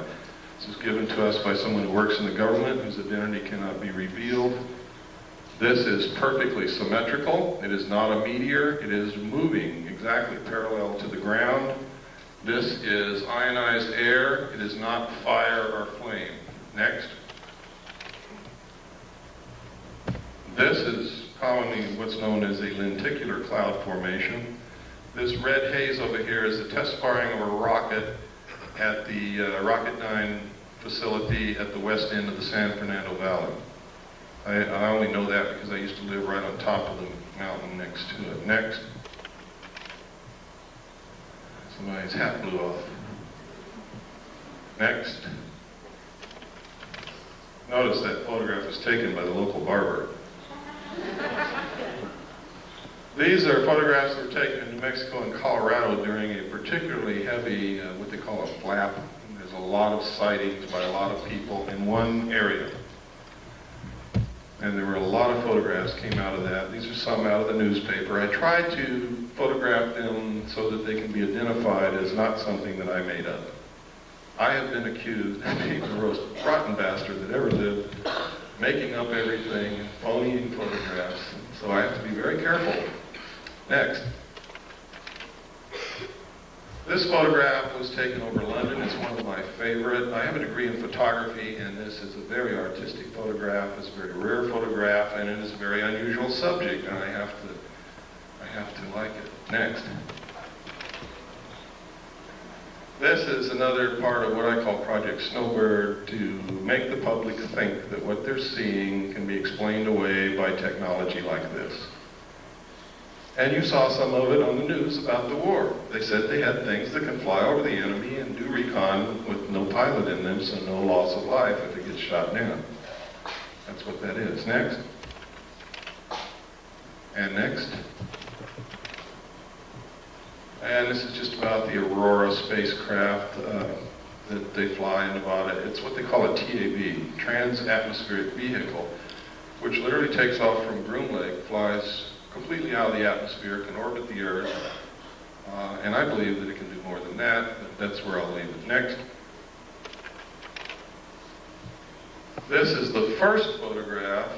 This was given to us by someone who works in the government whose identity cannot be revealed. This is perfectly symmetrical. It is not a meteor. It is moving exactly parallel to the ground. This is ionized air. It is not fire or flame. Next. This is commonly what's known as a lenticular cloud formation. This red haze over here is the test firing of a rocket at the Rocket 9 facility at the west end of the San Fernando Valley. I only know that because I used to live right on top of the mountain next to it. Next. Somebody's hat blew off. Next. Notice that photograph was taken by the local barber. These are photographs that were taken in New Mexico and Colorado during a particularly heavy, what they call a flap. There's a lot of sightings by a lot of people in one area. And there were a lot of photographs came out of that. These are some out of the newspaper. I tried to photograph them so that they can be identified as not something that I made up. I have been accused of being the most rotten bastard that ever lived, making up everything, phoning photographs. So I have to be very careful. Next. This photograph was taken over London. It's one of my favorite. I have a degree in photography, and this is a very artistic photograph. It's a very rare photograph, and it is a very unusual subject, and I have to like it. Next. This is another part of what I call Project Snowbird, to make the public think that what they're seeing can be explained away by technology like this. And you saw some of it on the news about the war. They said they had things that can fly over the enemy and do recon with no pilot in them, so no loss of life if it gets shot down. That's what that is. Next. And next. And this is just about the Aurora spacecraft that they fly in Nevada. It's what they call a TAV, Trans-Atmospheric Vehicle, which literally takes off from Groom Lake, flies completely out of the atmosphere, can orbit the Earth, and I believe that it can do more than that, but that's where I'll leave it. Next. This is the first photograph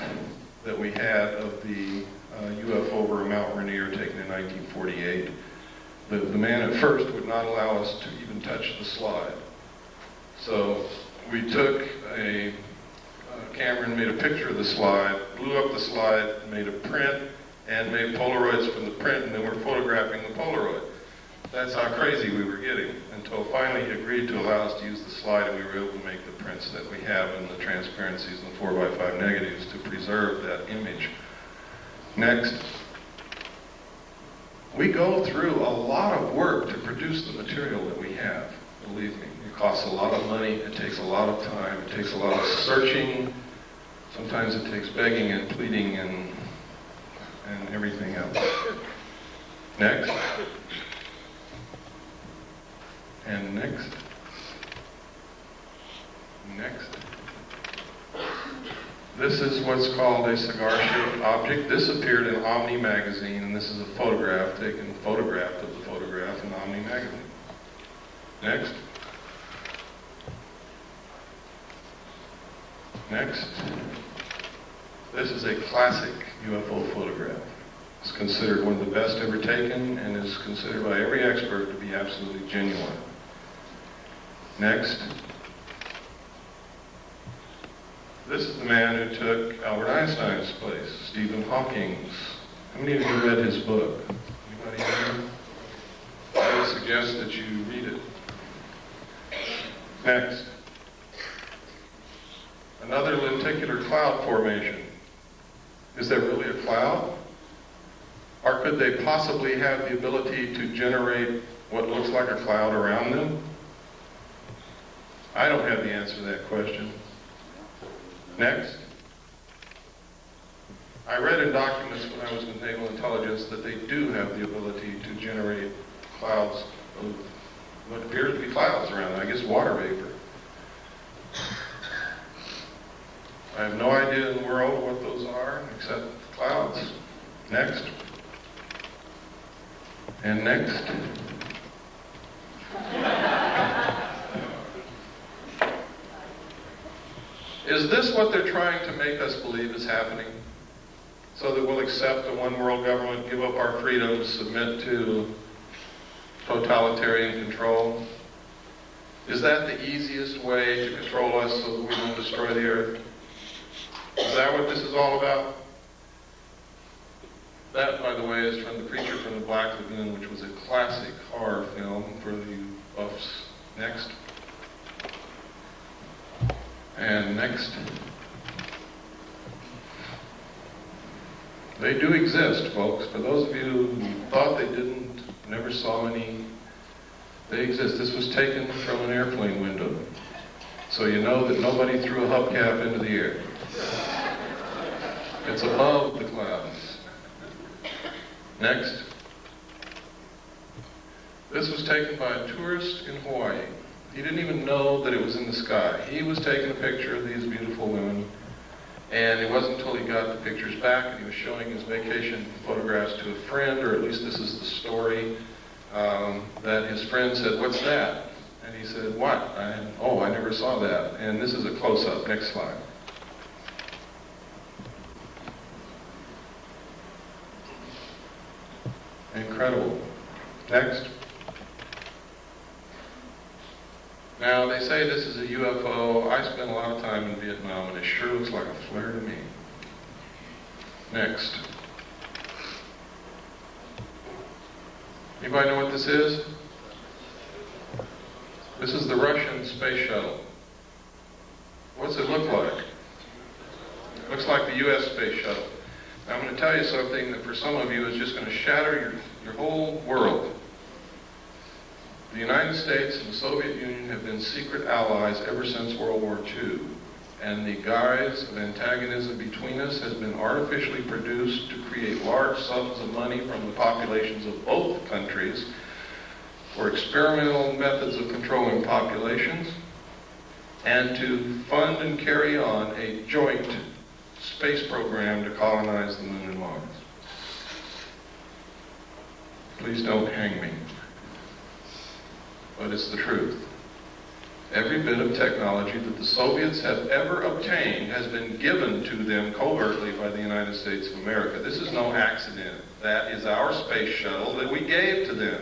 that we had of the UFO over Mount Rainier taken in 1948. The man at first would not allow us to even touch the slide. So we took a camera and made a picture of the slide, blew up the slide, made a print, and made Polaroids from the print, and then we're photographing the Polaroid. That's how crazy we were getting, until finally he agreed to allow us to use the slide, and we were able to make the prints that we have and the transparencies and the 4x5 negatives to preserve that image. Next. We go through a lot of work to produce the material that we have, believe me. It costs a lot of money, it takes a lot of time, it takes a lot of searching, sometimes it takes begging and pleading and everything else. Next. And next. Next. This is what's called a cigar-shaped object. This appeared in Omni magazine, and this is a photograph taken, photographed of the photograph in Omni magazine. Next. Next. This is a classic UFO photograph. It's considered one of the best ever taken and is considered by every expert to be absolutely genuine. Next. This is the man who took Albert Einstein's place, Stephen Hawking's. How many of you read his book? Anybody here? I would suggest that you read it. Next. Another lenticular cloud formation. Is there really a cloud? Or could they possibly have the ability to generate what looks like a cloud around them? I don't have the answer to that question. Next. I read in documents when I was in naval intelligence that they do have the ability to generate clouds of what appears to be clouds around them. I guess water vapor. I have no idea in the world what those are except clouds. Next. And next. Is this what they're trying to make us believe is happening? So that we'll accept a one world government, give up our freedoms, submit to totalitarian control? Is that the easiest way to control us so that we don't destroy the earth? Is that what this is all about? That, by the way, is from The Creature from the Black Lagoon, which was a classic horror film for the buffs. Next. And next. They do exist, folks. For those of you who thought they didn't, never saw any, they exist. This was taken from an airplane window. So you know that nobody threw a hubcap into the air. It's above the clouds. Next. This was taken by a tourist in Hawaii. He didn't even know that it was in the sky. He was taking a picture of these beautiful women, and it wasn't until he got the pictures back and he was showing his vacation photographs to a friend, or at least this is the story, that his friend said, "What's that?" And he said, "What?" I never saw that." And this is a close-up. Next slide. Incredible. Next. Now, they say this is a UFO. I spent a lot of time in Vietnam, and it sure looks like a flare to me. Next. Anybody know what this is? This is the Russian space shuttle. What's it look like? It looks like the U.S. space shuttle. Now, I'm going to tell you something that for some of you is just going to shatter your whole world. The United States and the Soviet Union have been secret allies ever since World War II. And the guise of antagonism between us has been artificially produced to create large sums of money from the populations of both countries for experimental methods of controlling populations and to fund and carry on a joint space program to colonize the moon and Mars. Please don't hang me. But it's the truth. Every bit of technology that the Soviets have ever obtained has been given to them covertly by the United States of America. This is no accident. That is our space shuttle that we gave to them.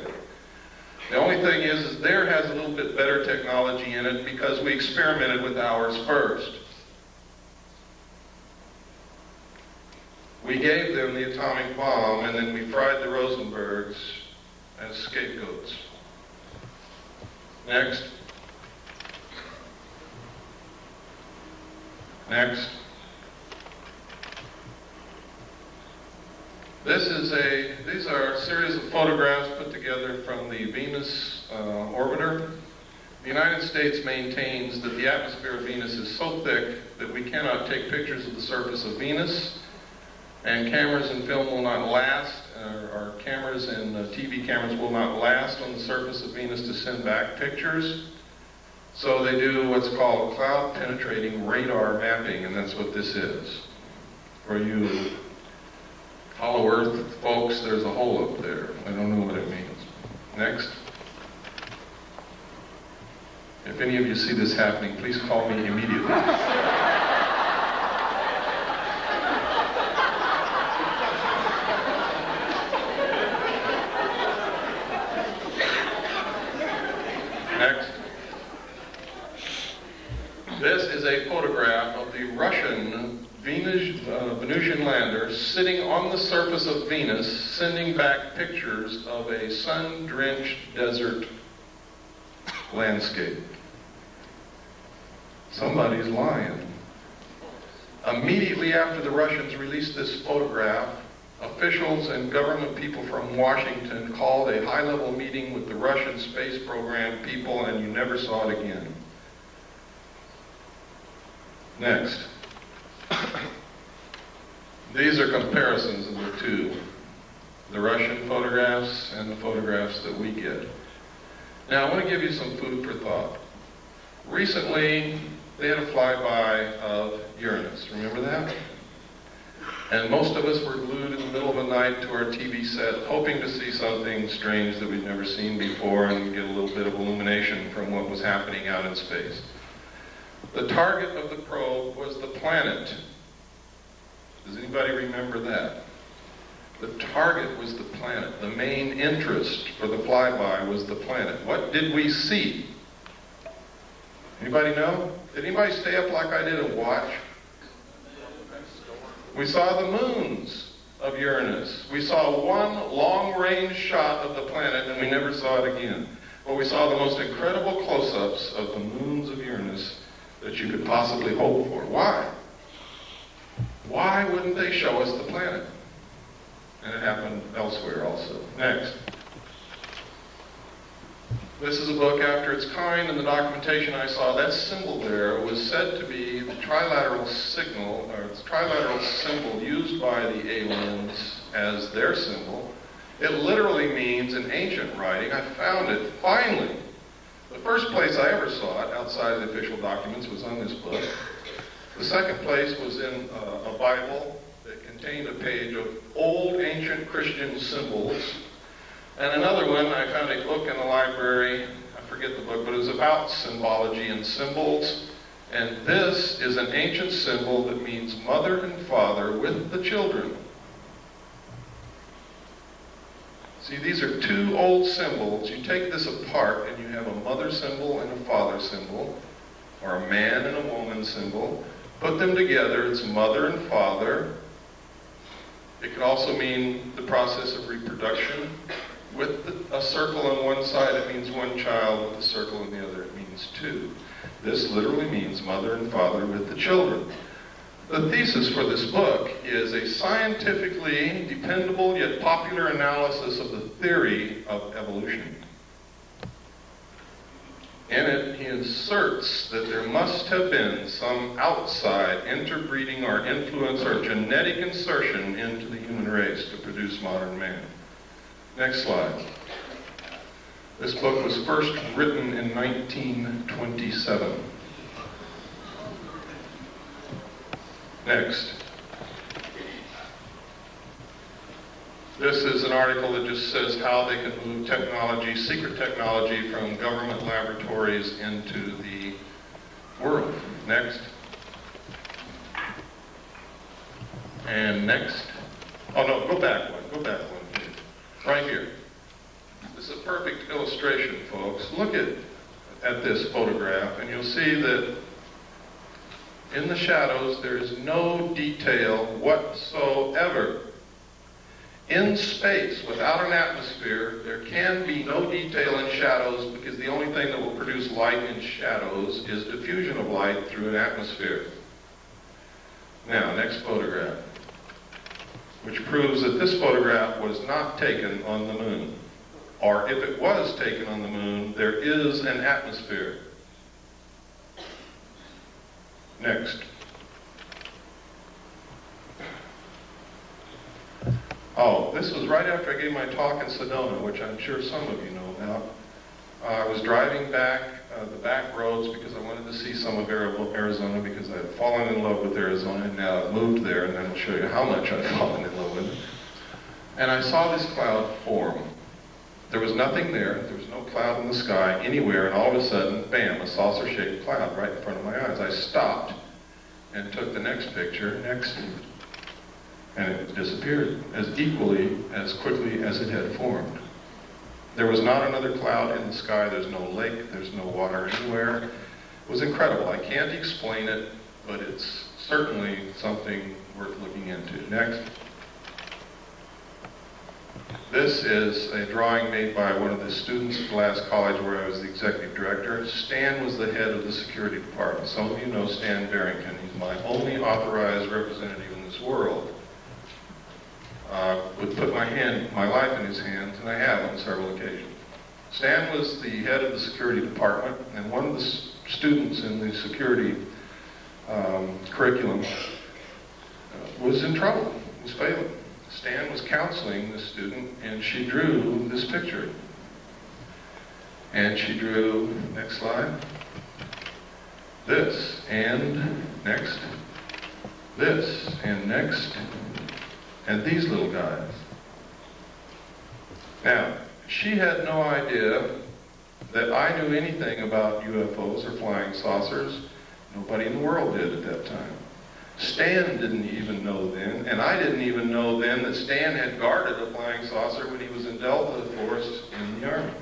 The only thing is theirs has a little bit better technology in it because we experimented with ours first. We gave them the atomic bomb, and then we fried the Rosenbergs as scapegoats. Next. Next. These are a series of photographs put together from the Venus orbiter. The United States maintains that the atmosphere of Venus is so thick that we cannot take pictures of the surface of Venus, and cameras and film will not last, or cameras and TV cameras will not last on the surface of Venus to send back pictures. So they do what's called cloud-penetrating radar mapping, and that's what this is. For you Hollow Earth folks, there's a hole up there. I don't know what it means. Next. If any of you see this happening, please call me immediately. Next. This is a photograph of the Russian Venusian lander sitting on the surface of Venus, sending back pictures of a sun-drenched desert landscape. Somebody's lying. Immediately after the Russians released this photograph, officials and government people from Washington called a high-level meeting with the Russian space program people, and you never saw it again. Next. These are comparisons of the two, the Russian photographs and the photographs that we get. Now, I want to give you some food for thought. Recently, they had a flyby of Uranus. Remember that? And most of us were glued in the middle of the night to our TV set, hoping to see something strange that we'd never seen before and get a little bit of illumination from what was happening out in space. The target of the probe was the planet. Does anybody remember that? The target was the planet. The main interest for the flyby was the planet. What did we see? Anybody know? Did anybody stay up like I did and watch? We saw the moons of Uranus. We saw one long-range shot of the planet and we never saw it again. But we saw the most incredible close-ups of the moons of Uranus that you could possibly hope for. Why? Why wouldn't they show us the planet? And it happened elsewhere also. Next. This is a book after its kind, and the documentation I saw, that symbol there was said to be the trilateral signal, or the trilateral symbol used by the aliens as their symbol. It literally means, in ancient writing, I found it, finally. The first place I ever saw it, outside of the official documents, was on this book. The second place was in a Bible that contained a page of old ancient Christian symbols. And another one, I found a book in the library, I forget the book, but it was about symbology and symbols. And this is an ancient symbol that means mother and father with the children. See, these are two old symbols. You take this apart and you have a mother symbol and a father symbol, or a man and a woman symbol. Put them together, it's mother and father. It can also mean the process of reproduction. With a circle on one side, it means one child. With a circle on the other, it means two. This literally means mother and father with the children. The thesis for this book is a scientifically dependable yet popular analysis of the theory of evolution. In it, he asserts that there must have been some outside interbreeding or influence or genetic insertion into the human race to produce modern man. Next slide. This book was first written in 1927. Next. This is an article that just says how they can move technology, secret technology, from government laboratories into the world. Next. And next. Oh no, go back one. Go back one, please. Right here. This is a perfect illustration, folks. Look at this photograph, and you'll see that in the shadows there is no detail whatsoever. In space, without an atmosphere, there can be no detail in shadows because the only thing that will produce light in shadows is diffusion of light through an atmosphere. Now, next photograph. which proves that this photograph was not taken on the moon. Or if it was taken on the moon, there is an atmosphere. Next. Oh, this was right after I gave my talk in Sedona, which I'm sure some of you know about. I was driving back the back roads because I wanted to see some of Arizona because I had fallen in love with Arizona, and now I've moved there, and I'll show you how much I've fallen in love with it. And I saw this cloud form. There was nothing there. There was no cloud in the sky anywhere, and all of a sudden, bam, a saucer-shaped cloud right in front of my eyes. I stopped and took the next picture next to it, and it disappeared as equally, as quickly as it had formed. There was not another cloud in the sky. There's no lake. There's no water anywhere. It was incredible. I can't explain it, but it's certainly something worth looking into. Next. This is a drawing made by one of the students at the last college where I was the executive director. Stan was the head of the security department. Some of you know Stan Barrington. He's my only authorized representative in this world. Would put my life in his hands, and I have on several occasions. Stan was the head of the security department, and one of the students in the security curriculum was in trouble, was failing. Stan was counseling the student, and she drew this picture. And she drew, next slide, this, and next, this, and next, and these little guys. Now, she had no idea that I knew anything about UFOs or flying saucers. Nobody in the world did at that time. Stan didn't even know then, and I didn't even know then that Stan had guarded a flying saucer when he was in Delta Force in the Army.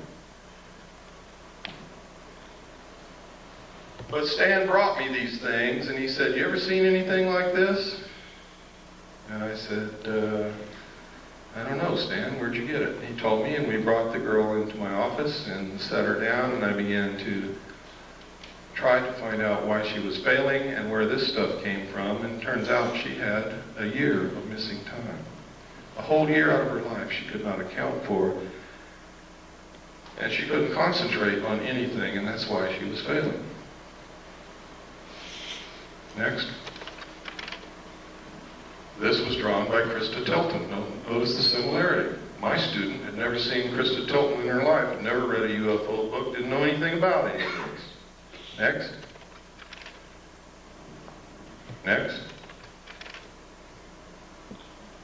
But Stan brought me these things, and he said, "You ever seen anything like this?" And I said, "I don't know, Stan, where'd you get it?" He told me, and we brought the girl into my office and set her down, and I began to try to find out why she was failing and where this stuff came from, and it turns out she had a year of missing time. A whole year out of her life she could not account for, and she couldn't concentrate on anything, and that's why she was failing. Next. This was drawn by Krista Tilton. Notice the similarity. My student had never seen Krista Tilton in her life, had never read a UFO book, didn't know anything about any of this. Next. Next.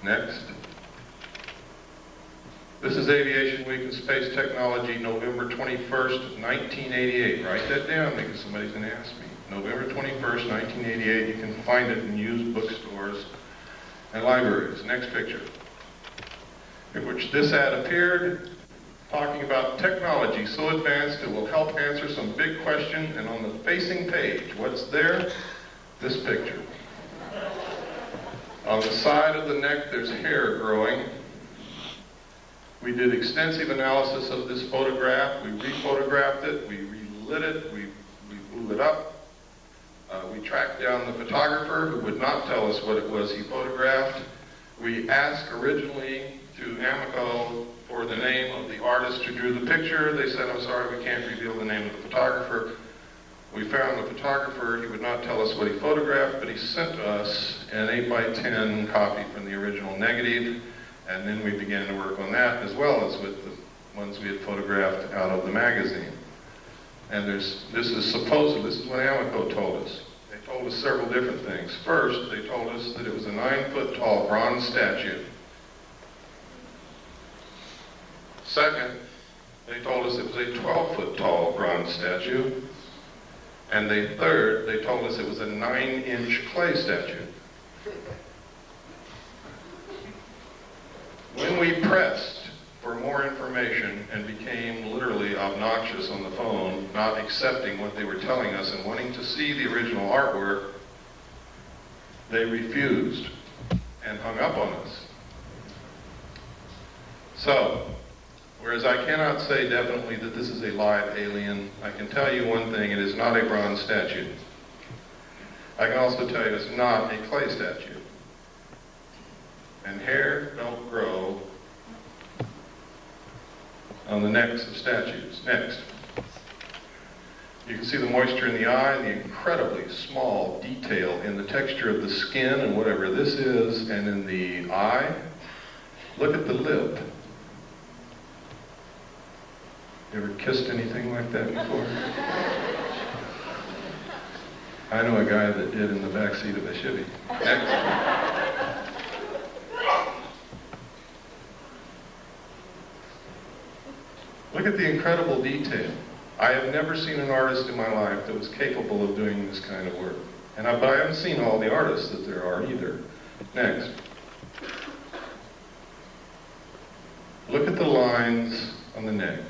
Next. This is Aviation Week in Space Technology, November 21st, 1988. Write that down because somebody's going to ask me. November 21st, 1988. You can find it in used bookstores and libraries. Next picture. In which this ad appeared, talking about technology so advanced it will help answer some big question, and on the facing page, what's there? This picture. On the side of the neck, there's hair growing. We did extensive analysis of this photograph. We rephotographed it, we relit it, we blew it up. We tracked down the photographer who would not tell us what it was he photographed. We asked originally to Amoco for the name of the artist who drew the picture. They said, "I'm sorry, we can't reveal the name of the photographer." We found the photographer. He would not tell us what he photographed, but he sent us an 8x10 copy from the original negative, and then we began to work on that as well as with the ones we had photographed out of the magazine. And this is what Amoco told us. They told us several different things. First, they told us that it was a 9-foot-tall bronze statue. Second, they told us it was a 12-foot-tall bronze statue. And third, they told us it was a 9-inch clay statue. When we pressed for more information and became literally obnoxious on the phone, not accepting what they were telling us and wanting to see the original artwork, they refused and hung up on us. So, whereas I cannot say definitely that this is a live alien, I can tell you one thing: it is not a bronze statue. I can also tell you it's not a clay statue. And hair don't grow on the necks of statues. Next. You can see the moisture in the eye, the incredibly small detail in the texture of the skin and whatever this is, and in the eye. Look at the lip. You ever kissed anything like that before? I know a guy that did in the back seat of a Chevy. Next. Look at the incredible detail. I have never seen an artist in my life that was capable of doing this kind of work. But I haven't seen all the artists that there are either. Next. Look at the lines on the neck.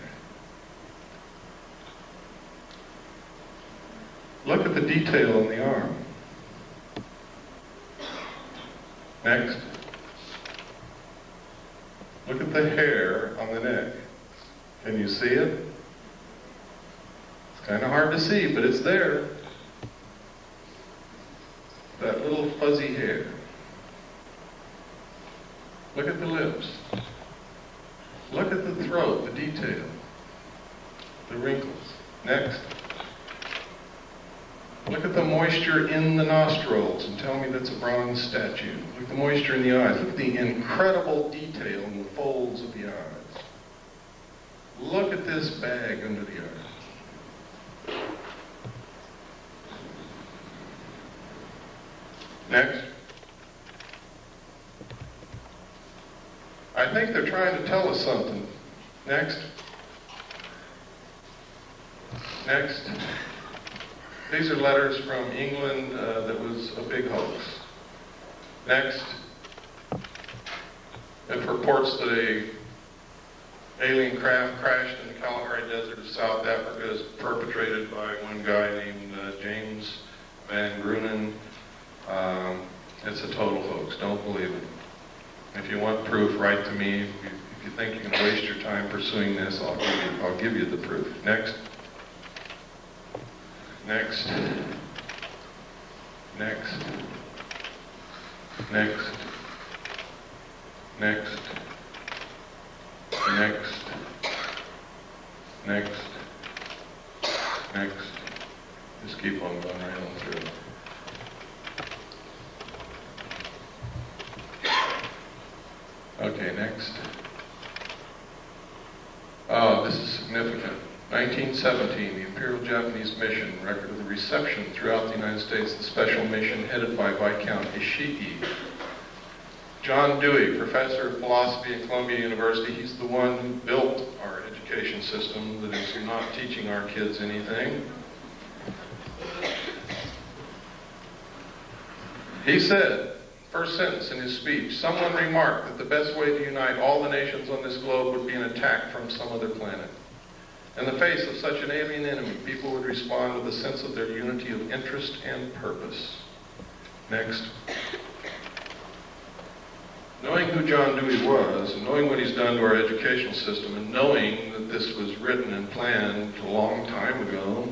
Look at the detail on the arm. Next. Look at the hair on the neck. Can you see it? It's kind of hard to see, but it's there. That little fuzzy hair. Look at the lips. Look at the throat, the detail. The wrinkles. Next. Look at the moisture in the nostrils and tell me that's a bronze statue. Look at the moisture in the eyes. Look at the incredible detail in the folds of the eyes. Look at this bag under the eye. Next. I think they're trying to tell us something. Next. Next. These are letters from England that was a big hoax. Next. It purports that a alien craft crashed in the Kalahari Desert of South Africa is perpetrated by one guy named James Van Grunen. It's a total hoax. Don't believe it. If you want proof, write to me. If you think you're going to waste your time pursuing this, I'll give you the proof. Next. Next. Next. Next. Next. Next. Next. Next. Just keep on going right on through. Okay, next. Oh, this is significant. 1917, the Imperial Japanese Mission, record of the reception throughout the United States, the special mission headed by Viscount Ishii. John Dewey, professor of philosophy at Columbia University, he's the one who built our education system that is not teaching our kids anything. He said, first sentence in his speech, someone remarked that the best way to unite all the nations on this globe would be an attack from some other planet. In the face of such an alien enemy, people would respond with a sense of their unity of interest and purpose. Next. Knowing who John Dewey was, and knowing what he's done to our educational system, and knowing that this was written and planned a long time ago,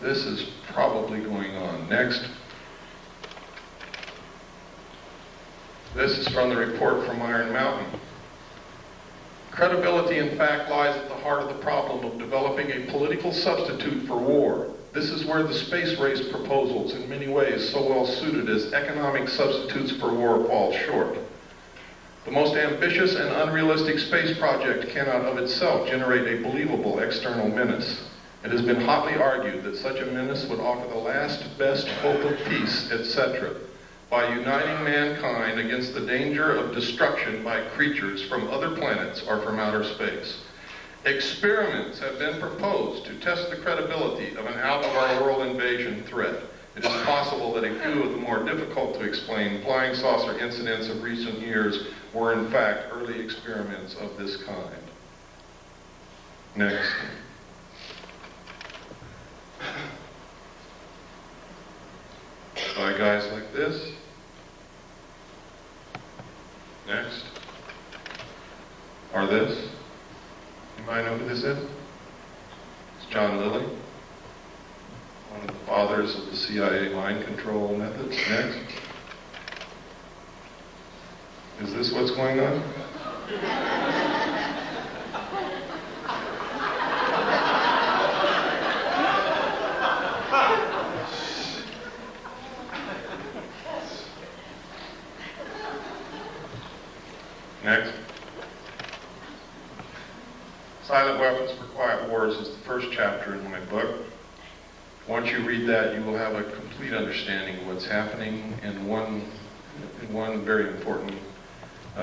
this is probably going on. Next. This is from the report from Iron Mountain. Credibility, in fact, lies at the heart of the problem of developing a political substitute for war. This is where the space race proposals, in many ways so well suited as economic substitutes for war, fall short. The most ambitious and unrealistic space project cannot of itself generate a believable external menace. It has been hotly argued that such a menace would offer the last best hope of peace, etc., by uniting mankind against the danger of destruction by creatures from other planets or from outer space. Experiments have been proposed to test the credibility of an out-of-our-world invasion threat. It is possible that a few of the more difficult to explain flying saucer incidents of recent years were in fact early experiments of this kind. Next. By guys like this. Next. Or this. You might know who this is? It's John Lilly. one of the fathers of the CIA mind control methods. Next. Is this what's going on? Next. Silent Weapons for Quiet Wars is the first chapter in my book. Once you read that, you will have a complete understanding of what's happening in one very important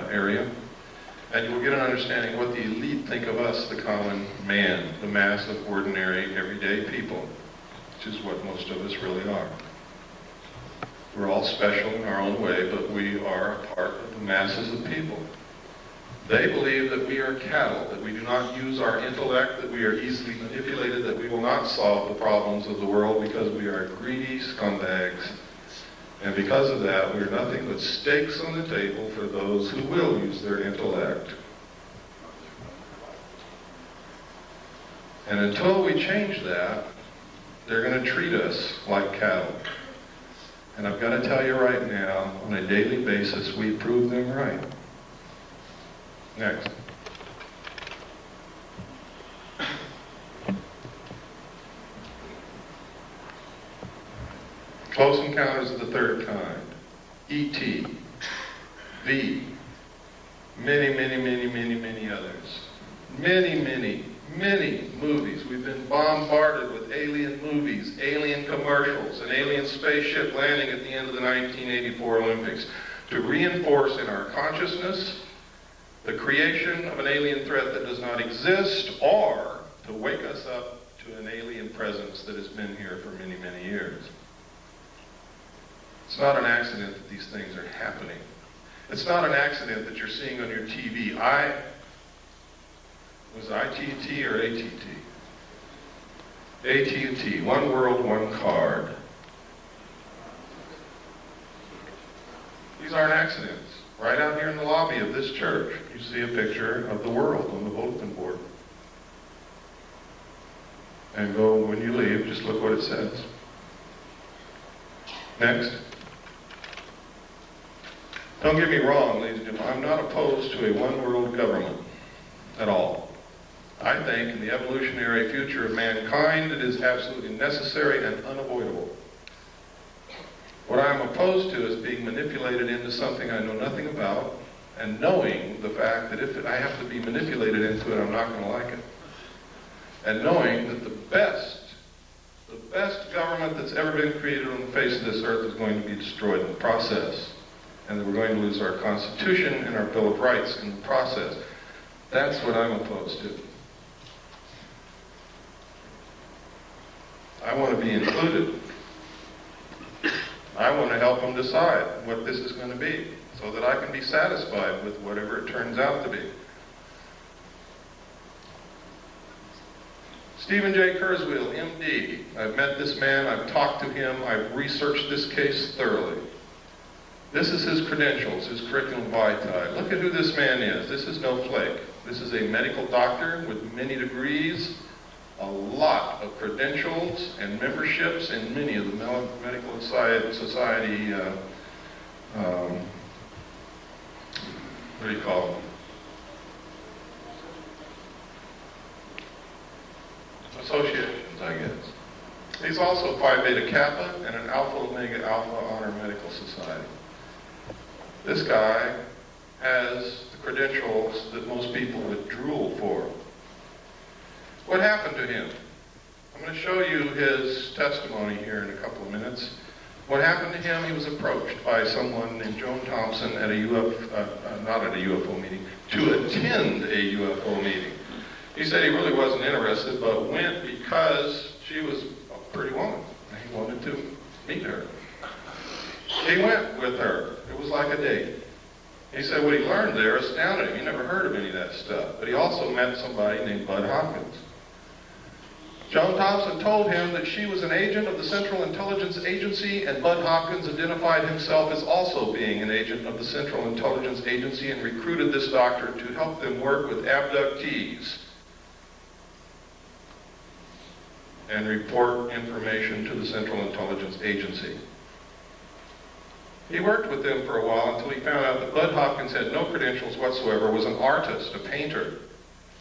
area. And you will get an understanding of what the elite think of us, the common man, the mass of ordinary, everyday people, which is what most of us really are. We're all special in our own way, but we are a part of the masses of people. They believe that we are cattle, that we do not use our intellect, that we are easily manipulated, that we will not solve the problems of the world because we are greedy scumbags. And because of that, we are nothing but stakes on the table for those who will use their intellect. And until we change that, they're going to treat us like cattle. And I've got to tell you right now, on a daily basis, we prove them right. Next. Close Encounters of the Third Kind, E.T., V, many others. Many movies. We've been bombarded with alien movies, alien commercials, an alien spaceship landing at the end of the 1984 Olympics to reinforce in our consciousness the creation of an alien threat that does not exist, or to wake us up to an alien presence that has been here for many years. It's not an accident that these things are happening. It's not an accident that you're seeing on your TV. Was it ITT or ATT? AT&T, one world, one card. These aren't accidents. Right out here in the lobby of this church, you see a picture of the world on the bulletin board. And go, when you leave, just look what it says. Next. Don't get me wrong, ladies and gentlemen, I'm not opposed to a one-world government at all. I think in the evolutionary future of mankind, it is absolutely necessary and unavoidable. What I'm opposed to is being manipulated into something I know nothing about, and knowing the fact that if I have to be manipulated into it, I'm not going to like it. And knowing that the best government that's ever been created on the face of this earth is going to be destroyed in the process. And that we're going to lose our Constitution and our Bill of Rights in the process. That's what I'm opposed to. I want to be included. I want to help them decide what this is going to be, so that I can be satisfied with whatever it turns out to be. Stephen J. Kurzweil, MD. I've met this man, I've talked to him, I've researched this case thoroughly. This is his credentials, his curriculum vitae. Look at who this man is. This is no flake. This is a medical doctor with many degrees, a lot of credentials and memberships in many of the medical society, what do you call them? Associations, I guess. He's also Phi Beta Kappa and an Alpha Omega Alpha Honor Medical Society. This guy has the credentials that most people would drool for. What happened to him? I'm going to show you his testimony here in a couple of minutes. What happened to him, he was approached by someone named Joan Thompson at a not at a UFO meeting, to attend a UFO meeting. He said he really wasn't interested, but went because she was a pretty woman, and he wanted to meet her. He went with her. It was like a date. He said what he learned there astounded him. He never heard of any of that stuff. But he also met somebody named Bud Hopkins. Joan Thompson told him that she was an agent of the Central Intelligence Agency, and Bud Hopkins identified himself as also being an agent of the Central Intelligence Agency and recruited this doctor to help them work with abductees. and report information to the Central Intelligence Agency. He worked with them for a while until he found out that Bud Hopkins had no credentials whatsoever, was an artist, a painter,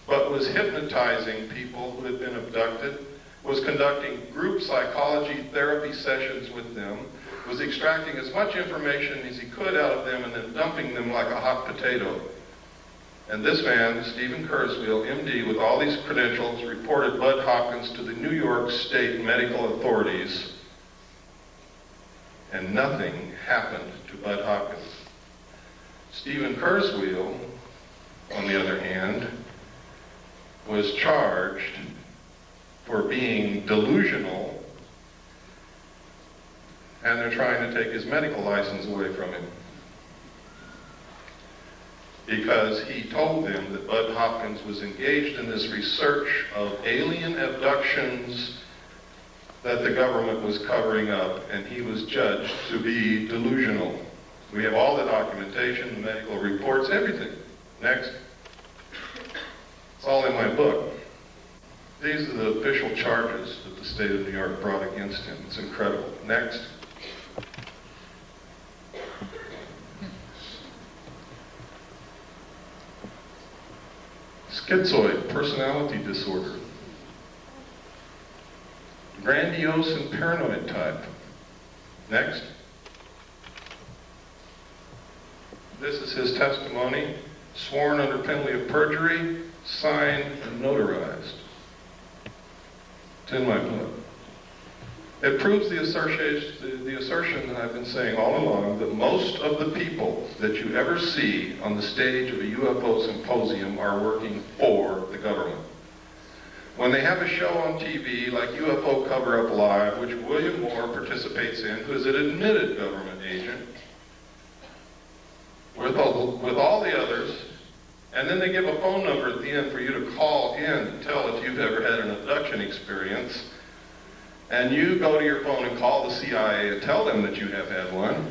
but was hypnotizing people who had been abducted, was conducting group psychology therapy sessions with them, was extracting as much information as he could out of them and then dumping them like a hot potato. And this man, Stephen Kurzweil, MD, with all these credentials, reported Bud Hopkins to the New York State medical authorities, and nothing happened to Bud Hopkins. Stephen Kurzweil, on the other hand, was charged for being delusional, and they're trying to take his medical license away from him because he told them that Bud Hopkins was engaged in this research of alien abductions that the government was covering up, and he was judged to be delusional. We have all the documentation, the medical reports, everything. Next. It's all in my book. These are the official charges that the state of New York brought against him. It's incredible. Next. Schizoid personality disorder. Grandiose and paranoid type. Next. This is his testimony, sworn under penalty of perjury, signed and notarized. It's in my book. It proves the assertion that I've been saying all along, that most of the people that you ever see on the stage of a UFO symposium are working for the government. When they have a show on TV like UFO Cover-Up Live, which William Moore participates in, who is an admitted government agent, with all the others, and then they give a phone number at the end for you to call in and tell if you've ever had an abduction experience, and you go to your phone and call the CIA and tell them that you have had one.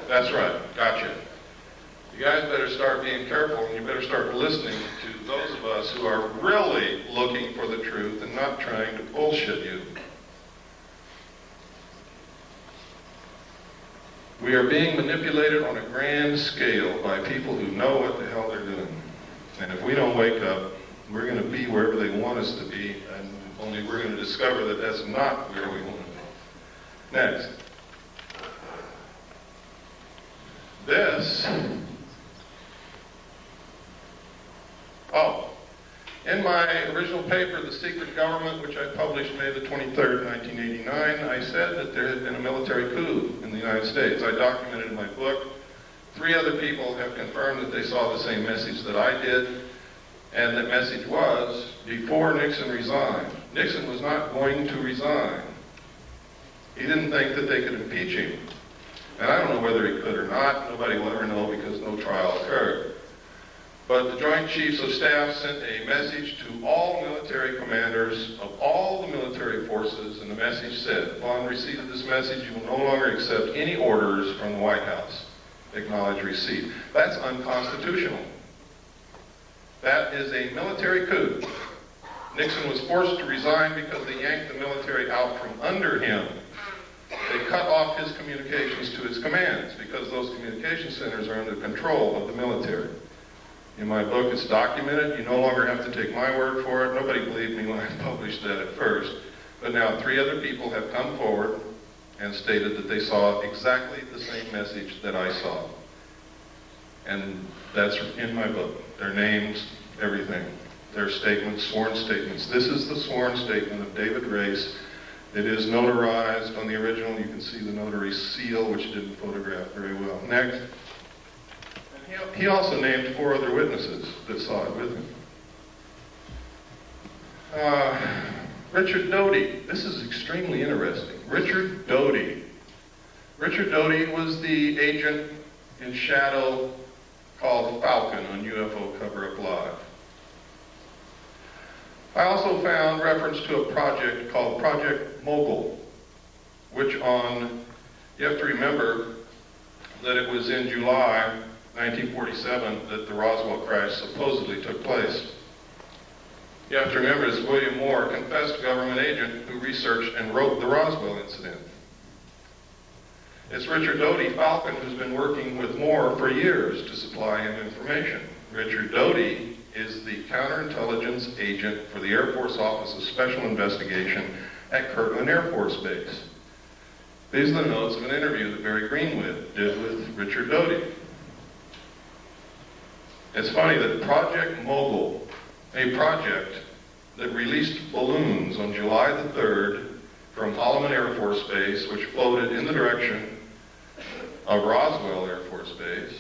That's right, gotcha. You guys better start being careful, and you better start listening to those of us who are really looking for the truth and not trying to bullshit you. We are being manipulated on a grand scale by people who know what the hell they're doing. And if we don't wake up, we're going to be wherever they want us to be, and only we're going to discover that that's not where we want to be. Next. This. Oh. In my original paper, The Secret Government, which I published May the 23rd, 1989, I said that there had been a military coup in the United States. I documented in my book. 3 other people have confirmed that they saw the same message that I did, and that message was, before Nixon resigned. Nixon was not going to resign. He didn't think that they could impeach him. And I don't know whether he could or not. Nobody will ever know because no trial occurred. But the Joint Chiefs of Staff sent a message to all military commanders of all the military forces, and the message said, upon receipt of this message, you will no longer accept any orders from the White House. Acknowledge receipt. That's unconstitutional. That is a military coup. Nixon was forced to resign because they yanked the military out from under him. They cut off his communications to his commands because those communication centers are under control of the military. In my book, it's documented. You no longer have to take my word for it. Nobody believed me when I published that at first. But now 3 other people have come forward and stated that they saw exactly the same message that I saw. And that's in my book. Their names, everything. Their statements, sworn statements. This is the sworn statement of David Race. It is notarized on the original. You can see the notary seal, which didn't photograph very well. Next. He also named 4 other witnesses that saw it with him. Richard Doty. This is extremely interesting. Richard Doty. Richard Doty was the agent in shadow called Falcon on UFO Cover-Up Live. I also found reference to a project called Project Mogul, which you have to remember that it was in July 1947, that the Roswell crash supposedly took place. You have to remember, this William Moore, a confessed government agent who researched and wrote the Roswell incident. It's Richard Doty Falcon who's been working with Moore for years to supply him information. Richard Doty is the counterintelligence agent for the Air Force Office of Special Investigation at Kirtland Air Force Base. These are the notes of an interview that Barry Greenwood did with Richard Doty. It's funny that Project Mogul, a project that released balloons on July the 3rd from Holloman Air Force Base, which floated in the direction of Roswell Air Force Base,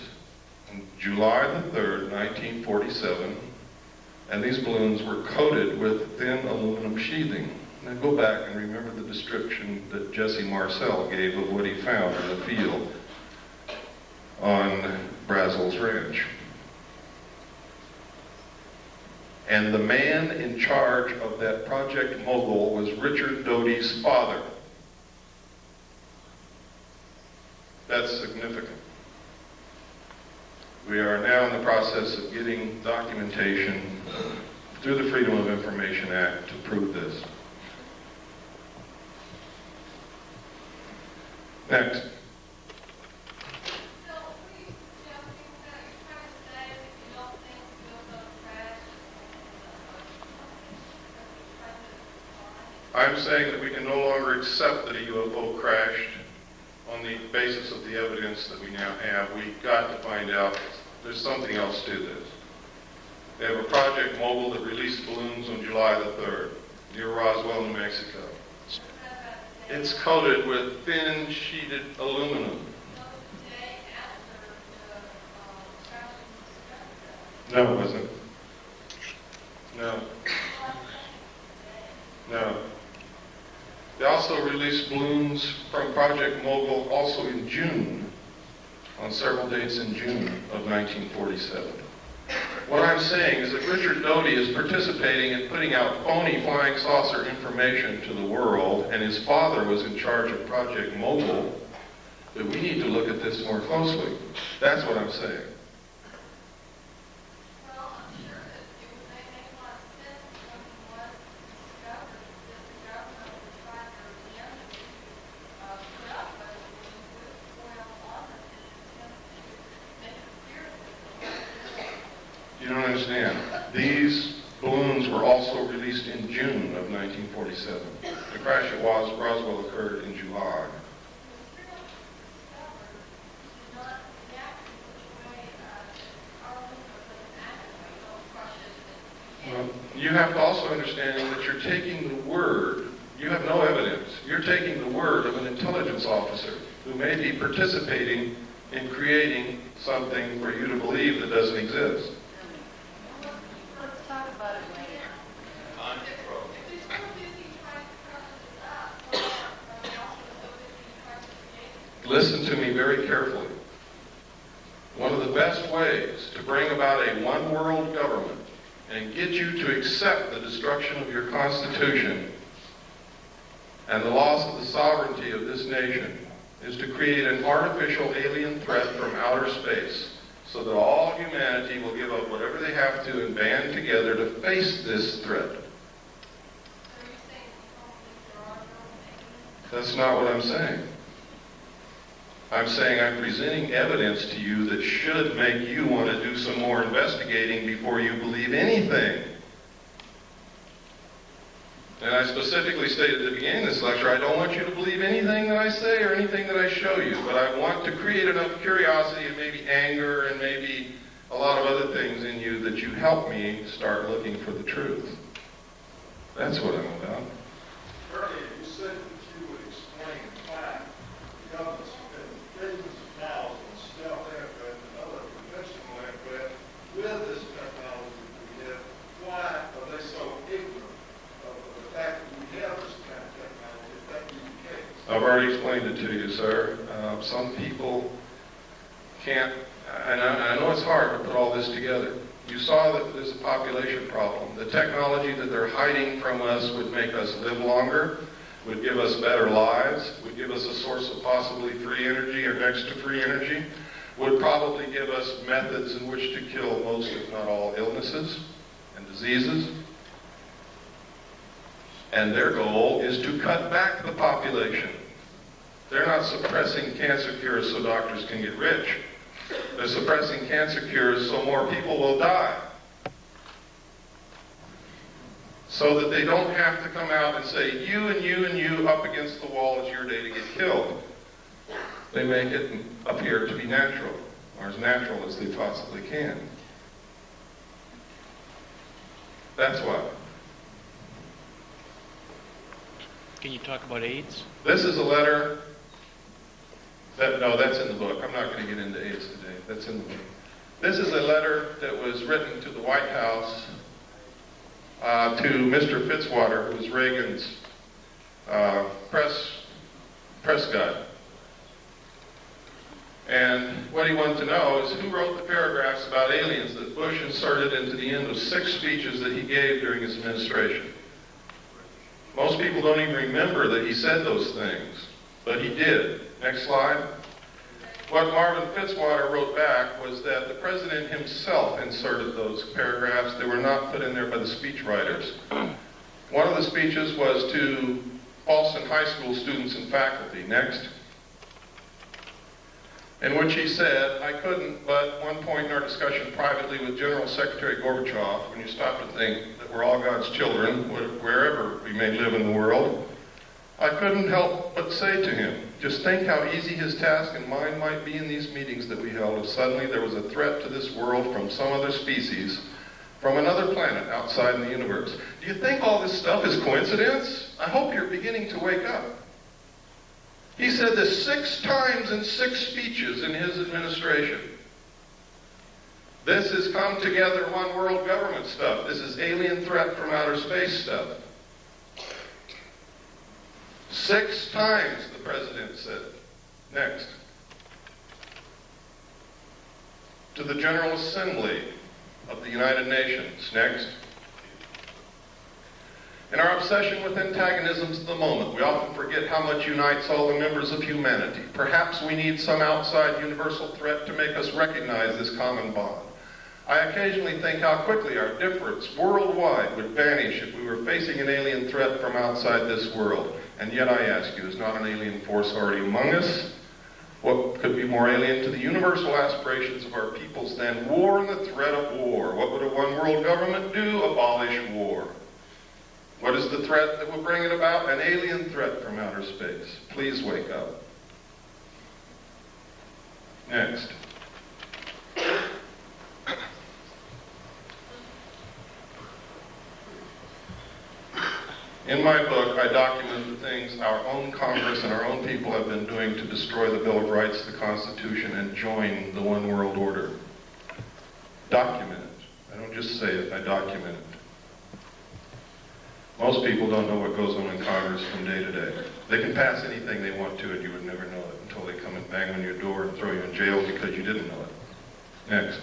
on July the 3rd, 1947, and these balloons were coated with thin aluminum sheathing. Now go back and remember the description that Jesse Marcel gave of what he found in the field on Brazel's Ranch. And the man in charge of that Project Mogul was Richard Doty's father. That's significant. We are now in the process of getting documentation through the Freedom of Information Act to prove this. Next. I'm saying that we can no longer accept that a UFO crashed on the basis of the evidence that we now have. We've got to find out there's something else to this. We have a Project Mogul that released balloons on July the 3rd near Roswell, New Mexico. It's coated with thin sheeted aluminum. No, it wasn't. No. No. They also released balloons from Project Mogul also in June, on several dates in June of 1947. What I'm saying is that Richard Doty is participating in putting out phony flying saucer information to the world, and his father was in charge of Project Mogul, that we need to look at this more closely. That's what I'm saying. You don't understand. These balloons were also released in June of 1947. The crash at Roswell occurred in July. Well, you have to also understand that you're taking the word, you have no evidence, you're taking the word of an intelligence officer who may be participating in creating something for you to believe that doesn't exist. Listen to me very carefully. One of the best ways to bring about a one-world government and get you to accept the destruction of your Constitution and the loss of the sovereignty of this nation is to create an artificial alien threat from outer space so that all humanity will give up whatever they have to and band together to face this threat. That's not what I'm saying. I'm saying I'm presenting evidence to you that should make you want to do some more investigating before you believe anything. And I specifically stated at the beginning of this lecture, I don't want you to believe anything that I say or anything that I show you, but I want to create enough curiosity and maybe anger and maybe a lot of other things in you that you help me start looking for the truth. That's what I'm about. Earlier, you said that you would explain the fact the government's billions of dollars on stealth aircraft and other conventional aircraft with this technology that we have. Why are they so ignorant of the fact that we have this kind of technology, if that be the case? I've already explained it to you, sir. Some people can't, and I know it's hard to put all this together. You saw that there's a population problem. The technology that they're hiding from us would make us live longer, would give us better lives, would give us a source of possibly free energy or next to free energy. would probably give us methods in which to kill most, if not all, illnesses and diseases. And their goal is to cut back the population. They're not suppressing cancer cures so doctors can get rich. They're suppressing cancer cures so more people will die. So that they don't have to come out and say, you and you and you up against the wall, it's your day to get killed. They make it appear to be natural, or as natural as they possibly can. That's why. Can you talk about AIDS? This is a letter no, that's in the book. I'm not going to get into AIDS today. That's in the book. This is a letter that was written to the White House to Mr. Fitzwater, who was Reagan's press guy. And what he wanted to know is who wrote the paragraphs about aliens that Bush inserted into the end of 6 speeches that he gave during his administration. Most people don't even remember that he said those things, but he did. Next slide. What Marvin Fitzwater wrote back was that the president himself inserted those paragraphs. They were not put in there by the speechwriters. One of the speeches was to Boston High School students and faculty. Next. In which he said, I couldn't, but at one point in our discussion privately with General Secretary Gorbachev, when you stop to think that we're all God's children, wherever we may live in the world, I couldn't help but say to him, just think how easy his task and mine might be in these meetings that we held if suddenly there was a threat to this world from some other species, from another planet outside in the universe. Do you think all this stuff is coincidence? I hope you're beginning to wake up. He said this 6 times in 6 speeches in his administration. This is come together one world government stuff. This is alien threat from outer space stuff. 6 times, the president said. Next. To the General Assembly of the United Nations. Next. In our obsession with antagonisms of the moment, we often forget how much unites all the members of humanity. Perhaps we need some outside universal threat to make us recognize this common bond. I occasionally think how quickly our difference worldwide would vanish if we were facing an alien threat from outside this world. And yet I ask you, is not an alien force already among us? What could be more alien to the universal aspirations of our peoples than war and the threat of war? What would a one world government do? Abolish war. What is the threat that will bring it about? An alien threat from outer space. Please wake up. Next. In my book, I document the things our own Congress and our own people have been doing to destroy the Bill of Rights, the Constitution, and join the one world order. Document it. I don't just say it, I document it. Most people don't know what goes on in Congress from day to day. They can pass anything they want to and you would never know it until they come and bang on your door and throw you in jail because you didn't know it. Next.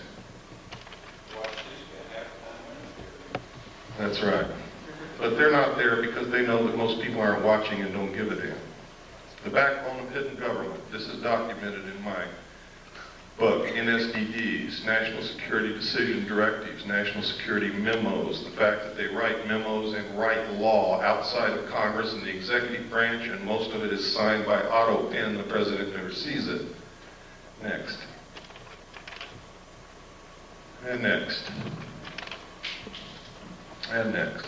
That's right. But they're not there because they know that most people aren't watching and don't give a damn. The backbone of hidden government. This is documented in my book, NSDDs, National Security Decision Directives, National Security Memos, the fact that they write memos and write law outside of Congress and the executive branch, and most of it is signed by auto pen. The president never sees it. Next. And next. And next.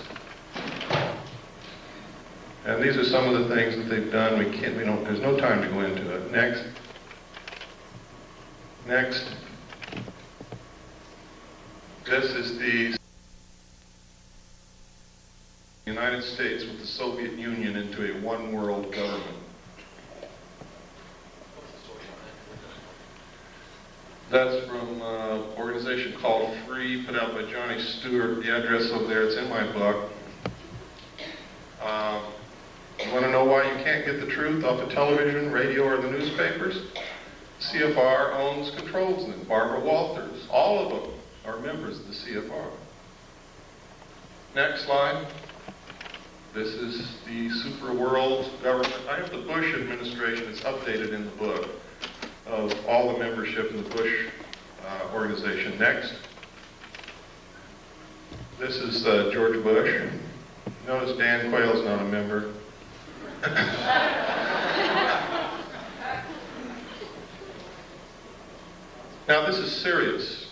And these are some of the things that they've done. There's no time to go into it. Next. Next. This is the United States with the Soviet Union into a one-world government. That's from an organization called Free, put out by Johnny Stewart. The address over there, it's in my book. You want to know why you can't get the truth off of television, radio, or the newspapers? CFR owns, controls them. Barbara Walters, all of them are members of the CFR. Next slide. This is the super world government. I have the Bush administration. It's updated in the book. of all the membership in the Bush organization. Next. This is George Bush. Notice Dan Quayle's not a member. Now this is serious.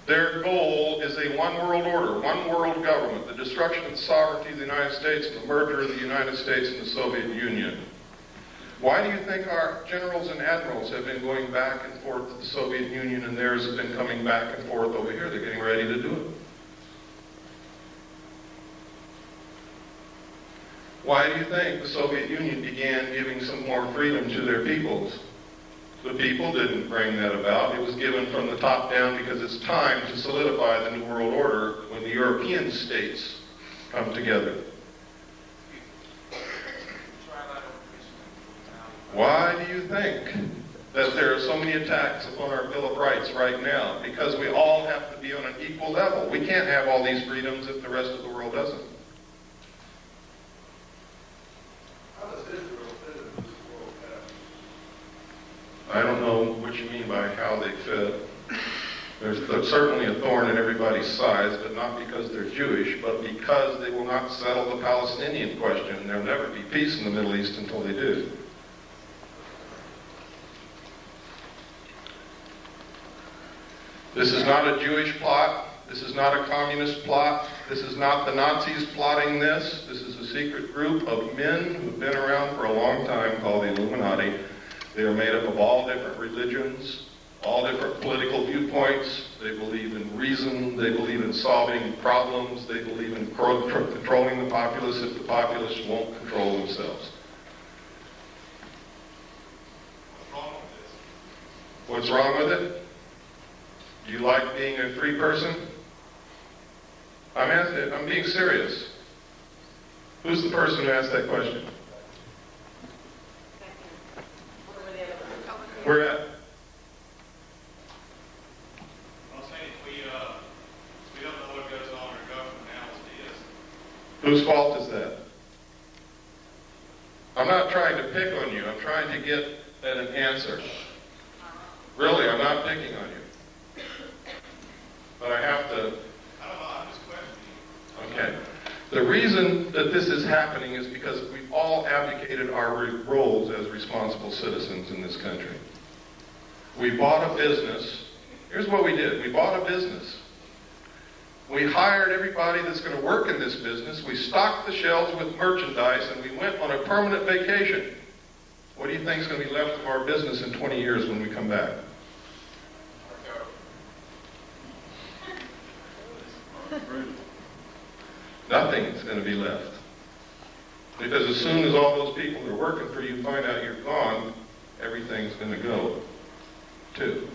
Their goal is a one world order, one world government, the destruction of the sovereignty of the United States and the merger of the United States and the Soviet Union. Why do you think our generals and admirals have been going back and forth to the Soviet Union and theirs have been coming back and forth over here? They're getting ready to do it. Why do you think the Soviet Union began giving some more freedom to their peoples? The people didn't bring that about. It was given from the top down because it's time to solidify the New World Order when the European states come together. Why do you think that there are so many attacks upon our Bill of Rights right now? Because we all have to be on an equal level. We can't have all these freedoms if the rest of the world doesn't. How does Israel fit into this world pattern? I don't know what you mean by how they fit. There's certainly a thorn in everybody's sides, but not because they're Jewish, but because they will not settle the Palestinian question. There'll never be peace in the Middle East until they do. This is not a Jewish plot. This is not a communist plot. This is not the Nazis plotting this. This is a secret group of men who've been around for a long time called the Illuminati. They are made up of all different religions, all different political viewpoints. They believe in reason. They believe in solving problems. They believe in controlling the populace if the populace won't control themselves. What's wrong with this? What's wrong with it? Do you like being a free person? I'm being serious. Who's the person who asked that question? Where at? I'm saying we don't know what goes on in our government nowadays. Whose fault is that? I'm not trying to pick on you. I'm trying to get at an answer. Really, I'm not picking on you. But I have to... I don't know, I'm just questioning. Okay. The reason that this is happening is because we've all abdicated our roles as responsible citizens in this country. We bought a business. Here's what we did. We bought a business. We hired everybody that's going to work in this business. We stocked the shelves with merchandise, and we went on a permanent vacation. What do you think is going to be left of our business in 20 years when we come back? Nothing's going to be left. Because as soon as all those people that are working for you find out you're gone, everything's going to go, too.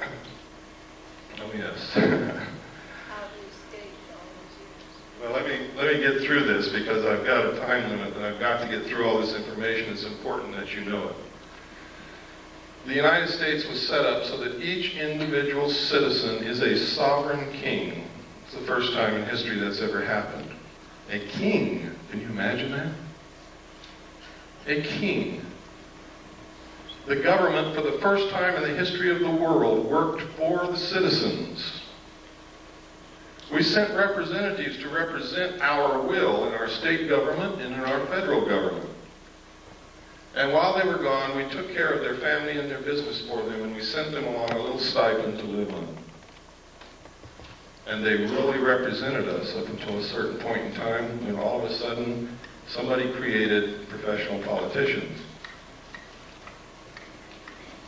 Oh, yes. Well, let me get through this because I've got a time limit and I've got to get through all this information. It's important that you know it. The United States was set up so that each individual citizen is a sovereign king. It's the first time in history that's ever happened. A king. Can you imagine that? A king. The government, for the first time in the history of the world, worked for the citizens. We sent representatives to represent our will in our state government and in our federal government. And while they were gone, we took care of their family and their business for them, and we sent them along a little stipend to live on. And they really represented us up until a certain point in time when all of a sudden somebody created professional politicians.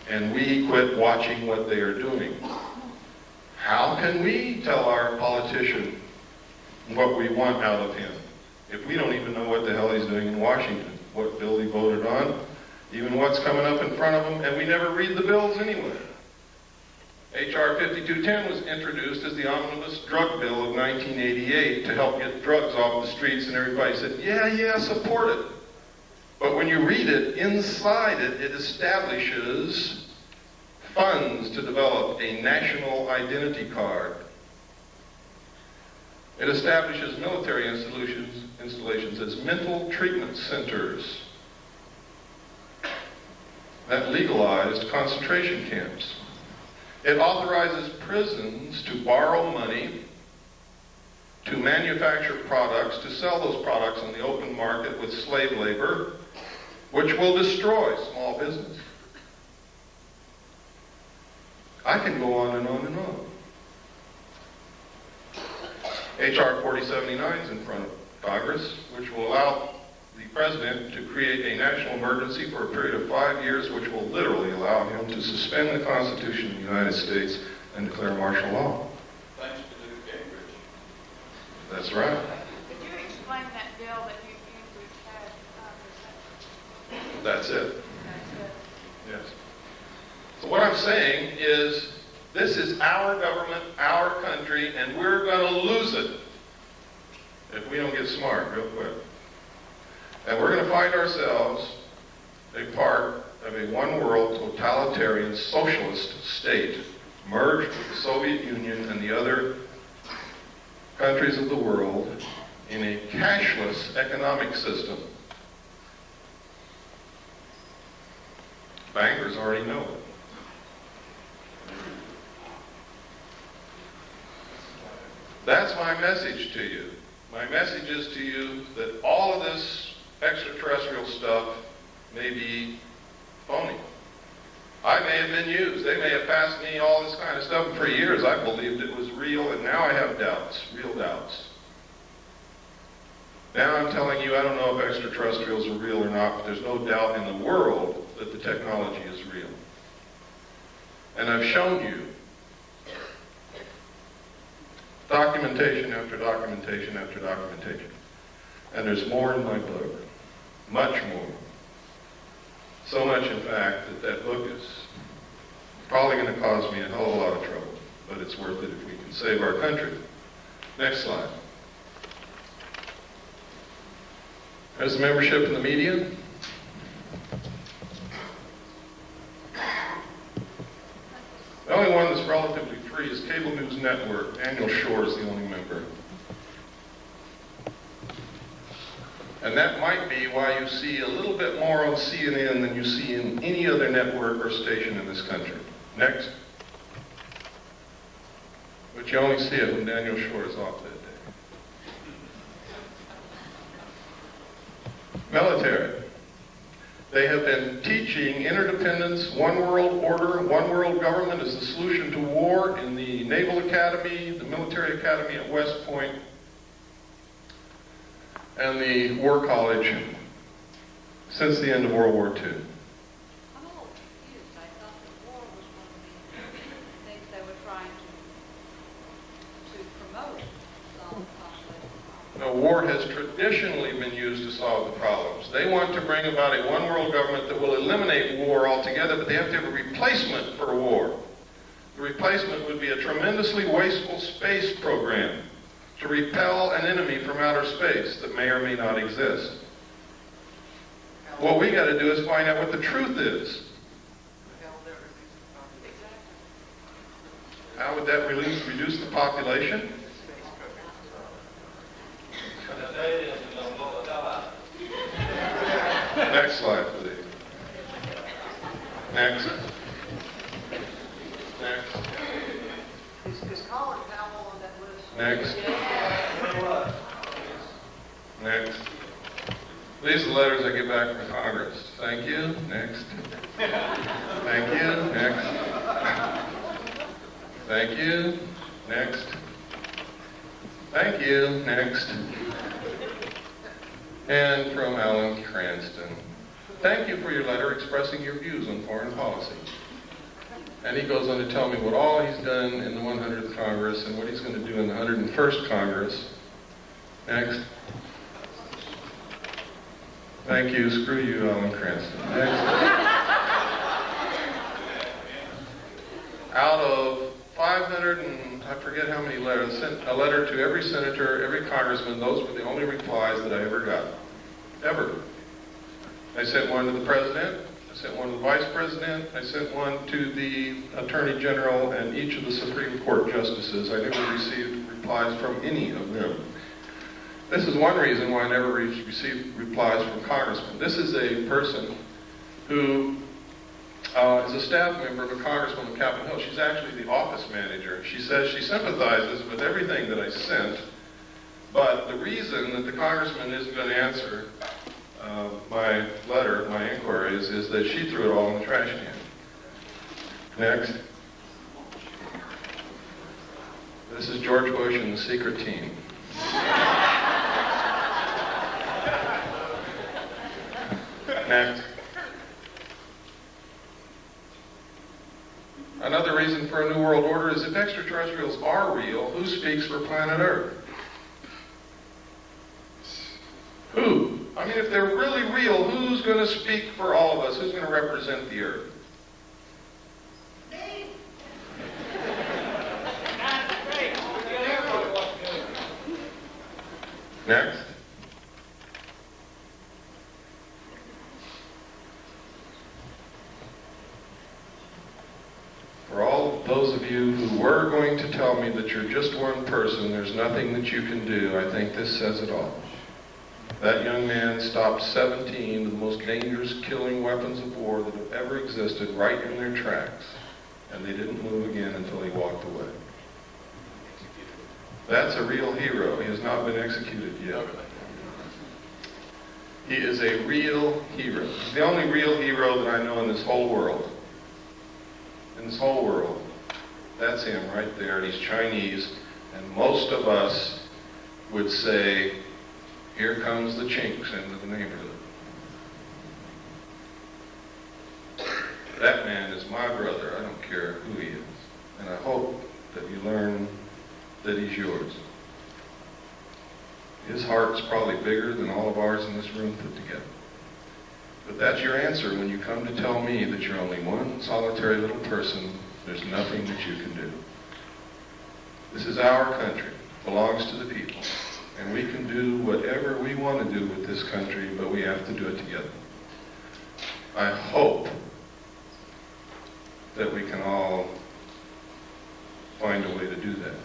And we quit watching what they are doing. How can we tell our politician what we want out of him if we don't even know what the hell he's doing in Washington, what bill he voted on, even what's coming up in front of him, and we never read the bills anyway. H.R. 5210 was introduced as the omnibus drug bill of 1988 to help get drugs off the streets, and everybody said, yeah, support it. But when you read it, inside it, it establishes funds to develop a national identity card. It establishes military installations as mental treatment centers. that legalized concentration camps. It authorizes prisons to borrow money, to manufacture products, to sell those products on the open market with slave labor, which will destroy small business. I can go on and on and on. H.R. 4079 is in front of Congress, which will allow the President to create a national emergency for a period of 5 years, which will literally allow him to suspend the Constitution of the United States and declare martial law. Thanks to Newt Gingrich. That's right. Could you explain that bill that you had? That's it. That's it. Yes. So what I'm saying is, this is our government, our country, and we're going to lose it if we don't get smart real quick. And we're going to find ourselves a part of a one-world totalitarian socialist state merged with the Soviet Union and the other countries of the world in a cashless economic system. Bankers already know it. That's my message to you. My message is to you that all of this extraterrestrial stuff may be phony. I may have been used. They may have passed me all this kind of stuff, and for years I believed it was real, and now I have doubts, real doubts. Now I'm telling you, I don't know if extraterrestrials are real or not, but there's no doubt in the world that the technology is real. And I've shown you documentation after documentation after documentation. And there's more in my book, much more. So much, in fact, that that book is probably going to cause me a hell of a lot of trouble, but it's worth it if we can save our country. Next slide. There's the membership in the media. The only one that's relatively free is Cable News Network. Daniel Shore is the only member. And that might be why you see a little bit more on CNN than you see in any other network or station in this country. Next. But you only see it when Daniel Shore is off that day. Military. They have been teaching interdependence, one world order, one world government is the solution to war in the Naval Academy, the Military Academy at West Point, and the War College since the end of World War II. I'm a little confused. I thought the war was one of the things they were trying to promote to solve the population. No, war has traditionally been used to solve the problems. They want to bring about a one world government that will eliminate war altogether, but they have to have a replacement for war. The replacement would be a tremendously wasteful space program to repel an enemy from outer space that may or may not exist. What we got to do is find out what the truth is. How would that reduce the population? Next slide, please. Next. Next. Is Colin Powell on that list? Next. Next. These are the letters I get back from Congress. Thank you. Next. Thank you. Next. Thank you. Next. Thank you. Next. And from Alan Cranston. Thank you for your letter expressing your views on foreign policy. And he goes on to tell me what all he's done in the 100th Congress and what he's going to do in the 101st Congress. Next. Thank you. Screw you, Alan Cranston. Next. Out of 500 and I forget how many letters, sent a letter to every senator, every congressman. Those were the only replies that I ever got. Ever. I sent one to the president. I sent one to the vice president. I sent one to the attorney general and each of the Supreme Court justices. I never received replies from any of them. This is one reason why I never received replies from congressmen. This is a person who is a staff member of a congressman of Capitol Hill. She's actually the office manager. She says she sympathizes with everything that I sent, but the reason that the congressman isn't going to answer my letter, my inquiries, is that she threw it all in the trash can. Next. This is George Bush and the secret team. Next. Another reason for a new world order is if extraterrestrials are real, who speaks for planet Earth? Who? I mean, if they're really real, who's going to speak for all of us? Who's going to represent the Earth? Next. For all of those of you who were going to tell me that you're just one person, there's nothing that you can do, I think this says it all. That young man stopped 17 of the most dangerous killing weapons of war that have ever existed right in their tracks, and they didn't move again until he walked away. That's a real hero. He has not been executed yet. He is a real hero. He's the only real hero that I know in this whole world. In this whole world. That's him right there, and he's Chinese, and most of us would say, here comes the chinks into the neighborhood. That man is my brother. I don't care who he is. And I hope that you learn that he's yours. His heart's probably bigger than all of ours in this room put together. But that's your answer when you come to tell me that you're only one solitary little person. There's nothing that you can do. This is our country. It belongs to the people. And we can do whatever we want to do with this country, but we have to do it together. I hope that we can all find a way to do that.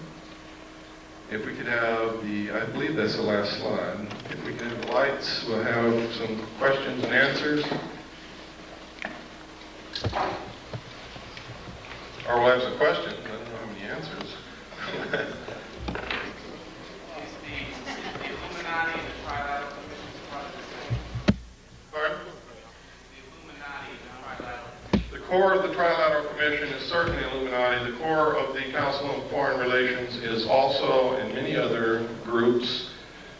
If we could have I believe that's the last slide. If we could have the lights, we'll have some questions and answers. Or we'll have some questions. I don't know how many answers. Pardon? The core of the Trilateral Commission is certainly Illuminati. The core of the Council on Foreign Relations is also, in many other groups,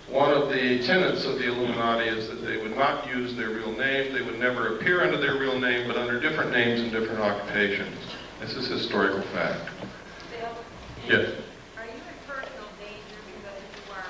one of the tenets of the Illuminati is that they would not use their real name. They would never appear under their real name, but under different names and different occupations. This is historical fact. Bill? Yes. Are you in personal danger because you are,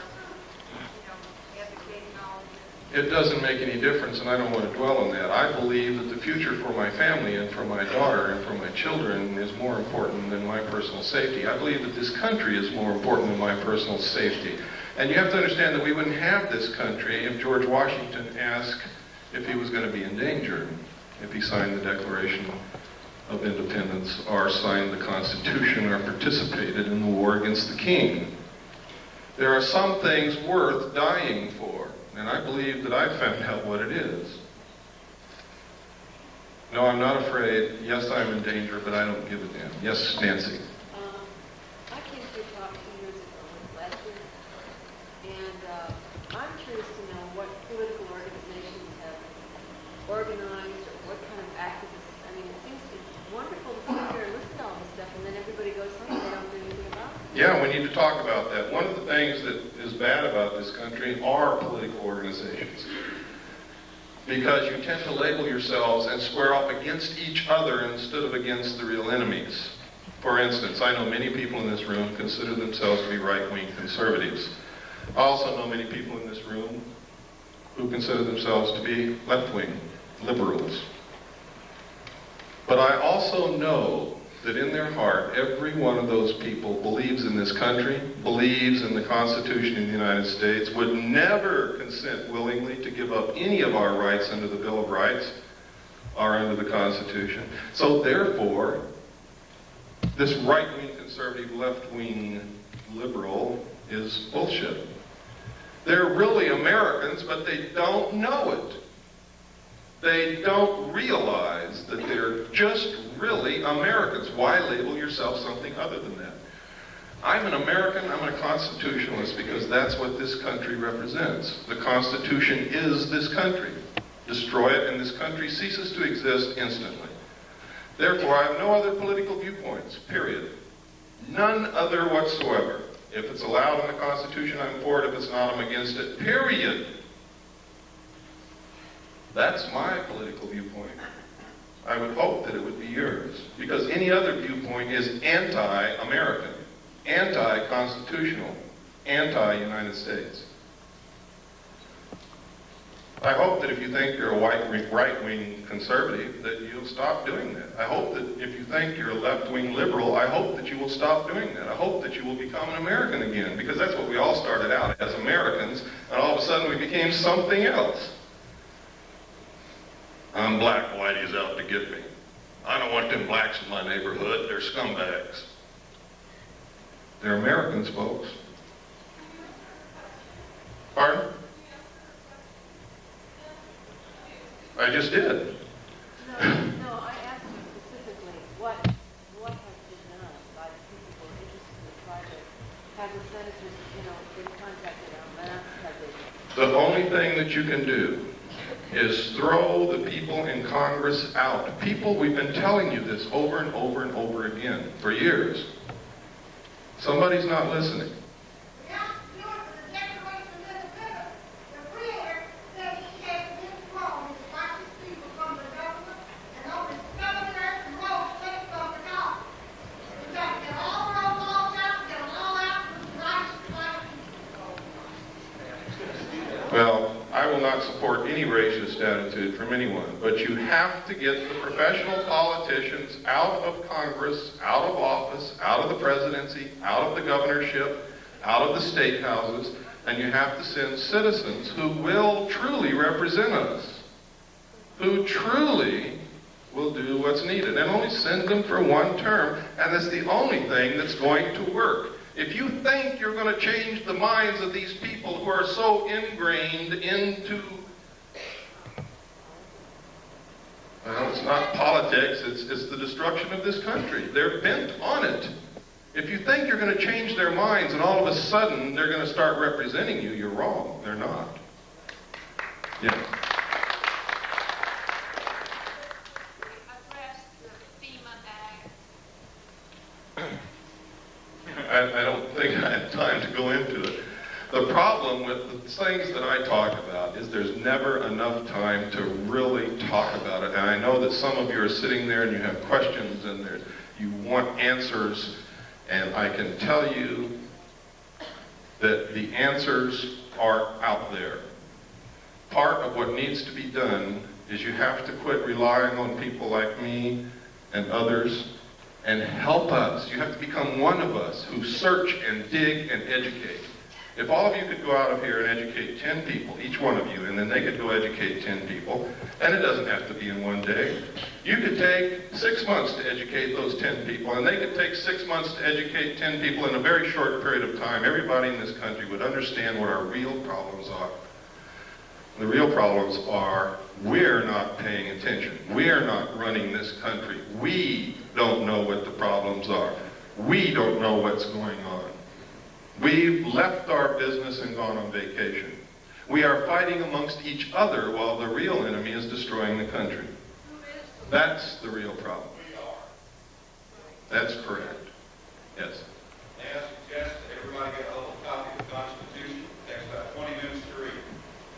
advocating all of this? It doesn't make any difference, and I don't want to dwell on that. I believe that the future for my family and for my daughter and for my children is more important than my personal safety. I believe that this country is more important than my personal safety. And you have to understand that we wouldn't have this country if George Washington asked if he was going to be in danger, if he signed the Declaration of Independence or signed the Constitution or participated in the war against the king. There are some things worth dying for, and I believe that I've found out what it is. No, I'm not afraid. Yes, I'm in danger, but I don't give a damn. Yes, Nancy. I came to your talk 2 years ago with Lester, and I'm curious to know what political organizations have organized or what kind of activists. I mean, it seems it's wonderful to sit here and listen to all this stuff, and then everybody goes home and they don't do anything about it. Yeah, we need to talk about that. One of the things that is bad about this country are political organizations. Because you tend to label yourselves and square up against each other instead of against the real enemies. For instance, I know many people in this room consider themselves to be right-wing conservatives. I also know many people in this room who consider themselves to be left-wing liberals. But I also know that in their heart, every one of those people believes in this country, believes in the Constitution of the United States, would never consent willingly to give up any of our rights under the Bill of Rights or under the Constitution. So therefore, this right-wing conservative, left-wing liberal is bullshit. They're really Americans, but they don't know it. They don't realize that they're just really Americans. Why label yourself something other than that? I'm an American, I'm a constitutionalist because that's what this country represents. The Constitution is this country. Destroy it and this country ceases to exist instantly. Therefore, I have no other political viewpoints, period. None other whatsoever. If it's allowed in the Constitution, I'm for it. If it's not, I'm against it, period. That's my political viewpoint. I would hope that it would be yours, because any other viewpoint is anti-American, anti-constitutional, anti-United States. I hope that if you think you're a right-wing conservative, that you'll stop doing that. I hope that if you think you're a left-wing liberal, I hope that you will stop doing that. I hope that you will become an American again, because that's what we all started out as, Americans, and all of a sudden we became something else. I'm black, Whitey's out to get me. I don't want them blacks in my neighborhood, they're scumbags. They're Americans, folks. Pardon? I just did. No, I asked you specifically what has been done by the people who are interested in the project. Have the senators, been contacted on that? The only thing that you can do is throw the people in Congress out. People, we've been telling you this over and over and over again for years. Somebody's not listening. Well, I will not support any racist attitude from anyone, but you have to get the professional politicians out of Congress, out of office, out of the presidency, out of the governorship, out of the state houses, and you have to send citizens who will truly represent us, who truly will do what's needed, and only send them for one term, and that's the only thing that's going to work. If you think you're going to change the minds of these people who are so ingrained into, well, it's not politics, it's the destruction of this country. They're bent on it. If you think you're going to change their minds and all of a sudden they're going to start representing you, you're wrong. They're not. Yeah. I don't think I have time to go into it. The problem with the things that I talk about is there's never enough time to really talk about it. And I know that some of you are sitting there and you have questions and you want answers, and I can tell you that the answers are out there. Part of what needs to be done is you have to quit relying on people like me and others and help us. You have to become one of us who search and dig and educate. If all of you could go out of here and educate 10 people, each one of you, and then they could go educate 10 people, and it doesn't have to be in one day. You could take 6 months to educate those 10 people, and they could take 6 months to educate 10 people in a very short period of time. Everybody in this country would understand what our real problems are. The real problems are we're not paying attention. We're not running this country. We don't know what the problems are. We don't know what's going on. We've left our business and gone on vacation. We are fighting amongst each other while the real enemy is destroying the country. That's the real problem. That's correct. Yes. May I suggest that everybody get a little copy of the Constitution? It takes about 20 minutes to read.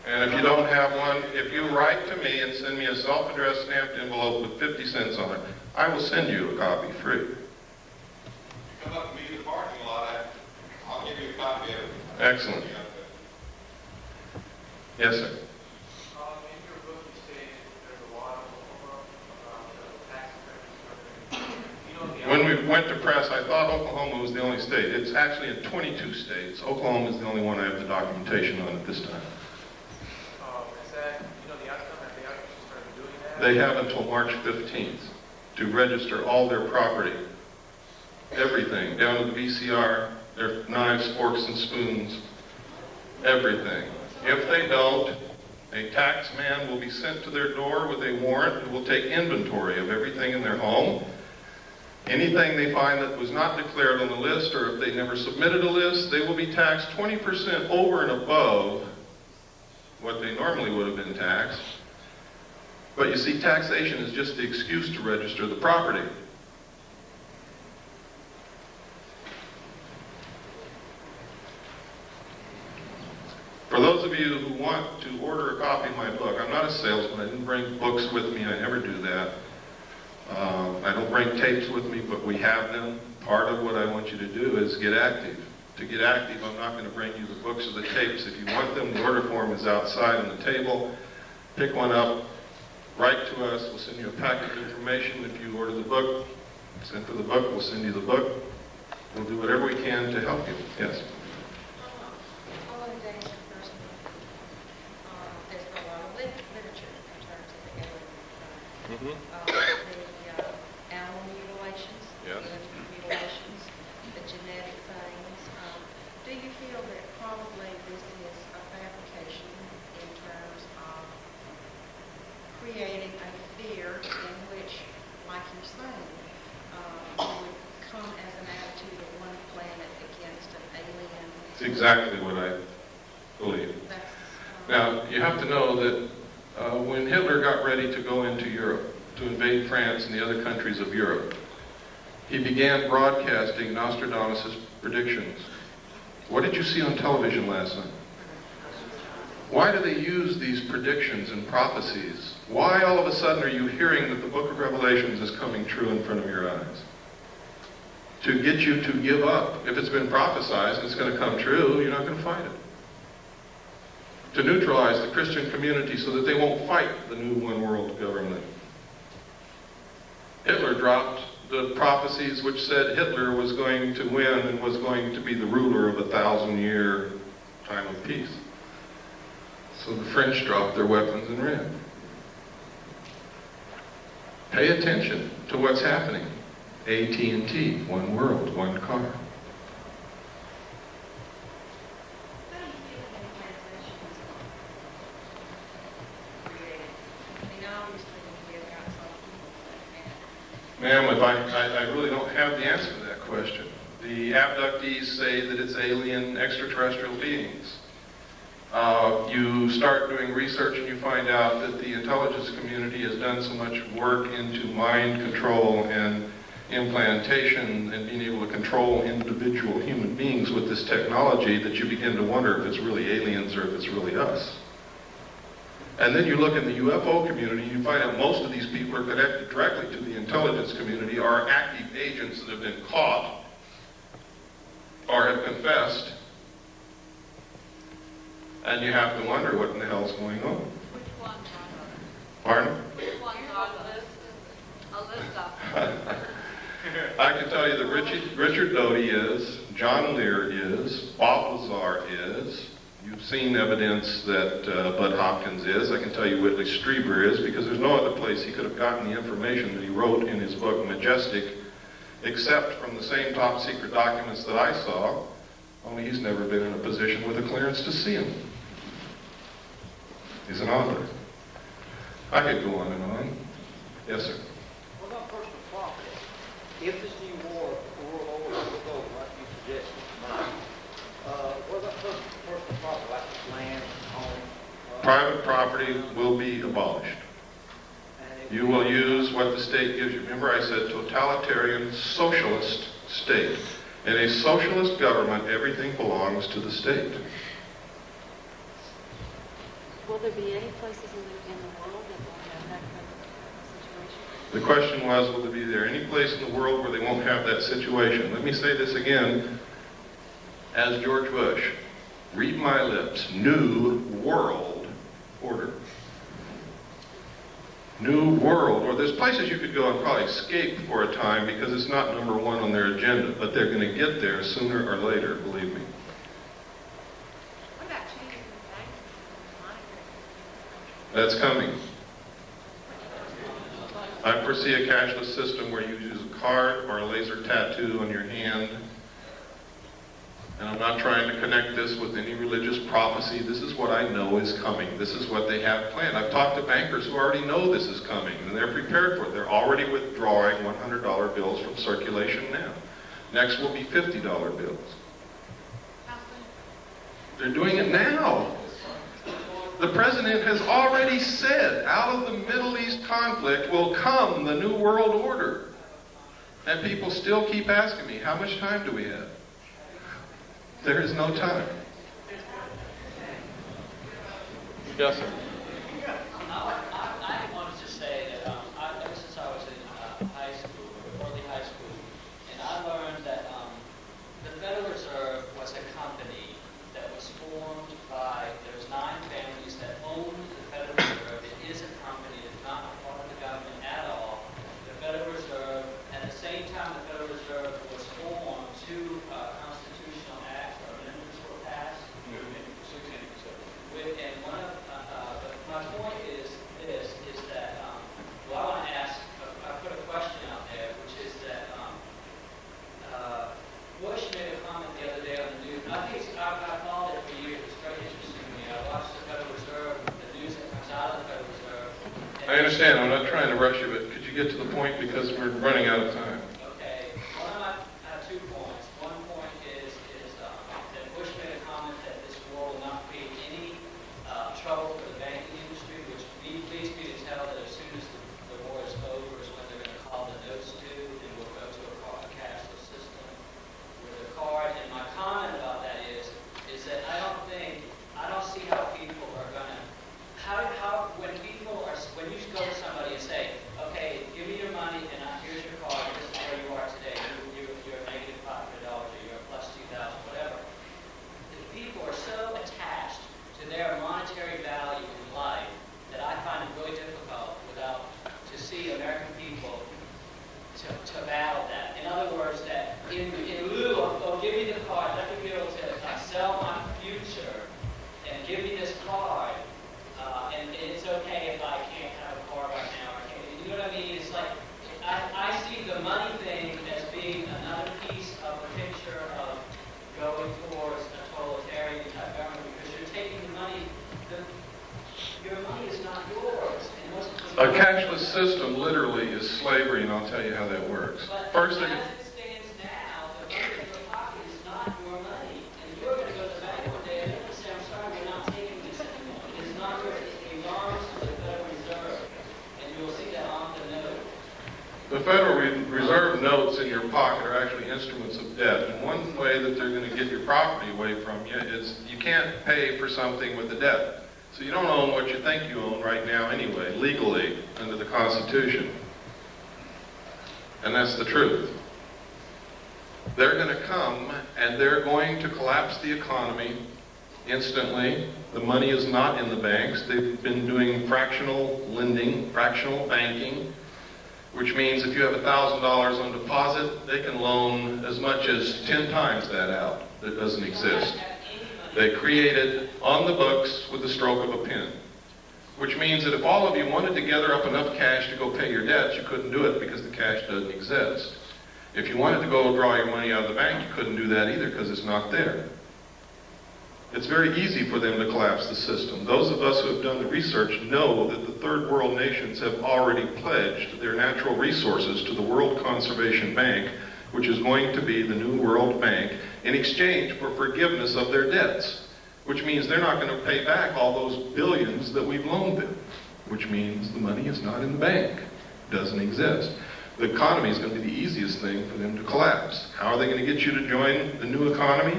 And if you don't have one, if you write to me and send me a self-addressed stamped envelope with 50 cents on it, I will send you a copy free. Come up to me in the parking lot, I'll give you a copy of it. Excellent. Yes, sir. In your book, you state there's a lot about tax credits. When we went to press, I thought Oklahoma was the only state. It's actually in 22 states. Oklahoma is the only one I have the documentation on at this time. Is that, the outcome? Have they actually started doing that? They have until March 15th to register all their property. Everything, down to the VCR, their knives, forks, and spoons, everything. If they don't, A tax man will be sent to their door with a warrant who will take inventory of everything in their home. Anything they find that was not declared on the list, or if they never submitted a list, they will be taxed 20% over and above what they normally would have been taxed. But you see, taxation is just the excuse to register the property. For those of you who want to order a copy of my book, I'm not a salesman. I didn't bring books with me. I never do that. I don't bring tapes with me, but we have them. Part of what I want you to do is get active. To get active, I'm not going to bring you the books or the tapes. If you want them, the order form is outside on the table. Pick one up, write to us. We'll send you a packet of information. If you order the book, send for the book, we'll send you the book. We'll do whatever we can to help you. Yes? The animal mutilations, yes. human mutilations, the genetic things. Do you feel that probably this is a fabrication in terms of creating a fear in which, like you're saying, would come as an attitude of one planet against an alien? It's exactly what I believe. Now, you have to know that when Hitler got ready to go into Europe, to invade France and the other countries of Europe, he began broadcasting Nostradamus' predictions. What did you see on television last night? Why do they use these predictions and prophecies? Why all of a sudden are you hearing that the book of Revelations is coming true in front of your eyes? To get you to give up. If it's been prophesied and it's going to come true, you're not going to fight it. To neutralize the Christian community so that they won't fight the new one world government. Hitler dropped the prophecies which said Hitler was going to win and was going to be the ruler of a 1,000-year time of peace. So the French dropped their weapons and ran. Pay attention to what's happening. AT&T, one world, one car. Ma'am, if I really don't have the answer to that question. The abductees say that it's alien extraterrestrial beings. You start doing research and you find out that the intelligence community has done so much work into mind control and implantation and being able to control individual human beings with this technology that you begin to wonder if it's really aliens or if it's really us. And then you look in the UFO community and you find out most of these people are connected directly to the intelligence community, are active agents that have been caught or have confessed. And you have to wonder what in the hell's going on. Which ones are Pardon? Which ones are a list of I can tell you that Richard Doty is, John Lear is, Bob Lazar is. You've seen evidence that Bud Hopkins is. I can tell you Whitley Strieber is, because there's no other place he could have gotten the information that he wrote in his book, Majestic, except from the same top secret documents that I saw, only he's never been in a position with a clearance to see them. He's an author. I could go on and on. Yes, sir. What about personal property? If this new war, world order will go like you suggested tonight, what about personal property, like land, home? Private property will be abolished. You will use what the state gives you. Remember I said totalitarian socialist state. In a socialist government, everything belongs to the state. Will there be any places in the world that will have that kind of situation? The question was, will there be any place in the world where they won't have that situation? Let me say this again, as George Bush. Read my lips. New world order. New world order. There's places you could go and probably escape for a time because it's not number one on their agenda, but they're going to get there sooner or later, believe me. What about changing the bank? That's coming. I foresee a cashless system where you use a card or a laser tattoo on your hand And I'm not trying to connect this with any religious prophecy. This is what I know is coming. This is what they have planned. I've talked to bankers who already know this is coming, and they're prepared for it. They're already withdrawing $100 bills from circulation now. Next will be $50 bills. They're doing it now. The president has already said, out of the Middle East conflict will come the New World Order. And people still keep asking me, how much time do we have? There is no time. Yes, sir. I wanted to say that ever since I was in high school, early high school, and I learned that the Federal Reserve was a company that was formed by, there's 9 families that owned the Federal Reserve. It is a company, it's not a part of the government at all. The Federal Reserve, at the same time the Federal Reserve was formed, 2 constitutional acts or amendments were passed. And one of, my point is this, is that, well, I want to ask, I put a question out there, which is that Bush made a comment the other day on the news. I think I've followed it for years. It's very interesting to me. I watched the Federal Reserve, the news that comes out of the Federal Reserve. I understand. I'm not trying to rush you, but could you get to the point because we're running out of time? Okay. One of my 2 points. One point is that Bush made a comment that this war will not create any trouble for the banking industry, which leads me to tell that as soon as the war is over is when they're going to call the notes due and we'll go to a cashless system with a card. And my comment about that is that I don't see how people are going to, when you go to somebody and say, okay, give me your money and here's your card, this is where you are today, you're negative $500 or you're plus 2,000, whatever. The people are so attached to their monetary value in life that I find it really difficult to see American people to battle that. In other words, that in lieu of, oh, give me the card, let me be able to sell my future and give me this card, and it's okay if I can't have a card right now. You know what I mean? It's like, I see the money thing as being another piece of the picture of going towards a totalitarian type government because you're taking the money, your money is not yours. A cashless system literally is slavery, and I'll tell you how that works. First, as it stands now, the money in your pocket is not your money. And you're going to go to the bank one day and they're going to say, I'm sorry, we're not taking this anymore. It's not yours. It belongs to the Federal Reserve. And you'll see that on the note. the Federal Reserve notes in your pocket are actually instruments of debt. And one way that they're going to get your property away from you is you can't pay for something with a debt. So you don't own what you think you own right now anyway, legally, under the Constitution. And that's the truth. They're going to come and they're going to collapse the economy instantly. The money is not in the banks. They've been doing fractional lending, fractional banking, which means if you have $1,000 on deposit, they can loan as much as 10 times that out. That doesn't exist. They created on the books with the stroke of a pen, which means that if all of you wanted to gather up enough cash to go pay your debts, you couldn't do it because the cash doesn't exist. If you wanted to go draw your money out of the bank, you couldn't do that either because it's not there. It's very easy for them to collapse the system. Those of us who have done the research know that the third world nations have already pledged their natural resources to the World Conservation Bank, which is going to be the new World Bank, in exchange for forgiveness of their debts, which means they're not going to pay back all those billions that we've loaned them, which means the money is not in the bank, doesn't exist. The economy is going to be the easiest thing for them to collapse. How are they going to get you to join the new economy?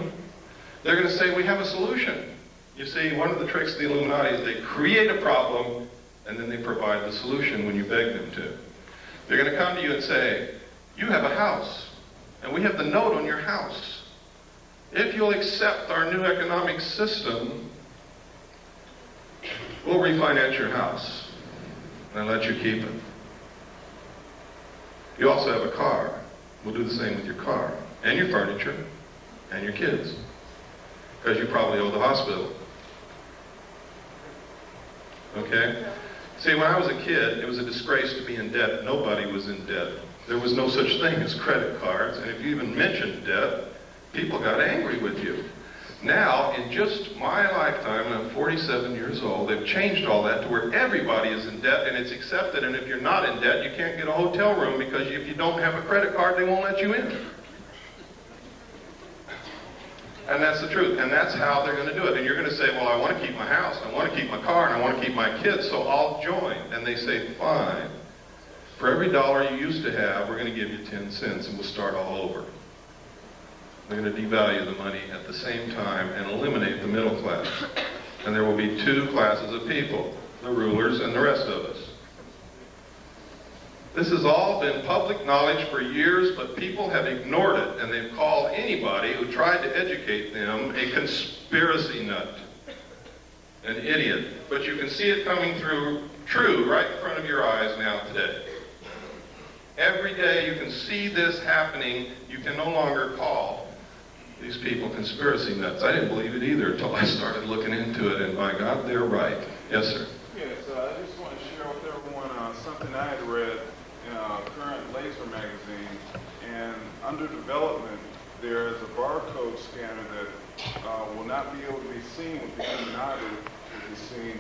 They're going to say, we have a solution. You see, one of the tricks of the Illuminati is they create a problem and then they provide the solution when you beg them to. They're going to come to you and say, you have a house and we have the note on your house. If you'll accept our new economic system, we'll refinance your house and let you keep it. You also have a car. We'll do the same with your car and your furniture and your kids, because you probably owe the hospital. Okay? See, when I was a kid, it was a disgrace to be in debt. Nobody was in debt. There was no such thing as credit cards, and if you even mentioned debt, People got angry with you. Now, in just my lifetime, and I'm 47 years old, they've changed all that to where everybody is in debt, and it's accepted, and if you're not in debt, you can't get a hotel room because if you don't have a credit card, they won't let you in. And that's the truth, and that's how they're going to do it. And you're going to say, well, I want to keep my house, I want to keep my car, and I want to keep my kids, so I'll join. And they say, fine. For every dollar you used to have, we're going to give you 10 cents, and we'll start all over. They're going to devalue the money at the same time and eliminate the middle class. And there will be two classes of people, the rulers and the rest of us. This has all been public knowledge for years, but people have ignored it, and they've called anybody who tried to educate them a conspiracy nut, an idiot. But you can see it coming through true right in front of your eyes now today. Every day you can see this happening. You can no longer call these people conspiracy nuts. I didn't believe it either until I started looking into it, and by God, they're right. Yes, sir. Yes, I just want to share with everyone something I had read in a current Laser magazine, and under development, there is a barcode scanner that will not be able to be seen with the human eye, but will be seen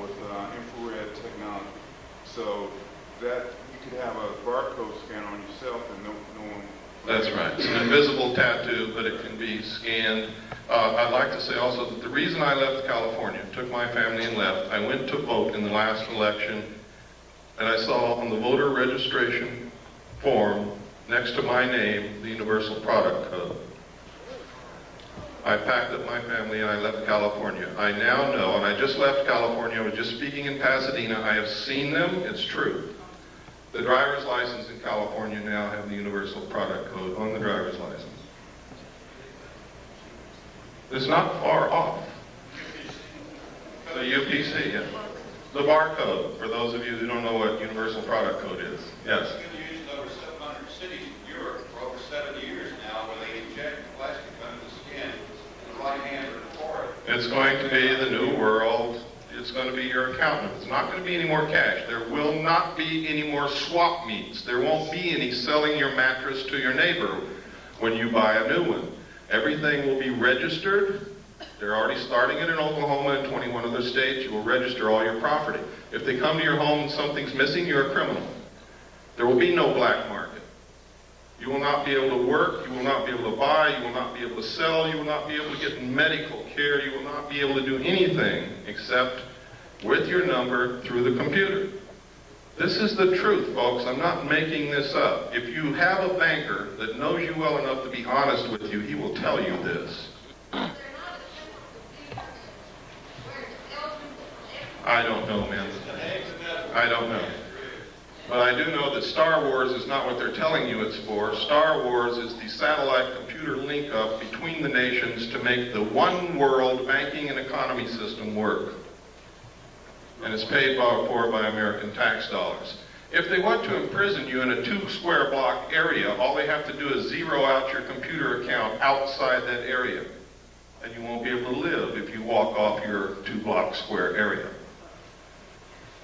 with infrared technology. So that you could have a barcode scanner on yourself and no one. That's right. It's an invisible tattoo, but it can be scanned. I'd like to say also that the reason I left California, took my family and left, I went to vote in the last election, and I saw on the voter registration form, next to my name, the Universal Product Code. I packed up my family and I left California. I now know, and I just left California, I was just speaking in Pasadena, I have seen them, it's true. The driver's license in California now have the Universal Product Code on the driver's license. It's not far off. The UPC, yeah. The barcode, for those of you who don't know what Universal Product Code is. Yes? It's been used in over 700 cities in Europe for over 7 years now, where they inject plastic under the skin in the right hand or the forehead. It's going to be the new world. It's going to be your accountant. It's not going to be any more cash. There will not be any more swap meets. There won't be any selling your mattress to your neighbor when you buy a new one. Everything will be registered. They're already starting it in Oklahoma and 21 other states. You will register all your property. If they come to your home and something's missing, you're a criminal. There will be no black market. You will not be able to work. You will not be able to buy. You will not be able to sell. You will not be able to get medical care. You will not be able to do anything except with your number through the computer. This is the truth, folks. I'm not making this up. If you have a banker that knows you well enough to be honest with you, he will tell you this. I don't know, man. I don't know. But I do know that Star Wars is not what they're telling you it's for. Star Wars is the satellite computer link-up between the nations to make the one world banking and economy system work. And it's paid for by American tax dollars. If they want to imprison you in a 2-square block area, all they have to do is zero out your computer account outside that area. And you won't be able to live if you walk off your 2-block square area.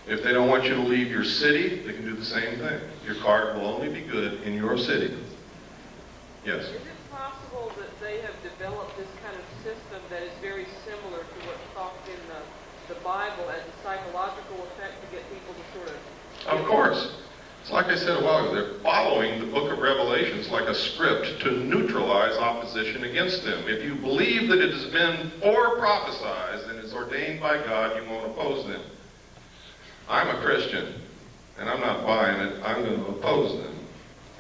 If they don't want you to leave your city, they can do the same thing. Your card will only be good in your city. Yes? Is it possible that they have developed this kind of system that is very similar to what's talked in the Bible as a psychological effect to get people to sort of... Of course. It's like I said a while ago, they're following the book of Revelations like a script to neutralize opposition against them. If you believe that it has been prophesied and is ordained by God, you won't oppose them. I'm a Christian, and I'm not buying it. I'm going to oppose them.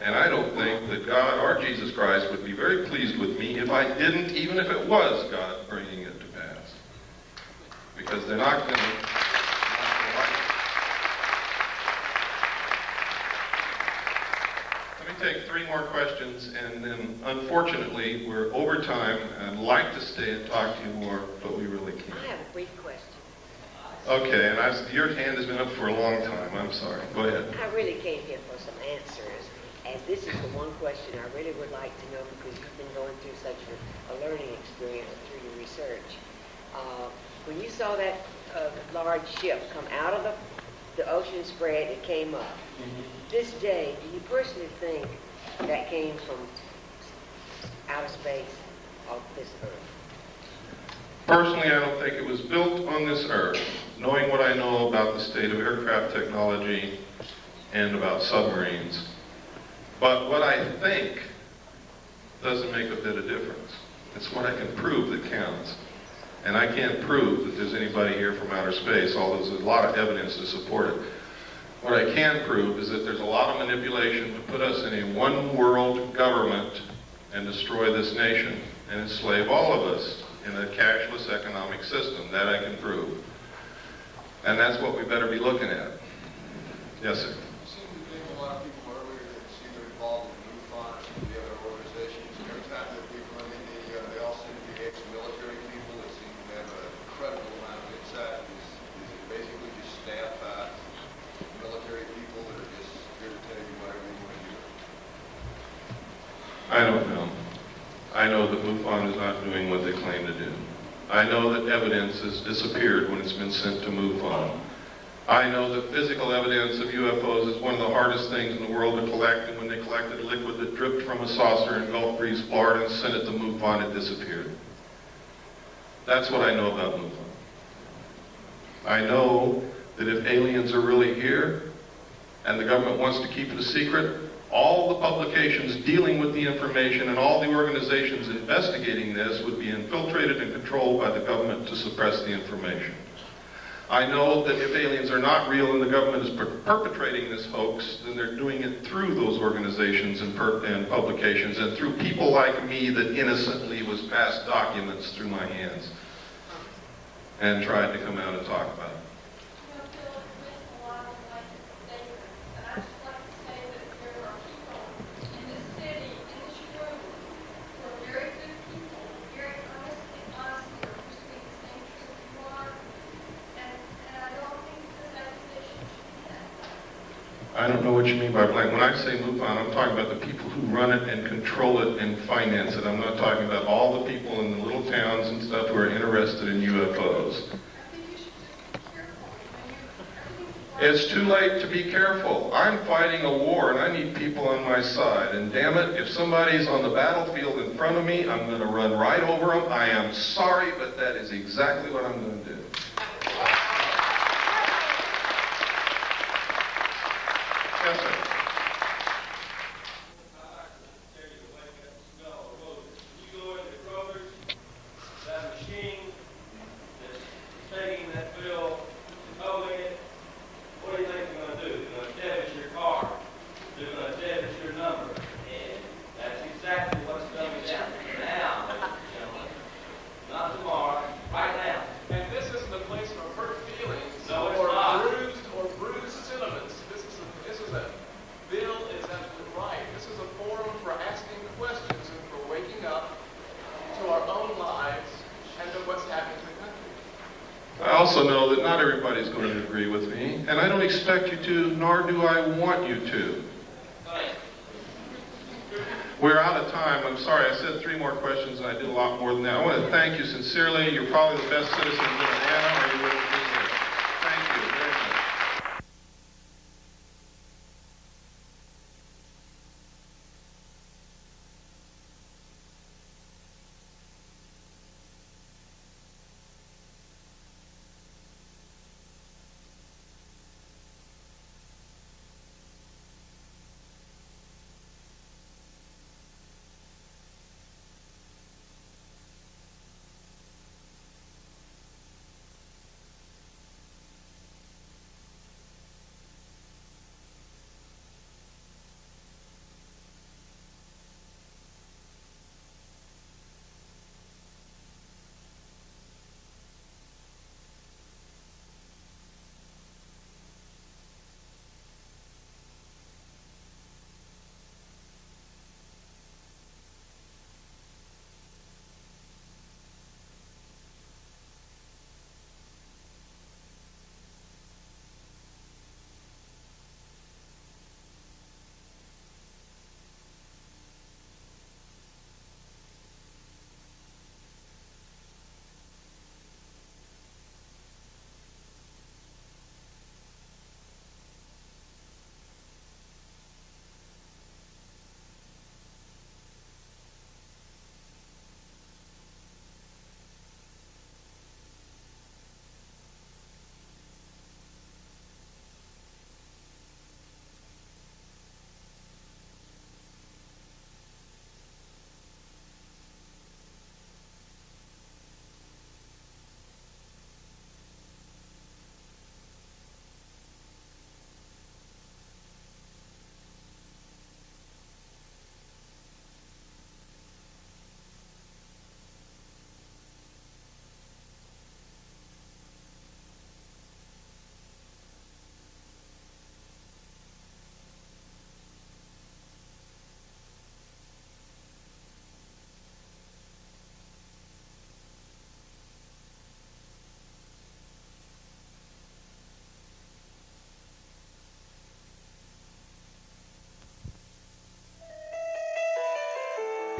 And I don't think that God or Jesus Christ would be very pleased with me if I didn't, even if it was God bringing it to pass. Because they're not going to like it. Let me take 3 more questions, and then unfortunately we're over time. I'd like to stay and talk to you more, but we really can't. I have a brief question. Okay, and your hand has been up for a long time. I'm sorry. Go ahead. I really came here for some answers, and this is the one question I really would like to know because you've been going through such a learning experience through your research. When you saw that large ship come out of the ocean spread, it came up. This day, do you personally think that came from outer space of this Earth? Personally, I don't think it was built on this Earth, knowing what I know about the state of aircraft technology and about submarines. But what I think doesn't make a bit of difference. It's what I can prove that counts. And I can't prove that there's anybody here from outer space, although there's a lot of evidence to support it. What I can prove is that there's a lot of manipulation to put us in a one-world government and destroy this nation and enslave all of us in a cashless economic system. That I can prove. And that's what we better be looking at. Yes, sir. You seem to think a lot of people earlier that seem to be involved in MUFON and some of the other organizations. Every time that people in India, they all seem to be ex-military people that seem to have an incredible amount of insight. Is it basically just staff military people that are just here to tell you whatever you want to hear? I don't know. I know that MUFON is not doing what they claim to do. I know that evidence has disappeared when it's been sent to MUFON. I know that physical evidence of UFOs is one of the hardest things in the world to collect, and when they collected a liquid that dripped from a saucer in Gulf Breeze, Florida, and sent it to MUFON, it disappeared. That's what I know about MUFON. I know that if aliens are really here, and the government wants to keep it a secret, all the publications dealing with the information and all the organizations investigating this would be infiltrated and controlled by the government to suppress the information. I know that if aliens are not real and the government is perpetrating this hoax, then they're doing it through those organizations and publications and through people like me that innocently was passed documents through my hands and tried to come out and talk about it. I don't know what you mean by blank. When I say MUFON, I'm talking about the people who run it and control it and finance it. I'm not talking about all the people in the little towns and stuff who are interested in UFOs. It's too late to be careful. I'm fighting a war and I need people on my side. And damn it, if somebody's on the battlefield in front of me, I'm going to run right over them. I am sorry, but that is exactly what I'm going to do. Yes, sir. I also know that not everybody's going to agree with me, and I don't expect you to, nor do I want you to. We're out of time. I'm sorry, I said 3 more questions, and I did a lot more than that. I want to thank you sincerely. You're probably the best citizens in Atlanta, or you wouldn't be here. Thank you very much.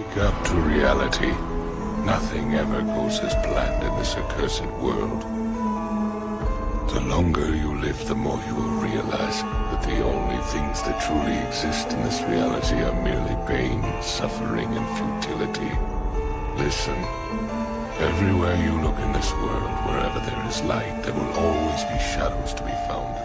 Wake up to reality. Nothing ever goes as planned in this accursed world. The longer you live, the more you will realize that the only things that truly exist in this reality are merely pain, suffering, and futility. Listen. Everywhere you look in this world, wherever there is light, there will always be shadows to be found.